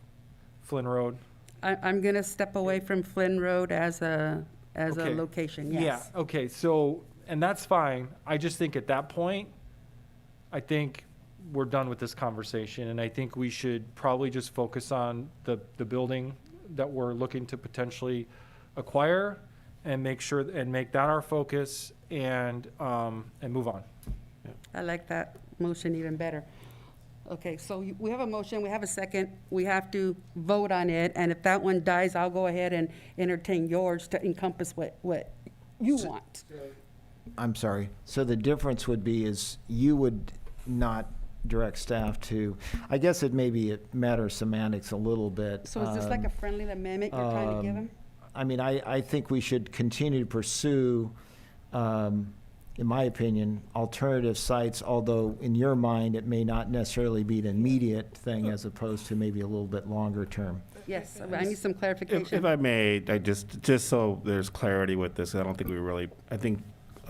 Flynn Road? I'm gonna step away from Flynn Road as a Okay. location, yes. Yeah, okay, so, and that's fine. I just think at that point, I think we're done with this conversation, and I think we should probably just focus on the building that we're looking to potentially acquire and make sure, and make that our focus and move on. I like that motion even better. Okay, so we have a motion, we have a second, we have to vote on it, and if that one dies, I'll go ahead and entertain yours to encompass what you want. I'm sorry. So the difference would be is you would not direct staff to, I guess it may be a matter of semantics a little bit. So is this like a friendly amendment you're trying to give him? I mean, I think we should continue to pursue, in my opinion, alternative sites, although in your mind, it may not necessarily be an immediate thing as opposed to maybe a little bit longer term. Yes, I need some clarification. If I may, I just so there's clarity with this, I don't think we really, I think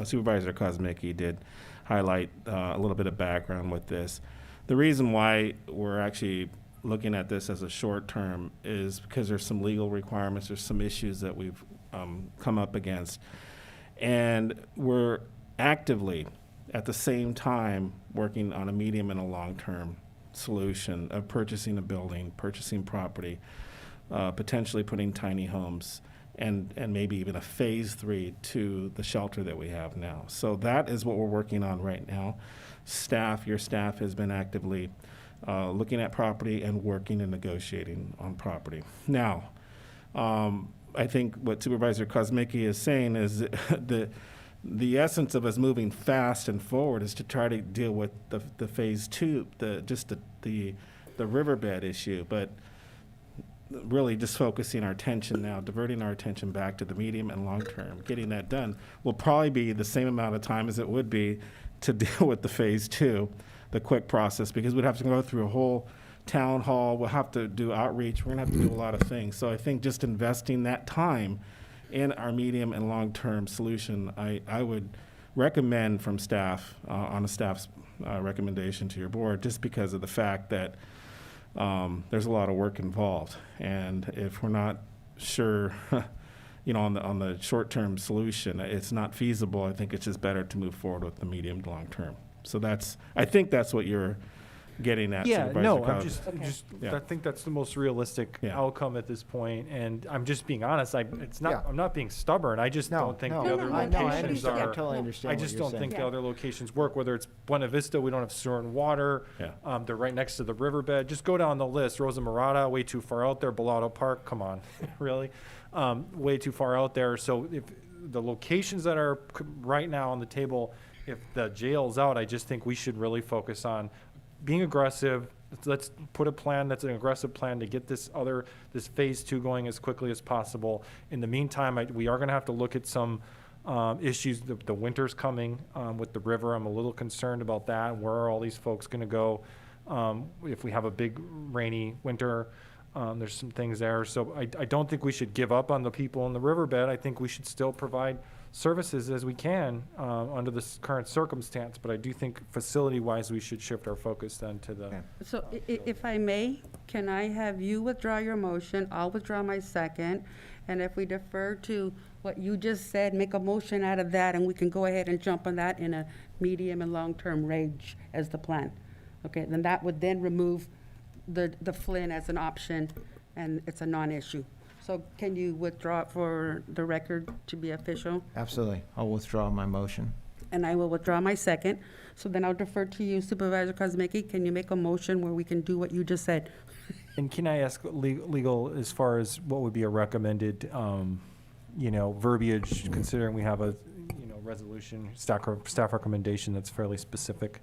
Supervisor Kosmicki did highlight a little bit of background with this. The reason why we're actually looking at this as a short term is because there's some legal requirements, there's some issues that we've come up against. And we're actively, at the same time, working on a medium and a long-term solution of purchasing a building, purchasing property, potentially putting tiny homes, and maybe even a phase 3 to the shelter that we have now. So that is what we're working on right now. Your staff has been actively looking at property and working and negotiating on property. Now, I think what Supervisor Kosmicki is saying is the essence of us moving fast and forward is to try to deal with the phase 2, the riverbed issue, but really just focusing our attention now, diverting our attention back to the medium and long term. Getting that done will probably be the same amount of time as it would be to deal with the phase 2, the quick process, because we'd have to go through a whole town hall, we'll have to do outreach, we're gonna have to do a lot of things. So I think just investing that time in our medium and long-term solution, I would recommend from staff, on a staff's recommendation to your board, just because of the fact that there's a lot of work involved. And if we're not sure, on the short-term solution, it's not feasible, I think it's just better to move forward with the medium to long-term. So I think that's what you're getting at. Yeah, Supervisor no, Cos- I think that's the most realistic outcome at this point, and I'm just being honest, I'm not being stubborn, I just don't think the other locations are. I totally understand I what just you're don't think saying. the other locations work, whether it's Buena Vista, we don't have sewer and water, they're right next to the riverbed, just go down the list, Rosa Morada, way too far out there, Bellado Park, come on, really? Way too far out there, so if the locations that are right now on the table, if the jail's out, I just think we should really focus on being aggressive. Let's put a plan that's an aggressive plan to get this phase 2 going as quickly as possible. In the meantime, we are going to have to look at some issues. The winter's coming with the river. I'm a little concerned about that. Where are all these folks going to go if we have a big rainy winter? There's some things there. So I don't think we should give up on the people in the riverbed. I think we should still provide services as we can under this current circumstance, but I do think facility-wise, we should shift our focus then to the. So if I may, can I have you withdraw your motion? I'll withdraw my second. And if we defer to what you just said, make a motion out of that, and we can go ahead and jump on that in a medium and long-term range as the plan. Okay, then that would then remove the Flynn as an option, and it's a non-issue. So can you withdraw it for the record to be official? Absolutely. I'll withdraw my motion. And I will withdraw my second. So then I'll defer to you, Supervisor Kosmicki. Can you make a motion where we can do what you just said? And can I ask legal as far as what would be a recommended, verbiage, considering we have a, resolution, staff recommendation that's fairly specific?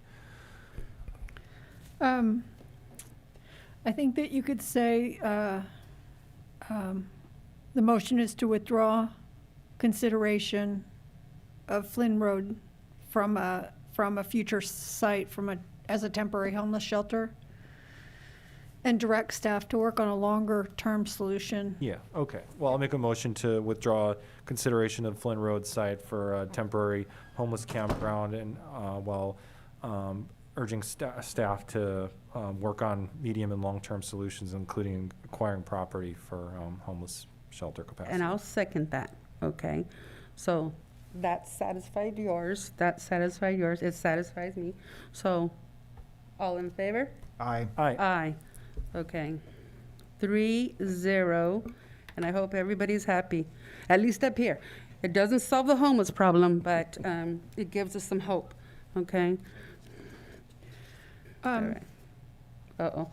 I think that you could say, the motion is to withdraw consideration of Flynn Road from a future site as a temporary homeless shelter, and direct staff to work on a longer-term solution. Yeah, okay. Well, I'll make a motion to withdraw consideration of Flynn Road site for a temporary homeless campground, and while urging staff to work on medium and long-term solutions, including acquiring property for homeless shelter capacity. And I'll second that, okay? So that satisfied yours, it satisfies me. So, all in favor? Aye. Aye. Aye. Okay. 3-0, and I hope everybody's happy, at least up here. It doesn't solve the homeless problem, but it gives us some hope, okay? All right. Uh-oh.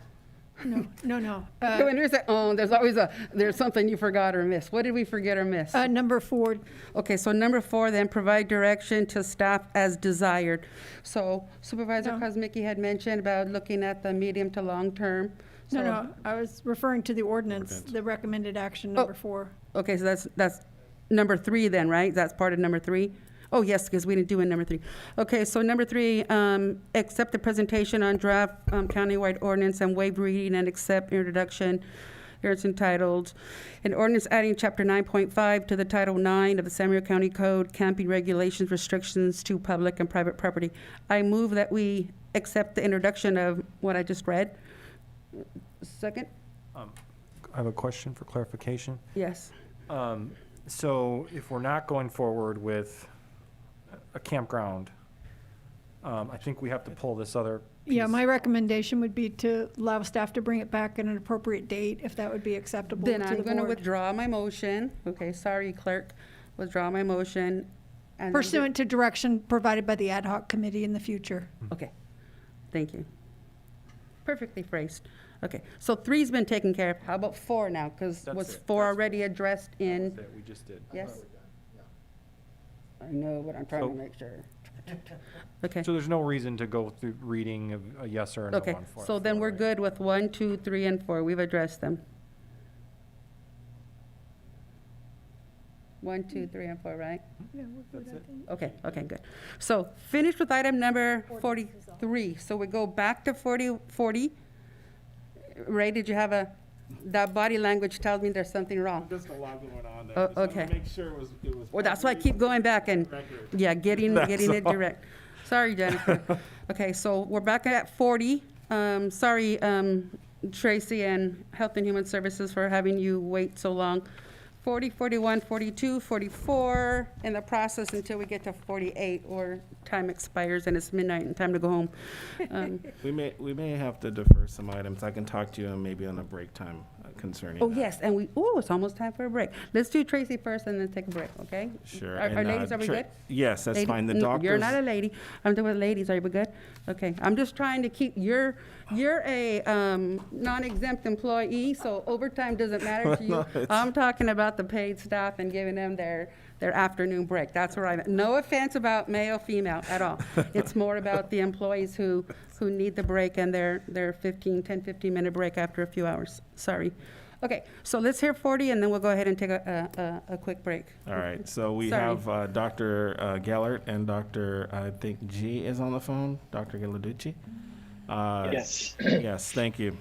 No. When there's there's always there's something you forgot or missed. What did we forget or miss? Number 4. Okay, so number 4, then provide direction to staff as desired. So Supervisor Kosmicki had mentioned about looking at the medium to long term. So, No, I was referring to the ordinance, the recommended action number 4. Okay, so that's number 3 then, right? That's part of number 3? Oh, yes, because we didn't do in number 3. Okay, so number 3, accept the presentation on draft countywide ordinance and waive reading and accept introduction. Here it's entitled, an ordinance adding chapter 9.5 to the title 9 of the San Diego County Code, camping regulations, restrictions to public and private property. I move that we accept the introduction of what I just read. Second? I have a question for clarification. Yes. So if we're not going forward with a campground, I think we have to pull this other piece. Yeah, my recommendation would be to allow staff to bring it back at an appropriate date, if that would be acceptable to the Then board. I'm going to withdraw my motion. Okay, sorry, clerk. Withdraw my motion. And Pursuant to direction provided by the ad hoc committee in the future. Okay, thank you. Perfectly phrased. Okay, so 3's been taken care of. How about 4 now? Because That's was it. 4 already addressed in? That we just did. Yes? I know, but I'm trying to make sure. Okay. So there's no reason to go through reading of a yes or a no Okay, on 4. so then we're good with 1, 2, 3, and 4. We've addressed them. 1, 2, 3, and 4, right? Okay, good. So finished with item number 43. So we go back to 40. Ray, did you have that body language tells me there's something wrong. Just a lot going on there. Oh, Just wanted to okay. Make sure it was. Well, that's why I keep going back and, yeah, getting it all. direct. Sorry, Jennifer. Okay, so we're back at 40. Sorry, Tracy and Health and Human Services for having you wait so long. 40, 41, 42, 44, in the process until we get to 48, or time expires and it's midnight and time to go home. We may have to defer some items. I can talk to you maybe on a break time concerning. Oh, that. yes, and it's almost time for a break. Let's do Tracy first and then take a break, okay? Sure. Our and, ladies, are we good? Yes, that's Lady- fine. The No, doctors. You're not a lady. I'm doing with ladies. Are we good? Okay. I'm just trying to keep, you're a non-exempt employee, so overtime doesn't matter to you. No, it's- I'm talking about the paid staff and giving them their afternoon break. That's where I'm at. No offense about male, female at all. It's more about the employees who need the break and their 10-15-minute break after a few hours. Sorry. Okay, so let's hear 40 and then we'll go ahead and take a quick break. All right. So we Sorry. have Dr. Gellert and Dr. I think G is on the phone. Dr. Gilladucci. Yes. Yes. Thank you.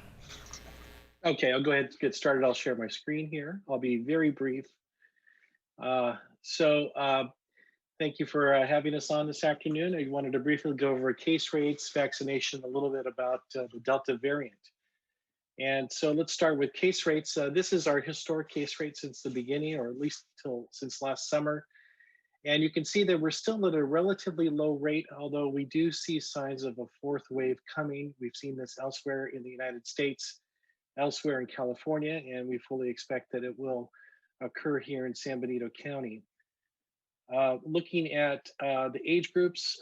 Okay, I'll go ahead and get started. I'll share my screen here. I'll be very brief. Thank you for having us on this afternoon. I wanted to briefly go over case rates, vaccination, a little bit about the Delta variant. And so let's start with case rates. This is our historic case rate since the beginning, or at least since last summer. And you can see that we're still at a relatively low rate, although we do see signs of a fourth wave coming. We've seen this elsewhere in the United States, elsewhere in California, and we fully expect that it will occur here in San Benito County. Looking at the age groups,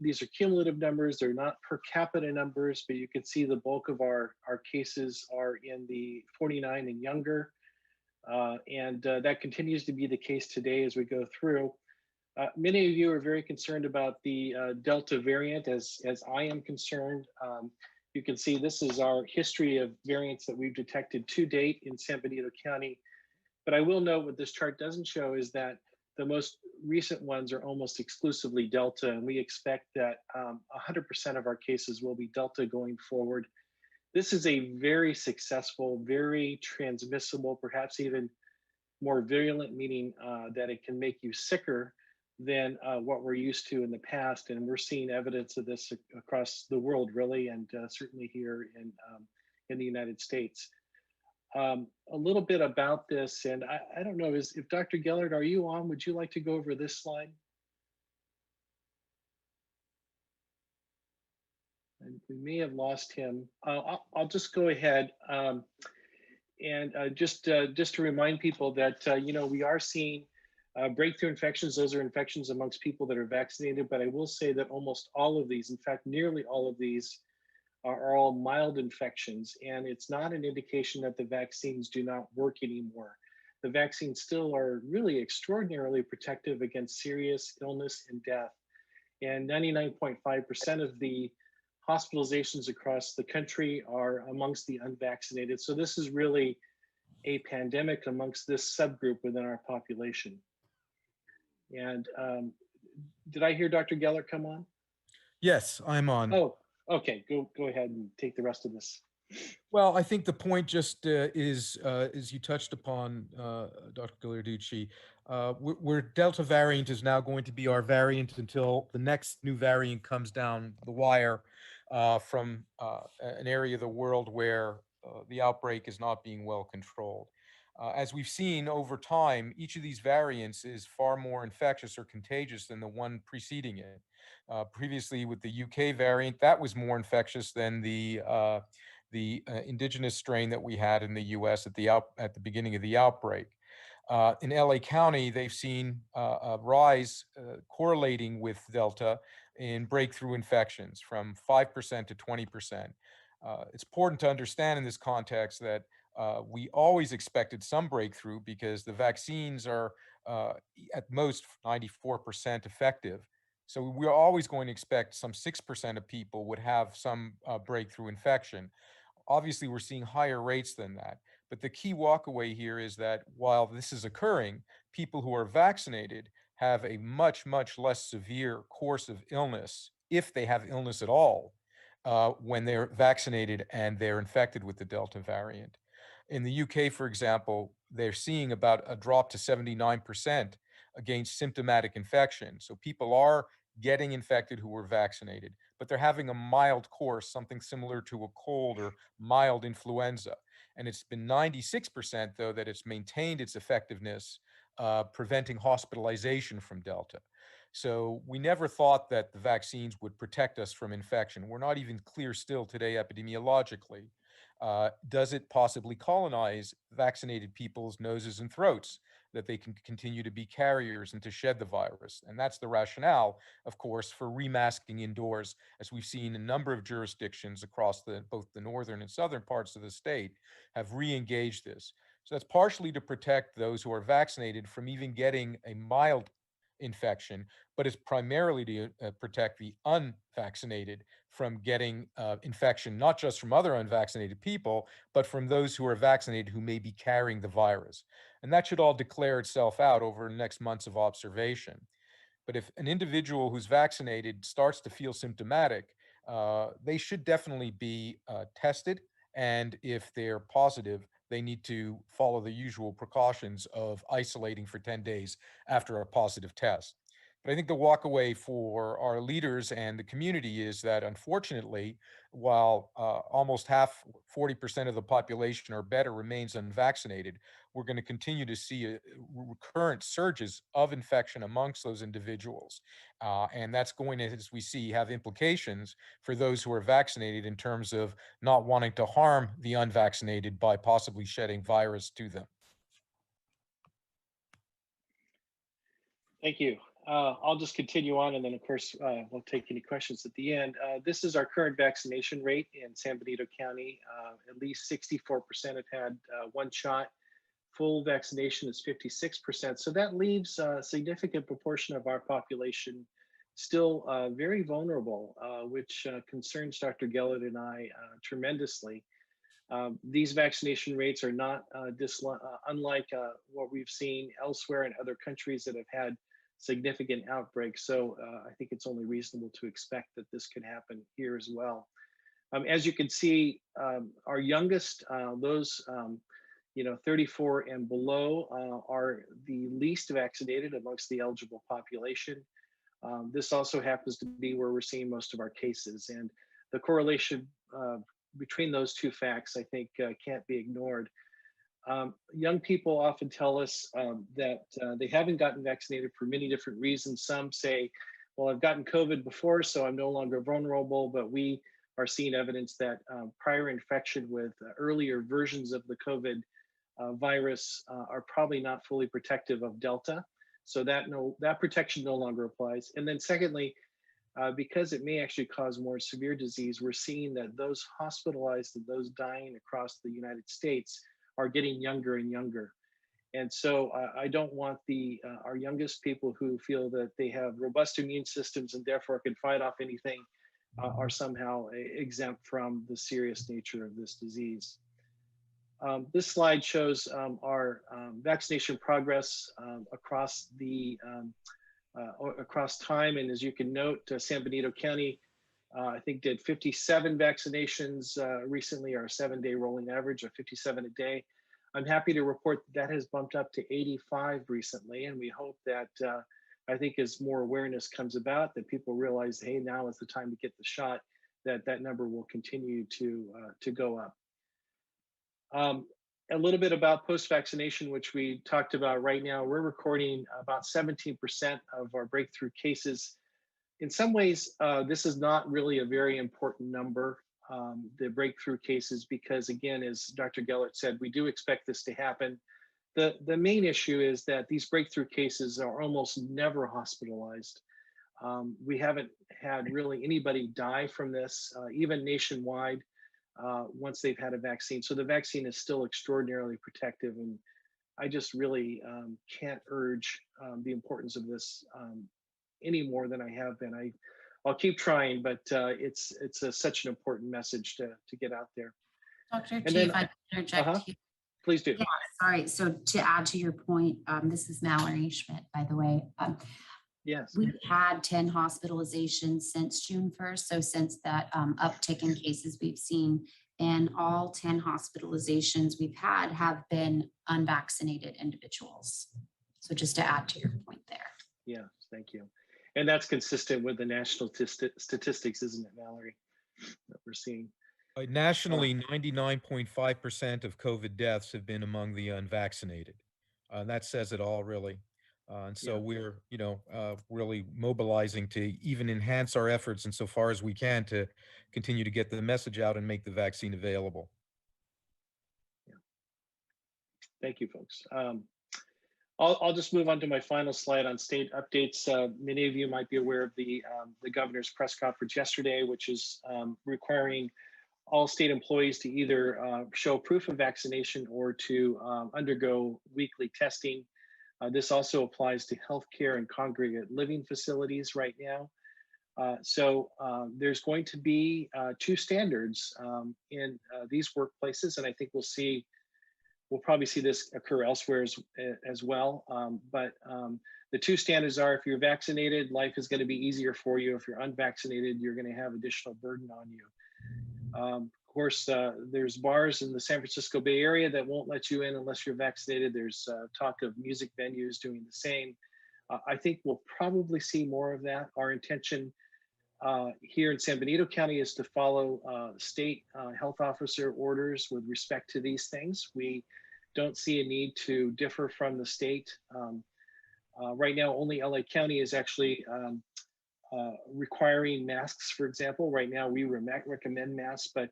these are cumulative numbers. They're not per capita numbers, but you can see the bulk of our cases are in the 49 and younger. That continues to be the case today as we go through. Many of you are very concerned about the Delta variant, as I am concerned. You can see this is our history of variants that we've detected to date in San Benito County. But I will note what this chart doesn't show is that the most recent ones are almost exclusively Delta, and we expect that 100% of our cases will be Delta going forward. This is a very successful, very transmissible, perhaps even more virulent, meaning that it can make you sicker than what we're used to in the past. And we're seeing evidence of this across the world, really, and certainly here in the United States. A little bit about this, and I don't know, if Dr. Gellert, are you on? Would you like to go over this slide? And we may have lost him. I'll just go ahead. And just to remind people that, we are seeing breakthrough infections. Those are infections amongst people that are vaccinated, but I will say that almost all of these, in fact, nearly all of these are all mild infections, and it's not an indication that the vaccines do not work anymore. The vaccines still are really extraordinarily protective against serious illness and death. And 99.5% of the hospitalizations across the country are amongst the unvaccinated. So this is really a pandemic amongst this subgroup within our population. And did I hear Dr. Gellert come on? Yes, I'm on. Oh, okay, go ahead and take the rest of this. Well, I think the point just is you touched upon, Dr. Ghilarducci, where Delta variant is now going to be our variant until the next new variant comes down the wire from an area of the world where the outbreak is not being well controlled. As we've seen over time, each of these variants is far more infectious or contagious than the one preceding it. Previously, with the UK variant, that was more infectious than the indigenous strain that we had in the U.S. at the beginning of the outbreak. In LA County, they've seen a rise correlating with Delta in breakthrough infections from 5% to 20%. It's important to understand in this context that we always expected some breakthrough because the vaccines are at most 94% effective. So we're always going to expect some 6% of people would have some breakthrough infection. Obviously, we're seeing higher rates than that. But the key walkaway here is that while this is occurring, people who are vaccinated have a much, much less severe course of illness, if they have illness at all, when they're vaccinated and they're infected with the Delta variant. In the UK, for example, they're seeing about a drop to 79% against symptomatic infection. So people are getting infected who were vaccinated, but they're having a mild course, something similar to a cold or mild influenza. And it's been 96%, though, that it's maintained its effectiveness, preventing hospitalization from Delta. So we never thought that the vaccines would protect us from infection. We're not even clear still today epidemiologically. Does it possibly colonize vaccinated people's noses and throats, that they can continue to be carriers and to shed the virus? And that's the rationale, of course, for remasking indoors, as we've seen a number of jurisdictions across both the northern and southern parts of the state have re-engaged this. So that's partially to protect those who are vaccinated from even getting a mild infection, but it's primarily to protect the unvaccinated from getting infection, not just from other unvaccinated people, but from those who are vaccinated who may be carrying the virus. And that should all declare itself out over the next months of observation. But if an individual who's vaccinated starts to feel symptomatic, they should definitely be tested. And if they're positive, they need to follow the usual precautions of isolating for 10 days after a positive test. But I think the walkaway for our leaders and the community is that, unfortunately, while almost half, 40% of the population or better remains unvaccinated, we're going to continue to see recurrent surges of infection amongst those individuals. And that's going to, as we see, have implications for those who are vaccinated in terms of not wanting to harm the unvaccinated by possibly shedding virus to them. Thank you. I'll just continue on, and then, of course, we'll take any questions at the end. This is our current vaccination rate in San Benito County. At least 64% have had one shot. Full vaccination is 56%. So that leaves a significant proportion of our population still very vulnerable, which concerns Dr. Gellert and I tremendously. These vaccination rates are not unlike what we've seen elsewhere in other countries that have had significant outbreaks. So I think it's only reasonable to expect that this can happen here as well. As you can see, our youngest, those 34 and below are the least vaccinated amongst the eligible population. This also happens to be where we're seeing most of our cases. And the correlation between those two facts, I think, can't be ignored. Young people often tell us that they haven't gotten vaccinated for many different reasons. Some say, well, I've gotten COVID before, so I'm no longer vulnerable, but we are seeing evidence that prior infection with earlier versions of the COVID virus are probably not fully protective of Delta. So that protection no longer applies. And then secondly, because it may actually cause more severe disease, we're seeing that those hospitalized and those dying across the United States are getting younger and younger. And so I don't want our youngest people who feel that they have robust immune systems and therefore can fight off anything are somehow exempt from the serious nature of this disease. This slide shows our vaccination progress across time. And as you can note, San Benito County, I think, did 57 vaccinations recently, or a 7-day rolling average of 57 a day. I'm happy to report that has bumped up to 85 recently, and we hope that I think as more awareness comes about, that people realize, hey, now is the time to get the shot, that number will continue to go up. A little bit about post-vaccination, which we talked about. Right now, we're recording about 17% of our breakthrough cases. In some ways, this is not really a very important number, the breakthrough cases, because again, as Dr. Gellert said, we do expect this to happen. The main issue is that these breakthrough cases are almost never hospitalized. We haven't had really anybody die from this, even nationwide, once they've had a vaccine. So the vaccine is still extraordinarily protective. And I just really can't urge the importance of this any more than I have been. I'll keep trying, but it's such an important message to get out there. Dr. And Chief, then, I can interject here. Please do. Yeah, sorry. So to add to your point, this is Mallory Schmidt, by the way. Yes. We've had 10 hospitalizations since June 1st. So since that uptick in cases we've seen, and all 10 hospitalizations we've had have been unvaccinated individuals. So just to add to your point there. Yeah, thank you. And that's consistent with the national statistics, isn't it, Mallory, that we're seeing? Nationally, 99.5% of COVID deaths have been among the unvaccinated. That says it all, really. And so we're, really mobilizing to even enhance our efforts insofar as we can to continue to get the message out and make the vaccine available. Yeah. Thank you, folks. I'll just move on to my final slide on state updates. Many of you might be aware of the governor's press conference yesterday, which is requiring all state employees to either show proof of vaccination or to undergo weekly testing. This also applies to healthcare and congregate living facilities right now. So there's going to be 2 standards in these workplaces, and I think we'll probably see this occur elsewhere as well. But the 2 standards are: if you're vaccinated, life is going to be easier for you. If you're unvaccinated, you're going to have additional burden on you. Of course, there's bars in the San Francisco Bay Area that won't let you in unless you're vaccinated. There's talk of music venues doing the same. I think we'll probably see more of that. Our intention here in San Benito County is to follow state health officer orders with respect to these things. We don't see a need to differ from the state. Right now, only LA County is actually requiring masks, for example. Right now, we recommend masks, but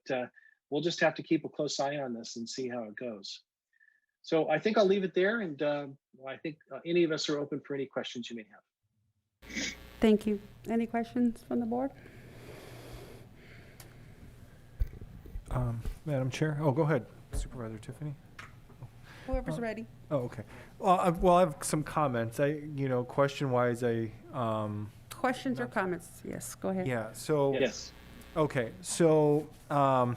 we'll just have to keep a close eye on this and see how it goes. So I think I'll leave it there, and I think any of us are open for any questions you may have. Thank you. Any questions from the board? Madam Chair? Oh, go ahead, Supervisor Tiffany. Whoever's ready. Oh, okay. Well, I have some comments. Question-wise, Questions or comments? Yes, go ahead. Yeah, so. Yes. Okay, so I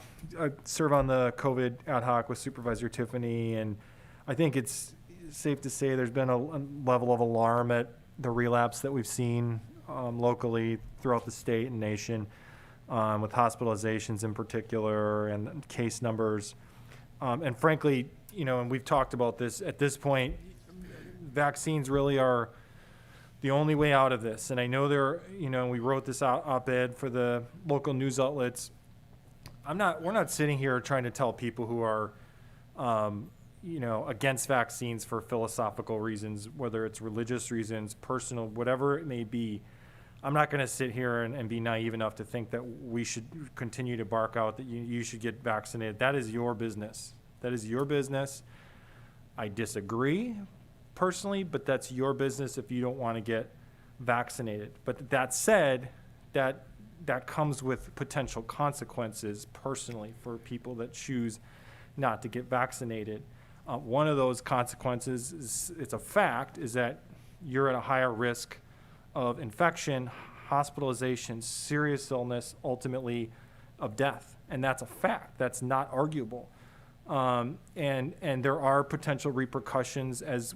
serve on the COVID ad hoc with Supervisor Tiffany, and I think it's safe to say there's been a level of alarm at the relapse that we've seen locally throughout the state and nation, with hospitalizations in particular and case numbers. And frankly, and we've talked about this, at this point, vaccines really are the only way out of this. And I know we wrote this op-ed for the local news outlets. We're not sitting here trying to tell people who are, against vaccines for philosophical reasons, whether it's religious reasons, personal, whatever it may be. I'm not going to sit here and be naive enough to think that we should continue to bark out that you should get vaccinated. That is your business. That is your business. I disagree personally, but that's your business if you don't want to get vaccinated. But that said, that comes with potential consequences personally for people that choose not to get vaccinated. One of those consequences, it's a fact, is that you're at a higher risk of infection, hospitalization, serious illness, ultimately of death. And that's a fact. That's not arguable. And there are potential repercussions, as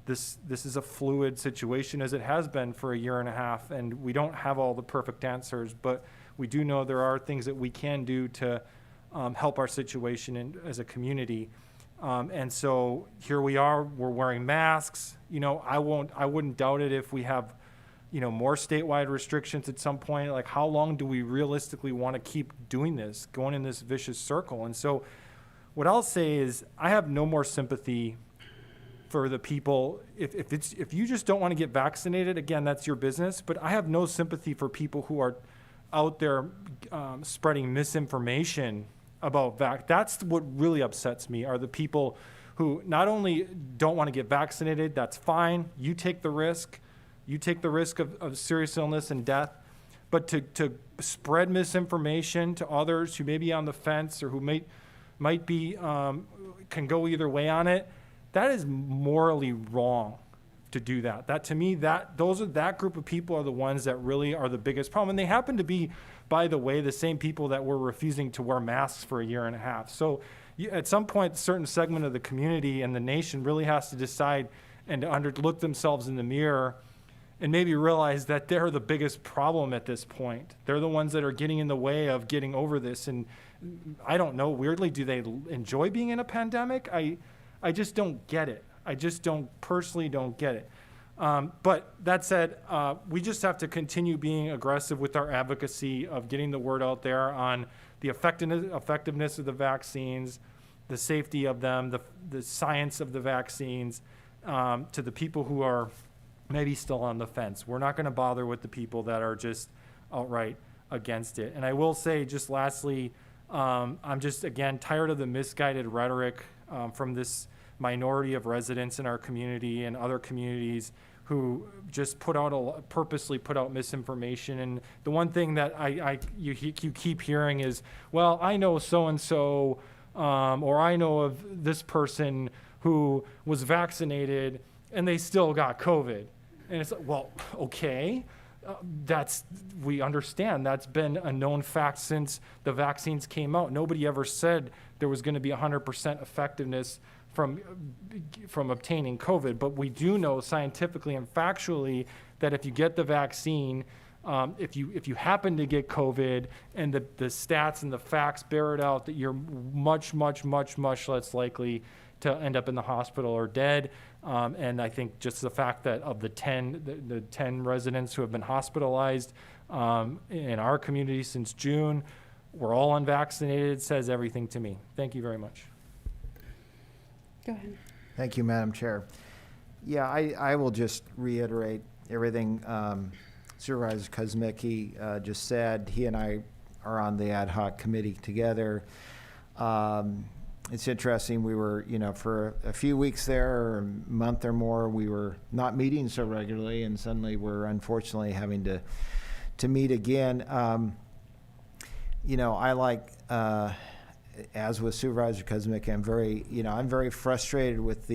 this is a fluid situation, as it has been for a year and a half, and we don't have all the perfect answers, but we do know there are things that we can do to help our situation as a community. And so here we are, we're wearing masks. I wouldn't doubt it if we have, more statewide restrictions at some point. Like, how long do we realistically want to keep doing this, going in this vicious circle? And so what I'll say is I have no more sympathy for the people. If you just don't want to get vaccinated, again, that's your business. But I have no sympathy for people who are out there spreading misinformation about that's what really upsets me, are the people who not only don't want to get vaccinated. That's fine. You take the risk. You take the risk of serious illness and death. But to spread misinformation to others who may be on the fence or who might be can go either way on it, that is morally wrong to do that. That, to me, that group of people are the ones that really are the biggest problem. And they happen to be, by the way, the same people that were refusing to wear masks for a year and a half. So at some point, a certain segment of the community and the nation really has to decide and to look themselves in the mirror and maybe realize that they're the biggest problem at this point. They're the ones that are getting in the way of getting over this. And I don't know, weirdly, do they enjoy being in a pandemic? I just don't get it. I just personally don't get it. But that said, we just have to continue being aggressive with our advocacy of getting the word out there on the effectiveness of the vaccines, the safety of them, the science of the vaccines, to the people who are maybe still on the fence. We're not going to bother with the people that are just outright against it. And I will say, just lastly, I'm just, again, tired of the misguided rhetoric from this minority of residents in our community and other communities who just purposely put out misinformation. And the one thing that you keep hearing is, well, I know so-and-so, or I know of this person who was vaccinated and they still got COVID. And it's like, well, okay, we understand that's been a known fact since the vaccines came out. Nobody ever said there was going to be 100% effectiveness from obtaining COVID, but we do know scientifically and factually that if you get the vaccine, if you happen to get COVID and the stats and the facts bear it out, that you're much less likely to end up in the hospital or dead. And I think just the fact that of the 10 residents who have been hospitalized in our community since June, we're all unvaccinated, says everything to me. Thank you very much. Go ahead. Thank you, Madam Chair. Yeah, I will just reiterate everything Supervisor Kuzmicki just said. He and I are on the ad hoc committee together. It's interesting, we were, for a few weeks there, or a month or more, we were not meeting so regularly, and suddenly we're unfortunately having to meet again. I like, as with Supervisor Kuzmicki, I'm very frustrated with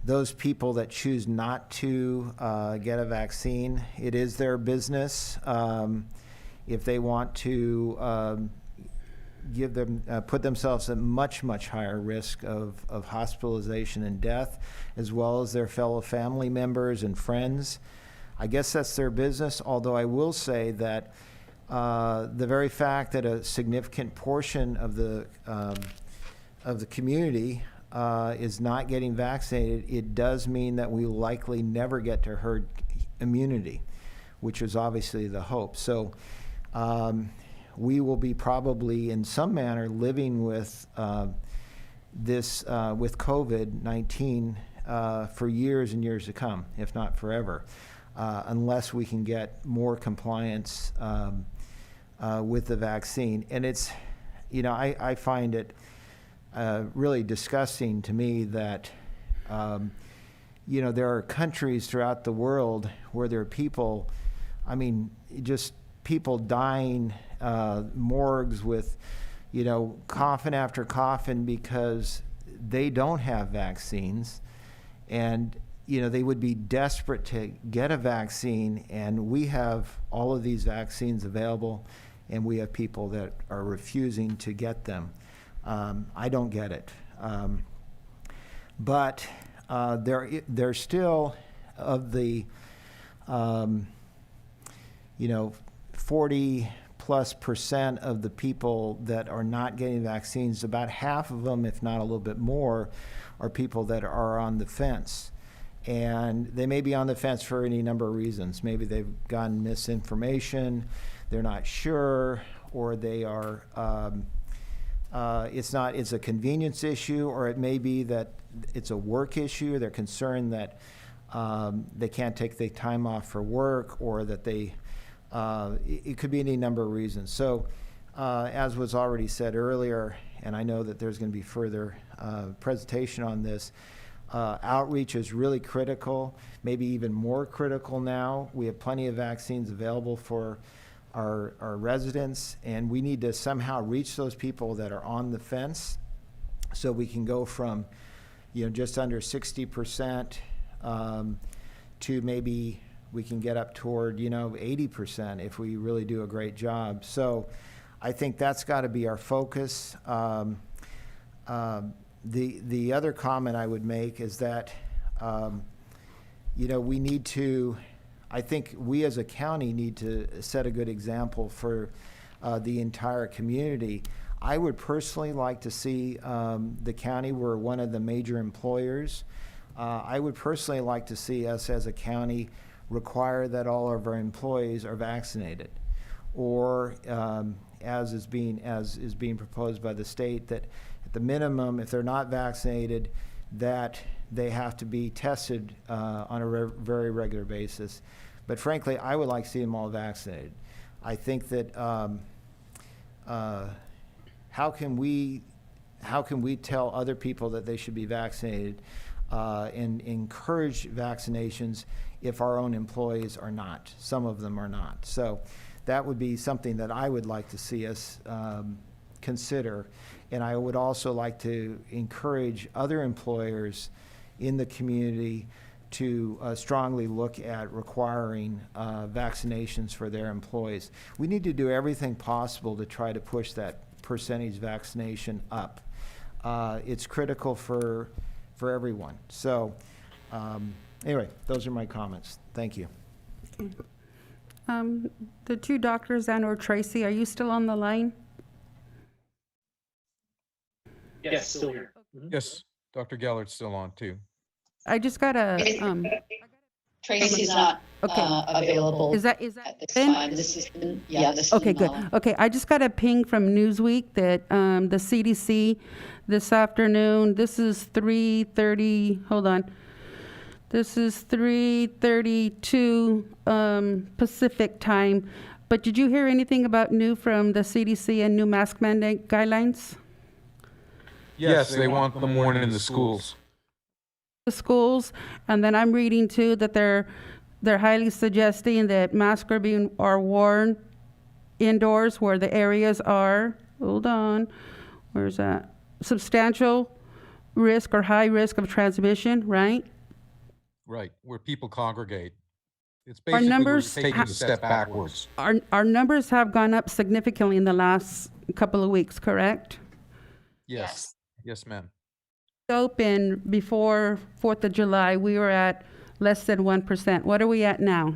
those people that choose not to get a vaccine. It is their business. If they want to put themselves at much higher risk of hospitalization and death, as well as their fellow family members and friends, I guess that's their business. Although I will say that the very fact that a significant portion of the of the community is not getting vaccinated, it does mean that we likely never get to herd immunity, which is obviously the hope. So we will be probably in some manner living with with COVID-19 for years and years to come, if not forever, unless we can get more compliance with the vaccine. And it's, I find it really disgusting to me that, there are countries throughout the world where there are people, just people dying, morgues with, coffin after coffin because they don't have vaccines. And, they would be desperate to get a vaccine, and we have all of these vaccines available, and we have people that are refusing to get them. I don't get it. But there's still, of the, 40+% of the people that are not getting vaccines, about half of them, if not a little bit more, are people that are on the fence. And they may be on the fence for any number of reasons. Maybe they've gotten misinformation, they're not sure, or they are, it's a convenience issue, or it may be that it's a work issue. They're concerned that they can't take the time off for work, or that it could be any number of reasons. So as was already said earlier, and I know that there's going to be further presentation on this, outreach is really critical, maybe even more critical now. We have plenty of vaccines available for our residents, and we need to somehow reach those people that are on the fence, so we can go from, just under 60% to maybe we can get up toward, 80% if we really do a great job. So I think that's got to be our focus. The other comment I would make is that, we need to, I think we as a county need to set a good example for the entire community. I would personally like to see the county, we're one of the major employers. I would personally like to see us as a county require that all of our employees are vaccinated, or as is being proposed by the state, that at the minimum, if they're not vaccinated, that they have to be tested on a very regular basis. But frankly, I would like to see them all vaccinated. I think that how can we tell other people that they should be vaccinated and encourage vaccinations if our own employees are not? Some of them are not. So that would be something that I would like to see us consider. And I would also like to encourage other employers in the community to strongly look at requiring vaccinations for their employees. We need to do everything possible to try to push that percentage vaccination up. It's critical for everyone. So anyway, those are my comments. Thank you. The two doctors, Ann or Tracy, are you still on the line? Yes, still here. Yes, Dr. Gellert's still on too. I just got a, Tracy's not available. Is that at this Ben? time. This is, yeah, this is Okay, good. Mel. Okay, I just got a ping from Newsweek that the CDC this afternoon, this is 3:30, hold on. This is 3:32 Pacific time. But did you hear anything about new from the CDC and new mask mandate guidelines? Yes, they want them worn in the schools. The schools, and then I'm reading too that they're highly suggesting that masks are worn indoors where the areas are, hold on, where's that? Substantial risk or high risk of transmission, right? Right, where people congregate. It's Our basically numbers we're taking a step backwards. Our numbers have gone up significantly in the last couple of weeks, correct? Yes, yes, ma'am. Open before 4th of July, we were at less than 1%. What are we at now?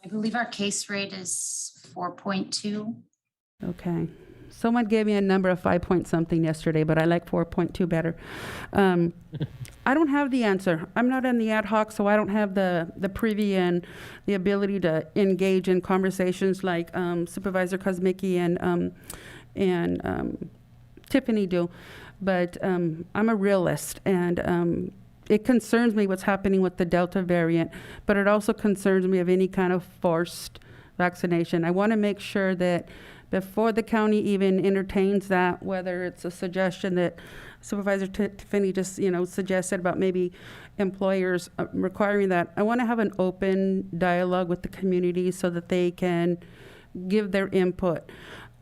I believe our case rate is 4.2. Okay. Someone gave me a number of 5 point something yesterday, but I like 4.2 better. I don't have the answer. I'm not in the ad hoc, so I don't have the privy and the ability to engage in conversations like Supervisor Kosmicki and Tiffany do. But I'm a realist, and it concerns me what's happening with the Delta variant, but it also concerns me of any kind of forced vaccination. I want to make sure that before the county even entertains that, whether it's a suggestion that Supervisor Tiffany just, suggested about maybe employers requiring that, I want to have an open dialogue with the community so that they can give their input.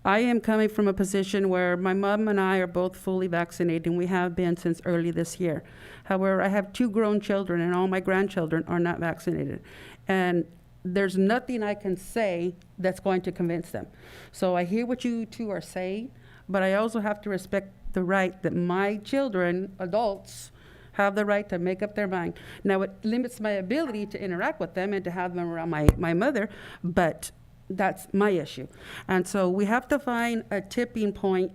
I am coming from a position where my mom and I are both fully vaccinated, and we have been since early this year. However, I have 2 grown children, and all my grandchildren are not vaccinated. And there's nothing I can say that's going to convince them. So I hear what you two are saying, but I also have to respect the right that my children, adults, have the right to make up their mind. Now, it limits my ability to interact with them and to have them around my mother, but that's my issue. And so we have to find a tipping point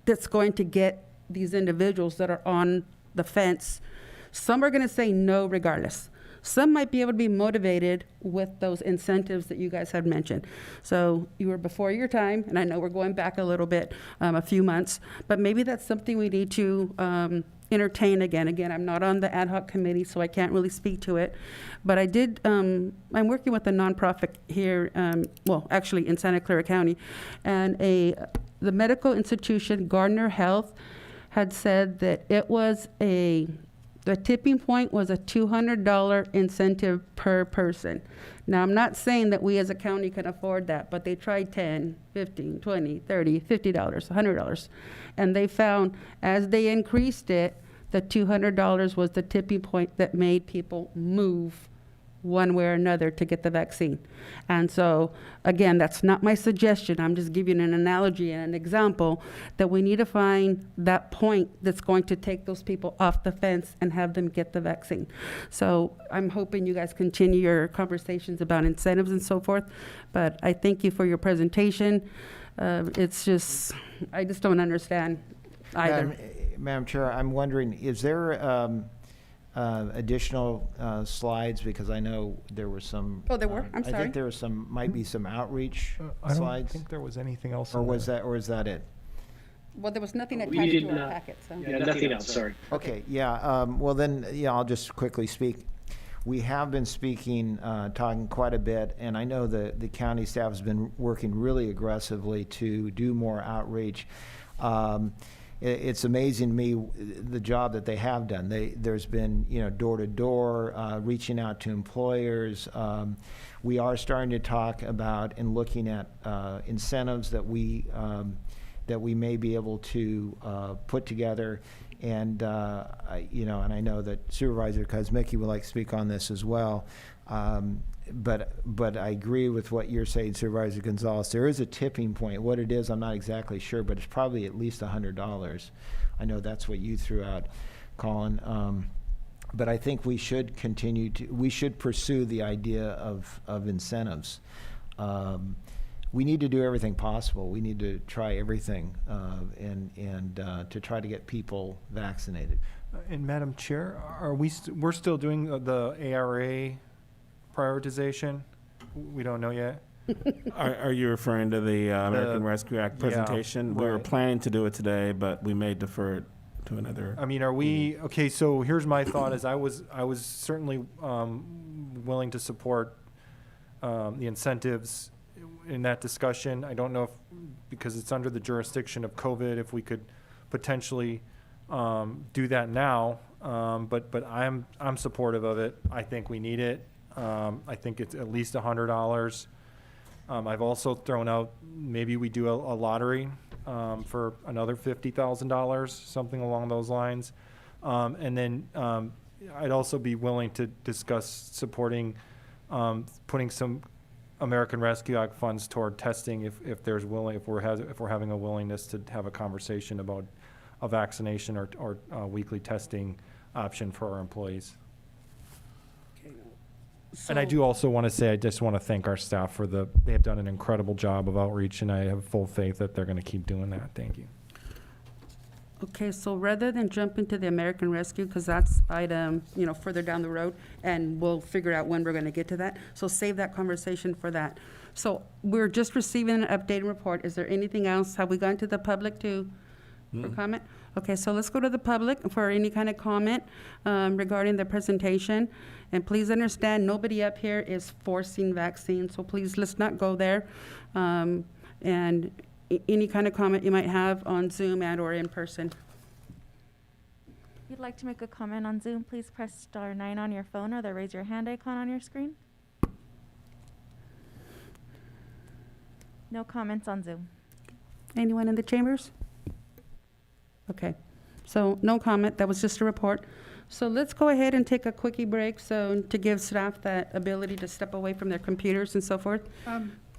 that's going to get these individuals that are on the fence. Some are going to say no regardless. Some might be able to be motivated with those incentives that you guys had mentioned. So you were before your time, and I know we're going back a little bit, a few months, but maybe that's something we need to entertain again. Again, I'm not on the ad hoc committee, so I can't really speak to it. But I did, I'm working with a nonprofit here, well, actually in Santa Clara County, and the medical institution, Gardner Health, had said that it was the tipping point was a $200 incentive per person. Now, I'm not saying that we as a county can afford that, but they tried $10, $15, $20, $30, $50, $100. And they found as they increased it, the $200 was the tipping point that made people move one way or another to get the vaccine. And so, again, that's not my suggestion. I'm just giving an analogy and an example that we need to find that point that's going to take those people off the fence and have them get the vaccine. So I'm hoping you guys continue your conversations about incentives and so forth. But I thank you for your presentation. It's just, I just don't understand either. Madam Chair, I'm wondering, is there additional slides, because I know there were some. Oh, there were? I'm I sorry. think there was might be some outreach I slides. don't think there was anything else. Or is that it? Well, there was nothing We attached did to our not. packet, so. Yeah, nothing else, sorry. Okay, yeah, well then, yeah, I'll just quickly speak. We have been speaking, talking quite a bit, and I know the county staff has been working really aggressively to do more outreach. It's amazing to me the job that they have done. There's been, door to door, reaching out to employers. We are starting to talk about and looking at incentives that we may be able to put together. And and I know that Supervisor Kosmicki would like to speak on this as well. But I agree with what you're saying, Supervisor Gonzalez. There is a tipping point. What it is, I'm not exactly sure, but it's probably at least $100. I know that's what you threw out, Colin. But I think we should we should pursue the idea of incentives. We need to do everything possible. We need to try everything and to try to get people vaccinated. And Madam Chair, we're still doing the ARA prioritization? We don't know yet. Are you referring to the American Rescue Act presentation? We were right. planning to do it today, but we may defer it to another. I mean, are we okay? So here's my thought: is I was certainly willing to support the incentives in that discussion. I don't know if, because it's under the jurisdiction of COVID, if we could potentially do that now. But I'm supportive of it. I think we need it. I think it's at least $100. I've also thrown out, maybe we do a lottery for another $50,000, something along those lines. And then I'd also be willing to discuss supporting, putting some American Rescue Act funds toward testing if we're having a willingness to have a conversation about a vaccination or weekly testing option for our employees. And I So- do also want to say, I just want to thank our staff for they have done an incredible job of outreach, and I have full faith that they're going to keep doing that. Thank you. Okay, so rather than jump into the American Rescue, because that's item, further down the road, and we'll figure out when we're gonna get to that, so save that conversation for that. So we're just receiving an updated report. Is there anything else? Have we gone to the public for comment? Okay, so let's go to the public for any kind of comment regarding the presentation. And please understand, nobody up here is forcing vaccines, so please, let's not go there. And any kind of comment you might have on Zoom and/or in person. If you'd like to make a comment on Zoom, please press star 9 on your phone or the raise your hand icon on your screen. No comments on Zoom. Anyone in the chambers? Okay, so no comment, that was just a report. So let's go ahead and take a quickie break, so to give staff that ability to step away from their computers and so forth.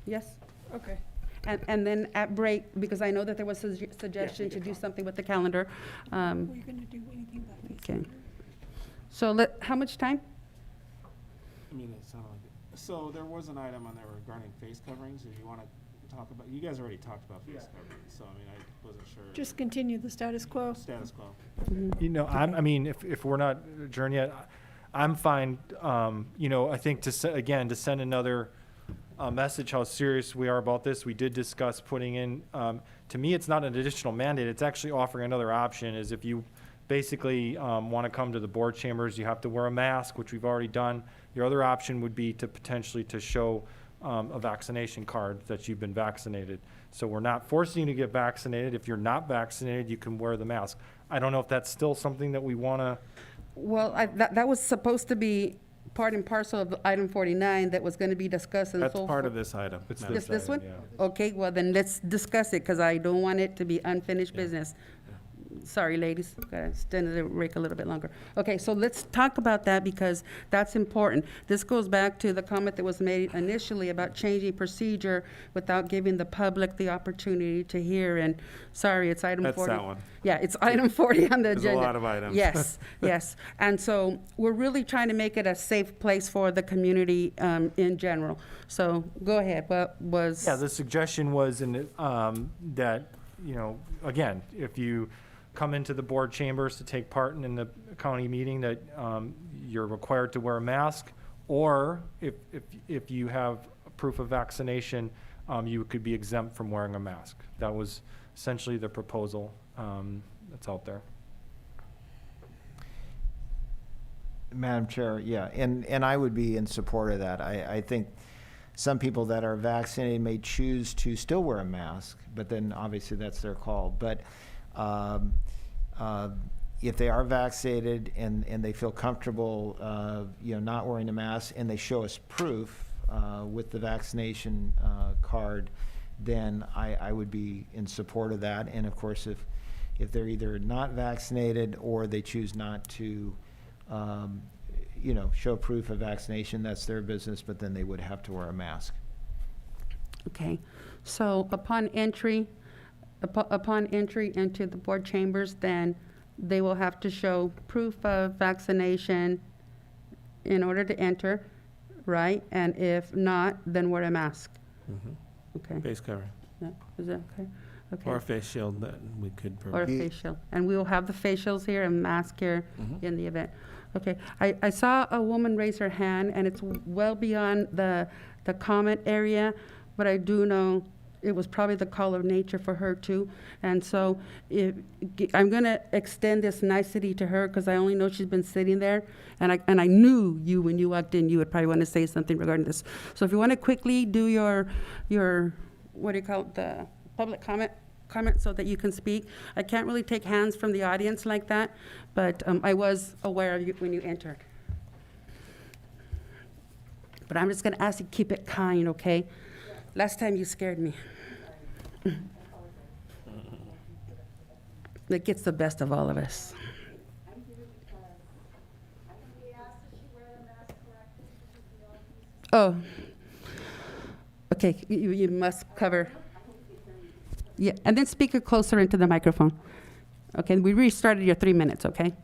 Yes? Okay. And then at break, because I know that there was a suggestion to do something with the calendar. Were you gonna do anything about face Okay. So how much time? I mean, it sounded like it. So there was an item on there regarding face coverings. If you want to talk about, you guys already talked about face coverings, so I mean, I wasn't sure. Just continue the status quo. Status quo. Mm-hmm. I mean, if we're not adjourned yet, I'm fine. I think to send another message how serious we are about this. We did discuss putting in, to me, it's not an additional mandate. It's actually offering another option, is if you basically want to come to the board chambers, you have to wear a mask, which we've already done. Your other option would be to potentially to show a vaccination card that you've been vaccinated. So we're not forcing you to get vaccinated. If you're not vaccinated, you can wear the mask. I don't know if that's still something that we want to. Well, that was supposed to be part and parcel of item 49 that was going to be discussed and so That's forth. part of this item. It's This one? yeah. Okay, well then let's discuss it, because I don't want it to be unfinished business. Sorry, ladies, gotta extend the rake a little bit longer. Okay, so let's talk about that, because that's important. This goes back to the comment that was made initially about changing procedure without giving the public the opportunity to hear, and sorry, it's item 40. That's that one. Yeah, it's item 40 on the There's agenda. a lot of items. Yes, yes. And so we're really trying to make it a safe place for the community in general. So go ahead, what was? Yeah, the suggestion was that, again, if you come into the board chambers to take part in the county meeting, that you're required to wear a mask, or if you have proof of vaccination, you could be exempt from wearing a mask. That was essentially the proposal that's out there. Madam Chair, yeah, and I would be in support of that. I think some people that are vaccinated may choose to still wear a mask, but then obviously that's their call. But if they are vaccinated and they feel comfortable, not wearing a mask, and they show us proof with the vaccination card, then I would be in support of that. And of course, if they're either not vaccinated or they choose not to, show proof of vaccination, that's their business, but then they would have to wear a mask. Okay, so upon entry into the board chambers, then they will have to show proof of vaccination in order to enter, right? And if not, then wear a mask. Okay. Face covering. Yeah, is that okay? Okay. Or a face shield that we could Or a provide. face shield. And we will have the facials here and mask here in the event. Okay, I saw a woman raise her hand, and it's well beyond the comment area, but I do know it was probably the call of nature for her too. And so I'm gonna extend this nicety to her, because I only know she's been sitting there, and I knew you, when you walked in, you would probably want to say something regarding this. So if you want to quickly do your, what do you call it, the public comment so that you can speak. I can't really take hands from the audience like that, but I was aware of you when you entered. But I'm just gonna ask you, keep it kind, okay? Last time you scared me. It gets the best of all of us. Oh. Okay, you must cover. Yeah, and then speak it closer into the microphone. Okay, we restarted your 3 minutes, okay?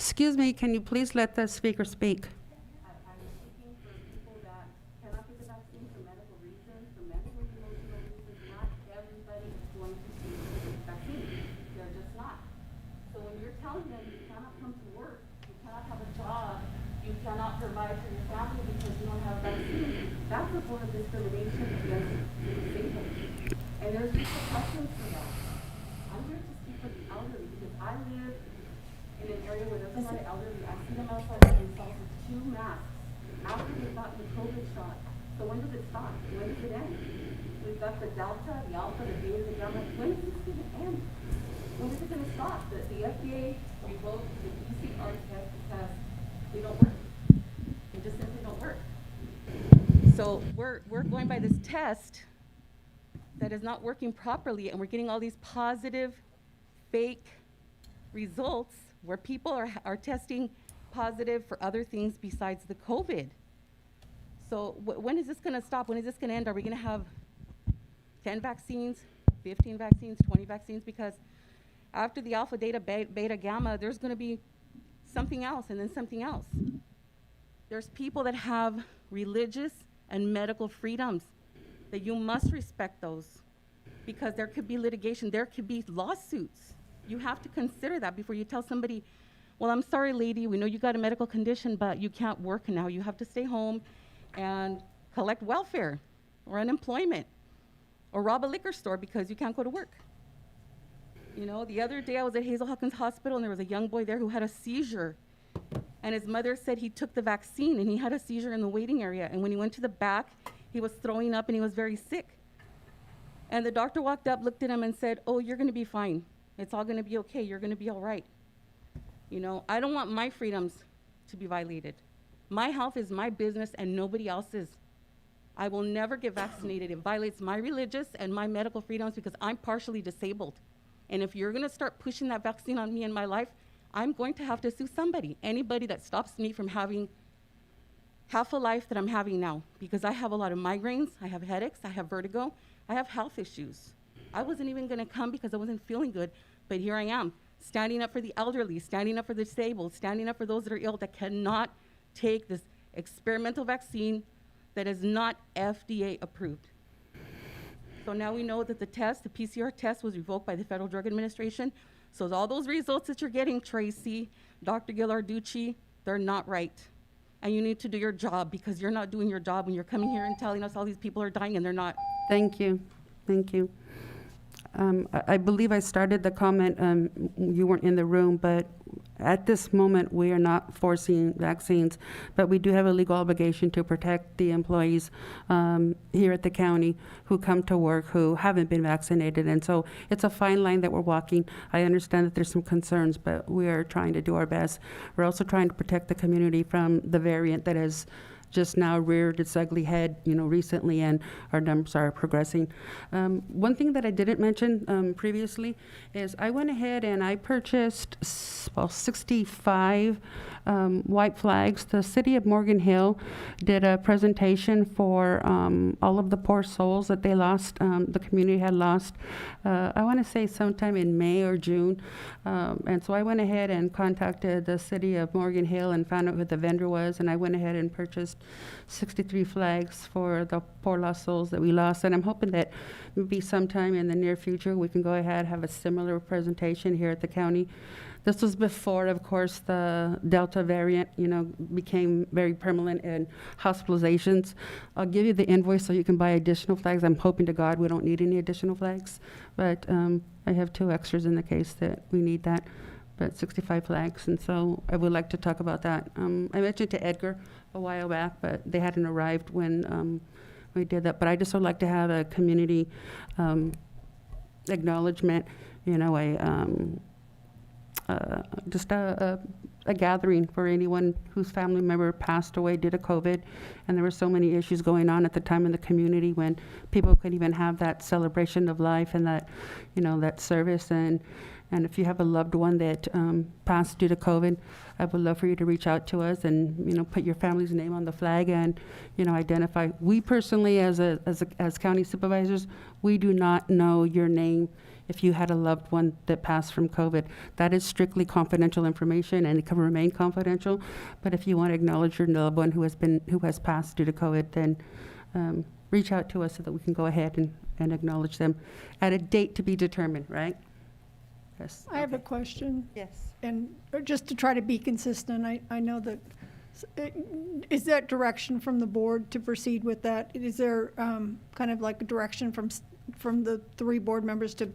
Excuse me, can you please let the speaker speak? I'm speaking for people that cannot get the vaccine for medical reasons, for medical and emotional reasons. Not everybody is going to take the vaccine. They're just not. So when you're telling them you cannot come to work, you cannot have a job, you cannot provide for your family because you don't have a vaccine, that's a form of discrimination against the disabled. And there's repercussions for that. I'm here to speak for the elderly because I live in an area where there's a lot of elderly. I see them outside of themselves with 2 masks after they've gotten the COVID shot. So when does it stop? When does it end? We've got the Delta, the Alpha, the Beta, the Gamma. When is this going to end? When is it going to stop? The FDA revoked the PCR test because they don't work. They just simply don't work. So we're going by this test that is not working properly, and we're getting all these positive, fake results where people are testing positive for other things besides the COVID. So when is this going to stop? When is this going to end? Are we going to have 10 vaccines, 15 vaccines, 20 vaccines? Because after the alpha, beta, gamma, there's going to be something else and then something else. There's people that have religious and medical freedoms that you must respect those, because there could be litigation, there could be lawsuits. You have to consider that before you tell somebody, well, I'm sorry, lady, we know you got a medical condition, but you can't work now. You have to stay home and collect welfare or unemployment or rob a liquor store because you can't go to work. You know, the other day I was at Hazel Hawkins Hospital and there was a young boy there who had a seizure. And his mother said he took the vaccine and he had a seizure in the waiting area. And when he went to the back, he was throwing up and he was very sick. And the doctor walked up, looked at him and said, oh, you're gonna be fine. It's all gonna be okay, you're gonna be all right. You know, I don't want my freedoms to be violated. My health is my business and nobody else's. I will never get vaccinated. It violates my religious and my medical freedoms because I'm partially disabled. And if you're gonna start pushing that vaccine on me in my life, I'm going to have to sue somebody, anybody that stops me from having half a life that I'm having now, because I have a lot of migraines, I have headaches, I have vertigo, I have health issues. I wasn't even gonna come because I wasn't feeling good, but here I am, standing up for the elderly, standing up for the disabled, standing up for those that are ill that cannot take this experimental vaccine that is not FDA approved. So now we know that the PCR test was revoked by the Federal Drug Administration. So all those results that you're getting, Tracy, Dr. Ghilarducci, they're not right. And you need to do your job because you're not doing your job when you're coming here and telling us all these people are dying and they're not. Thank you. Thank you. I believe I started the comment, you weren't in the room, but at this moment, we are not forcing vaccines, but we do have a legal obligation to protect the employees here at the county who come to work who haven't been vaccinated. And so it's a fine line that we're walking. I understand that there's some concerns, but we are trying to do our best. We're also trying to protect the community from the variant that has just now reared its ugly head, you know, recently, and our numbers are progressing. One thing that I didn't mention previously is I went ahead and I purchased 65 white flags. The city of Morgan Hill did a presentation for all of the poor souls that they lost, the community had lost, I want to say sometime in May or June. And so I went ahead and contacted the city of Morgan Hill and found out who the vendor was, and I went ahead and purchased 63 flags for the poor lost souls that we lost. And I'm hoping that maybe sometime in the near future we can go ahead and have a similar presentation here at the county. This was before, of course, the Delta variant, you know, became very prevalent in hospitalizations. I'll give you the invoice so you can buy additional flags. I'm hoping to God we don't need any additional flags, but I have 2 extras in the case that we need that, but 65 flags, and so I would like to talk about that. I mentioned to Edgar a while back, but they hadn't arrived when we did that, but I just would like to have a community acknowledgement, you know, just a gathering for anyone whose family member passed away due to COVID. And there were so many issues going on at the time in the community when people couldn't even have that celebration of life and that, you know, that service. And if you have a loved one that passed due to COVID, I would love for you to reach out to us and, you know, put your family's name on the flag and, you know, identify. We personally, as county supervisors, we do not know your name if you had a loved one that passed from COVID. That is strictly confidential information, and it can remain confidential. But if you want to acknowledge your loved one who has passed due to COVID, then reach out to us so that we can go ahead and acknowledge them at a date to be determined, right? Yes. I have a question. Yes. And just to try to be consistent, I know that, is that direction from the board to proceed with that? Is there kind of like a direction from the 3 board members to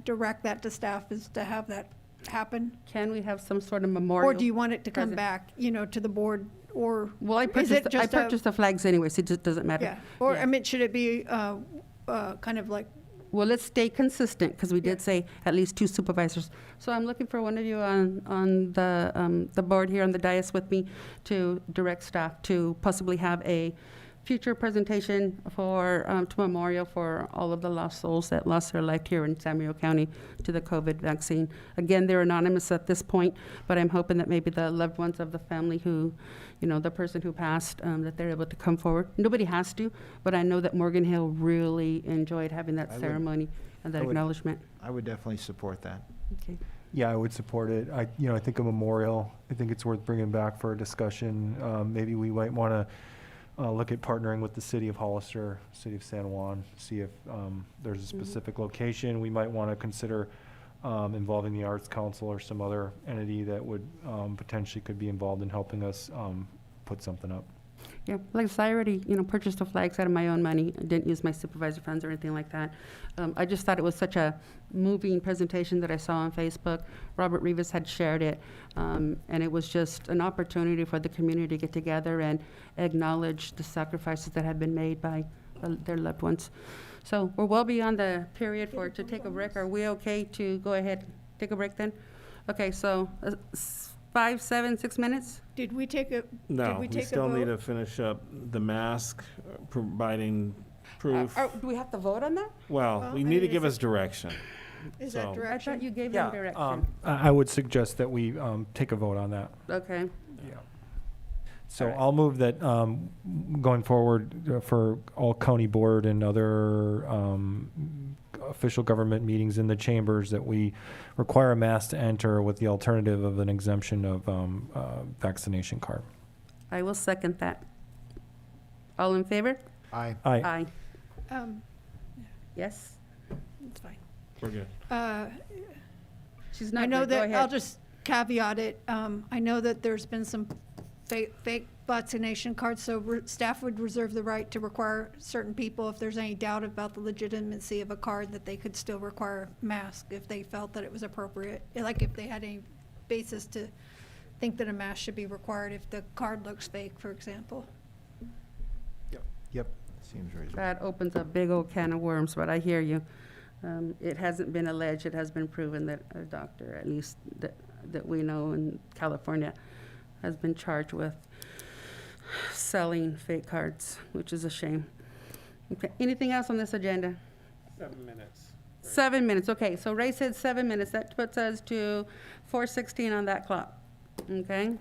direct that to staff, is to have that happen? Can we have some sort of memorial? Or do you want it to come back, to the board, or? Well, I is it just purchased the flags anyway, so it just doesn't matter. Yeah, or, Yeah. I mean, should it be kind of like? Well, let's stay consistent, because we did say at least 2 supervisors. So I'm looking for one of you on the board here on the dais with me to direct staff to possibly have a future presentation to memorial for all of the lost souls that lost their life here in San Diego County to the COVID vaccine. Again, they're anonymous at this point, but I'm hoping that maybe the loved ones of the family who, the person who passed, that they're able to come forward. Nobody has to, but I know that Morgan Hill really enjoyed having that ceremony and that acknowledgement. I would definitely support that. Okay. Yeah, I would support it. I think a memorial, I think it's worth bringing back for a discussion. Maybe we might want to look at partnering with the city of Hollister, city of San Juan, see if there's a specific location. We might want to consider involving the Arts Council or some other entity that would potentially could be involved in helping us put something up. Yeah, like I already, purchased the flags out of my own money. I didn't use my supervisor funds or anything like that. I just thought it was such a moving presentation that I saw on Facebook. Robert Rivas had shared it, and it was just an opportunity for the community to get together and acknowledge the sacrifices that have been made by their loved ones. So we're well beyond the period to take a break. Are we okay to go ahead, take a break then? Okay, so 5, 7, 6 minutes? Did we take a? No, did we take still a vote? need to finish up the mask, providing proof. Do we have to vote on that? Well, you need to give us direction. Is that I direction? thought you gave them direction. I would suggest that we take a vote on that. Okay. Yeah. So I'll move that going forward for all county board and other official government meetings in the chambers, that we require a mask to enter with the alternative of an exemption of vaccination card. I will second that. All in favor? Aye. Aye. Aye. Um, Yes? It's fine. We're good. She's not I know good. Go that, ahead. I'll just caveat it, I know that there's been some fake vaccination cards, so staff would reserve the right to require certain people, if there's any doubt about the legitimacy of a card, that they could still require a mask if they felt that it was appropriate. Like if they had any basis to think that a mask should be required if the card looks fake, for example. Yep, seems reasonable. That opens a big old can of worms, but I hear you. It hasn't been alleged, it has been proven that a doctor, at least that we know in California, has been charged with selling fake cards, which is a shame. Okay, anything else on this agenda? 7 minutes. 7 minutes, okay, so Ray said 7 minutes, that puts us to 4:16 on that clock, okay?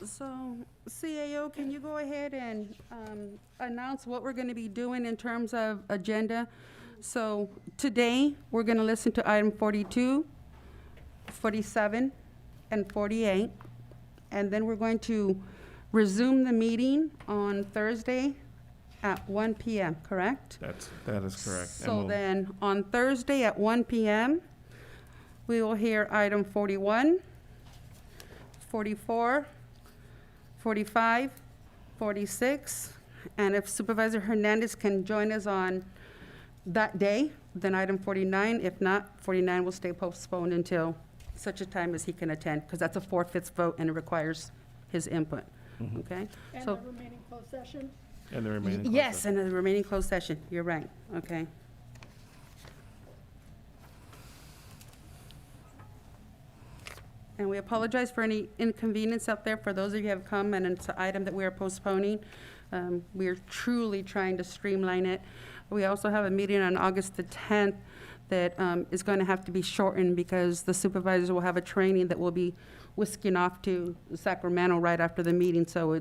So, CAO, can you go ahead and announce what we're going to be doing in terms of agenda? So, today, we're going to listen to item 42, 47, and 48. And then we're going to resume the meeting on Thursday at 1 p.m., correct? That is correct. And So we'll- then, on Thursday at 1 p.m., we will hear item 41, 44, 45, 46, and if Supervisor Hernandez can join us on that day, then item 49. If not, 49 will stay postponed until such a time as he can attend, because that's a 4/5 vote and it requires his input, Mhm. okay? And So the remaining closed session? And the remaining. closed yes, session. and the remaining closed session, you're right, okay? And we apologize for any inconvenience out there for those of you who have come, and it's an item that we are postponing. We are truly trying to streamline it. We also have a meeting on August the 10th that is going to have to be shortened because the supervisors will have a training that will be whisking off to Sacramento right after the meeting. So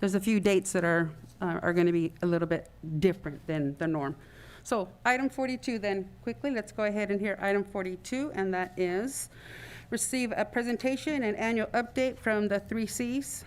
there's a few dates that are going to be a little bit different than the norm. So item 42 then, quickly, let's go ahead and hear item 42, and that is receive a presentation and annual update from the 3 Cs.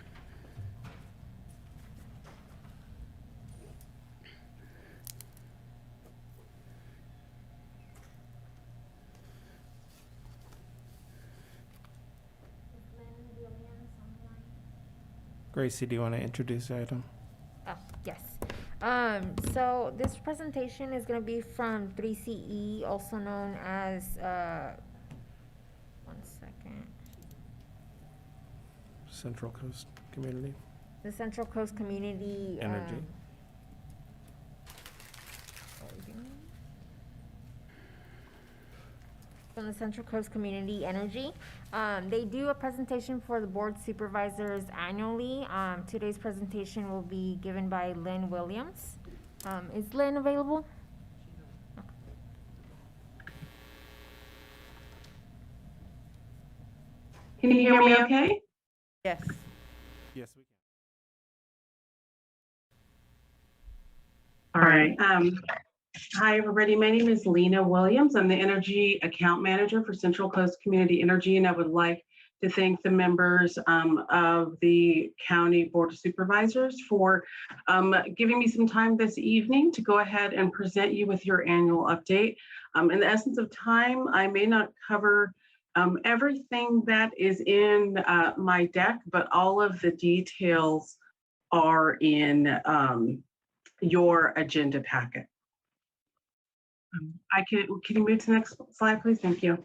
Gracie, do you want to introduce the item? Oh, yes. So this presentation is going to be from 3CE, also known as, one second, Central Coast Community the Central Coast Community. Energy. From the Central Coast Community Energy. They do a presentation for the board supervisors annually. Today's presentation will be given by Lynn Williams. Is Lynn available? Can you hear me okay? Yes. Yes, we can. All right. Hi, everybody. My name is Lena Williams. I'm the Energy Account Manager for Central Coast Community Energy, and I would like to thank the members of the County Board of Supervisors for giving me some time this evening to go ahead and present you with your annual update. In the essence of time, I may not cover everything that is in my deck, but all of the details are in your agenda packet. Can you move to the next slide, please? Thank you.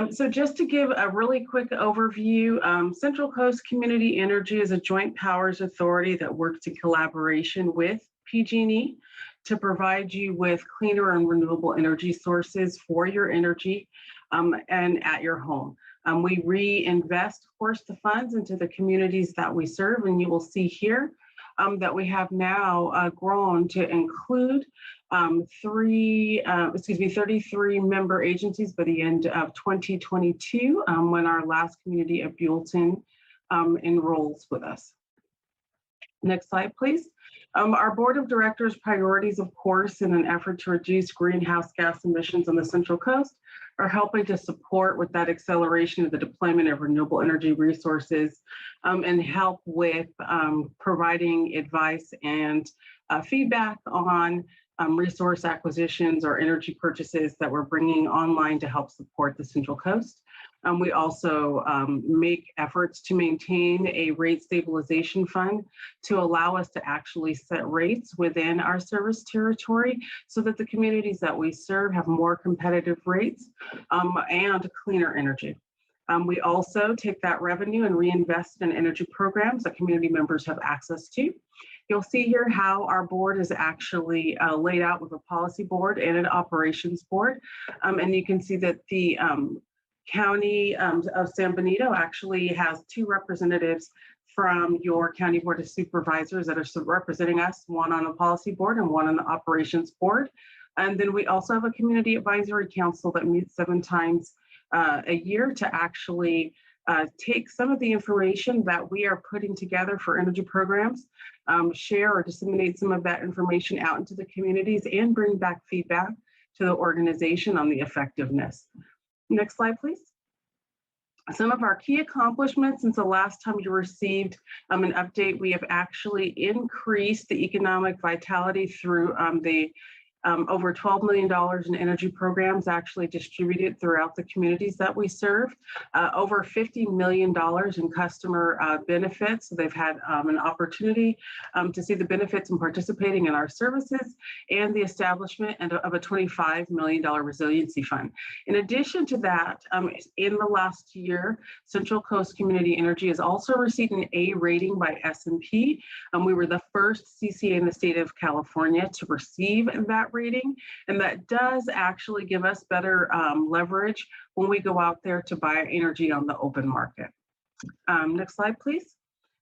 So just to give a really quick overview, Central Coast Community Energy is a joint powers authority that works in collaboration with PG&E to provide you with cleaner and renewable energy sources for your energy and at your home. We reinvest, of course, the funds into the communities that we serve, and you will see here that we have now grown to include 33 member agencies by the end of 2022, when our last community of Buellton enrolls with us. Next slide, please. Our board of directors priorities, of course, in an effort to reduce greenhouse gas emissions on the Central Coast are helping to support with that acceleration of the deployment of renewable energy resources and help with providing advice and feedback on resource acquisitions or energy purchases that we're bringing online to help support the Central Coast. We also make efforts to maintain a rate stabilization fund to allow us to actually set rates within our service territory so that the communities that we serve have more competitive rates and cleaner energy. We also take that revenue and reinvest in energy programs that community members have access to. You'll see here how our board is actually laid out with a policy board and an operations board. And you can see that the County of San Benito actually has 2 representatives from your County Board of Supervisors that are representing us, one on the policy board and one on the operations board. And then we also have a community advisory council that meets 7 times a year to actually take some of the information that we are putting together for energy programs, share or disseminate some of that information out into the communities, and bring back feedback to the organization on the effectiveness. Next slide, please. Some of our key accomplishments since the last time you received an update, we have actually increased the economic vitality through the over $12 million in energy programs actually distributed throughout the communities that we serve. Over $50 million in customer benefits. So they've had an opportunity to see the benefits in participating in our services, and the establishment of a $25 million resiliency fund. In addition to that, in the last year, Central Coast Community Energy has also received an A rating by S&P. We were the first CCA in the state of California to receive that rating, and that does actually give us better leverage when we go out there to buy energy on the open market. Next slide, please.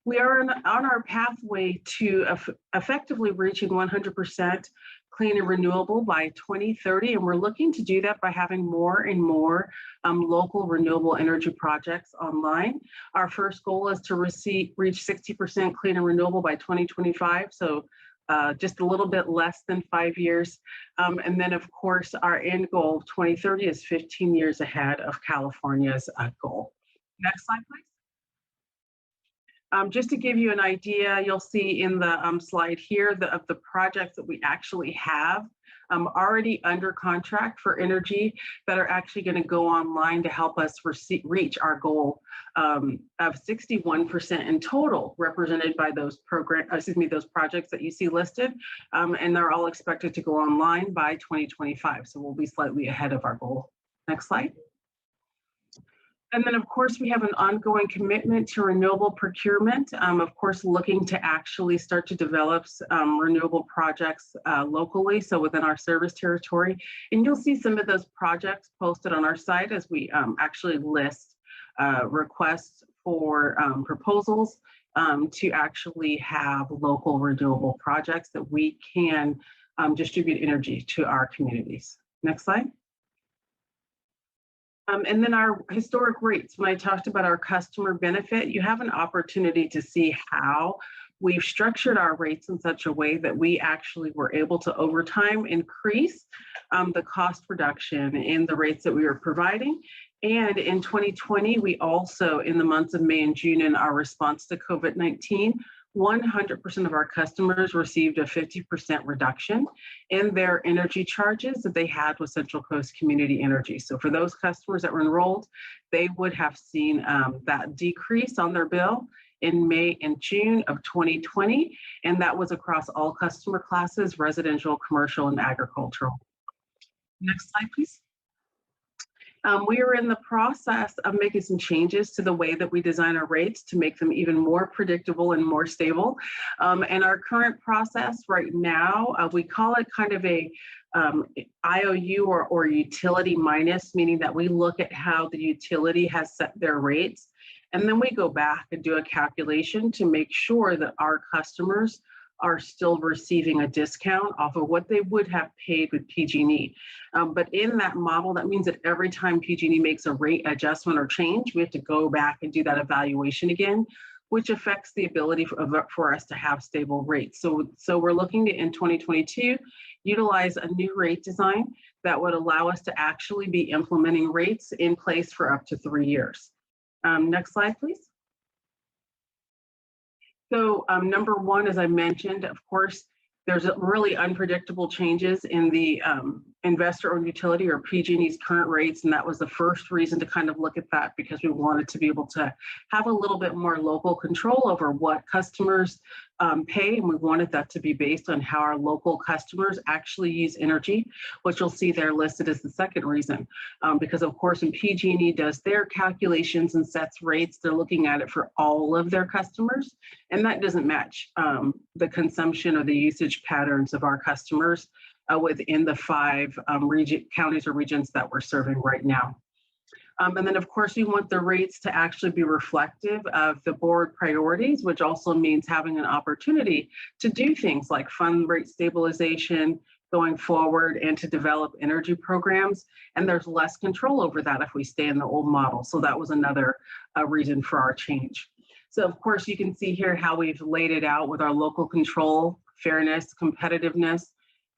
We are on our pathway to effectively reaching 100% clean and renewable by 2030, and we're looking to do that by having more and more local renewable energy projects online. Our first goal is to reach 60% clean and renewable by 2025, so just a little bit less than 5 years. And then, of course, our end goal of 2030 is 15 years ahead of California's goal. Next slide, please. Just to give you an idea, you'll see in the slide here of the projects that we actually have already under contract for energy that are actually going to go online to help us reach our goal of 61% in total, represented by those those projects that you see listed, and they're all expected to go online by 2025. So we'll be slightly ahead of our goal. Next slide. And then, of course, we have an ongoing commitment to renewable procurement, of course, looking to actually start to develop renewable projects locally, so within our service territory. And you'll see some of those projects posted on our site as we actually list requests for proposals to actually have local renewable projects that we can distribute energy to our communities. Next slide. And then our historic rates. When I talked about our customer benefit, you have an opportunity to see how we've structured our rates in such a way that we actually were able to, over time, increase the cost reduction in the rates that we were providing. And in 2020, we also, in the months of May and June, in our response to COVID-19, 100% of our customers received a 50% reduction in their energy charges that they had with Central Coast Community Energy. So for those customers that were enrolled, they would have seen that decrease on their bill in May and June of 2020, and that was across all customer classes, residential, commercial, and agricultural. Next slide, please. We are in the process of making some changes to the way that we design our rates to make them even more predictable and more stable. And our current process right now, we call it kind of a IOU or utility minus, meaning that we look at how the utility has set their rates, and then we go back and do a calculation to make sure that our customers are still receiving a discount off of what they would have paid with PG&E. But in that model, that means that every time PG&E makes a rate adjustment or change, we have to go back and do that evaluation again, which affects the ability for us to have stable rates. So we're looking to, in 2022, utilize a new rate design that would allow us to actually be implementing rates in place for up to 3 years. Next slide, please. So number one, as I mentioned, of course, there's really unpredictable changes in the investor-owned utility or PG&E's current rates, and that was the first reason to kind of look at that, because we wanted to be able to have a little bit more local control over what customers pay, and we wanted that to be based on how our local customers actually use energy, which you'll see there listed as the second reason. Because of course, when PG&E does their calculations and sets rates, they're looking at it for all of their customers, and that doesn't match the consumption or the usage patterns of our customers within the 5 counties or regions that we're serving right now. And then, of course, we want the rates to actually be reflective of the board priorities, which also means having an opportunity to do things like fund rate stabilization, going forward and to develop energy programs. And there's less control over that if we stay in the old model. So that was another reason for our change. So of course, you can see here how we've laid it out with our local control, fairness, competitiveness,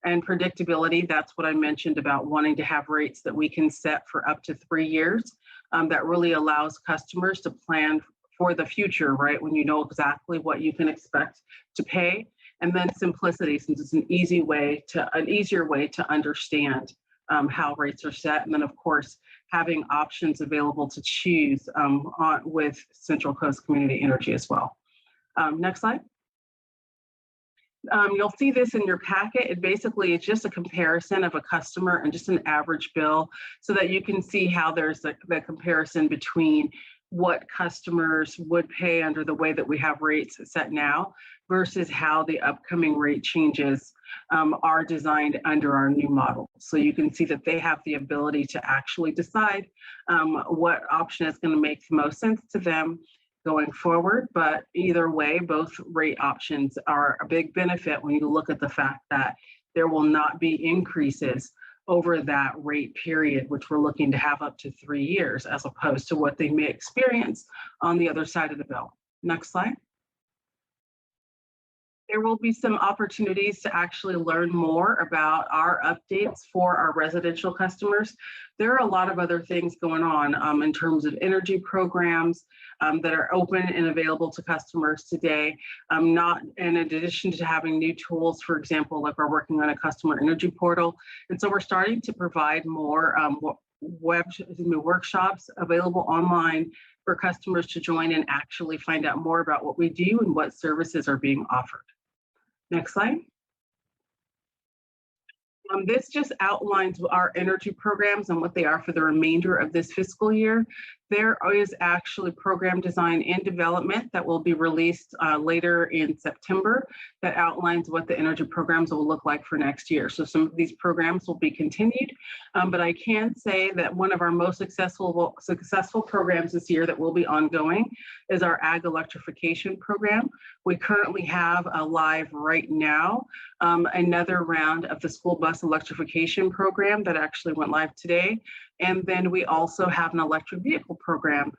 and predictability. That's what I mentioned about wanting to have rates that we can set for up to 3 years. That really allows customers to plan for the future, right? When you know exactly what you can expect to pay. And then simplicity, since it's an easier way to understand how rates are set. And then of course, having options available to choose with Central Coast Community Energy as well. Next slide. You'll see this in your packet. It basically is just a comparison of a customer and just an average bill so that you can see how there's the comparison between what customers would pay under the way that we have rates set now versus how the upcoming rate changes are designed under our new model. So you can see that they have the ability to actually decide what option is going to make the most sense to them going forward. But either way, both rate options are a big benefit when you look at the fact that there will not be increases over that rate period, which we're looking to have up to 3 years, as opposed to what they may experience on the other side of the bill. Next slide. There will be some opportunities to actually learn more about our updates for our residential customers. There are a lot of other things going on in terms of energy programs that are open and available to customers today. Not in addition to having new tools, for example, like we're working on a customer energy portal. And so we're starting to provide more workshops available online for customers to join and actually find out more about what we do and what services are being offered. Next slide. This just outlines our energy programs and what they are for the remainder of this fiscal year. There is actually program design and development that will be released later in September that outlines what the energy programs will look like for next year. So some of these programs will be continued, but I can say that one of our most successful programs this year that will be ongoing is our ag electrification program. We currently have live right now another round of the school bus electrification program that actually went live today. And then we also have an electric vehicle program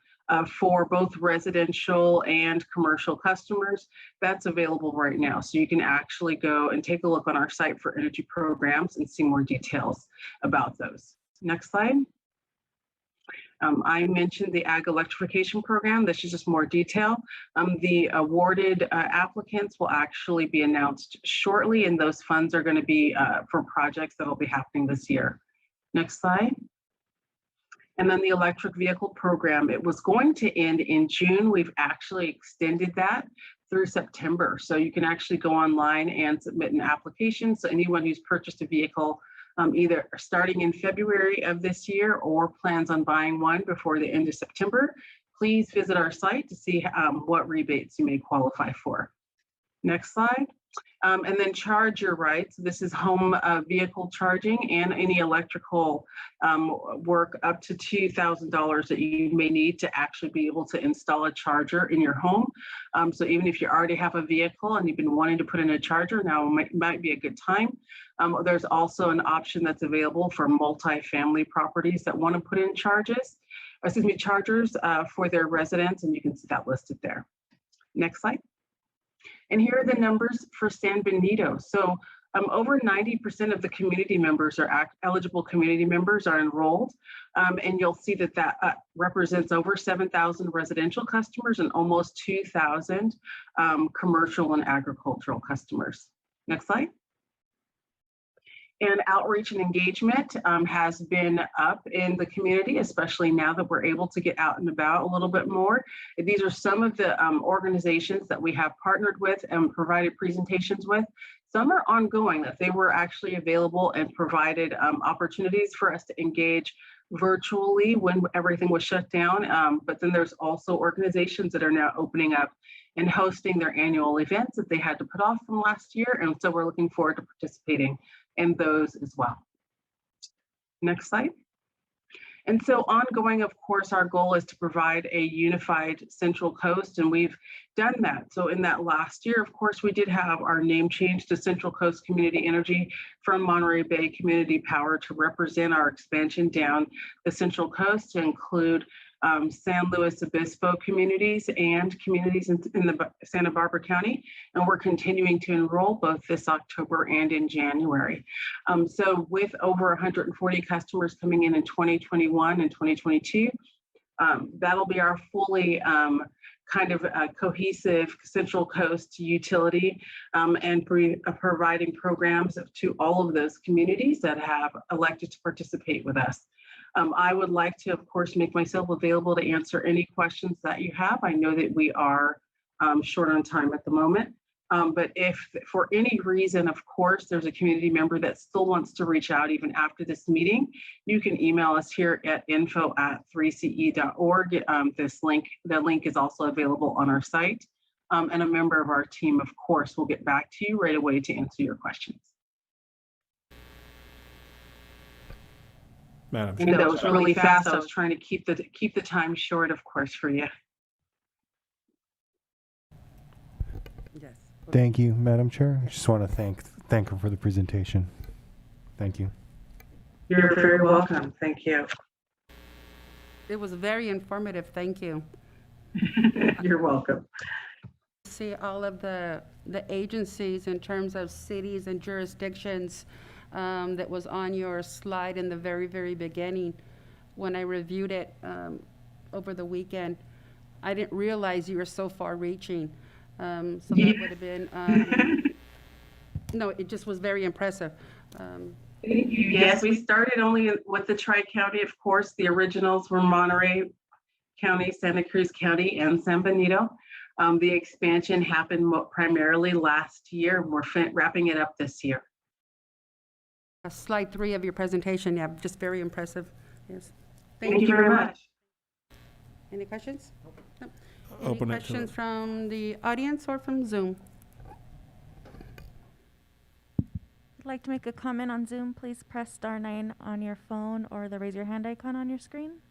for both residential and commercial customers that's available right now. So you can actually go and take a look on our site for energy programs and see more details about those. Next slide. I mentioned the ag electrification program. This is just more detail. The awarded applicants will actually be announced shortly, and those funds are going to be for projects that will be happening this year. Next slide. And then the electric vehicle program, it was going to end in June. We've actually extended that through September. So you can actually go online and submit an application. So anyone who's purchased a vehicle either starting in February of this year or plans on buying one before the end of September, please visit our site to see what rebates you may qualify for. Next slide. And then charge your rights. This is home vehicle charging and any electrical work up to $2,000 that you may need to actually be able to install a charger in your home. So even if you already have a vehicle and you've been wanting to put in a charger, now might be a good time. There's also an option that's available for multi-family properties that want to put in chargers for their residents, and you can see that listed there. Next slide. And here are the numbers for San Benito. So over 90% of the community members are eligible community members are enrolled. And you'll see that that represents over 7,000 residential customers and almost 2,000 commercial and agricultural customers. Next slide. And outreach and engagement has been up in the community, especially now that we're able to get out and about a little bit more. These are some of the organizations that we have partnered with and provided presentations with. Some are ongoing, that they were actually available and provided opportunities for us to engage virtually when everything was shut down. But then there's also organizations that are now opening up and hosting their annual events that they had to put off from last year. And so we're looking forward to participating in those as well. Next slide. And so ongoing, of course, our goal is to provide a unified Central Coast, and we've done that. So in that last year, of course, we did have our name change to Central Coast Community Energy from Monterey Bay Community Power to represent our expansion down the Central Coast to include San Luis Obispo communities and communities in the Santa Barbara County. And we're continuing to enroll both this October and in January. So with over 140 customers coming in 2021 and 2022, that'll be our fully kind of cohesive Central Coast utility and providing programs to all of those communities that have elected to participate with us. I would like to, of course, make myself available to answer any questions that you have. I know that we are short on time at the moment. But if for any reason, of course, there's a community member that still wants to reach out even after this meeting, you can email us here at info@3ce.org. The link is also available on our site. And a member of our team, of course, will get back to you right away to answer your questions. Madam And that was really fast. I was trying to keep the time short, of course, for you. Yes. Thank you, Madam Chair. I just want to thank her for the presentation. Thank you. You're very welcome. Thank you. It was very informative. Thank you. You're welcome. See all of the agencies in terms of cities and jurisdictions that was on your slide in the very, very beginning. When I reviewed it over the weekend, I didn't realize you were so far reaching. So that would have been, no, it just was very impressive. Yes, we started only with the Tri-County, of course. The originals were Monterey County, Santa Cruz County, and San Benito. The expansion happened primarily last year. We're wrapping it up this year. Slide 3 of your presentation, yeah, just very impressive. Yes. Thank you very much. Any questions? No. Open Any it to questions from the audience or from Zoom? If you'd like to make a comment on Zoom, please press *9 on your phone or the raise your hand icon on your screen.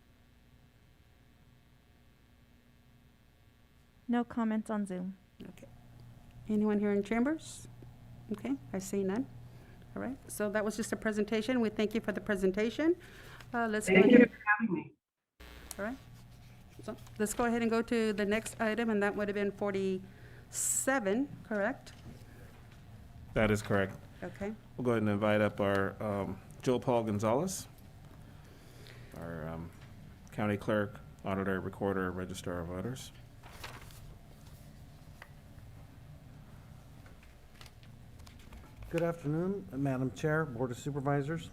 No comments on Zoom. Okay. Anyone here in chambers? Okay, I see none. All right, so that was just a presentation. We thank you for the presentation. Let's Thank you for having me. All right. So let's go ahead and go to the next item, and that would have been 47, correct? That is correct. Okay. We'll go ahead and invite up our Joe Paul Gonzalez, our county clerk, auditor, recorder, registrar of voters. Good afternoon, Madam Chair, Board of Supervisors.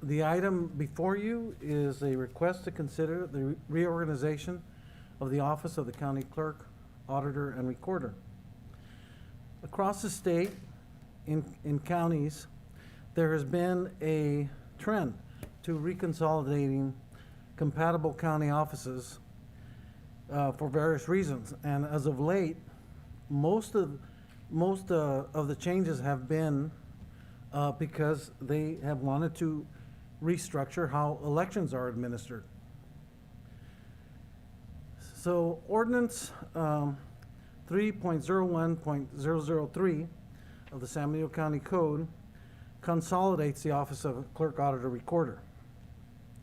The item before you is a request to consider the reorganization of the Office of the County Clerk, Auditor, and Recorder. Across the state, in counties, there has been a trend to reconsolidating compatible county offices for various reasons. And as of late, most of the changes have been because they have wanted to restructure how elections are administered. So ordinance 3.01.003 of the San Benito County Code consolidates the Office of Clerk, Auditor, Recorder.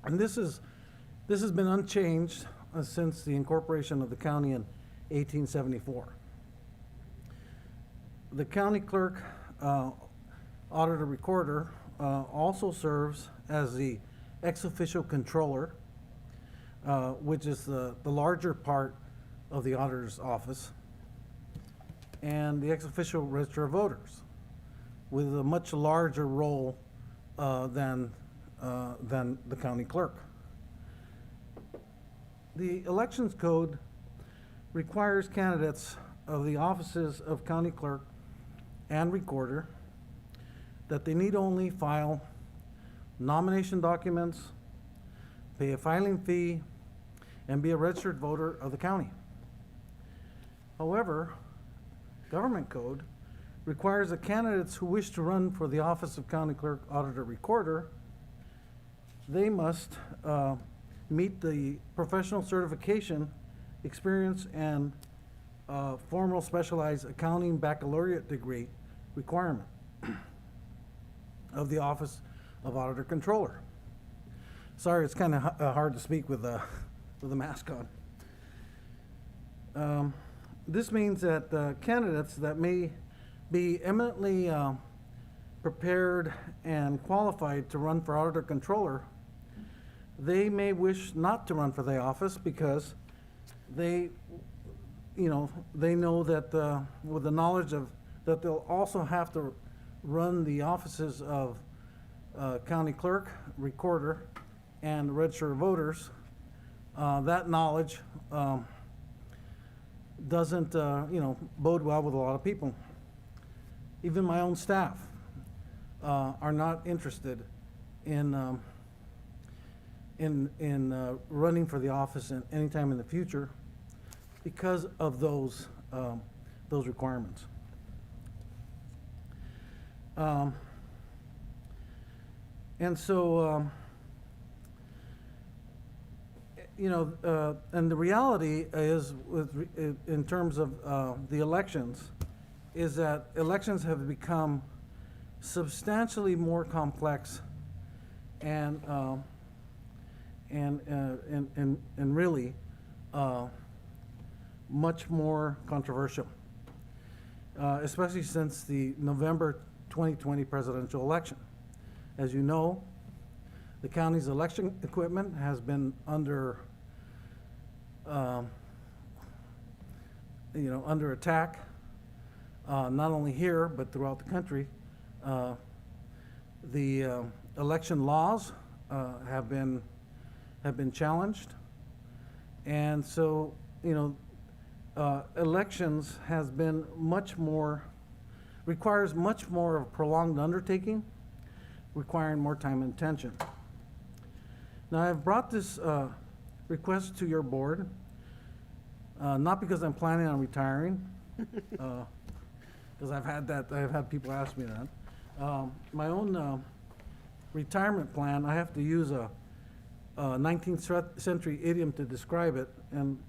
And this has been unchanged since the incorporation of the county in 1874. The county clerk, auditor, recorder also serves as the ex officio controller, which is the larger part of the auditor's office, and the ex officio register of voters, with a much larger role than the county clerk. The elections code requires candidates of the offices of county clerk and recorder that they need only file nomination documents, pay a filing fee, and be a registered voter of the county. However, government code requires that candidates who wish to run for the office of county clerk, auditor, recorder they must meet the professional certification, experience, and formal specialized accounting baccalaureate degree requirement of the Office of Auditor Controller. Sorry, it's kind of hard to speak with a mask on. This means that candidates that may be eminently prepared and qualified to run for Auditor Controller, they may wish not to run for the office because they know that with the knowledge of that they'll also have to run the offices of county clerk, recorder, and register of voters. That knowledge doesn't bode well with a lot of people. Even my own staff are not interested in running for the office anytime in the future because of those requirements. And so, and the reality is, in terms of the elections, is that elections have become substantially more complex and really much more controversial, especially since the November 2020 presidential election. As you know, the county's election equipment has been under attack, not only here but throughout the country. The election laws have been challenged, and so elections has been requires much more of a prolonged undertaking, requiring more time and attention. Now, I've brought this request to your board, not because I'm planning on retiring, because I've had people ask me that. My own retirement plan, I have to use a 19th century idiom to describe it, and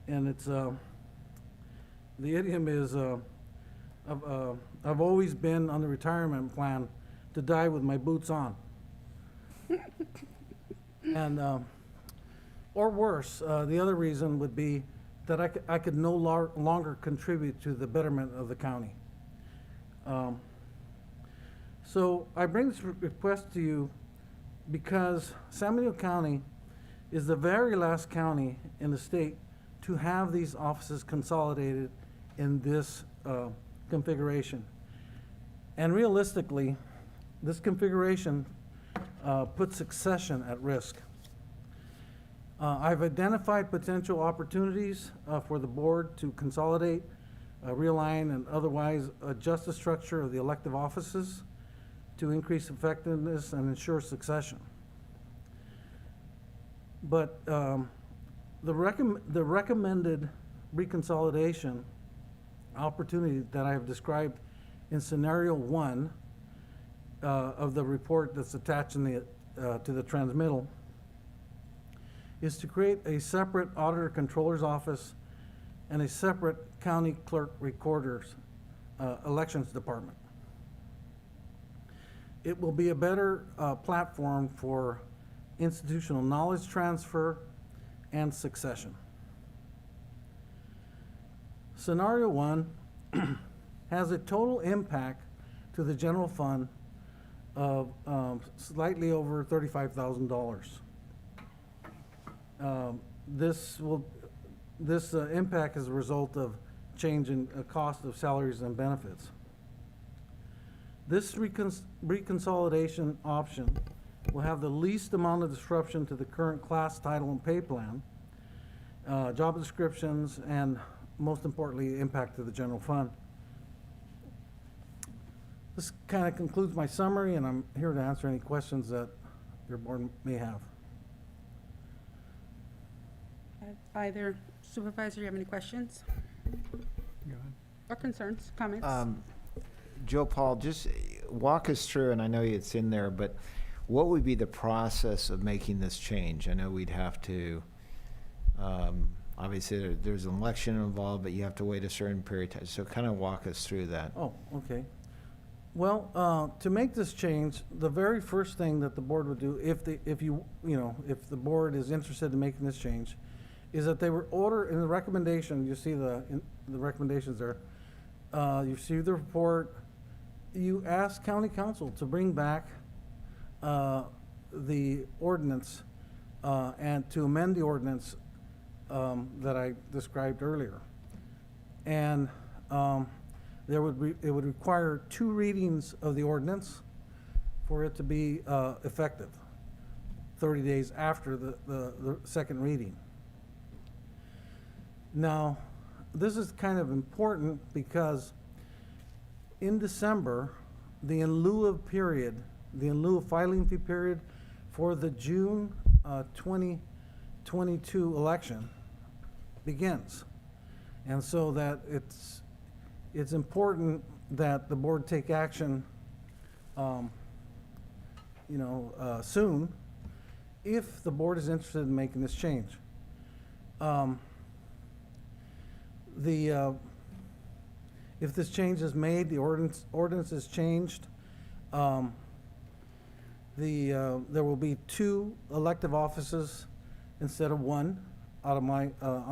it's the idiom is I've always been on the retirement plan to die with my boots on. And or worse, the other reason would be that I could no longer contribute to the betterment of the county. So I bring this request to you because San Benito County is the very last county in the state to have these offices consolidated in this configuration. And realistically, this configuration puts succession at risk. I've identified potential opportunities for the board to consolidate, realign, and otherwise adjust the structure of the elective offices to increase effectiveness and ensure succession. But the recommended reconsolidation opportunity that I have described in scenario 1 of the report that's attached in the, to the transmittal is to create a separate auditor controller's office and a separate county clerk recorder's elections department. It will be a better platform for institutional knowledge transfer and succession. Scenario 1 has a total impact to the general fund of slightly over $35,000. This impact is a result of change in cost of salaries and benefits. This reconsolidation option will have the least amount of disruption to the current class, title, and pay plan, job descriptions, and most importantly, impact to the general fund. This kind of concludes my summary, and I'm here to answer any questions that your board may have. Either supervisor, you have any questions? Or concerns, comments? Joe Paul, just walk us through, and I know it's in there, but what would be the process of making this change? I know we'd have to, obviously there's an election involved, but you have to wait a certain period of time. So kind of walk us through that. Oh, okay. Well, to make this change, the very first thing that the board would do, if the board is interested in making this change, is that they would order in the recommendation. You see the recommendations there. You see the report. You ask county council to bring back the ordinance and to amend the ordinance that I described earlier, and it would require 2 readings of the ordinance for it to be effective 30 days after the second reading. Now, this is kind of important because in December, the in lieu of filing fee period for the June 2022 election begins. And so that it's important that the board take action, soon, if the board is interested in making this change. If this change is made, the ordinance is changed, there will be 2 elective offices instead of 1 out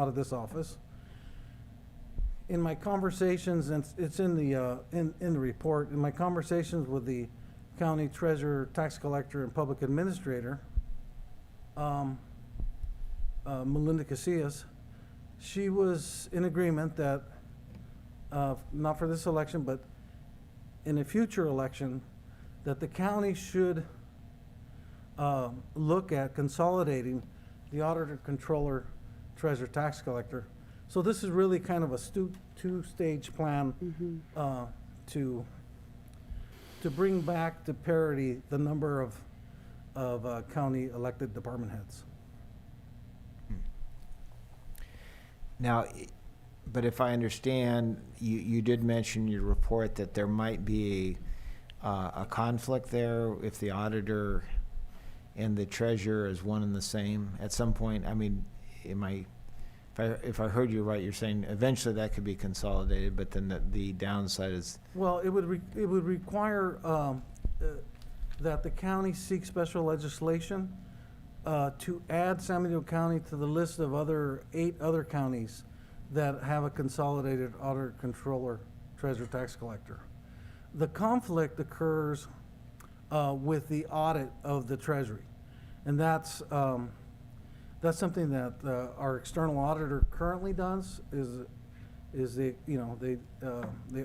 of this office. In my conversations, and it's in the report, in my conversations with the county treasurer, tax collector, and public administrator, Melinda Casillas, she was in agreement that, not for this election, but in a future election, that the county should look at consolidating the auditor, controller, treasurer, tax collector. So this is really kind of a 2-stage plan to bring back to parity the number of county elected department heads. Now, but if I understand, you did mention in your report that there might be a conflict there if the auditor and the treasurer is one and the same at some point. I mean, if I heard you right, you're saying eventually that could be consolidated, but then the downside is. Well, it would require that the county seek special legislation to add San Benito County to the list of 8 other counties that have a consolidated auditor, controller, treasurer, tax collector. The conflict occurs with the audit of the treasury, and that's something that our external auditor currently does. They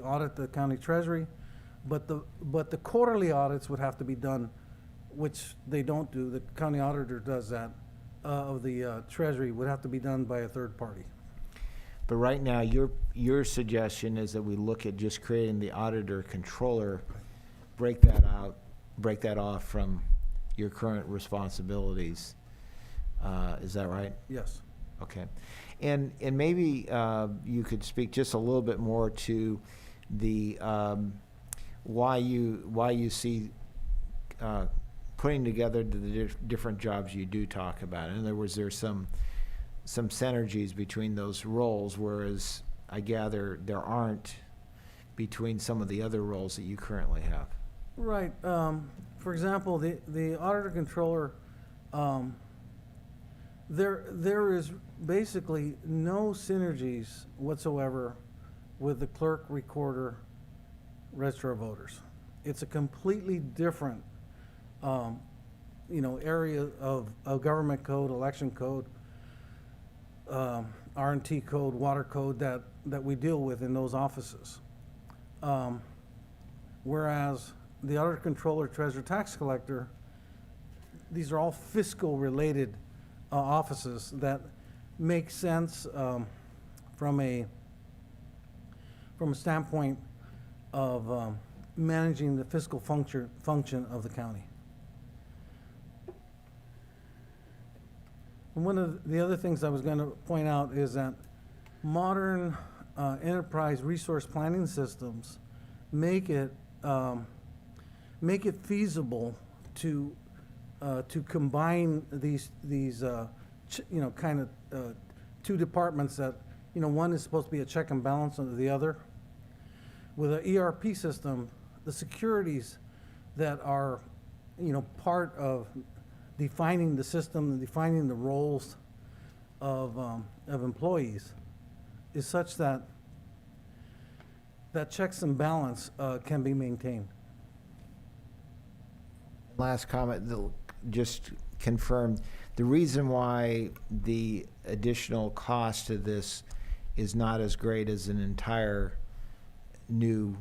audit the county treasury, but the quarterly audits would have to be done, which they don't do. The county auditor does that of the treasury, would have to be done by a third party. But right now, your suggestion is that we look at just creating the auditor controller, break that off from your current responsibilities. Is that right? Yes. Okay. And maybe you could speak just a little bit more to the why you see putting together the different jobs you do talk about. In other words, there's some synergies between those roles, whereas I gather there aren't between some of the other roles that you currently have. Right. For example, the auditor controller, there is basically no synergies whatsoever with the clerk, recorder, register of voters. It's a completely different, area of government code, election code, R&T code, water code that we deal with in those offices. Whereas the auditor, controller, treasurer, tax collector, these are all fiscal related offices that make sense from a standpoint of managing the fiscal function of the county. And one of the other things I was going to point out is that modern enterprise resource planning systems make it feasible to to combine these kind of two departments that, one is supposed to be a check and balance on the other. With an ERP system, the securities that are, part of defining the system and defining the roles of employees is such that checks and balance can be maintained. Last comment, just confirm, the reason why the additional cost of this is not as great as an entire new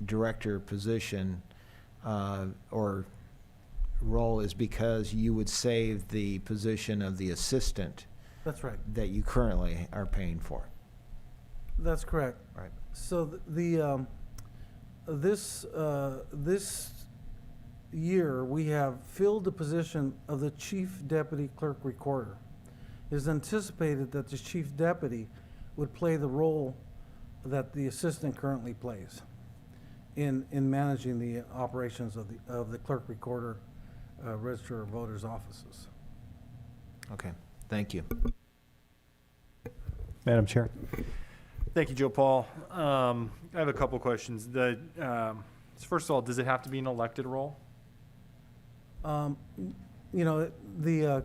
director position or role is because you would save the position of the assistant. That's right. That you currently are paying for. That's correct. Right. So this year, we have filled the position of the Chief Deputy Clerk Recorder. It is anticipated that the Chief Deputy would play the role that the assistant currently plays in managing the operations of the Clerk Recorder, Register of Voters offices. Okay, thank you. Madam Chair. Thank you, Joe Paul. I have a couple questions. First of all, does it have to be an elected role? The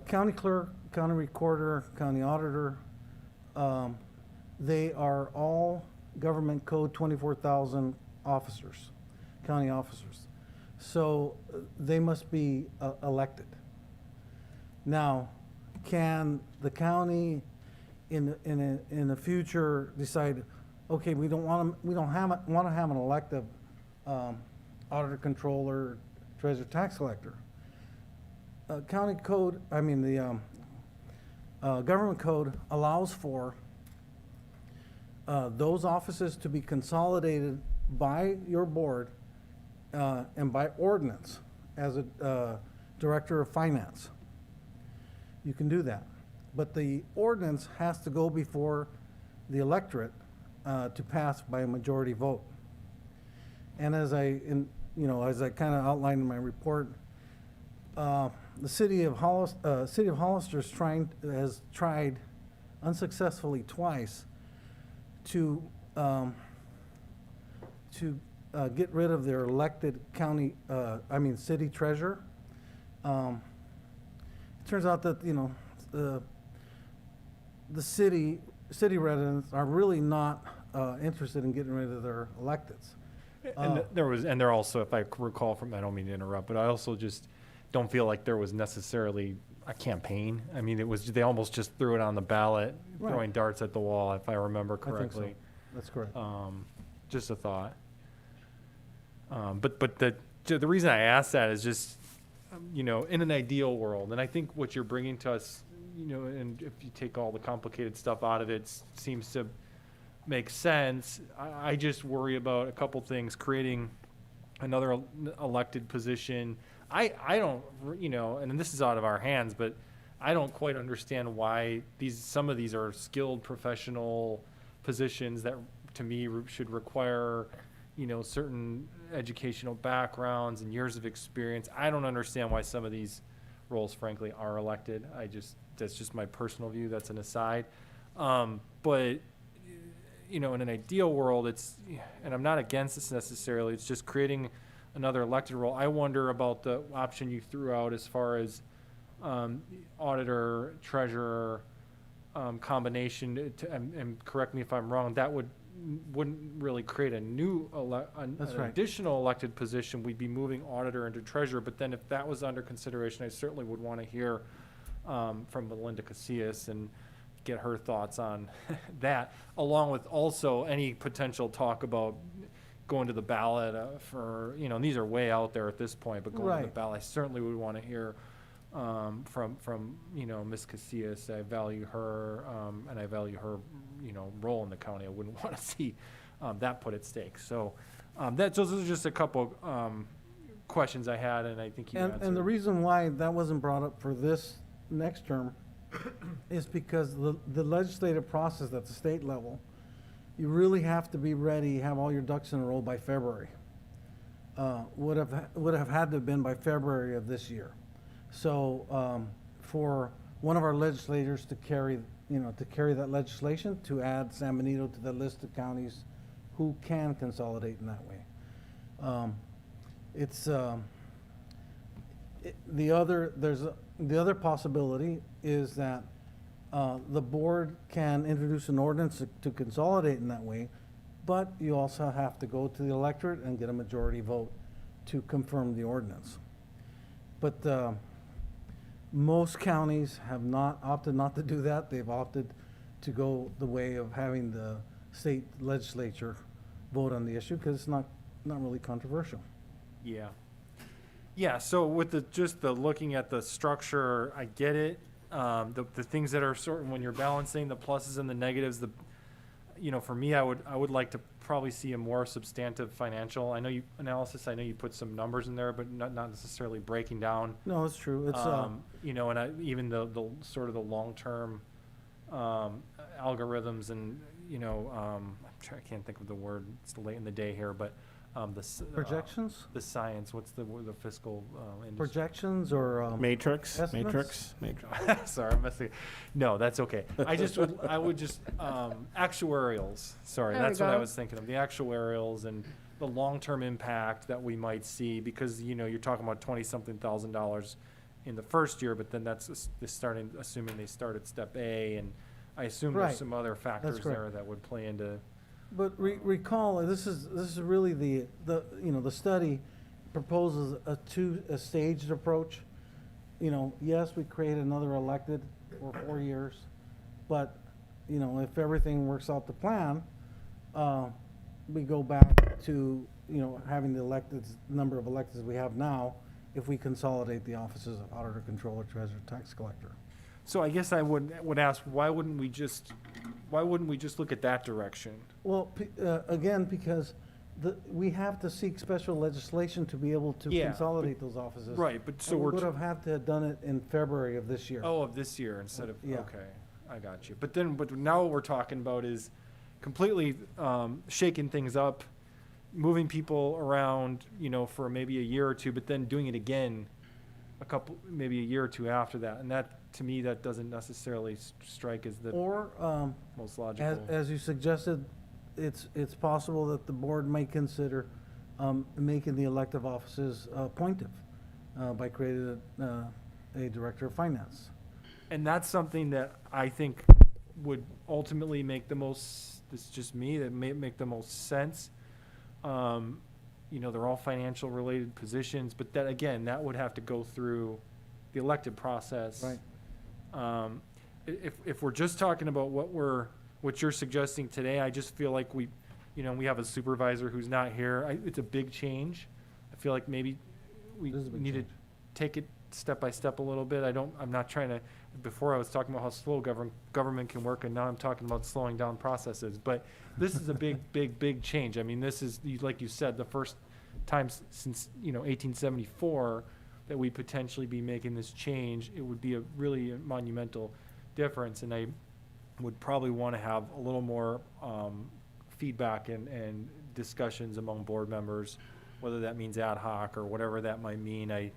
county clerk, county recorder, county auditor, they are all government code 24,000 officers, county officers. So they must be elected. Now, can the county in the future decide, okay, we don't want to have an elective auditor, controller, treasurer, tax collector? County code, the government code allows for those offices to be consolidated by your board and by ordinance as a director of finance. You can do that. But the ordinance has to go before the electorate to pass by a majority vote. And as I kind of outlined in my report, the city of Hollister has tried unsuccessfully twice to get rid of their elected city treasurer. It turns out that the city residents are really not interested in getting rid of their electeds. And there also, if I recall from, I don't mean to interrupt, but I also just don't feel like there was necessarily a campaign. I mean, they almost just threw it on the ballot, Right. throwing darts at the wall, if I remember I think so. correctly. That's correct. Just a thought. But the reason I ask that is just, in an ideal world, and I think what you're bringing to us, and if you take all the complicated stuff out of it, seems to make sense. I just worry about a couple things, creating another elected position. I don't, and this is out of our hands, but I don't quite understand why some of these are skilled professional positions that to me should require, certain educational backgrounds and years of experience. I don't understand why some of these roles, frankly, are elected. That's just my personal view. That's an aside. But, in an ideal world, and I'm not against this necessarily, it's just creating another elected role. I wonder about the option you threw out as far as auditor, treasurer combination, and correct me if I'm wrong, that wouldn't really create a new an right. additional elected position. We'd be moving auditor into treasurer, but then if that was under consideration, I certainly would want to hear from Melinda Casillas and get her thoughts on that, along with also any potential talk about going to the ballot for, these are way out there at this point, but going to the Right. ballot, I certainly would want to hear from Ms. Casillas. I value her, and I value her, role in the county. I wouldn't want to see that put at stake. So those are just a couple questions I had, and I think you answered. And the reason why that wasn't brought up for this next term is because the legislative process at the state level, you really have to be ready, have all your ducks in a row by February. would have had to have been by February of this year. So for one of our legislators to carry that legislation, to add San Benito to the list of counties who can consolidate in that way. The other possibility is that the board can introduce an ordinance to consolidate in that way, but you also have to go to the electorate and get a majority vote to confirm the ordinance. But most counties have opted not to do that. They've opted to go the way of having the state legislature vote on the issue because it's not really controversial. Yeah. Yeah, so with the looking at the structure, I get it. The things that are certain when you're balancing the pluses and the negatives, for me, I would like to probably see a more substantive financial. I know you put some numbers in there, but not necessarily breaking down. No, it's true. It's and even the sort of the long-term algorithms and I can't think of the word. It's late in the day here, but projections. The science. What's the fiscal industry? Projections or Matrix. estimates? Matrix. Sorry, I'm messing. No, that's okay. I would just actuarials. Sorry, There we that's what I go. was thinking of. The actuarials and the long-term impact that we might see because you're talking about $20-something thousand in the first year, but then that's assuming they start at step A, and I assume Right. there's some other factors correct. there that would play into. But recall, this is really the study proposes a staged approach. Yes, we create another elected for 4 years, but if everything works out to plan, we go back to having the number of electeds we have now if we consolidate the offices of auditor, controller, treasurer, tax collector. So I guess I would ask, why wouldn't we just look at that direction? Well, again, because we have to seek special legislation to be able to Yeah, consolidate those offices. Right, but so And we we're would have had to have done it in February of this year. Oh, of this year instead of, Yeah. okay, I got you. But now what we're talking about is completely shaking things up, moving people around, for maybe a year or two, but then doing it again maybe a year or two after that. And that, to me, that doesn't necessarily strike as the Or, most logical. as you suggested, it's possible that the board may consider making the elective offices appointive by creating a director of finance. And that's something that I think would ultimately make the most, this is just me, that may make the most sense. They're all financial related positions, but that would have to go through the elected process. Right. If we're just talking about what you're suggesting today, I just feel like we have a supervisor who's not here. It's a big change. I feel like maybe we It is a big need to change. take it step by step a little bit. I'm not trying to, before I was talking about how slow government can work, and now I'm talking about slowing down processes. But this is a big change. I mean, this is, like you said, the first time since 1874 that we potentially be making this change. It would be a really monumental difference, and I would probably want to have a little more feedback and discussions among board members, whether that means ad hoc or whatever that might mean.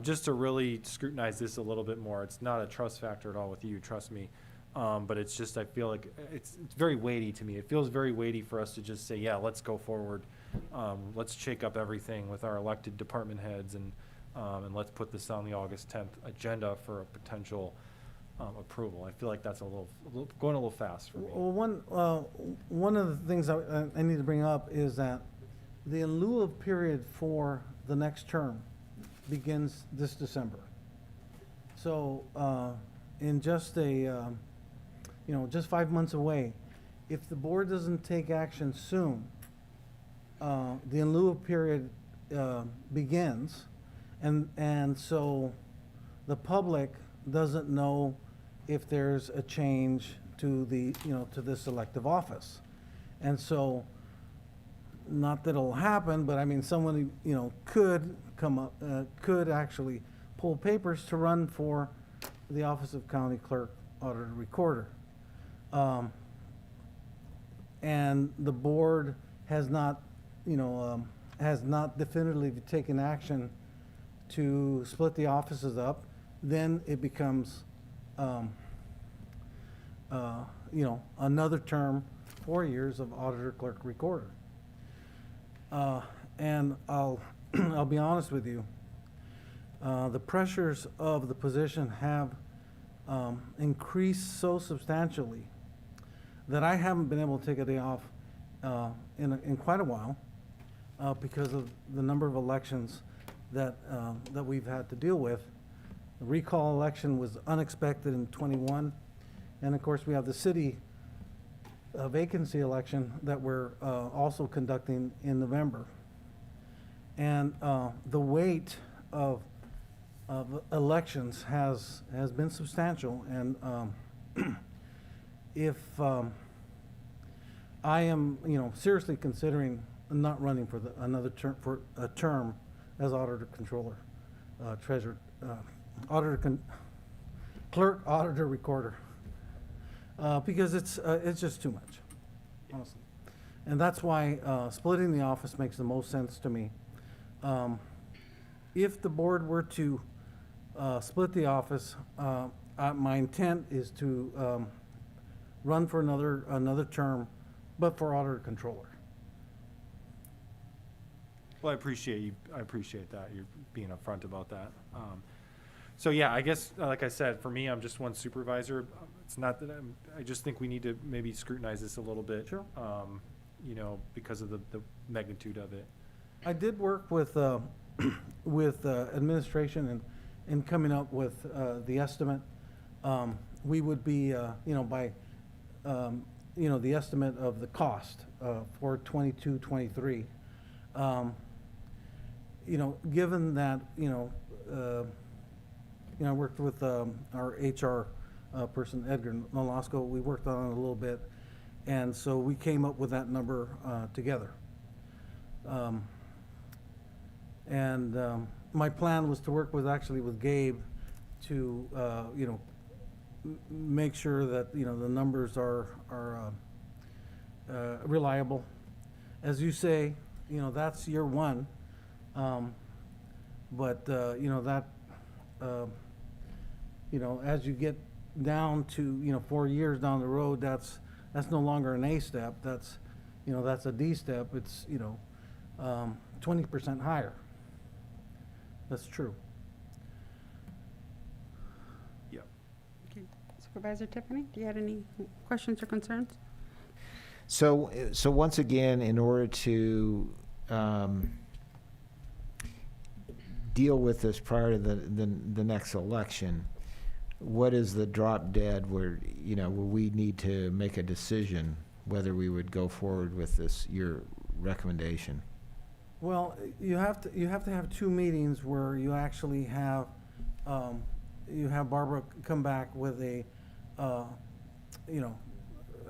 Just to really scrutinize this a little bit more. It's not a trust factor at all with you, trust me. But it's just, I feel like it's very weighty to me. It feels very weighty for us to just say, yeah, let's go forward. Let's shake up everything with our elected department heads and let's put this on the August 10th agenda for a potential approval. I feel like that's going a little fast for me. Well, one of the things I need to bring up is that the in lieu of period for the next term begins this December. So in just just 5 months away, if the board doesn't take action soon, the in lieu of period begins, and so the public doesn't know if there's a change to to this elective office. And so, not that it'll happen, but I mean, someone, could come up, could actually pull papers to run for the office of county clerk, auditor, recorder. And the board has not, has not definitively taken action to split the offices up, then it becomes, another term, 4 years of auditor, clerk, recorder. And I'll be honest with you, the pressures of the position have increased so substantially that I haven't been able to take a day off in quite a while because of the number of elections that we've had to deal with. The recall election was unexpected in '21, and of course we have the city vacancy election that we're also conducting in November. And the weight of elections has been substantial, and if I am, seriously considering not running for another term, for a term as auditor, controller, treasurer, clerk, auditor, recorder, because it's just too much, honestly. And that's why splitting the office makes the most sense to me. If the board were to split the office, my intent is to run for another term, but for auditor controller. Well, I appreciate that, you're being upfront about that. So yeah, I guess, like I said, for me, I'm just one supervisor. It's not that I just think we need to maybe scrutinize this a little bit. Sure. Because of the magnitude of it. I did work with administration in coming up with the estimate. We would be, by, the estimate of the cost for 22, 23. Given that, I worked with our HR person, Edgar Nolasco. We worked on it a little bit, and so we came up with that number together. My plan was to work with Gabe to, make sure that, the numbers are reliable. As you say, that's year one. As you get down to, 4 years down the road, that's no longer an A step. That's a D step. It's, 20% higher. That's true. Yep. Okay. Supervisor Tiffany, do you have any questions or concerns? So once again, in order to deal with this prior to the next election, what is the drop dead where we need to make a decision whether we would go forward with your recommendation? Well, you have to have two meetings where you actually have Barbara come back with an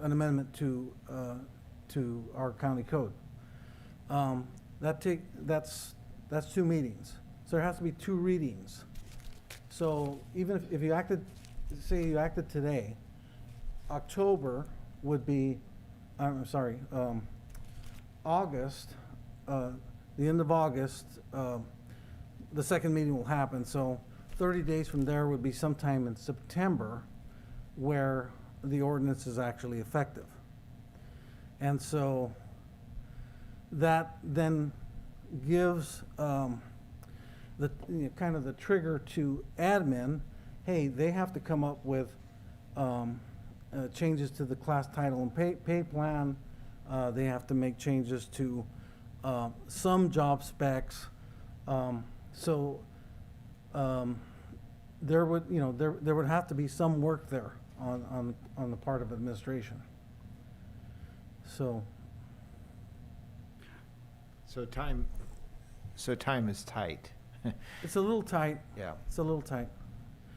amendment to our county code. That's 2 meetings. So there has to be 2 readings. So even if you acted today, October would be, August, the end of August, the second meeting will happen. So 30 days from there would be sometime in September where the ordinance is actually effective. And so that then gives kind of the trigger to admin. Hey, they have to come up with changes to the class title and pay plan. They have to make changes to some job specs. There would have to be some work there on the part of administration. So time is tight. It's a little tight. Yeah. It's a little tight.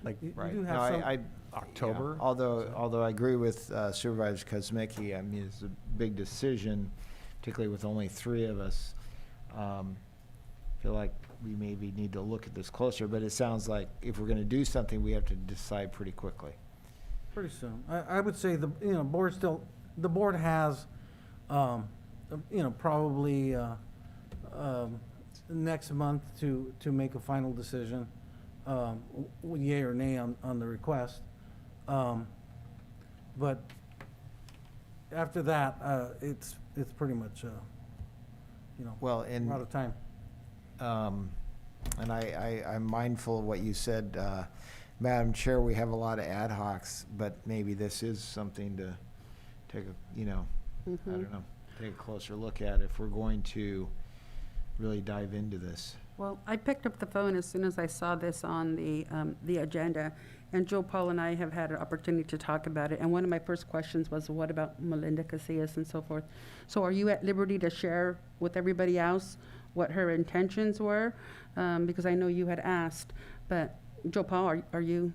Right. You do have October. Yeah. Although I agree with Supervisor Kosmicki, I mean, it's a big decision, particularly with only 3 of us. Feel like we maybe need to look at this closer, but it sounds like if we're going to do something, we have to decide pretty quickly. Pretty soon. I would say the board has probably next month to make a final decision, yea or nay on the request. But after that, it's pretty much, Well, and we're out of time. And I'm mindful of what you said, Madam Chair, we have a lot of ad hocs, but maybe this is something to take a, I don't know, take a closer look at if we're going to really dive into this. Well, I picked up the phone as soon as I saw this on the agenda, and Joe Paul and I have had an opportunity to talk about it, and one of my first questions was, what about Melinda Casillas and so forth? So are you at liberty to share with everybody else what her intentions were? Because I know you had asked, but Joe Paul, are you?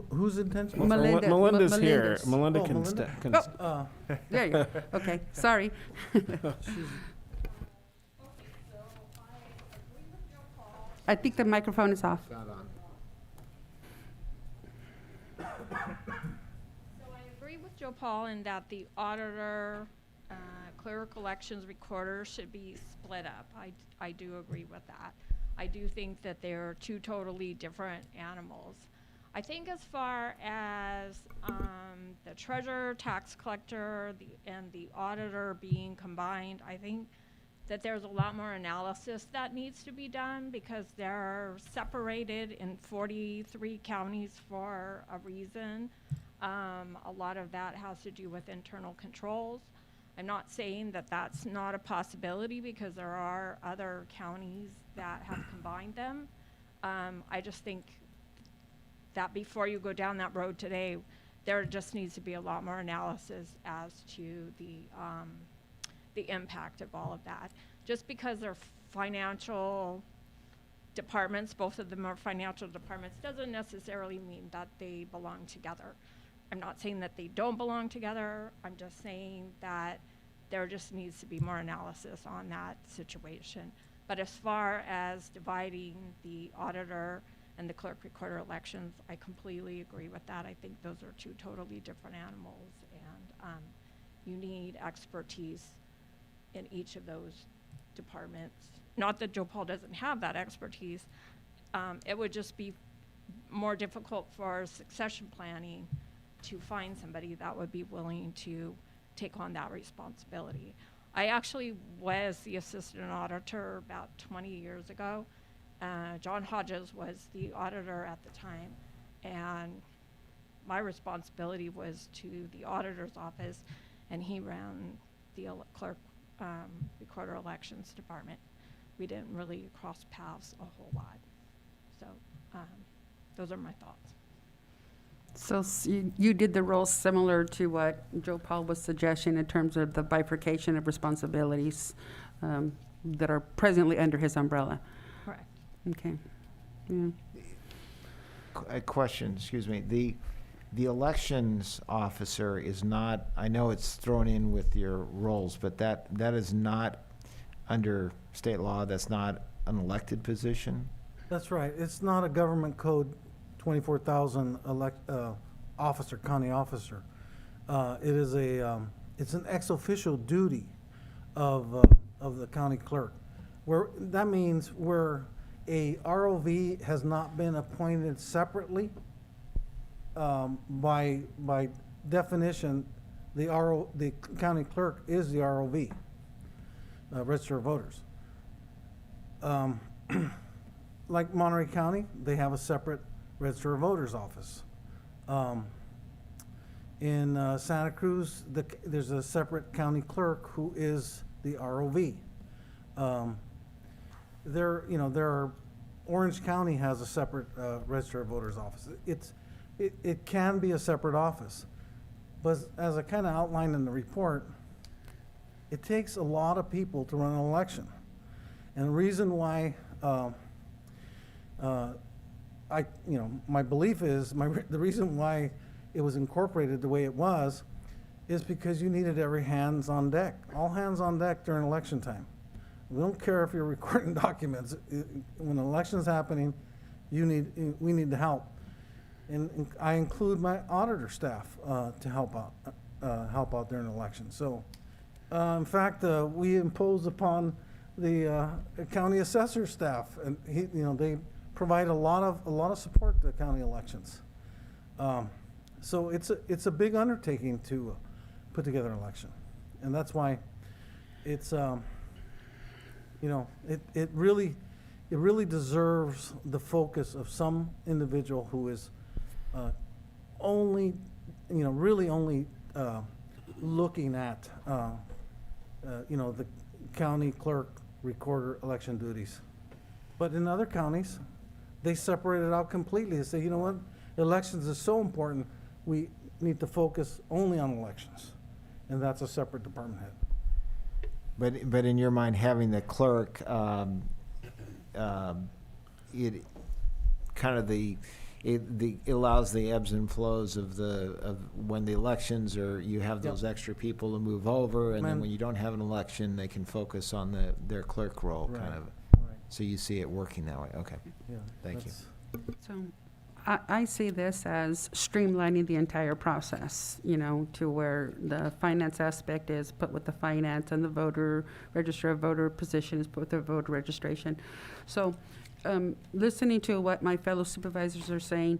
Whose intention? Melinda's here. Melinda's. Melinda Oh, can Melinda? There you go. Okay, sorry. I think the microphone is off. So I agree with Joe Paul in that the auditor, clerk elections recorder should be split up. I do agree with that. I do think that they're two totally different animals. I think as far as the treasurer, tax collector, and the auditor being combined, I think that there's a lot more analysis that needs to be done because they're separated in 43 counties for a reason. A lot of that has to do with internal controls. I'm not saying that that's not a possibility because there are other counties that have combined them. I just think that before you go down that road today, there just needs to be a lot more analysis as to the impact of all of that. Just because they're financial departments, both of them are financial departments, doesn't necessarily mean that they belong together. I'm not saying that they don't belong together. I'm just saying that there just needs to be more analysis on that situation. But as far as dividing the auditor and the clerk recorder elections, I completely agree with that. I think those are two totally different animals, and you need expertise in each of those departments. Not that Joe Paul doesn't have that expertise. It would just be more difficult for succession planning to find somebody that would be willing to take on that responsibility. I actually was the assistant auditor about 20 years ago. John Hodges was the auditor at the time, and my responsibility was to the auditor's office, and he ran the clerk recorder elections department. We didn't really cross paths a whole lot. So those are my thoughts. So you did the role similar to what Joe Paul was suggesting in terms of the bifurcation of responsibilities that are presently under his umbrella. Correct. Okay. Yeah. A question, excuse me. The elections officer is not, I know it's thrown in with your roles, but that is not under state law, that's not an elected position? That's right. It's not a government code 24,000 officer, county officer. It is it's an ex officio duty of the county clerk. That means where a ROV has not been appointed separately, by definition, the county clerk is the ROV, Register of Voters. Like Monterey County, they have a separate Register of Voters office. In Santa Cruz, there's a separate county clerk who is the ROV. Orange County has a separate Register of Voters office. It can be a separate office, but as I kind of outlined in the report, it takes a lot of people to run an election. And the reason why my belief is, the reason why it was incorporated the way it was is because you needed every hands on deck, all hands on deck during election time. We don't care if you're recording documents. When an election's happening, we need the help. And I include my auditor staff to help out during an election. So, in fact, we impose upon the county assessor staff, and they provide a lot of support to county elections. So it's a big undertaking to put together an election, and that's why it's it really deserves the focus of some individual who is really only looking at the county clerk recorder election duties. But in other counties, they separate it out completely and say, you know what, elections is so important, we need to focus only on elections, and that's a separate department head. But in your mind, having the clerk, it kind of it allows the ebbs and flows of when the elections are, you have those extra people to move over, and then when you don't have an election, they can focus on their clerk role, kind of. Right. So you see it working that way. Okay. Yeah, Thank you. So I see this as streamlining the entire process, to where the finance aspect is put with the finance and the voter, register of voter position is put with the voter registration. So listening to what my fellow supervisors are saying,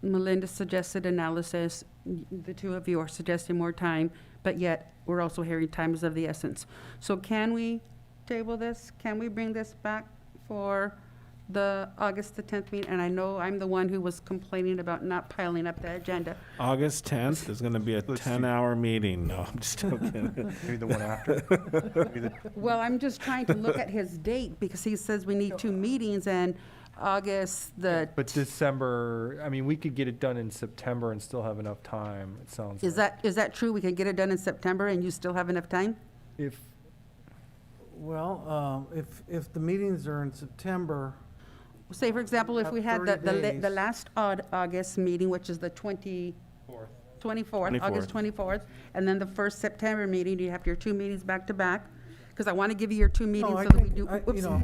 Melinda suggested analysis. The two of you are suggesting more time, but yet we're also hearing time is of the essence. So can we table this? Can we bring this back for the August the 10th meeting? And I know I'm the one who was complaining about not piling up the agenda. August 10th is going to be a 10-hour meeting. No, I'm just joking. Maybe the one after. Well, I'm just trying to look at his date, because he says we need 2 meetings, and August But December, I mean, we could get it done in September and still have enough time, it sounds like. Is that true? We can get it done in September and you still have enough time? Well, if the meetings are in September. Say, for example, if we had 30 days. the last August meeting, which is the 24th, August 24th, and then the first September meeting, you have your 2 meetings back to back? Because I want to give you your 2 meetings I so that we think do,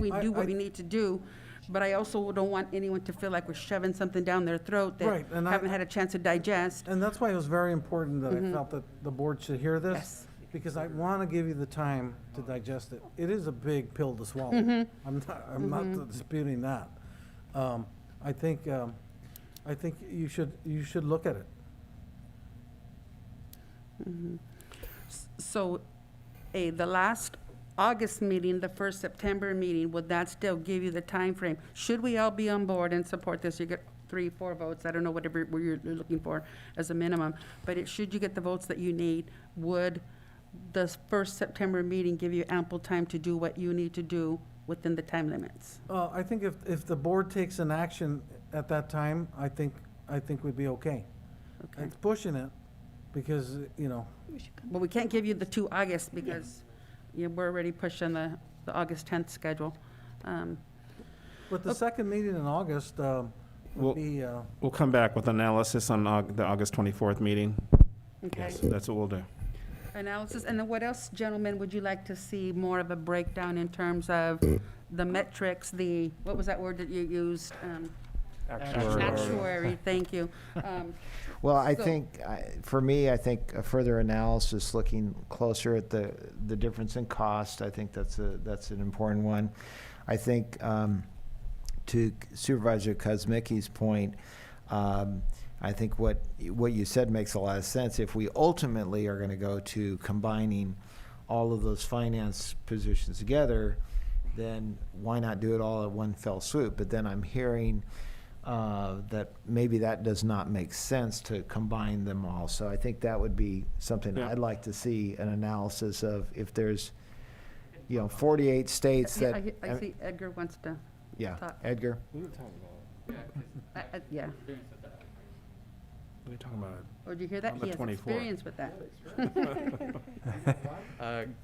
we do what I- we need to do. But I also don't want anyone to feel like we're shoving something down their throat that Right, and haven't had a chance to digest. And that's why it was very important that I felt that the board should hear this. Yes. Because I want to give you the time to digest it. It is a big pill to swallow. I'm not disputing that. I think you should look at it. So, the last August meeting, the first September meeting, would that still give you the time frame? Should we all be on board and support this? You get 3, 4 votes, I don't know, whatever you're looking for as a minimum, but should you get the votes that you need, would the first September meeting give you ample time to do what you need to do within the time limits? I think if the board takes an action at that time, I think we'd be okay. Okay. It's pushing it because, But we can't give you the 2 August because we're already pushing the August 10th schedule. But the second meeting in August would be. We'll come back with analysis on the August 24th meeting. Okay. Yes, that's what we'll do. Analysis, and then what else, gentlemen, would you like to see more of a breakdown in terms of the metrics, what was that word that you used? Actuary, thank you. Well, I So- think, for me, I think a further analysis, looking closer at the difference in cost, I think that's an important one. I think, to Supervisor Kuzmicki's point, I think what you said makes a lot of sense. If we ultimately are going to go to combining all of those finance positions together, then why not do it all at one fell swoop? But then I'm hearing that maybe that does not make sense to combine them all. So I think that would be something I'd like to see an analysis of. If there's, 48 states Yeah, that. I see Edgar wants to Yeah, talk. Edgar. Yeah. What are you talking about? Or did you hear that? On the He has 24th. experience with that.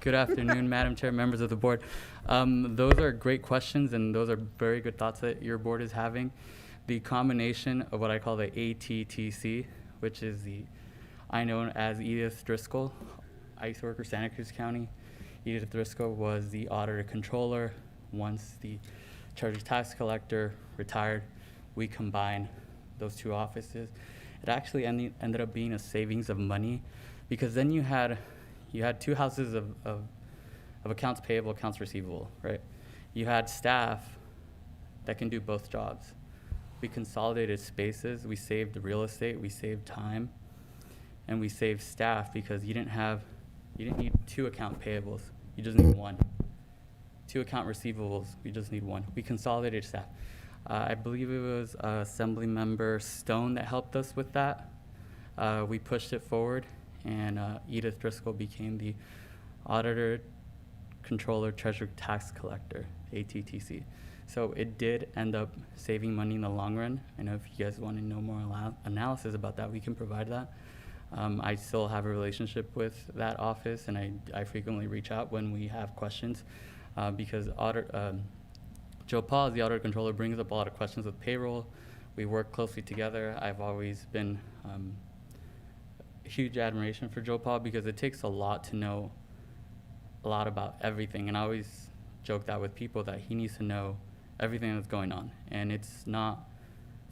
Good afternoon, Madam Chair, members of the board. Those are great questions, and those are very good thoughts that your board is having. The combination of what I call the ATTC, which is I know as Edith Driscoll, ICE worker, Santa Cruz County. Edith Driscoll was the auditor controller. Once the charge tax collector retired, we combined those 2 offices. It actually ended up being a savings of money, because then you had 2 houses of of accounts payable, accounts receivable, right? You had staff that can do both jobs. We consolidated spaces, we saved the real estate, we saved time, and we saved staff because you didn't need 2 account payables, you just need 1. 2 account receivables, we just need 1. We consolidated staff. I believe it was Assembly Member Stone that helped us with that. We pushed it forward, and Edith Driscoll became the Auditor, Controller, Treasurer, Tax Collector, ATTC. So it did end up saving money in the long run. I know if you guys want to know more analysis about that, we can provide that. I still have a relationship with that office, and I frequently reach out when we have questions because Joe Paul, as the Auditor Controller, brings up a lot of questions with payroll. We work closely together. I've always been huge admiration for Joe Paul because it takes a lot to know a lot about everything. And I always joke that with people that he needs to know everything that's going on. And it's not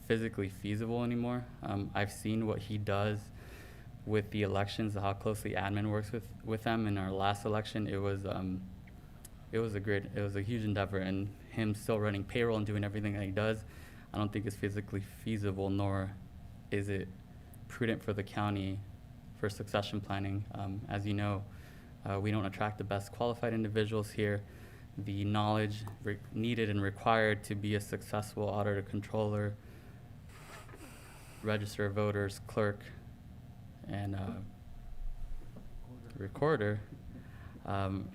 physically feasible anymore. I've seen what he does with the elections, how closely admin works with them. In our last election, it was a huge endeavor, and him still running payroll and doing everything that he does, I don't think is physically feasible, nor is it prudent for the county for succession planning. As you know, we don't attract the best qualified individuals here. The knowledge needed and required to be a successful auditor, controller, register of voters, clerk, and recorder,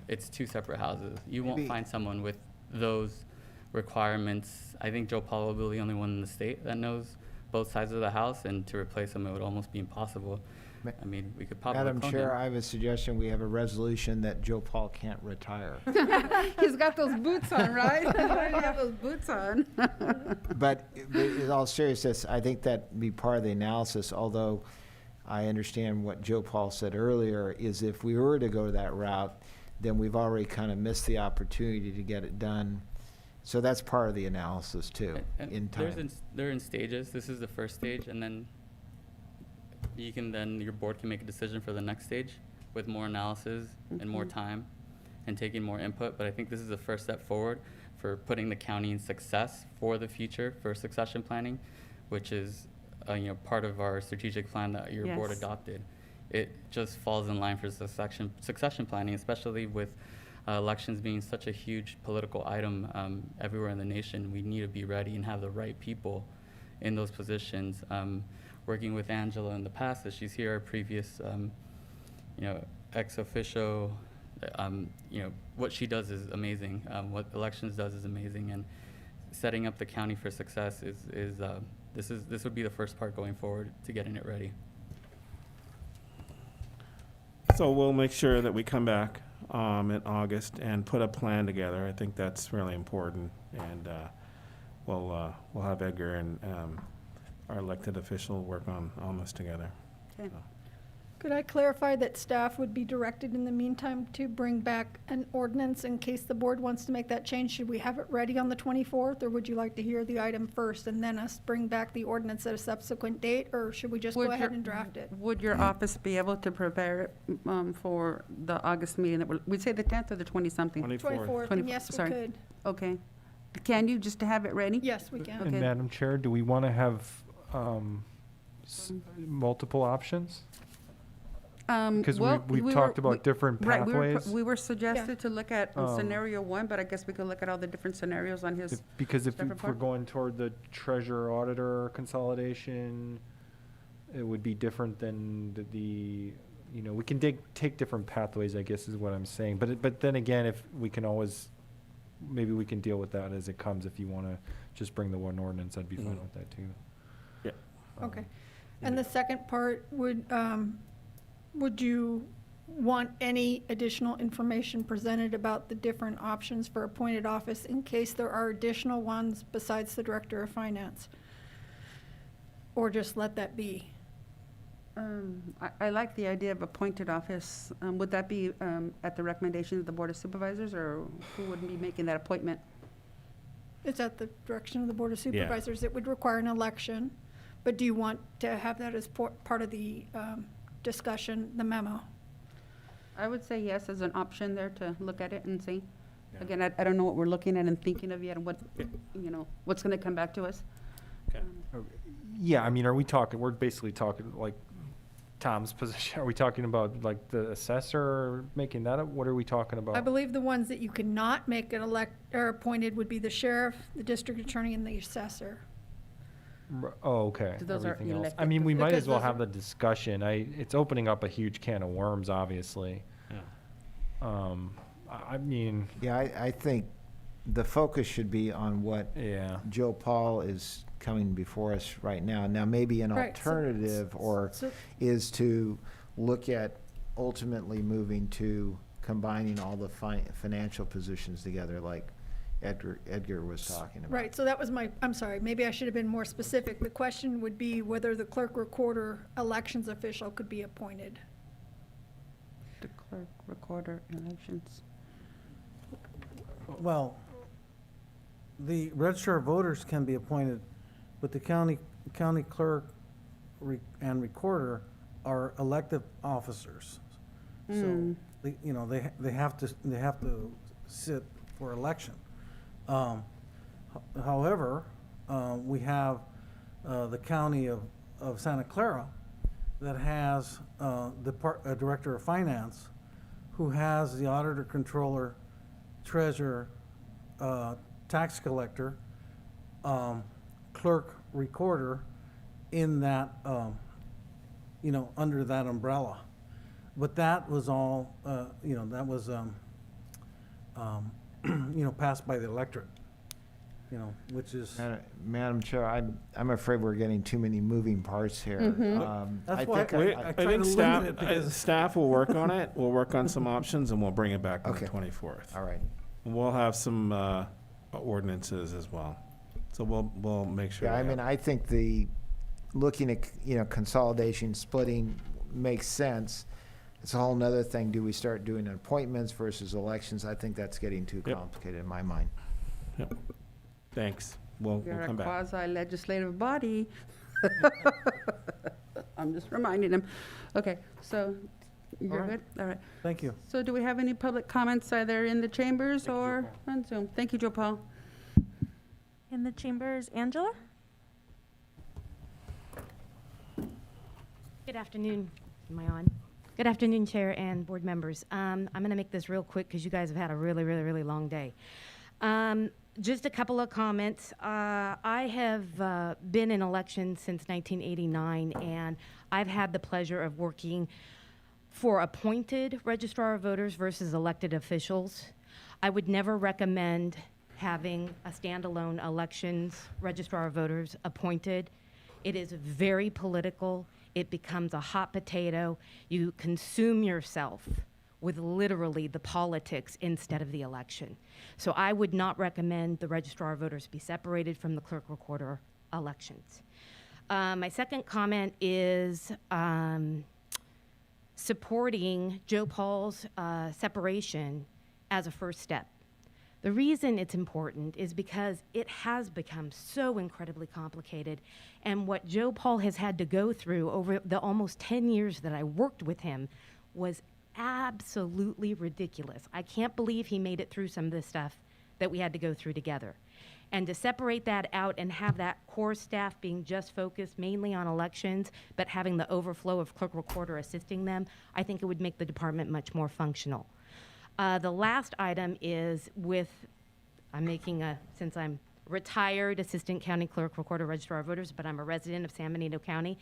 it's 2 separate houses. You won't find someone with those requirements. I think Joe Paul will be the only one in the state that knows both sides of the house, and to replace him, it would almost be impossible. I mean, we could probably Madam clone Chair, him. I have a suggestion. We have a resolution that Joe Paul can't retire. He's got those boots on, right? He's already got those boots on. But in all seriousness, I think that'd be part of the analysis, although I understand what Joe Paul said earlier, is if we were to go that route, then we've already kind of missed the opportunity to get it done. So that's part of the analysis too, And in time. they're in stages. This is the first stage, and then your board can make a decision for the next stage with more analysis and more time and taking more input. But I think this is the first step forward for putting the county in success for the future for succession planning, which is part of our strategic plan that your board Yes. adopted. It just falls in line for succession planning, especially with elections being such a huge political item everywhere in the nation. We need to be ready and have the right people in those positions. Working with Angela in the past, as she's here, our previous, ex officio, what she does is amazing. What elections does is amazing, and setting up the county for success this would be the first part going forward to getting it ready. So we'll make sure that we come back in August and put a plan together. I think that's really important, and we'll have Edgar and our elected official work on this together. Okay. Could I clarify that staff would be directed in the meantime to bring back an ordinance in case the board wants to make that change? Should we have it ready on the 24th, or would you like to hear the item first and then us bring back the ordinance at a subsequent date, or should we just go ahead and draft it? Would your office be able to prepare it for the August meeting? We'd say the 10th or the 20-something? 24th, and yes, we could. Okay. Can you, just to have it ready? Yes, we can. Okay. And Madam Chair, do we want to have multiple options? Because we've talked about different pathways. We were suggested to look at scenario 1, but I guess we could look at all the different scenarios on his. Because if staff we're report. going toward the treasurer auditor consolidation, it would be different than we can take different pathways, I guess is what I'm saying. But then again, if we can always, maybe we can deal with that as it comes. If you want to just bring the one ordinance, I'd be fine with that too. Yeah. Okay. And the second part, would you want any additional information presented about the different options for appointed office in case there are additional ones besides the Director of Finance? Or just let that be? I like the idea of appointed office. Would that be at the recommendation of the Board of Supervisors, or who would be making that appointment? It's at the direction of the Board of Supervisors. It would require an election, but do you want to have that as part of the discussion, the memo? I would say yes as an option there to look at it and see. Yeah. Again, I don't know what we're looking at and thinking of yet and what, you know, what's gonna come back to us. Okay. Yeah, I mean, we're basically talking like Tom's position. Are we talking about like the assessor making that up? What are we talking about? I believe the ones that you cannot make an or appointed would be the sheriff, the district attorney, and the assessor. Oh, okay. So those are Everything else. elected I mean, we might Because as well those have are- the discussion. It's opening up a huge can of worms, obviously. Yeah. I mean, Yeah, I think the focus should be on what yeah. Joe Paul is coming before us right now. Now, maybe an Right, so- alternative so- is to look at ultimately moving to combining all the financial positions together, like Edgar was talking about. Right, so that was I'm sorry, maybe I should have been more specific. The question would be whether the clerk recorder elections official could be appointed. The clerk, recorder, elections. Well, the registrar of voters can be appointed, but the county clerk and recorder are elected officers. So, they have to sit for election. However, we have the county of Santa Clara that has a director of finance who has the auditor, controller, treasurer, tax collector, clerk, recorder in that, under that umbrella. But that was all, that was, passed by the electorate, which is. Madam Chair, I'm afraid we're getting too many moving parts here. That's why I I try think to staff, limit it because. staff will work on it. We'll work on some options and we'll bring it back on the Okay. 24th. All right. We'll have some ordinances as well. So we'll make sure. Yeah, I we mean, have- I think looking at, consolidation, splitting makes sense. It's a whole nother thing. Do we start doing appointments versus elections? I think that's getting too Yep. complicated in my mind. Yep. Thanks. We'll You're a come back. quasi-legislative body. I'm just reminding him. Okay, so you're right. good? All right. Thank you. So do we have any public comments either in the chambers or on Zoom? Thank you, Joe Paul. In the chambers, Angela? Good afternoon. Am I on? Good afternoon, Chair and board members. I'm going to make this real quick because you guys have had a really, really, really long day. Just a couple of comments. I have been in elections since 1989, and I've had the pleasure of working for appointed registrar of voters versus elected officials. I would never recommend having a standalone elections registrar of voters appointed. It is very political. It becomes a hot potato. You consume yourself with literally the politics instead of the election. So I would not recommend the registrar of voters be separated from the clerk recorder elections. My second comment is supporting Joe Paul's separation as a first step. The reason it's important is because it has become so incredibly complicated, and what Joe Paul has had to go through over the almost 10 years that I worked with him was absolutely ridiculous. I can't believe he made it through some of this stuff that we had to go through together. And to separate that out and have that core staff being just focused mainly on elections, but having the overflow of clerk recorder assisting them, I think it would make the department much more functional. The last item is since I'm retired assistant county clerk recorder registrar of voters, but I'm a resident of San Benito County.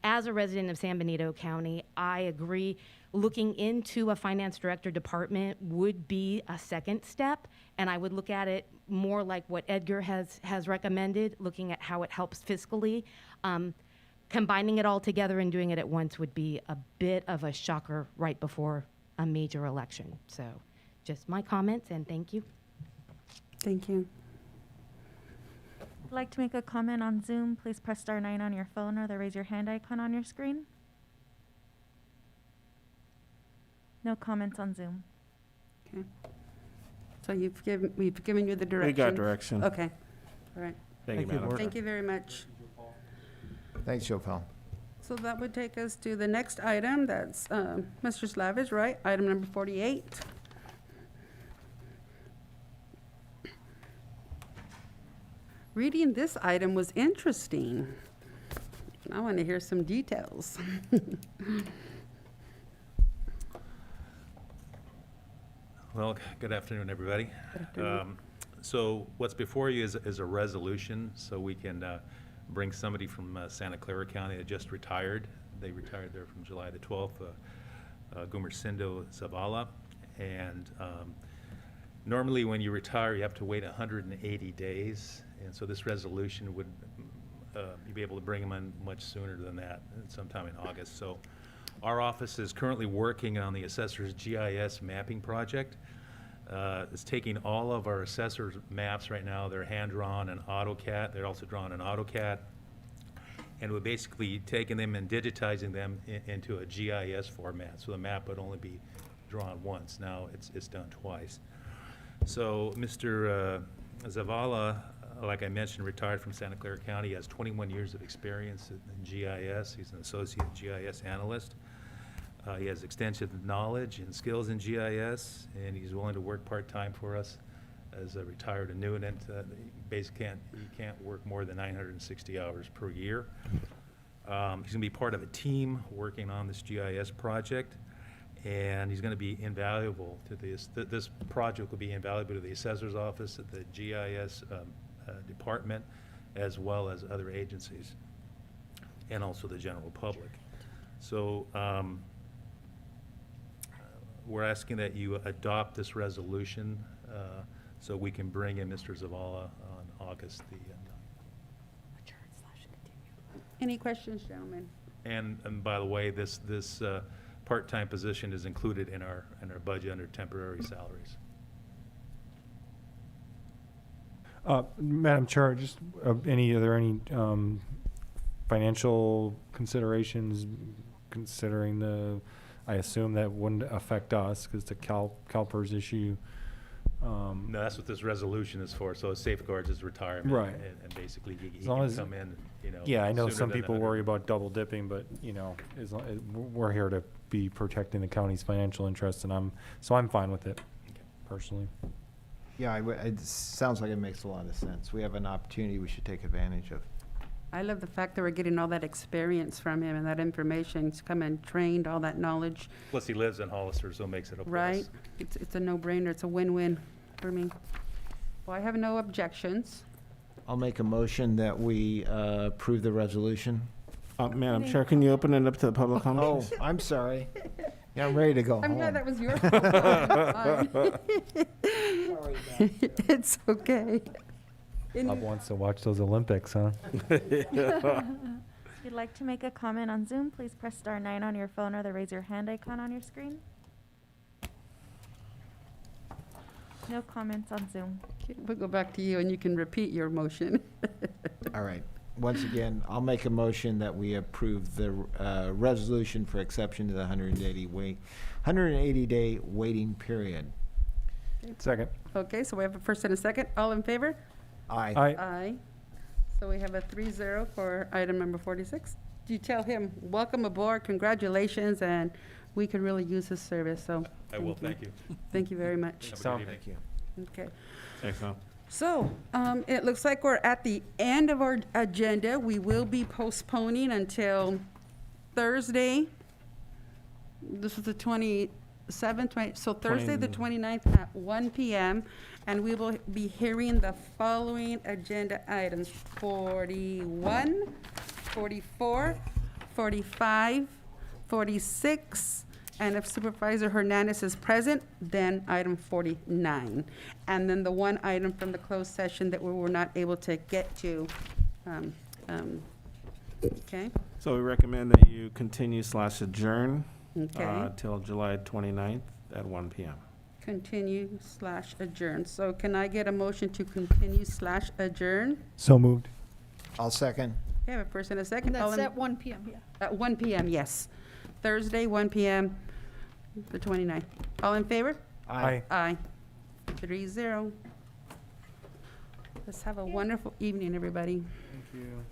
As a resident of San Benito County, I agree looking into a finance director department would be a second step, and I would look at it more like what Edgar has recommended, looking at how it helps fiscally. Combining it all together and doing it at once would be a bit of a shocker right before a major election. So just my comments, and thank you. Thank you. Would like to make a comment on Zoom, please press *9 on your phone or the raise your hand icon on your screen. No comments on Zoom. Okay. So we've given you the direction. We got direction. Okay. All right. Thank you, Madam. Thank you very much. Thanks, Joe Paul. So that would take us to the next item, that's Mr. Slavage, right? Item number 48. Reading this item was interesting. I want to hear some details. Well, good afternoon, everybody. Good afternoon. So what's before you is a resolution, so we can bring somebody from Santa Clara County that just retired. They retired there from July the 12th, Gumersindo Zavala. And normally when you retire, you have to wait 180 days. And so this resolution would, you'd be able to bring them in much sooner than that, sometime in August. So our office is currently working on the assessor's GIS mapping project. It's taking all of our assessor's maps right now. They're hand-drawn in AutoCAD. They're also drawn in AutoCAD. And we're basically taking them and digitizing them into a GIS format. So the map would only be drawn once. Now it's done twice. So Mr. Zavala, like I mentioned, retired from Santa Clara County. He has 21 years of experience in GIS. He's an associate GIS analyst. He has extensive knowledge and skills in GIS, and he's willing to work part-time for us as a retired annuitant. Basically, he can't work more than 960 hours per year. He's going to be part of a team working on this GIS project, and he's going to be invaluable to this. This project will be invaluable to the assessor's office, the GIS department, as well as other agencies, and also the general public. So we're asking that you adopt this resolution so we can bring in Mr. Zavala on August the 9th. Any questions, gentlemen? And by the way, this part-time position is included in our budget under temporary salaries. Madam Chair, just are there any financial considerations considering I assume that wouldn't affect us because the CalPERS issue. No, that's what this resolution is for. So it safeguards his retirement. Right. And basically he As long can as, come in, yeah, I know sooner some than people worry about double dipping, but we're here to be protecting the county's financial interests, and I'm fine with it, personally. Yeah, it sounds like it makes a lot of sense. We have an opportunity we should take advantage of. I love the fact that we're getting all that experience from him and that information. He's come and trained, all that knowledge. Plus he lives in Hollister, so it makes it a plus. Right? It's a no-brainer. It's a win-win for me. Well, I have no objections. I'll make a motion that we approve the resolution. Madam Chair, can you open it up to the public Oh, comments? I'm sorry. Yeah, I'm ready to go I'm home. glad that was your fault. It's okay. Bob wants to watch those Olympics, huh? If you'd like to make a comment on Zoom, please press star 9 on your phone or the raise your hand icon on your screen. No comments on Zoom. We'll go back to you and you can repeat your motion. All right. Once again, I'll make a motion that we approve the resolution for exception to the 180-day waiting period. Second. Okay, so we have a first and a second. All in favor? Aye. Aye. So we have a 3-0 for item number 46. Do you tell him, welcome aboard, congratulations, and we could really use his service, so. I will, thank you. Thank you very much. Have a good evening. Thank you. Okay. Excellent. So, it looks like we're at the end of our agenda. We will be postponing until Thursday. This is the 27th, right? So Thursday, the 29th at 1 p.m. And we will be hearing the following agenda items: 41, 44, 45, 46, and if Supervisor Hernandez is present, then item 49. And then the one item from the closed session that we were not able to get to. Okay? So we recommend that you continue/adjourn Okay. till July 29th at 1 p.m. Continue/adjourn. So can I get a motion to continue/adjourn? So moved. I'll second. Okay, I have a first and a second. All That's in- at 1 PM, yeah. At 1 p.m., yes. Thursday, 1 p.m., the 29th. All in favor? Aye. Aye. 3-0. Let's have a wonderful evening, everybody. Thank you.